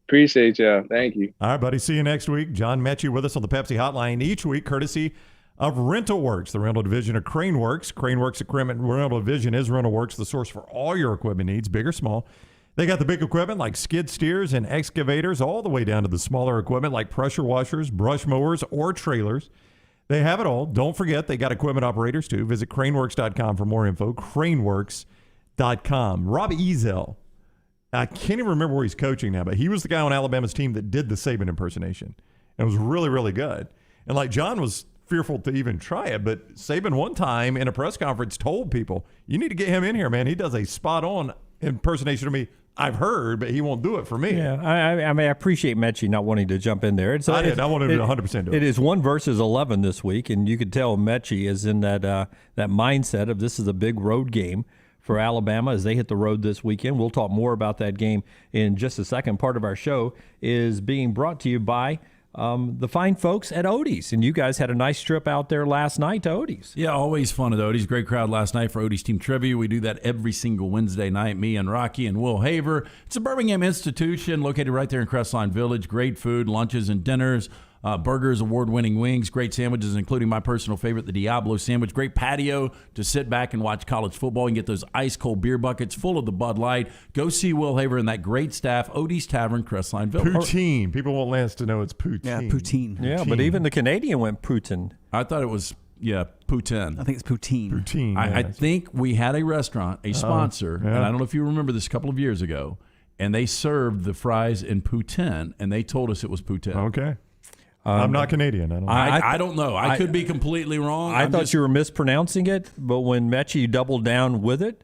Appreciate y'all. Thank you. All right, buddy. See you next week. John Metchie with us on the Pepsi Hotline each week, courtesy of RentalWorks, the rental division of Craneworks. Craneworks Equipment Rental Division is RentalWorks, the source for all your equipment needs, big or small. They got the big equipment like skid steers and excavators, all the way down to the smaller equipment like pressure washers, brush mowers, or trailers. They have it all. Don't forget, they got equipment operators, too. Visit craneworks.com for more info. Craneworks.com. Rob Ezel. I can't even remember where he's coaching now, but he was the guy on Alabama's team that did the Saban impersonation. And it was really, really good. And like John was fearful to even try it, but Saban one time in a press conference told people, you need to get him in here, man. He does a spot-on impersonation of me. I've heard, but he won't do it for me. Yeah, I mean, I appreciate Metchie not wanting to jump in there. I did. I wanted to 100% do it. It is 1 versus 11 this week, and you could tell Metchie is in that mindset of this is a big road game for Alabama as they hit the road this weekend. We'll talk more about that game in just a second. Part of our show is being brought to you by the fine folks at Odie's, and you guys had a nice trip out there last night to Odie's. Yeah, always fun at Odie's. Great crowd last night for Odie's Team Trivia. We do that every single Wednesday night, me and Rocky and Will Haver. It's a Birmingham institution located right there in Crestline Village. Great food, lunches, and dinners. burgers, award-winning wings, great sandwiches, including my personal favorite, the Diablo sandwich. Great patio to sit back and watch college football and get those ice-cold beer buckets full of the Bud Light. Go see Will Haver and that great staff, Odie's Tavern, Crestline Village. Poutine. People want Lance to know it's poutine. Yeah, poutine. Yeah, but even the Canadian went Putin. I thought it was, poutine. I think it's poutine. Poutine. I think we had a restaurant, a sponsor, and I don't know if you remember this a couple of years ago, and they served the fries in poutine, and they told us it was poutine. Okay. I'm not Canadian. I don't know. I could be completely wrong. I thought you were mispronouncing it, but when Metchie doubled down with it,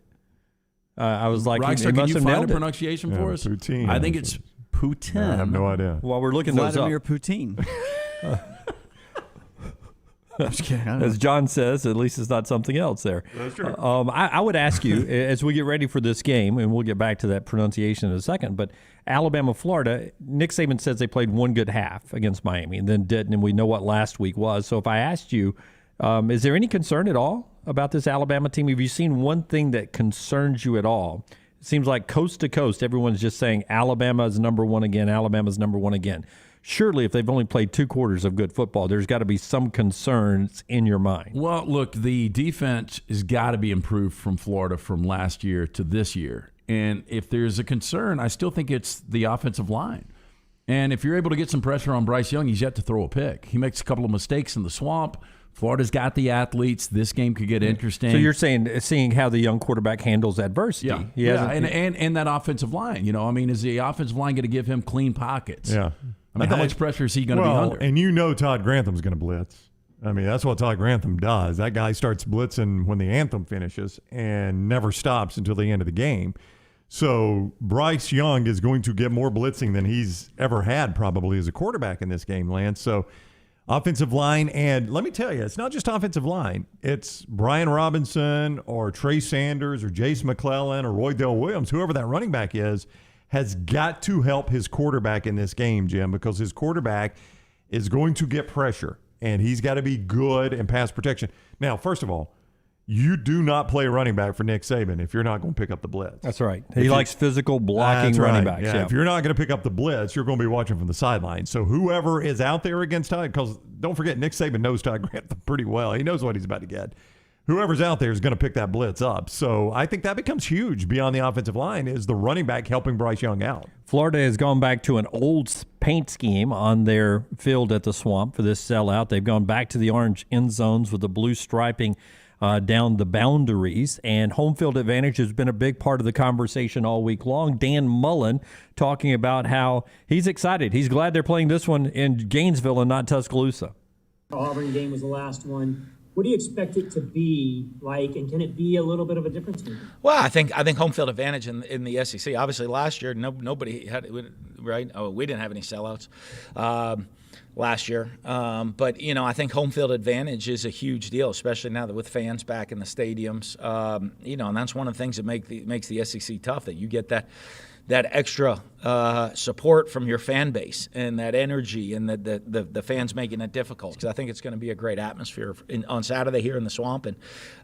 I was like, Rockstar, he must can you have find nailed a it. pronunciation for us? Poutine. I think it's poutine. I have no idea. While we're looking those up. Vladimir Poutine. I'm just kidding. As John says, at least it's not something else there. That's true. I would ask you, as we get ready for this game, and we'll get back to that pronunciation in a second, but Alabama, Florida, Nick Saban says they played one good half against Miami and then didn't, and we know what last week was. So if I asked you, is there any concern at all about this Alabama team? Have you seen one thing that concerns you at all? It seems like coast to coast, everyone's just saying Alabama is number one again, Alabama's number one again. Surely, if they've only played 2 quarters of good football, there's got to be some concerns in your mind. Well, look, the defense has got to be improved from Florida from last year to this year. And if there's a concern, I still think it's the offensive line. And if you're able to get some pressure on Bryce Young, he's yet to throw a pick. He makes a couple of mistakes in the swamp. Florida's got the athletes. This game could get interesting. So you're saying, seeing how the young quarterback handles adversity. Yeah, and that offensive line. Is the offensive line going to give him clean pockets? Yeah. How much pressure is he going to be under? And Todd Grantham's going to blitz. That's what Todd Grantham does. That guy starts blitzing when the anthem finishes and never stops until the end of the game. So Bryce Young is going to get more blitzing than he's ever had probably as a quarterback in this game, Lance. So offensive line, and let me tell you, it's not just offensive line. It's Brian Robinson or Trey Sanders or Jace McClellan or Roy Dale Williams, whoever that running back is, has got to help his quarterback in this game, Jim, because his quarterback is going to get pressure, and he's got to be good in pass protection. Now, first of all, you do not play running back for Nick Saban if you're not going to pick up the blitz. That's right. He likes physical blocking running backs. Yeah. If you're not going to pick up the blitz, you're going to be watching from the sideline. So whoever is out there against Todd, because don't forget, Nick Saban knows Todd Grantham pretty well. He knows what he's about to get. Whoever's out there is going to pick that blitz up. So I think that becomes huge beyond the offensive line is the running back helping Bryce Young out. Florida has gone back to an old paint scheme on their field at the Swamp for this sellout. They've gone back to the orange end zones with the blue striping down the boundaries, and home field advantage has been a big part of the conversation all week long. Dan Mullen talking about how he's excited. He's glad they're playing this one in Gainesville and not Tuscaloosa. The Auburn game was the last one. What do you expect it to be like, and can it be a little bit of a difference maker? Well, I think home field advantage in the SEC. Obviously, last year nobody had, right? Oh, we didn't have any sellouts last year, but I think home field advantage is a huge deal, especially now that with fans back in the stadiums. And that's one of the things that makes the SEC tough, that you get that extra support from your fan base and that energy and the fans making it difficult, because I think it's going to be a great atmosphere on Saturday here in the Swamp, and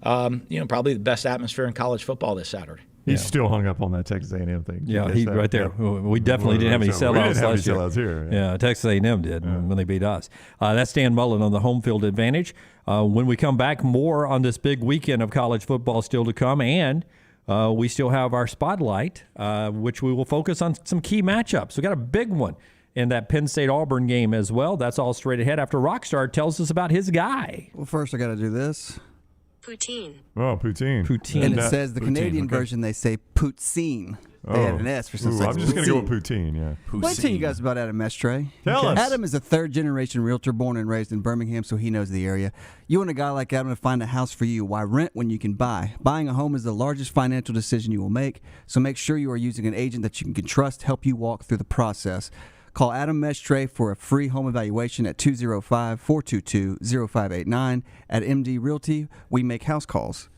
probably the best atmosphere in college football this Saturday. He's still hung up on that Texas A&M thing. Yeah, he's right there. Yeah. We definitely didn't have any sellouts last year. Sellouts here. Yeah, Texas A&M did when they beat us. That's Dan Mullen on the home field advantage. When we come back, more on this big weekend of college football still to come, and we still have our spotlight, which we will focus on some key matchups. We got a big one in that Penn State-Auburn game as well. That's all straight ahead after Rockstar tells us about his guy. Well, first I got to do this. Poutine. Oh, poutine. Poutine. And it says the Canadian version, they say poutine. They add an S for some I'm just going to go with poutine, yeah. Let me tell you guys about Adam Mestre. Tell us. Adam is a third-generation realtor born and raised in Birmingham, so he knows the area. You want a guy like Adam to find a house for you. Why rent when you can buy? Buying a home is the largest financial decision you will make, so make sure you are using an agent that you can trust help you walk through the process. Call Adam Mestre for a free home evaluation at 205-422-0589. At MD Realty, we make house calls.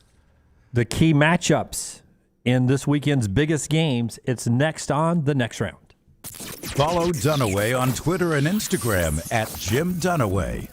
The key matchups in this weekend's biggest games, it's next on the next round. Follow Dunaway on Twitter and Instagram at Jim Dunaway.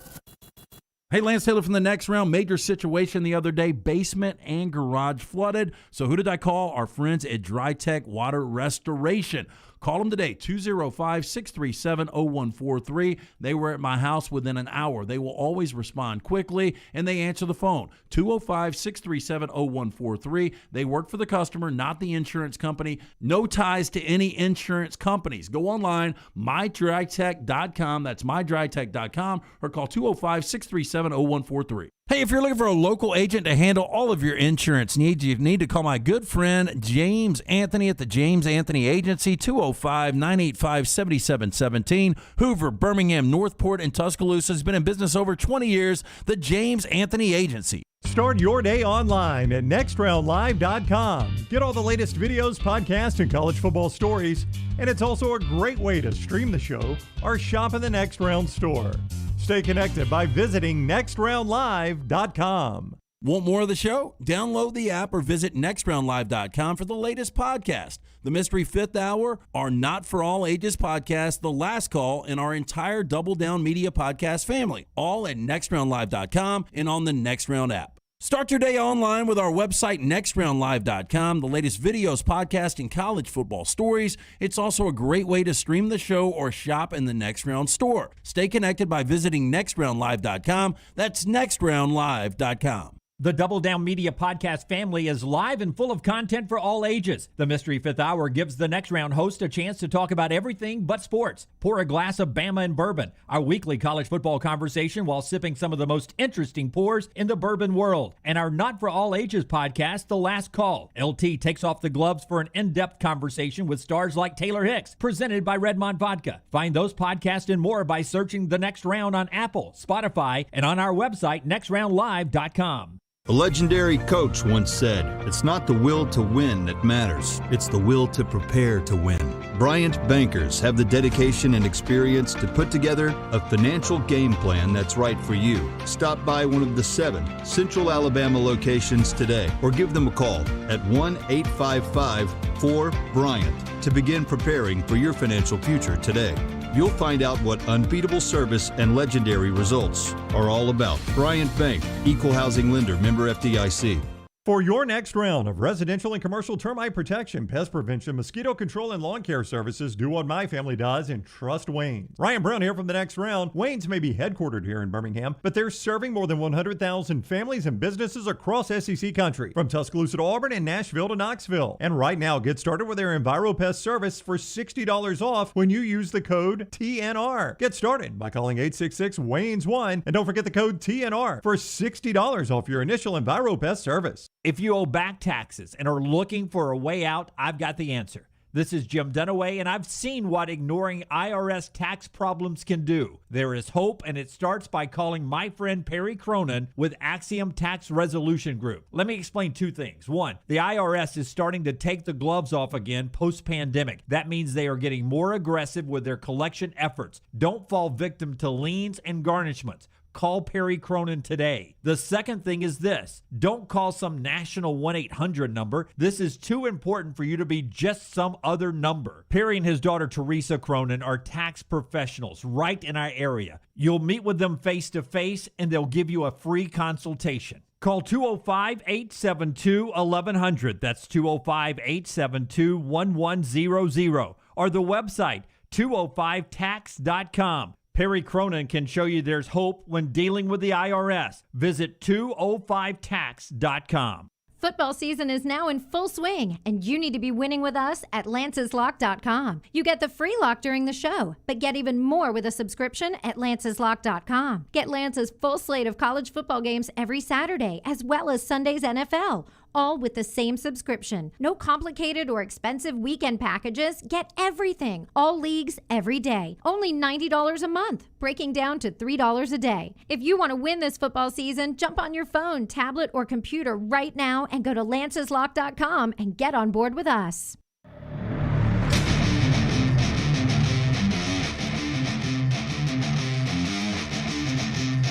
Hey, Lance Taylor from the next round. Major situation the other day. Basement and garage flooded. So who did I call? Our friends at Dry Tech Water Restoration. Call them today, 205-637-0143. They were at my house within an hour. They will always respond quickly, and they answer the phone, 205-637-0143. They work for the customer, not the insurance company. No ties to any insurance companies. Go online, mydrytech.com. That's mydrytech.com, or call 205-637-0143. Hey, if you're looking for a local agent to handle all of your insurance needs, you need to call my good friend James Anthony at the James Anthony Agency, 205-985-7717. Hoover, Birmingham, Northport, and Tuscaloosa has been in business over 20 years. The James Anthony Agency. Start your day online at nextroundlive.com. Get all the latest videos, podcasts, and college football stories. And it's also a great way to stream the show or shop in the Next Round store. Stay connected by visiting nextroundlive.com. Want more of the show? Download the app or visit nextroundlive.com for the latest podcast. The Mystery Fifth Hour, our Not For All Ages podcast, The Last Call, and our entire Double Down Media podcast family. All at nextroundlive.com and on the Next Round app. Start your day online with our website, nextroundlive.com, the latest videos, podcasts, and college football stories. It's also a great way to stream the show or shop in the Next Round store. Stay connected by visiting nextroundlive.com. That's nextroundlive.com. The Double Down Media podcast family is live and full of content for all ages. The Mystery Fifth Hour gives the Next Round host a chance to talk about everything but sports. Pour a glass of Bama and bourbon, our weekly college football conversation while sipping some of the most interesting pours in the bourbon world. And our Not For All Ages podcast, The Last Call. LT takes off the gloves for an in-depth conversation with stars like Taylor Hicks, presented by Redmond Vodka. Find those podcasts and more by searching The Next Round on Apple, Spotify, and on our website, nextroundlive.com. A legendary coach once said, "It's not the will to win that matters, it's the will to prepare to win." Bryant bankers have the dedication and experience to put together a financial game plan that's right for you. Stop by one of the 7 Central Alabama locations today or give them a call at 1-855-4-BRYANT to begin preparing for your financial future today. You'll find out what unbeatable service and legendary results are all about. Bryant Bank, Equal Housing Lender, member FDIC. For your next round of residential and commercial termite protection, pest prevention, mosquito control, and lawn care services, do what my family does and trust Wayne. Ryan Brown here from the Next Round. Wayne's may be headquartered here in Birmingham, but they're serving more than 100,000 families and businesses across SEC country, from Tuscaloosa to Auburn and Nashville to Knoxville. And right now, get started with their EnviroPest service for $60 off when you use the code TNR. Get started by calling 866-WAYNES1, and don't forget the code TNR for $60 off your initial EnviroPest service. If you owe back taxes and are looking for a way out, I've got the answer. This is Jim Dunaway, and I've seen what ignoring IRS tax problems can do. There is hope, and it starts by calling my friend Perry Cronin with Axiom Tax Resolution Group. Let me explain 2 things. 1, the IRS is starting to take the gloves off again post-pandemic. That means they are getting more aggressive with their collection efforts. Don't fall victim to liens and garnishments. Call Perry Cronin today. The second thing is this. Don't call some national 1-800 number. This is too important for you to be just some other number. Perry and his daughter Teresa Cronin are tax professionals right in our area. You'll meet with them face to face and they'll give you a free consultation. Call 205-872-1100. That's 205-872-1100. Or the website 205tax.com. Perry Cronin can show you there's hope when dealing with the IRS. Visit 205tax.com. Football season is now in full swing, and you need to be winning with us at lanceslock.com. You get the free lock during the show, but get even more with a subscription at lanceslock.com. Get Lance's full slate of college football games every Saturday, as well as Sunday's NFL, all with the same subscription. No complicated or expensive weekend packages. Get everything. All leagues, every day. Only $90 a month, breaking down to $3 a day. If you want to win this football season, jump on your phone, tablet, or computer right now and go to lanceslock.com and get on board with us.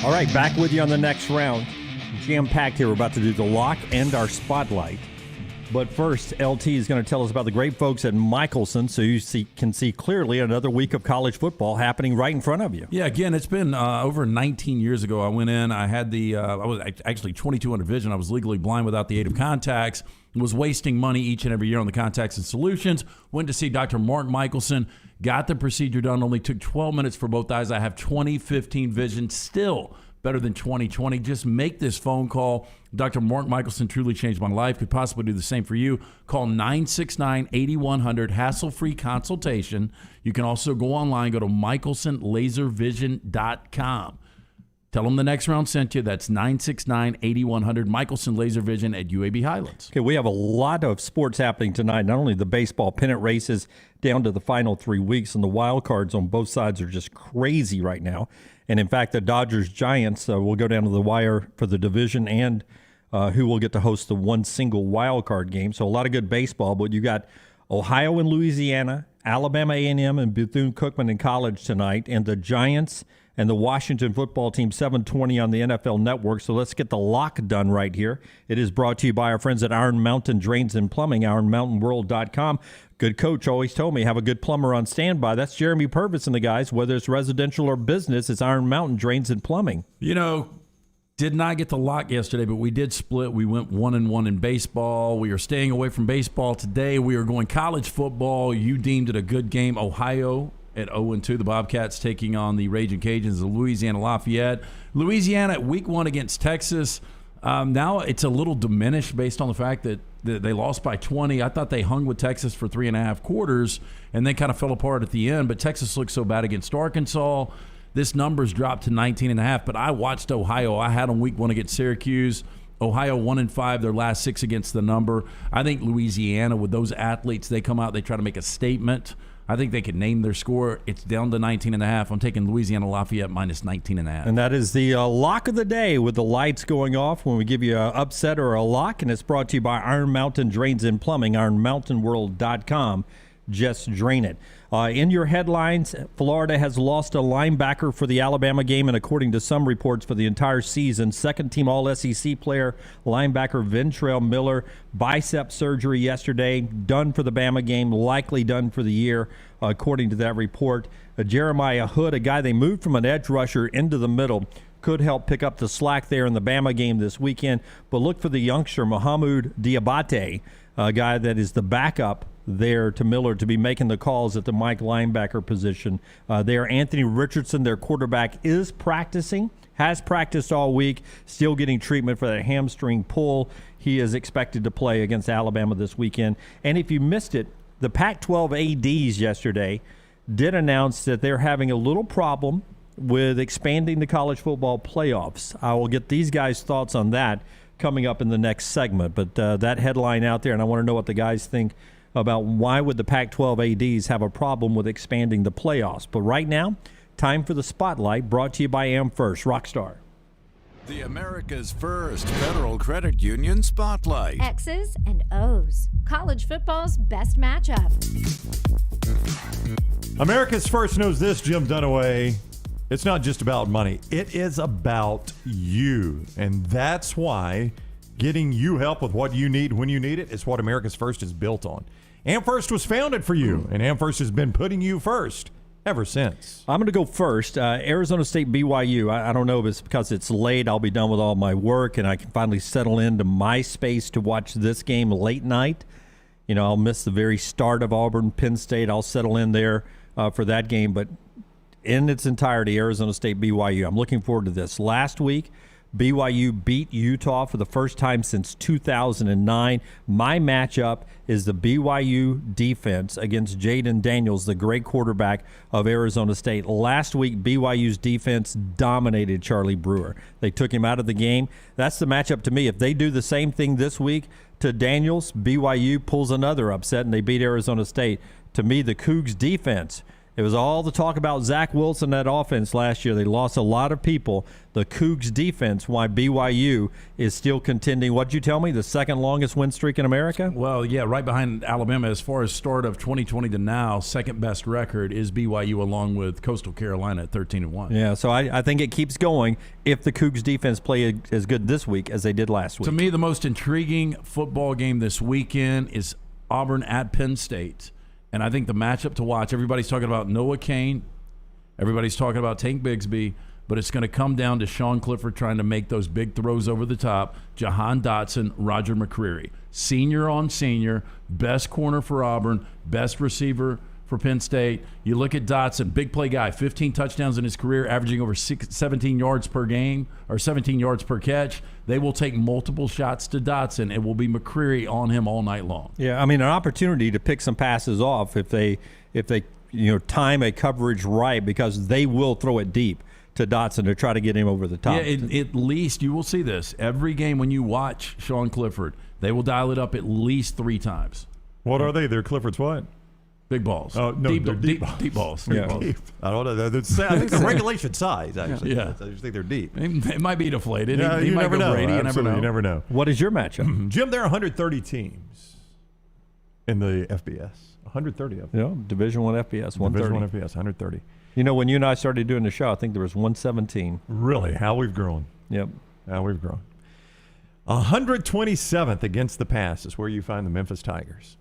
All right, back with you on the Next Round. Jam-packed here. We're about to do the lock and our spotlight. But first, LT is going to tell us about the great folks at Michelson so you can see clearly another week of college football happening right in front of you. Yeah, again, it's been over 19 years ago. I went in. I had I was actually 2200 vision. I was legally blind without the aid of contacts. Was wasting money each and every year on the contacts and solutions. Went to see Dr. Mark Michelson. Got the procedure done. Only took 12 minutes for both eyes. I have 20/15 vision. Still better than 20/20. Just make this phone call. Dr. Mark Michelson truly changed my life. Could possibly do the same for you. Call 969-8100, hassle-free consultation. You can also go online, go to michelsonlaservision.com. Tell them the next round sent you. That's 969-8100, Michelson Laser Vision at UAB Highlands. Okay, we have a lot of sports happening tonight. Not only the baseball pennant races down to the final 3 weeks, and the wild cards on both sides are just crazy right now. And in fact, the Dodgers-Giants will go down to the wire for the division and who will get to host the one single wild card game. So a lot of good baseball, but you got Ohio and Louisiana, Alabama A&M and Bethune-Cookman in college tonight, and the Giants and the Washington football team, 7:20 on the NFL Network. So let's get the lock done right here. It is brought to you by our friends at Iron Mountain Drains and Plumbing, ironmountainworld.com. Good coach always told me, have a good plumber on standby. That's Jeremy Purvis and the guys. Whether it's residential or business, it's Iron Mountain Drains and Plumbing. You know, did not get the lock yesterday, but we did split. We went 1-1 in baseball. We are staying away from baseball today. We are going college football. You deemed it a good game. Ohio at 0-2. The Bobcats taking on the Raging Cajuns of Louisiana Lafayette. Louisiana at week 1 against Texas. Now it's a little diminished based on the fact that they lost by 20. I thought they hung with Texas for 3.5 quarters and then kind of fell apart at the end. But Texas looked so bad against Arkansas. This number's dropped to 19.5. But I watched Ohio. I had them week 1 against Syracuse. Ohio 1-5, their last 6 against the number. I think Louisiana, with those athletes, they come out, they try to make a statement. I think they could name their score. It's down to 19.5. I'm taking Louisiana Lafayette minus 19.5. And that is the lock of the day with the lights going off when we give you an upset or a lock. And it's brought to you by Iron Mountain Drains and Plumbing, ironmountainworld.com. Just drain it. In your headlines, Florida has lost a linebacker for the Alabama game, and according to some reports, for the entire season. Second-team All-SEC player, linebacker Ventrell Miller, bicep surgery yesterday, done for the Bama game, likely done for the year, according to that report. Jeremiah Hood, a guy they moved from an edge rusher into the middle, could help pick up the slack there in the Bama game this weekend. But look for the youngster, Mohamed Diabate, a guy that is the backup there to Miller to be making the calls at the Mike linebacker position. There, Anthony Richardson, their quarterback, is practicing, has practiced all week, still getting treatment for that hamstring pull. He is expected to play against Alabama this weekend. And if you missed it, the Pac-12 ADs yesterday did announce that they're having a little problem with expanding the college football playoffs. I will get these guys' thoughts on that coming up in the next segment. But that headline out there, and I want to know what the guys think about why would the Pac-12 ADs have a problem with expanding the playoffs. But right now, time for the Spotlight, brought to you by AmFirst. Rockstar. The America's First Federal Credit Union Spotlight. X's and O's. College football's best matchup. America's First knows this, Jim Dunaway. It's not just about money. It is about you. And that's why getting you help with what you need when you need it is what America's First is built on. AmFirst was founded for you, and AmFirst has been putting you first ever since. I'm going to go first. Arizona State BYU. I don't know if it's because it's late. I'll be done with all my work, and I can finally settle into my space to watch this game late night. You know, I'll miss the very start of Auburn, Penn State. I'll settle in there for that game. But in its entirety, Arizona State BYU. I'm looking forward to this. Last week, BYU beat Utah for the first time since 2009. My matchup is the BYU defense against Jaden Daniels, the great quarterback of Arizona State. Last week, BYU's defense dominated Charlie Brewer. They took him out of the game. That's the matchup to me. If they do the same thing this week to Daniels, BYU pulls another upset and they beat Arizona State. To me, the Cougs defense It was all the talk about Zach Wilson, that offense last year. They lost a lot of people. The Cougs defense, why BYU is still contending. What'd you tell me? The second longest win streak in America? Well, yeah, right behind Alabama as far as start of 2020 to now. Second best record is BYU along with Coastal Carolina at 13-1. Yeah, so I think it keeps going if the Cougs defense play as good this week as they did last week. To me, the most intriguing football game this weekend is Auburn at Penn State. And I think the matchup to watch, everybody's talking about Noah Cain, everybody's talking about Tank Bigsby, but it's going to come down to Sean Clifford trying to make those big throws over the top. Jahan Dotson, Roger McCreary. Senior on senior, best corner for Auburn, best receiver for Penn State. You look at Dotson, big play guy, 15 touchdowns in his career, averaging over 17 yards per game or 17 yards per catch. They will take multiple shots to Dotson. It will be McCreary on him all night long. Yeah, I mean, an opportunity to pick some passes off if they time a coverage right, because they will throw it deep to Dotson to try to get him over the top. Yeah, at least you will see this. Every game when you watch Sean Clifford, they will dial it up at least 3 times. What are they? They're Clifford's what? Big balls. Oh, no, deep they're deep balls. Yeah. Deep. I don't know. I think the regulation size, actually. Yeah. I just think they're deep. It might be deflated. Yeah, he you might never go know. Brady. Absolutely, you never know. What is your matchup? Jim, there are 130 teams in the FBS. 130 of them. Yeah, Division I FBS, 130. Division I FBS, 130. You know, when you and I started doing the show, I think there was 117. Really? How we've grown. Yep. How we've grown. 127th against the pass is where you find the Memphis Tigers.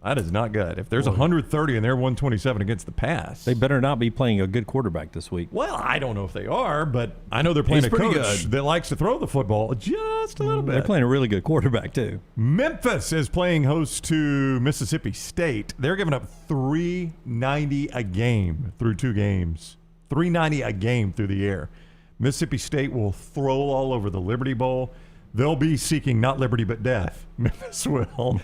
That is not good. If there's 130 and they're 127 against the pass, they better not be playing a good quarterback this week. Well, I don't know if they are, but I know they're playing a coach that likes to throw the football just a little bit. They're playing a really good quarterback, too. Memphis is playing host to Mississippi State. They're giving up $390 a game through 2 games. $390 a game through the air. Mississippi State will throw all over the Liberty Bowl. They'll be seeking not liberty but death. Memphis will.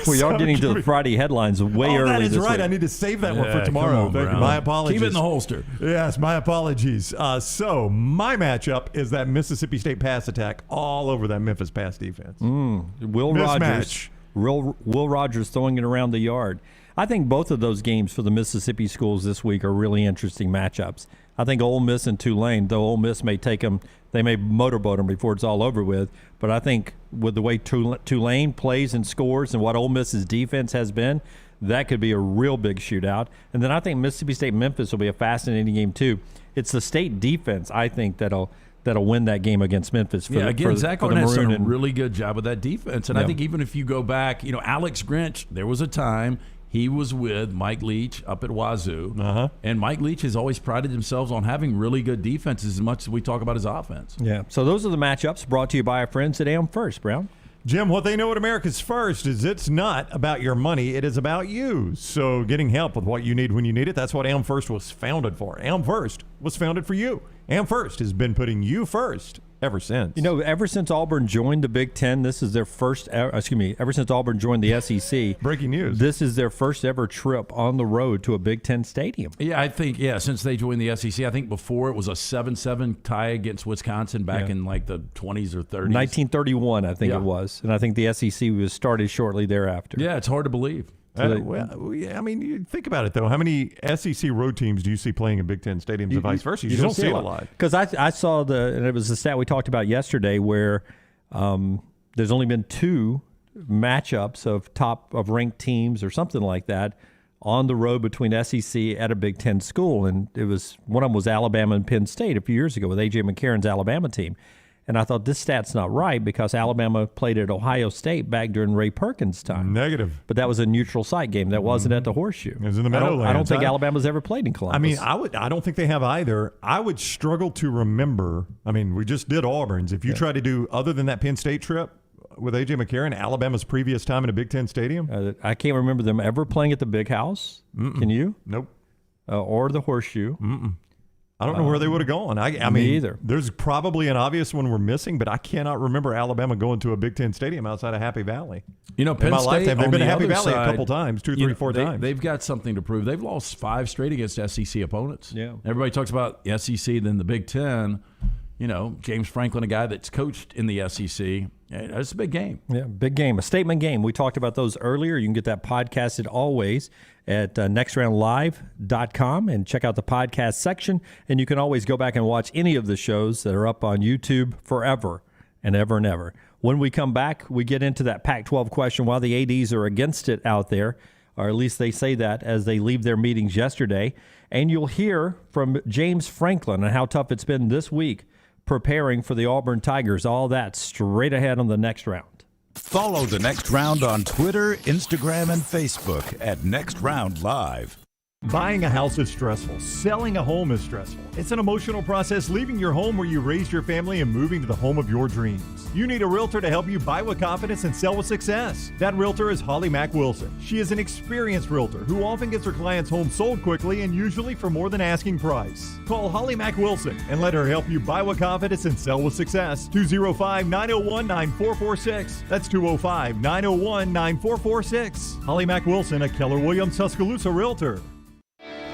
We are getting to the Friday headlines way early. That is this right. week. I need to save that one for tomorrow. Come on, My apologies. Keep it in the holster. Yes, my apologies. So my matchup is that Mississippi State pass attack all over that Memphis pass defense. Will Rogers throwing it around the yard. I think both of those games for the Mississippi schools this week are really interesting matchups. I think Ole Miss and Tulane, though Ole Miss may take them, they may motorboat them before it's all over with. But I think with the way Tulane plays and scores and what Ole Miss's defense has been, that could be a real big shootout. And then I think Mississippi State-Memphis will be a fascinating game too. It's the state defense, I think, that'll win that game against Memphis. Zach Arnett's done a really good job with that defense. And I think even if you go back, Alex Grinch, there was a time he was with Mike Leach up at Wazoo. And Mike Leach has always prided himself on having really good defenses as much as we talk about his offense. Yeah. So those are the matchups brought to you by our friends at AM First, Brown. Jim, what they know at America's First is it's not about your money, it is about you. So getting help with what you need when you need it, that's what AM First was founded for. AM First was founded for you. AM First has been putting you first ever since. Ever since Auburn joined the Big Ten, this is their first, ever since Auburn joined the SEC. Breaking news. This is their first ever trip on the road to a Big Ten stadium. Yeah, I think, since they joined the SEC, I think before it was a 7-7 tie against Wisconsin back in like the 20s or 30s. 1931, I think it was. And I think the SEC was started shortly thereafter. Yeah, it's hard to believe. You think about it, though. How many SEC road teams do you see playing in Big Ten stadiums and vice versa? You don't see it a lot. Because I saw and it was the stat we talked about yesterday where there's only been 2 matchups of ranked teams or something like that on the road between SEC at a Big Ten school. And it was one of them was Alabama and Penn State a few years ago with A.J. McCarron's Alabama team. And I thought this stat's not right because Alabama played at Ohio State back during Ray Perkins' time. Negative. But that was a neutral site game. That wasn't at the Horseshoe. It was in the Meadowlands. I don't think Alabama's ever played in Columbus. I don't think they have either. I would struggle to remember. We just did Auburn's. If you try to do, other than that Penn State trip with A.J. McCarron, Alabama's previous time in a Big Ten stadium? I can't remember them ever playing at the Big House. Can you? Nope. Or the Horseshoe. I don't know where they would have gone. Me either. There's probably an obvious one we're missing, but I cannot remember Alabama going to a Big Ten stadium outside of Happy Valley. Penn State, lifetime, they've been to Happy Valley side, a couple times, 2, 3, 4 times. They've got something to prove. They've lost 5 straight against SEC opponents. Yeah. Everybody talks about SEC, then the Big Ten. James Franklin, a guy that's coached in the SEC, Yeah, that's a big game. Yeah, big game, a statement game. We talked about those earlier. You can get that podcasted always at nextroundlive.com and check out the podcast section. And you can always go back and watch any of the shows that are up on YouTube forever and ever and ever. When we come back, we get into that Pac-12 question while the ADs are against it out there, or at least they say that as they leave their meetings yesterday. And you'll hear from James Franklin on how tough it's been this week preparing for the Auburn Tigers. All that straight ahead on the next round. Follow the Next Round on Twitter, Instagram, and Facebook at Next Round Live. Buying a house is stressful. Selling a home is stressful. It's an emotional process leaving your home where you raised your family and moving to the home of your dreams. You need a realtor to help you buy with confidence and sell with success. That realtor is Holly Mack Wilson. She is an experienced realtor who often gets her clients' homes sold quickly and usually for more than asking price. Call Holly Mack Wilson and let her help you buy with confidence and sell with success. 205-901-9446. That's 205-901-9446. Holly Mack Wilson, a Keller Williams Tuscaloosa realtor.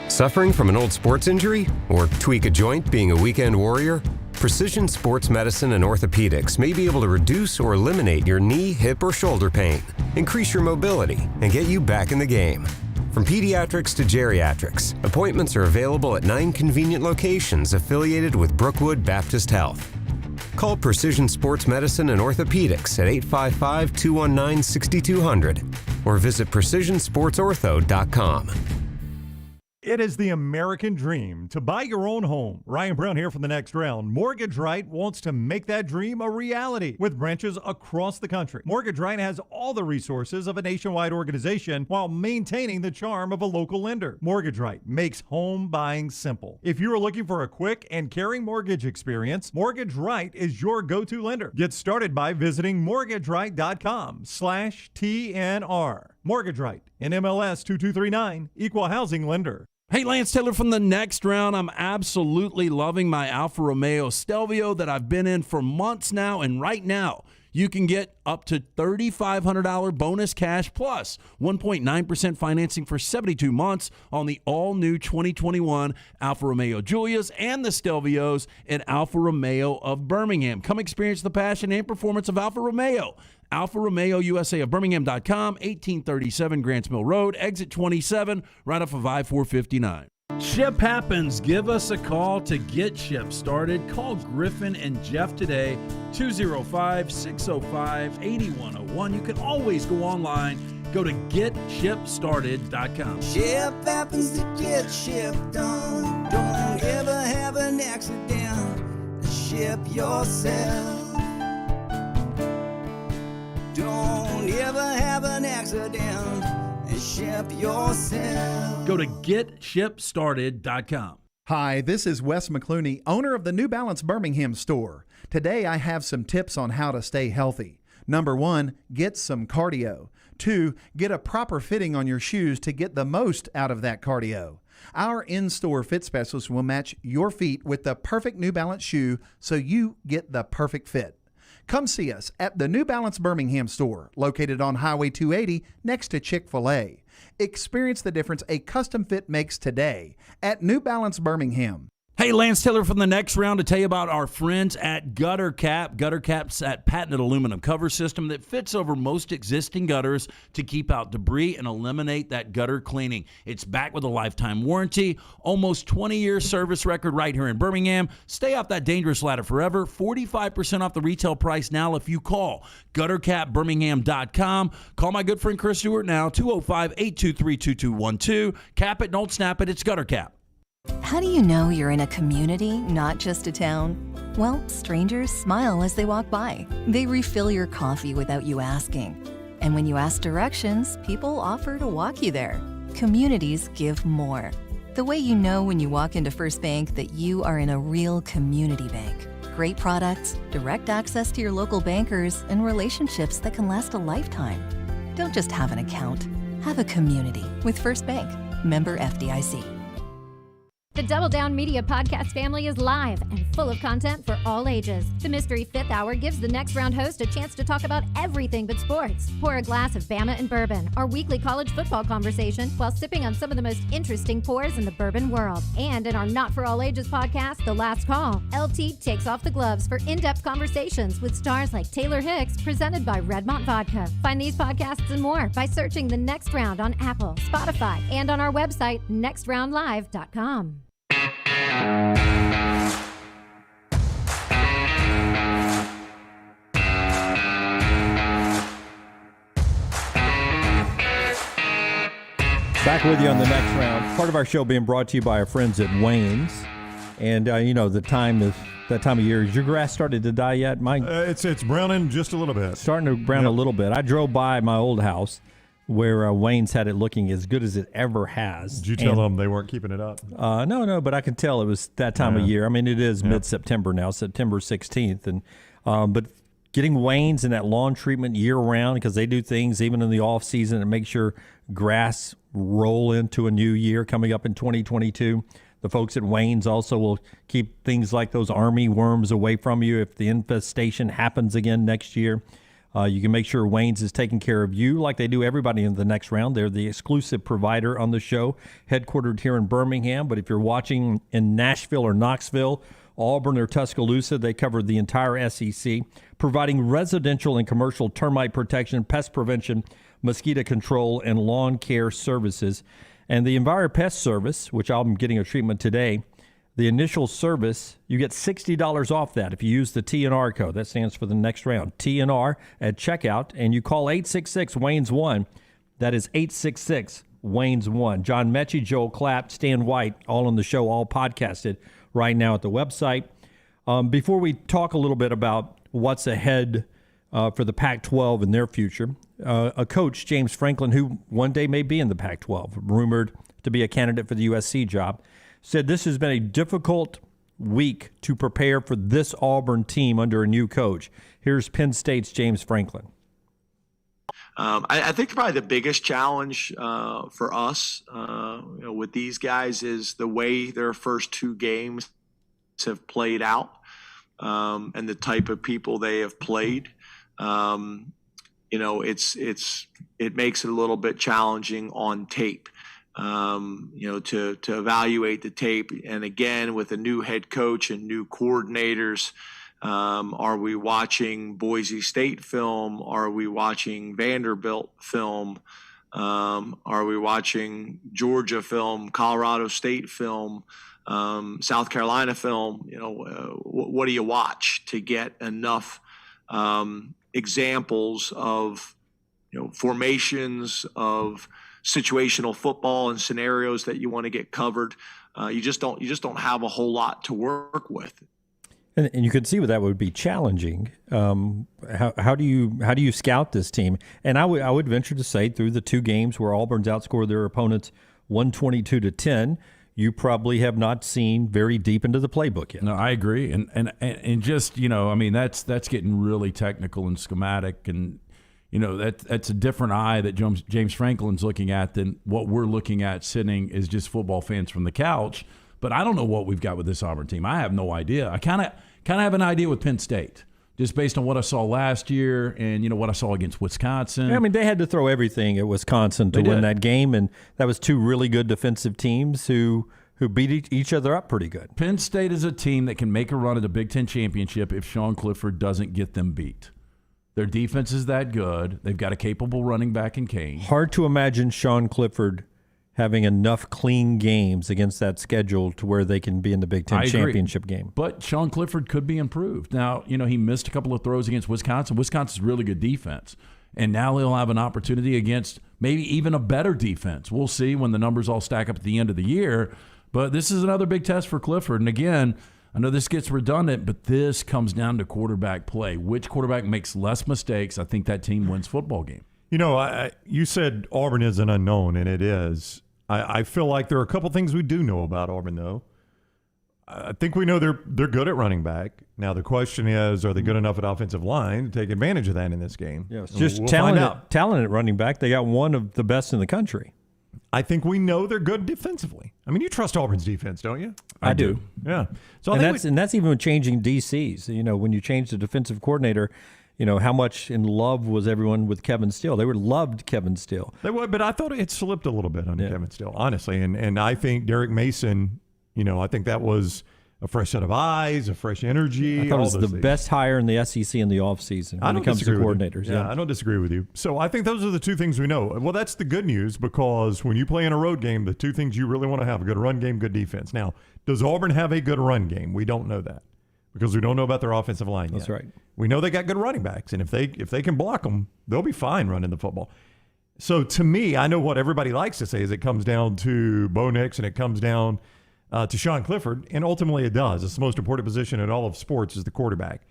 Suffering from an old sports injury or tweak a joint being a weekend warrior? Precision Sports Medicine and Orthopedics may be able to reduce or eliminate your knee, hip, or shoulder pain, increase your mobility, and get you back in the game. From pediatrics to geriatrics, appointments are available at 9 convenient locations affiliated with Brookwood Baptist Health. Call Precision Sports Medicine and Orthopedics at 855-219-6200 or visit precisionsportsortho.com. It is the American dream to buy your own home. Ryan Brown here from the Next Round. Mortgage Right wants to make that dream a reality with branches across the country. Mortgage Right has all the resources of a nationwide organization while maintaining the charm of a local lender. Mortgage Right makes home buying simple. If you are looking for a quick and caring mortgage experience, Mortgage Right is your go-to lender. Get started by visiting mortgageright.com/TNR. Mortgage Right, NMLS 2239, Equal Housing Lender. Hey, Lance Taylor from the Next Round. I'm absolutely loving my Alfa Romeo Stelvio that I've been in for months now, and right now you can get up to $3,500 bonus cash plus 1.9% financing for 72 months on the all-new 2021 Alfa Romeo Giulias and the Stelvios at Alfa Romeo of Birmingham. Come experience the passion and performance of Alfa Romeo. Alfa Romeo USA of Birmingham.com, 1837 Grants Mill Road, exit 27, right off of I-459. Ship happens. Give us a call to get ship started. Call Griffin and Jeff today, 205-605-8101. You can always go online. Go to getshipstarted.com. Ship happens to get ship done. Don't ever have an accident. Ship yourself. Don't ever have an accident and ship yourself. Go to getshipstarted.com. Hi, this is Wes McClooney, owner of the New Balance Birmingham store. Today I have some tips on how to stay healthy. Number 1, get some cardio. 2, get a proper fitting on your shoes to get the most out of that cardio. Our in-store fit specialist will match your feet with the perfect New Balance shoe so you get the perfect fit. Come see us at the New Balance Birmingham store, located on Highway 280 next to Chick-fil-A. Experience the difference a custom fit makes today at New Balance Birmingham. Hey, Lance Taylor from the Next Round to tell you about our friends at Gutter Cap. Gutter Cap's that patented aluminum cover system that fits over most existing gutters to keep out debris and eliminate that gutter cleaning. It's backed with a lifetime warranty, almost 20-year service record right here in Birmingham. Stay off that dangerous ladder forever. 45% off the retail price now if you call guttercapbirmingham.com. Call my good friend Chris Stewart now, 205-823-2212. Cap it, don't snap it. It's Gutter Cap. How do you know you're in a community, not just a town? Well, strangers smile as they walk by. They refill your coffee without you asking. And when you ask directions, people offer to walk you there. Communities give more. The way you know when you walk into First Bank that you are in a real community bank. Great products, direct access to your local bankers, and relationships that can last a lifetime. Don't just have an account. Have a community with First Bank. Member FDIC. The Double Down Media podcast family is live and full of content for all ages. The Mystery Fifth Hour gives the next round host a chance to talk about everything but sports. Pour a glass of Bama and bourbon, our weekly college football conversation, while sipping on some of the most interesting pours in the bourbon world. And in our Not For All Ages podcast, The Last Call, LT takes off the gloves for in-depth conversations with stars like Taylor Hicks, presented by Redmont Vodka. Find these podcasts and more by searching The Next Round on Apple, Spotify, and on our website, nextroundlive.com. Back with you on the next round. Part of our show being brought to you by our friends at Wayne's. And, that time of year. Is your grass started to die yet, Mike? It's browning just a little bit. Starting to brown a little bit. I drove by my old house where Wayne's had it looking as good as it ever has. Did you tell them they weren't keeping it up? No, but I can tell it was that time of year. I mean, it is mid-September now, September 16th. And but getting Wayne's and that lawn treatment year-round, because they do things even in the off-season and make sure grass roll into a new year coming up in 2022. The folks at Wayne's also will keep things like those army worms away from you if the infestation happens again next year. You can make sure Wayne's is taking care of you like they do everybody in the next round. They're the exclusive provider on the show, headquartered here in Birmingham. But if you're watching in Nashville or Knoxville, Auburn or Tuscaloosa, they cover the entire SEC, providing residential and commercial termite protection, pest prevention, mosquito control, and lawn care services. And the EnviroPest service, which I'm getting a treatment today, the initial service, you get $60 off that if you use the TNR code. That stands for the next round, TNR, at checkout. And you call 866-WAYNES-1. That is 866-WAYNES-1. John Metchie, Joel Klatt, Stan White, all on the show, all podcasted right now at the website. Before we talk a little bit about what's ahead for the Pac-12 and their future, a coach, James Franklin, who one day may be in the Pac-12, rumored to be a candidate for the USC job, said this has been a difficult week to prepare for this Auburn team under a new coach. Here's Penn State's James Franklin. I think probably the biggest challenge for us with these guys is the way their first two games have played out and the type of people they have played. It makes it a little bit challenging on tape. To evaluate the tape. And again, with a new head coach and new coordinators, are we watching Boise State film? Are we watching Vanderbilt film? Are we watching Georgia film, Colorado State film, South Carolina film? What do you watch to get enough examples of, formations of situational football and scenarios that you want to get covered? You just don't have a whole lot to work with. And you could see what that would be challenging. How do you scout this team? And I would venture to say through the two games where Auburn's outscored their opponents 122-10, you probably have not seen very deep into the playbook yet. No, I agree. And just, that's getting really technical and schematic, and that's a different eye that James Franklin's looking at than what we're looking at sitting as just football fans from the couch. But I don't know what we've got with this Auburn team. I have no idea. I kind of have an idea with Penn State, just based on what I saw last year and what I saw against Wisconsin. Yeah, I mean, they had to throw everything at Wisconsin to win that game, and that was two really good defensive teams who beat each other up pretty good. Penn State is a team that can make a run at the Big Ten championship if Sean Clifford doesn't get them beat. Their defense is that good. They've got a capable running back in Kane. Hard to imagine Sean Clifford having enough clean games against that schedule to where they can be in the Big Ten championship game. But Sean Clifford could be improved. Now, he missed a couple of throws against Wisconsin. Wisconsin's really good defense. And now he'll have an opportunity against maybe even a better defense. We'll see when the numbers all stack up at the end of the year. But this is another big test for Clifford. And again, I know this gets redundant, but this comes down to quarterback play. Which quarterback makes less mistakes? I think that team wins football game. You said Auburn is an unknown, and it is. I feel like there are a couple things we do know about Auburn, though. I think we know they're good at running back. Now the question is, are they good enough at offensive line to take advantage of that in this game? Yeah, it's just talent at running back. They got one of the best in the country. I think we know they're good defensively. I mean, you trust Auburn's defense, don't you? I do. Yeah. So and that's even with changing DCs. You know, when you change the defensive coordinator, you know, how much in love was everyone with Kevin Steele? They loved Kevin Steele. They would, but I thought it slipped a little bit under Kevin Steele, honestly. And I think Derek Mason, you know, I think that was a fresh set of eyes, a fresh energy. I thought it was the best hire in the SEC in the offseason when it comes to coordinators. Yeah, I don't disagree with you. So I think those are the two things we know. Well, that's the good news, because when you play in a road game, the two things you really want to have: a good run game, good defense. Now, does Auburn have a good run game? We don't know that, because we don't know about their offensive line yet. That's right. We know they got good running backs, and if they can block them, they'll be fine running the football. So to me, I know what everybody likes to say is it comes down to Bo Nix and it comes down to Sean Clifford, and ultimately it does. It's the most important position in all of sports is the quarterback.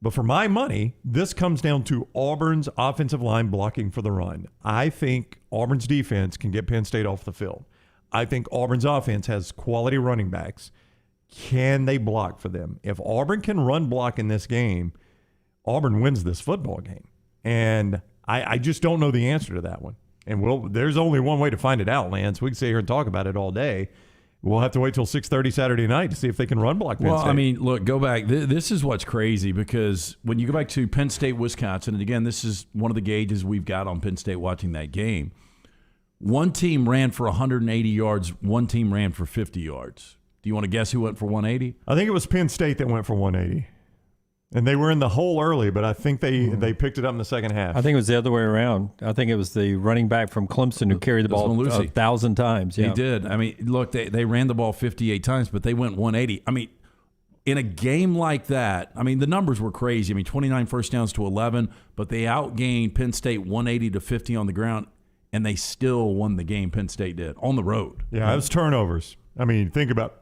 But for my money, this comes down to Auburn's offensive line blocking for the run. I think Auburn's defense can get Penn State off the field. I think Auburn's offense has quality running backs. Can they block for them? If Auburn can run block in this game, Auburn wins this football game. And I just don't know the answer to that one. And there's only one way to find it out, Lance. We can sit here and talk about it all day. We'll have to wait till 6:30 Saturday night to see if they can run block Penn State. Well, I mean, look, go back. This is what's crazy, because when you go back to Penn State, Wisconsin, and again, this is one of the gauges we've got on Penn State watching that game. One team ran for 180 yards. One team ran for 50 yards. Do you want to guess who went for 180? I think it was Penn State that went for 180. And they were in the hole early, but I think they picked it up in the second half. I think it was the other way around. I think it was the running back from Clemson who carried the ball 1,000 times. Yeah. He did. I mean, look, they ran the ball 58 times, but they went 180. I mean, in a game like that, I mean, the numbers were crazy. I mean, 29 first downs to 11, but they outgained Penn State 180 to 50 on the ground, and they still won the game. Penn State did on the road. Yeah, it was turnovers. I mean, think about it.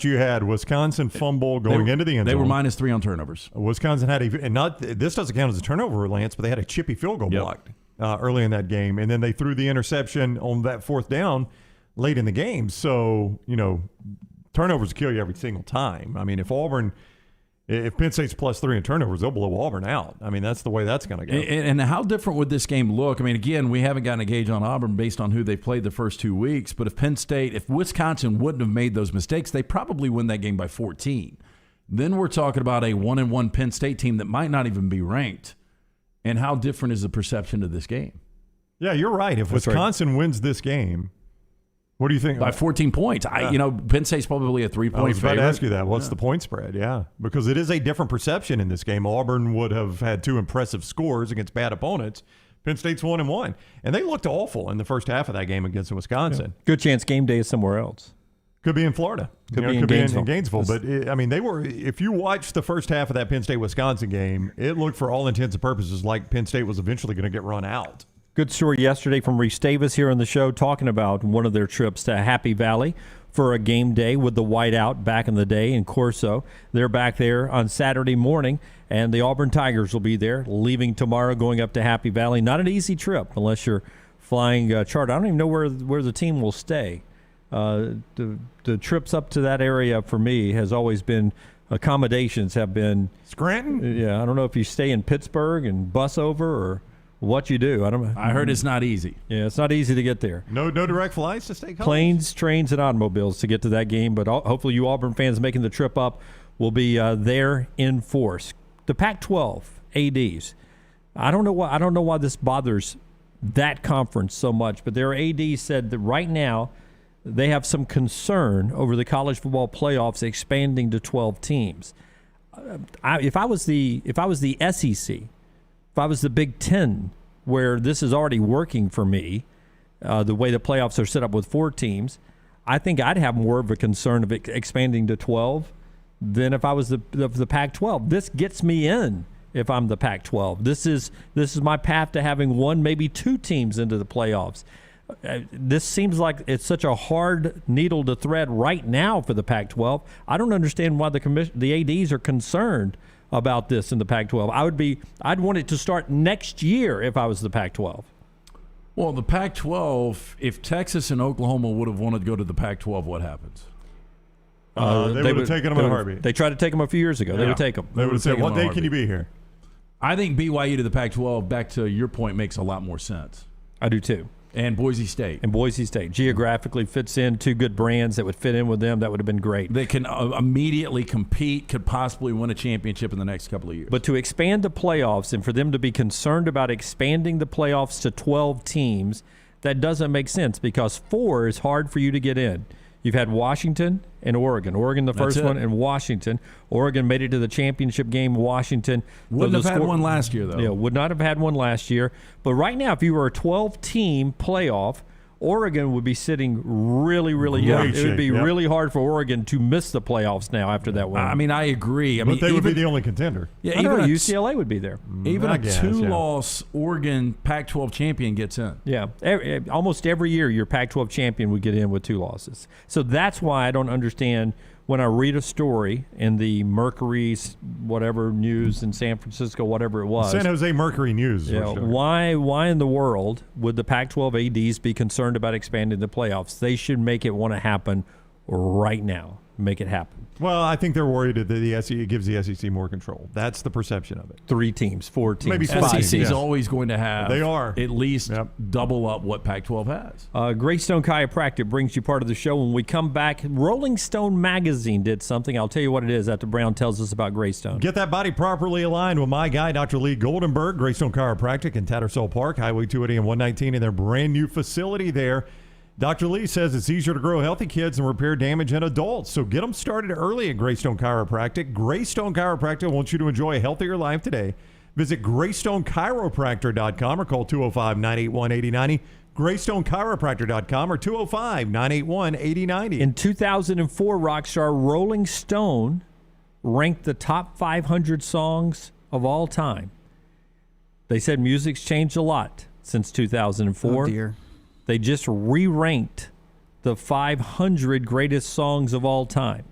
You had Wisconsin fumble going into the end zone. They were -3 on turnovers. Wisconsin had this doesn't count as a turnover, Lance, but they had a chippy field goal blocked early in that game, and then they threw the interception on that fourth down late in the game. So turnovers kill you every single time. I mean, if Penn State's +3 in turnovers, they'll blow Auburn out. I mean, that's the way that's going to go. And how different would this game look? I mean, again, we haven't gotten a gauge on Auburn based on who they played the first 2 weeks. But if Wisconsin wouldn't have made those mistakes, they probably win that game by 14. Then we're talking about a 1-1 Penn State team that might not even be ranked. And how different is the perception of this game? Yeah, you're right. If Wisconsin wins this game, what do you think? By 14 points. Penn State's probably a 3-point favorite. I was about to ask you that. What's the point spread? Yeah, because it is a different perception in this game. Auburn would have had 2 impressive scores against bad opponents. Penn State's 1-1. And they looked awful in the first half of that game against Wisconsin. Yeah. Good chance game day is somewhere else. Could be in Florida. Could be in Gainesville. But, they were. If you watch the first half of that Penn State-Wisconsin game, it looked for all intents and purposes like Penn State was eventually going to get run out. Good story yesterday from Reese Davis here on the show, talking about one of their trips to Happy Valley for a game day with the whiteout back in the day in Corso. They're back there on Saturday morning, and the Auburn Tigers will be there, leaving tomorrow, going up to Happy Valley. Not an easy trip unless you're flying charter. I don't even know where the team will stay. The trips up to that area for me has always been accommodations have been Scranton. Yeah, I don't know if you stay in Pittsburgh and bus over or what you do. I heard it's not easy. Yeah, it's not easy to get there. No direct flights to State College? Planes, trains, and automobiles to get to that game. But hopefully you Auburn fans making the trip up will be there in force. The Pac-12 ADs. I don't know why this bothers that conference so much, but their AD said that right now they have some concern over the college football playoffs expanding to 12 teams. If I was the SEC, if I was the Big Ten, where this is already working for me, the way the playoffs are set up with 4 teams, I think I'd have more of a concern of it expanding to 12 than if I was the Pac-12. This gets me in if I'm the Pac-12. This is my path to having 1, maybe 2 teams into the playoffs. This seems like it's such a hard needle to thread right now for the Pac-12. I don't understand why the ADs are concerned about this in the Pac-12. I'd want it to start next year if I was the Pac-12. Well, the Pac-12, if Texas and Oklahoma would have wanted to go to the Pac-12, what happens? They would have taken them in a heartbeat. They tried to take them a few years ago. Yeah. They would take them. They would have said, what day can you be here? I think BYU to the Pac-12, back to your point, makes a lot more sense. I do too. And Boise State. Geographically fits in, two good brands that would fit in with them. That would have been great. They can immediately compete, could possibly win a championship in the next couple of years. But to expand the playoffs and for them to be concerned about expanding the playoffs to 12 teams, that doesn't make sense because 4 is hard for you to get in. You've had Washington and Oregon. Oregon the first one, and Washington. Oregon made it to the championship game. Washington wouldn't have had one last year, though. Yeah, would not have had one last year. But right now, if you were a 12-team playoff, Oregon would be sitting really, really young. It would be really hard for Oregon to miss the playoffs now after that win. I mean, I agree. But they would be the only contender. Yeah, even UCLA would be there. Even a 2-loss Oregon Pac-12 champion gets in. Yeah, almost every year your Pac-12 champion would get in with 2 losses. So that's why I don't understand when I read a story in the Mercury's whatever news in San Francisco, whatever it was. San Jose Mercury News. Yeah, why in the world would the Pac-12 ADs be concerned about expanding the playoffs? They should make it want to happen right now. Make it happen. Well, I think they're worried that the SEC gives the SEC more control. That's the perception of it. 3 teams, 4 teams. Maybe 5. SEC is always going to have they are. at least double up what Pac-12 has. Greystone Chiropractic brings you part of the show. When we come back, Rolling Stone magazine did something. I'll tell you what it is after Brown tells us about Greystone. Get that body properly aligned with my guy, Dr. Lee Goldenberg, Greystone Chiropractic in Tattersall Park, Highway 280 and 119 in their brand new facility there. Dr. Lee says it's easier to grow healthy kids and repair damage in adults. So get them started early at Greystone Chiropractic. Greystone Chiropractic wants you to enjoy a healthier life today. Visit GreysstoneChiropractor.com or call 205-981-8090. GreysstoneChiropractor.com or 205-981-8090. In 2004, Rockstar Rolling Stone ranked the top 500 songs of all time. They said music's changed a lot since 2004. Oh, dear. They just re-ranked the 500 greatest songs of all time.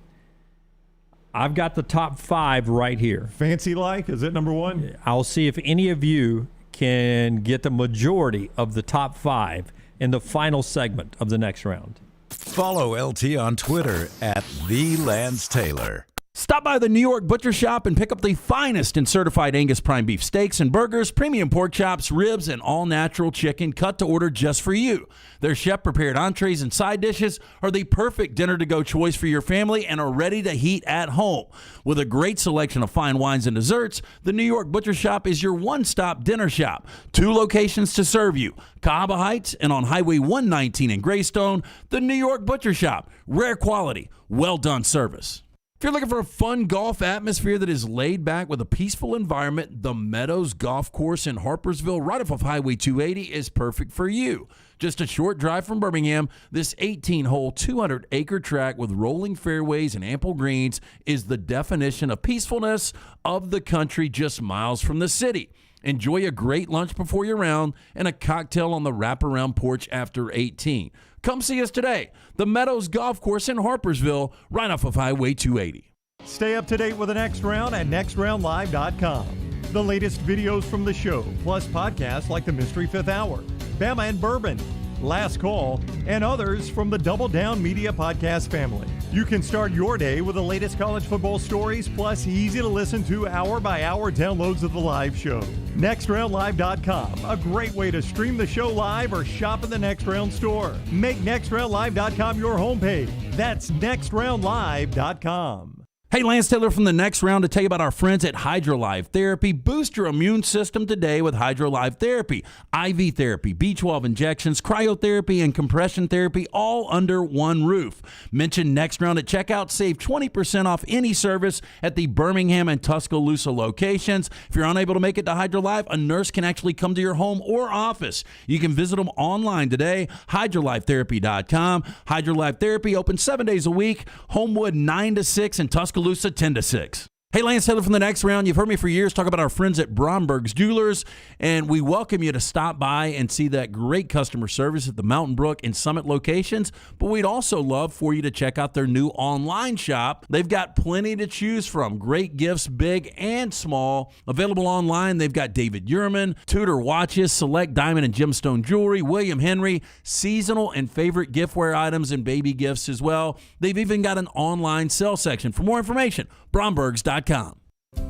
I've got the top 5 right here. Fancy Like, is it number 1? I'll see if any of you can get the majority of the top 5 in the final segment of the next round. Follow LT on Twitter at @TheLanceTaylor. Stop by the New York Butcher Shop and pick up the finest in certified Angus prime beef steaks and burgers, premium pork chops, ribs, and all-natural chicken cut to order just for you. Their chef-prepared entrees and side dishes are the perfect dinner-to-go choice for your family and are ready to heat at home. With a great selection of fine wines and desserts, the New York Butcher Shop is your one-stop dinner shop. 2 locations to serve you, Cahaba Heights and on Highway 119 in Greystone. The New York Butcher Shop, rare quality, well-done service. If you're looking for a fun golf atmosphere that is laid back with a peaceful environment, the Meadows Golf Course in Harpersville, right off of Highway 280, is perfect for you. Just a short drive from Birmingham, this 18-hole, 200-acre track with rolling fairways and ample greens is the definition of peacefulness of the country just miles from the city. Enjoy a great lunch before your round and a cocktail on the wraparound porch after 18. Come see us today. The Meadows Golf Course in Harpersville, right off of Highway 280. Stay up to date with the Next Round at nextroundlive.com. The latest videos from the show, plus podcasts like the Mystery Fifth Hour, Bama and Bourbon, Last Call, and others from the Double Down Media podcast family. You can start your day with the latest college football stories, plus easy to listen to hour-by-hour downloads of the live show. NextRoundLive.com, a great way to stream the show live or shop in the Next Round store. Make NextRoundLive.com your homepage. That's NextRoundLive.com. Hey, Lance Taylor from the Next Round to tell you about our friends at HydroLive Therapy. Boost your immune system today with HydroLive Therapy. IV therapy, B12 injections, cryotherapy, and compression therapy all under one roof. Mention Next Round at checkout. Save 20% off any service at the Birmingham and Tuscaloosa locations. If you're unable to make it to HydroLive, a nurse can actually come to your home or office. You can visit them online today, hydrolifetherapy.com. HydroLive Therapy open 7 days a week. Homewood 9 to 6 and Tuscaloosa 10 to 6. Hey, Lance Taylor from the Next Round. You've heard me for years talk about our friends at Bromberg's Jewelers, and we welcome you to stop by and see that great customer service at the Mountain Brook and Summit locations, but we'd also love for you to check out their new online shop. They've got plenty to choose from. Great gifts, big and small. Available online, they've got David Yurman, Tudor watches, select diamond and gemstone jewelry, William Henry, seasonal and favorite giftware items and baby gifts as well. They've even got an online sale section. For more information, Brombergs.com.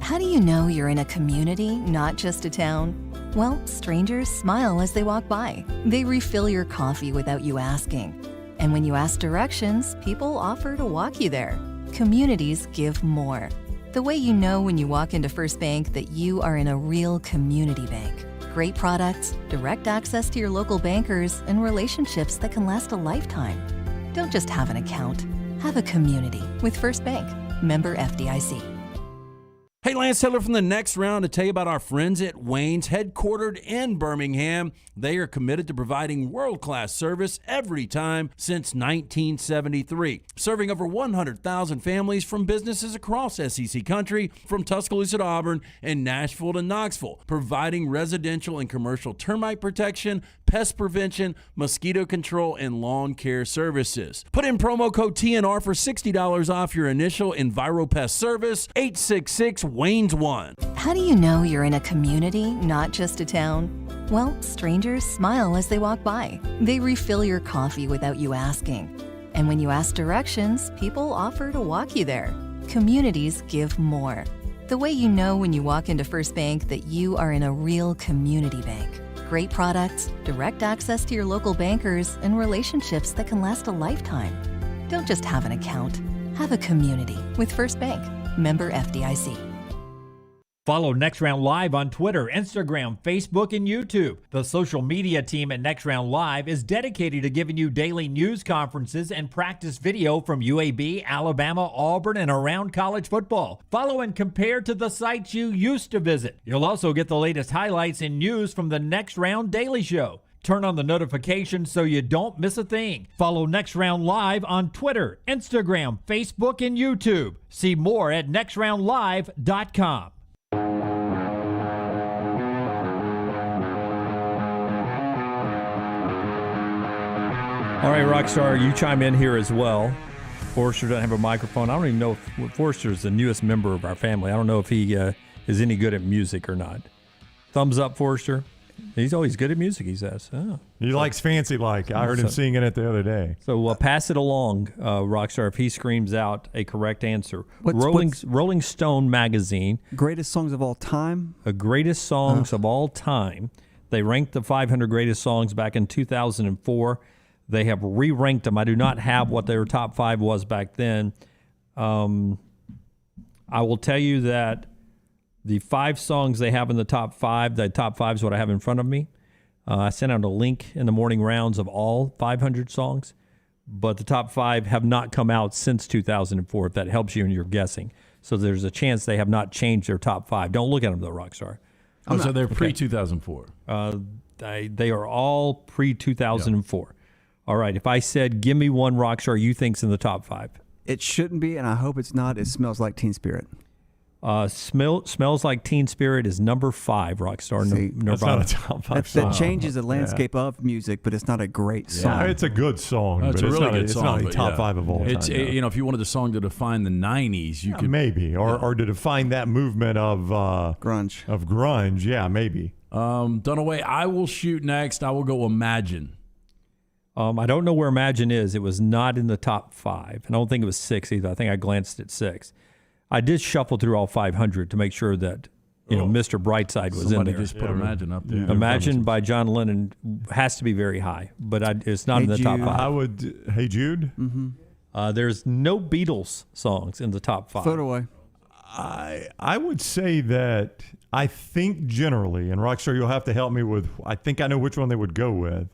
How do you know you're in a community, not just a town? Well, strangers smile as they walk by. They refill your coffee without you asking. And when you ask directions, people offer to walk you there. Communities give more. The way you know when you walk into First Bank that you are in a real community bank. Great products, direct access to your local bankers, and relationships that can last a lifetime. Don't just have an account. Have a community with First Bank. Member FDIC. Hey, Lance Taylor from the Next Round to tell you about our friends at Wayne's, headquartered in Birmingham. They are committed to providing world-class service every time since 1973, serving over 100,000 families from businesses across SEC country, from Tuscaloosa to Auburn and Nashville to Knoxville, providing residential and commercial termite protection, pest prevention, mosquito control, and lawn care services. Put in promo code TNR for $60 off your initial EnviroPest service, 866-WAYNES1. How do you know you're in a community, not just a town? Well, strangers smile as they walk by. They refill your coffee without you asking. And when you ask directions, people offer to walk you there. Communities give more. The way you know when you walk into First Bank that you are in a real community bank. Great products, direct access to your local bankers, and relationships that can last a lifetime. Don't just have an account. Have a community with First Bank. Member FDIC. Follow Next Round Live on Twitter, Instagram, Facebook, and YouTube. The social media team at Next Round Live is dedicated to giving you daily news conferences and practice video from UAB, Alabama, Auburn, and around college football. Follow and compare to the sites you used to visit. You'll also get the latest highlights and news from the Next Round Daily Show. Turn on the notifications so you don't miss a thing. Follow Next Round Live on Twitter, Instagram, Facebook, and YouTube. See more at nextroundlive.com. All right, Rockstar, you chime in here as well. Forrester doesn't have a microphone. I don't even know if Forrester is the newest member of our family. I don't know if he is any good at music or not. Thumbs up, Forrester. He's always good at music, he says. Oh. He likes fancy like. I heard him singing it the other day. So pass it along, Rockstar, if he screams out a correct answer. Rolling Stone magazine. Greatest songs of all time? Greatest songs of all time. They ranked the 500 greatest songs back in 2004. They have re-ranked them. I do not have what their top 5 was back then. I will tell you that the 5 songs they have in the top 5 is what I have in front of me. I sent out a link in the morning rounds of all 500 songs, but the top 5 have not come out since 2004, if that helps you in your guessing. So there's a chance they have not changed their top 5. Don't look at them, though, Rockstar. So they're pre-2004. They are all pre-2004. Yep. All right, if I said, give me one Rockstar you think's in the top 5. It shouldn't be, and I hope it's not. It Smells Like Teen Spirit. Smells Like Teen Spirit is number 5, Rockstar. That's not a top 5 song. That changes the landscape of music, but it's not a great song. It's a good song, it's a really good song. It's not a top 5 of all time. If you wanted the song to define the 90s, you could maybe, or to define that movement of grunge. Of grunge, yeah, maybe. Dunaway, I will shoot next. I will go Imagine. I don't know where Imagine is. It was not in the top 5. I don't think it was 6 either. I think I glanced at 6. I did shuffle through all 500 to make sure that Mr. Brightside was in there. Somebody just put Imagine up there. Imagine by John Lennon has to be very high, but it's not in the top 5. I would. Hey Jude. Mm-hmm. There's no Beatles songs in the top 5. Throw it away. I would say that I think generally, and Rockstar, you'll have to help me with. I think I know which one they would go with.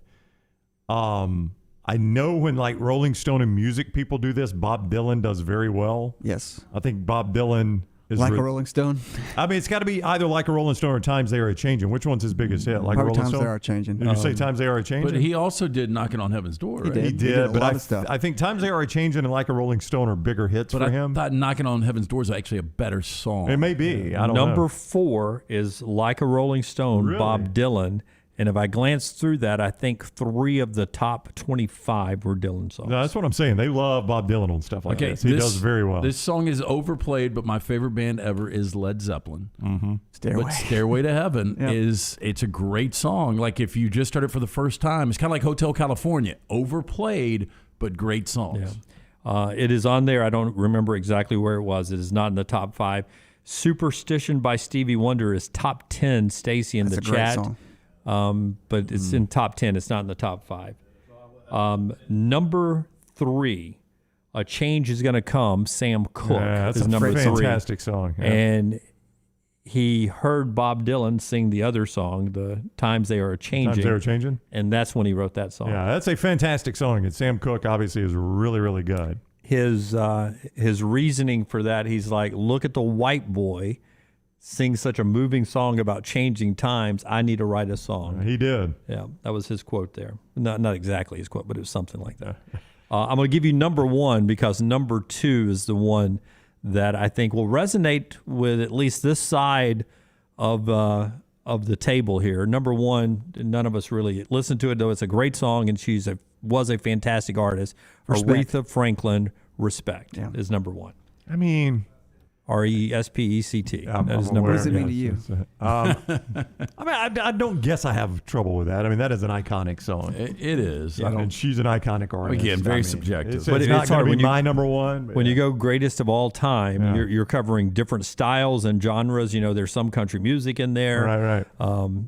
I know when like Rolling Stone and music people do this, Bob Dylan does very well. Yes. I think Bob Dylan is Like a Rolling Stone. I mean, it's got to be either Like a Rolling Stone or Times They Are Changing. Which one's his biggest hit? Like a Rolling Times Stone? They Are Changing. Did you say Times They Are Changing? But he also did Knocking on Heaven's Door. Right? He did but a lot of stuff. I think Times They Are Changing and Like a Rolling Stone are bigger hits for him. I thought Knocking on Heaven's Door is actually a better song. It may be. I don't know. Number 4 is Like a Rolling Stone, Really? Bob Dylan. And if I glance through that, I think 3 of the top 25 were Dylan songs. No, that's what I'm saying. They love Bob Dylan on stuff like this. He does very well. This song is overplayed, but my favorite band ever is Led Zeppelin. Mm-hmm. Stairway to Heaven it's a great song. Like if you just heard it for the first time, it's kind of like Hotel California. Overplayed, but great songs. Yeah. It is on there. I don't remember exactly where it was. It is not in the top 5. Superstition by Stevie Wonder is top 10, Stacy, in That's the a great chat. song. But it's in top 10. It's not in the top 5. Number 3, A Change Is Gonna Come, Sam Cooke. Yeah, that's is a number 3. fantastic song. Yeah. And he heard Bob Dylan sing the other song, The Times They Are Changing. Times They Are Changing. And that's when he wrote that song. Yeah, that's a fantastic song. And Sam Cooke obviously is really, really good. His reasoning for that, he's like, look at the white boy sing such a moving song about changing times. I need to write a song. He did. Yeah, that was his quote there. Not exactly his quote, but it was something like that. I'm going to give you number 1 because number 2 is the one that I think will resonate with at least this side of the table here. Number 1, none of us really listened to it, though it's a great song, and she was a fantastic artist. Respect. Aretha Franklin, Respect is number 1. I mean, RESPECT. That is number. What does it mean to you? I mean, I don't guess I have trouble with that. I mean, that is an iconic song. It is. Yeah, and she's an iconic artist. Again, very subjective. It's But not it's going hard to when be you- my number 1. but When you yeah. go greatest of all time, Yeah. you're covering different styles and genres. You know, there's some country music in there. Right.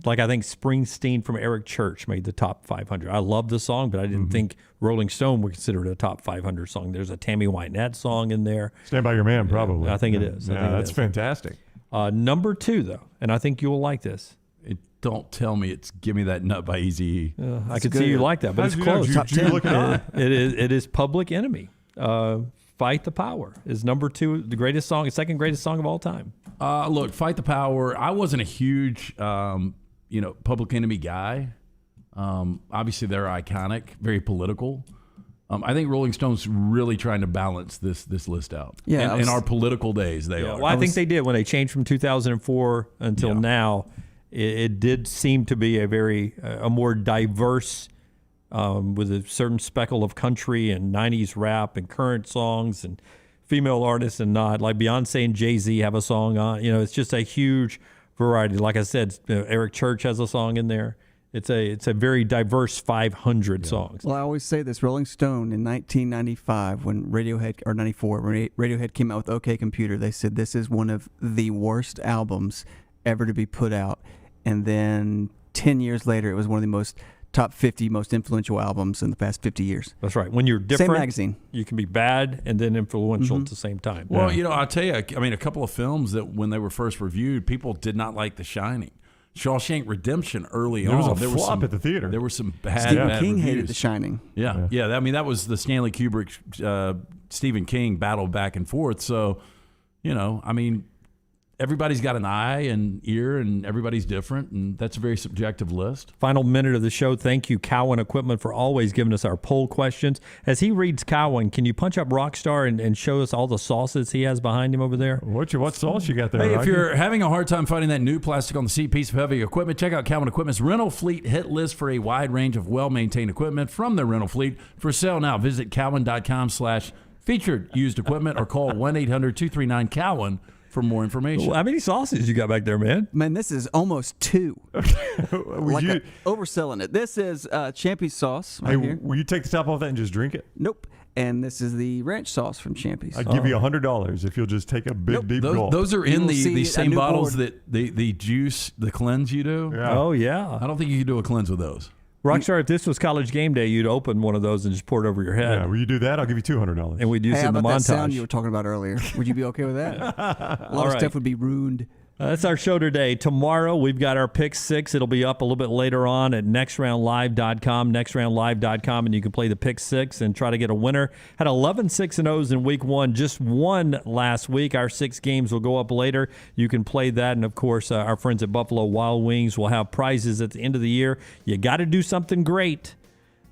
Like I think Springsteen from Eric Church made the top 500. I love the song, but I didn't think Rolling Stone would consider it a top 500 song. There's a Tammy Wynette song in there. Stand By Your Man, probably. I think it is. I Yeah, think it that's is. fantastic. Number 2, though, and I think you will like this. Don't tell me it's "Give Me That Nut" by Eazy-E. I could see you like that, but How it's did you know? close. Did you- Top did you 10. look it up? It is Public Enemy. Fight the Power is number 2, the greatest song, second greatest song of all time. Look, Fight the Power. I wasn't a huge, Public Enemy guy. Obviously, they're iconic, very political. I think Rolling Stone's really trying to balance this list out. Yeah, in our political days, they are. Well, I think they did when they changed from 2004 until now. It did seem to be a more diverse, with a certain speckle of country and 90s rap and current songs and female artists and not. Like Beyonce and Jay-Z have a song on. It's just a huge variety. Like I said, Eric Church has a song in there. It's a very diverse 500 songs. Well, I always say this. Rolling Stone in 1995, when Radiohead, or 94, when Radiohead came out with OK Computer, they said this is one of the worst albums ever to be put out. And then 10 years later, it was one of the most top 50 most influential albums in the past 50 years. That's right. When you're different, Same magazine. You can be bad and then influential at the same time. Well, I'll tell you, I mean, a couple of films that when they were first reviewed, people did not like The Shining. Shawshank Redemption early There was on. a flop at the theater. There were some bad Stephen bad King reviews. hated The Shining. Yeah. I mean, that was the Stanley Kubrick, Stephen King battle back and forth. So, I mean, everybody's got an eye and ear, and everybody's different, and that's a very subjective list. Final minute of the show. Thank you, Cowan Equipment, for always giving us our poll questions. As he reads Cowan, can you punch up Rockstar and show us all the sauces he has behind him over there? What sauce you got there, Hey, if Rocky? you're having a hard time finding that new plastic on the seat piece of heavy equipment, check out Cowan Equipment's rental fleet hit list for a wide range of well-maintained equipment from their rental fleet. For sale now, visit cowan.com/featured used equipment or call 1-800-239-COWAN for more information. Well, how many sauces you got back there, man? Man, this is almost 2. Overselling it. This is Champy's sauce right here. Will you take the top off that and just drink it? Nope. And this is the ranch sauce from Champy's. I'd give you $100 if you'll just take a big, deep gulp. Those are You in will the see a same new bottles board. that the juice, the cleanse you do. Yeah. Oh, yeah. I don't think you can do a cleanse with those. Rockstar, if this was college game day, you'd open one of those and just pour it over your head. Yeah, will you do that? I'll give you $200. And we'd use Hey, it how in the about that sound montage. you were talking about earlier? Would you be okay with that? A lot All of right. stuff would be ruined. That's our show today. Tomorrow, we've got our Pick 6. It'll be up a little bit later on at nextroundlive.com, nextroundlive.com, and you can play the Pick 6 and try to get a winner. Had 11 6-0s in week 1, just one last week. Our 6 games will go up later. You can play that, and of course, our friends at Buffalo Wild Wings will have prizes at the end of the year. You got to do something great.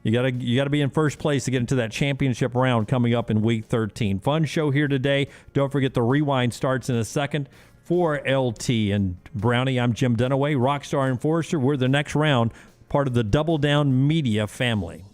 You got to be in first place to get into that championship round coming up in week 13. Fun show here today. Don't forget the rewind starts in a second. For LT and Brownie, I'm Jim Dunaway, Rockstar and Forrester. We're the next round, part of the Double Down Media family.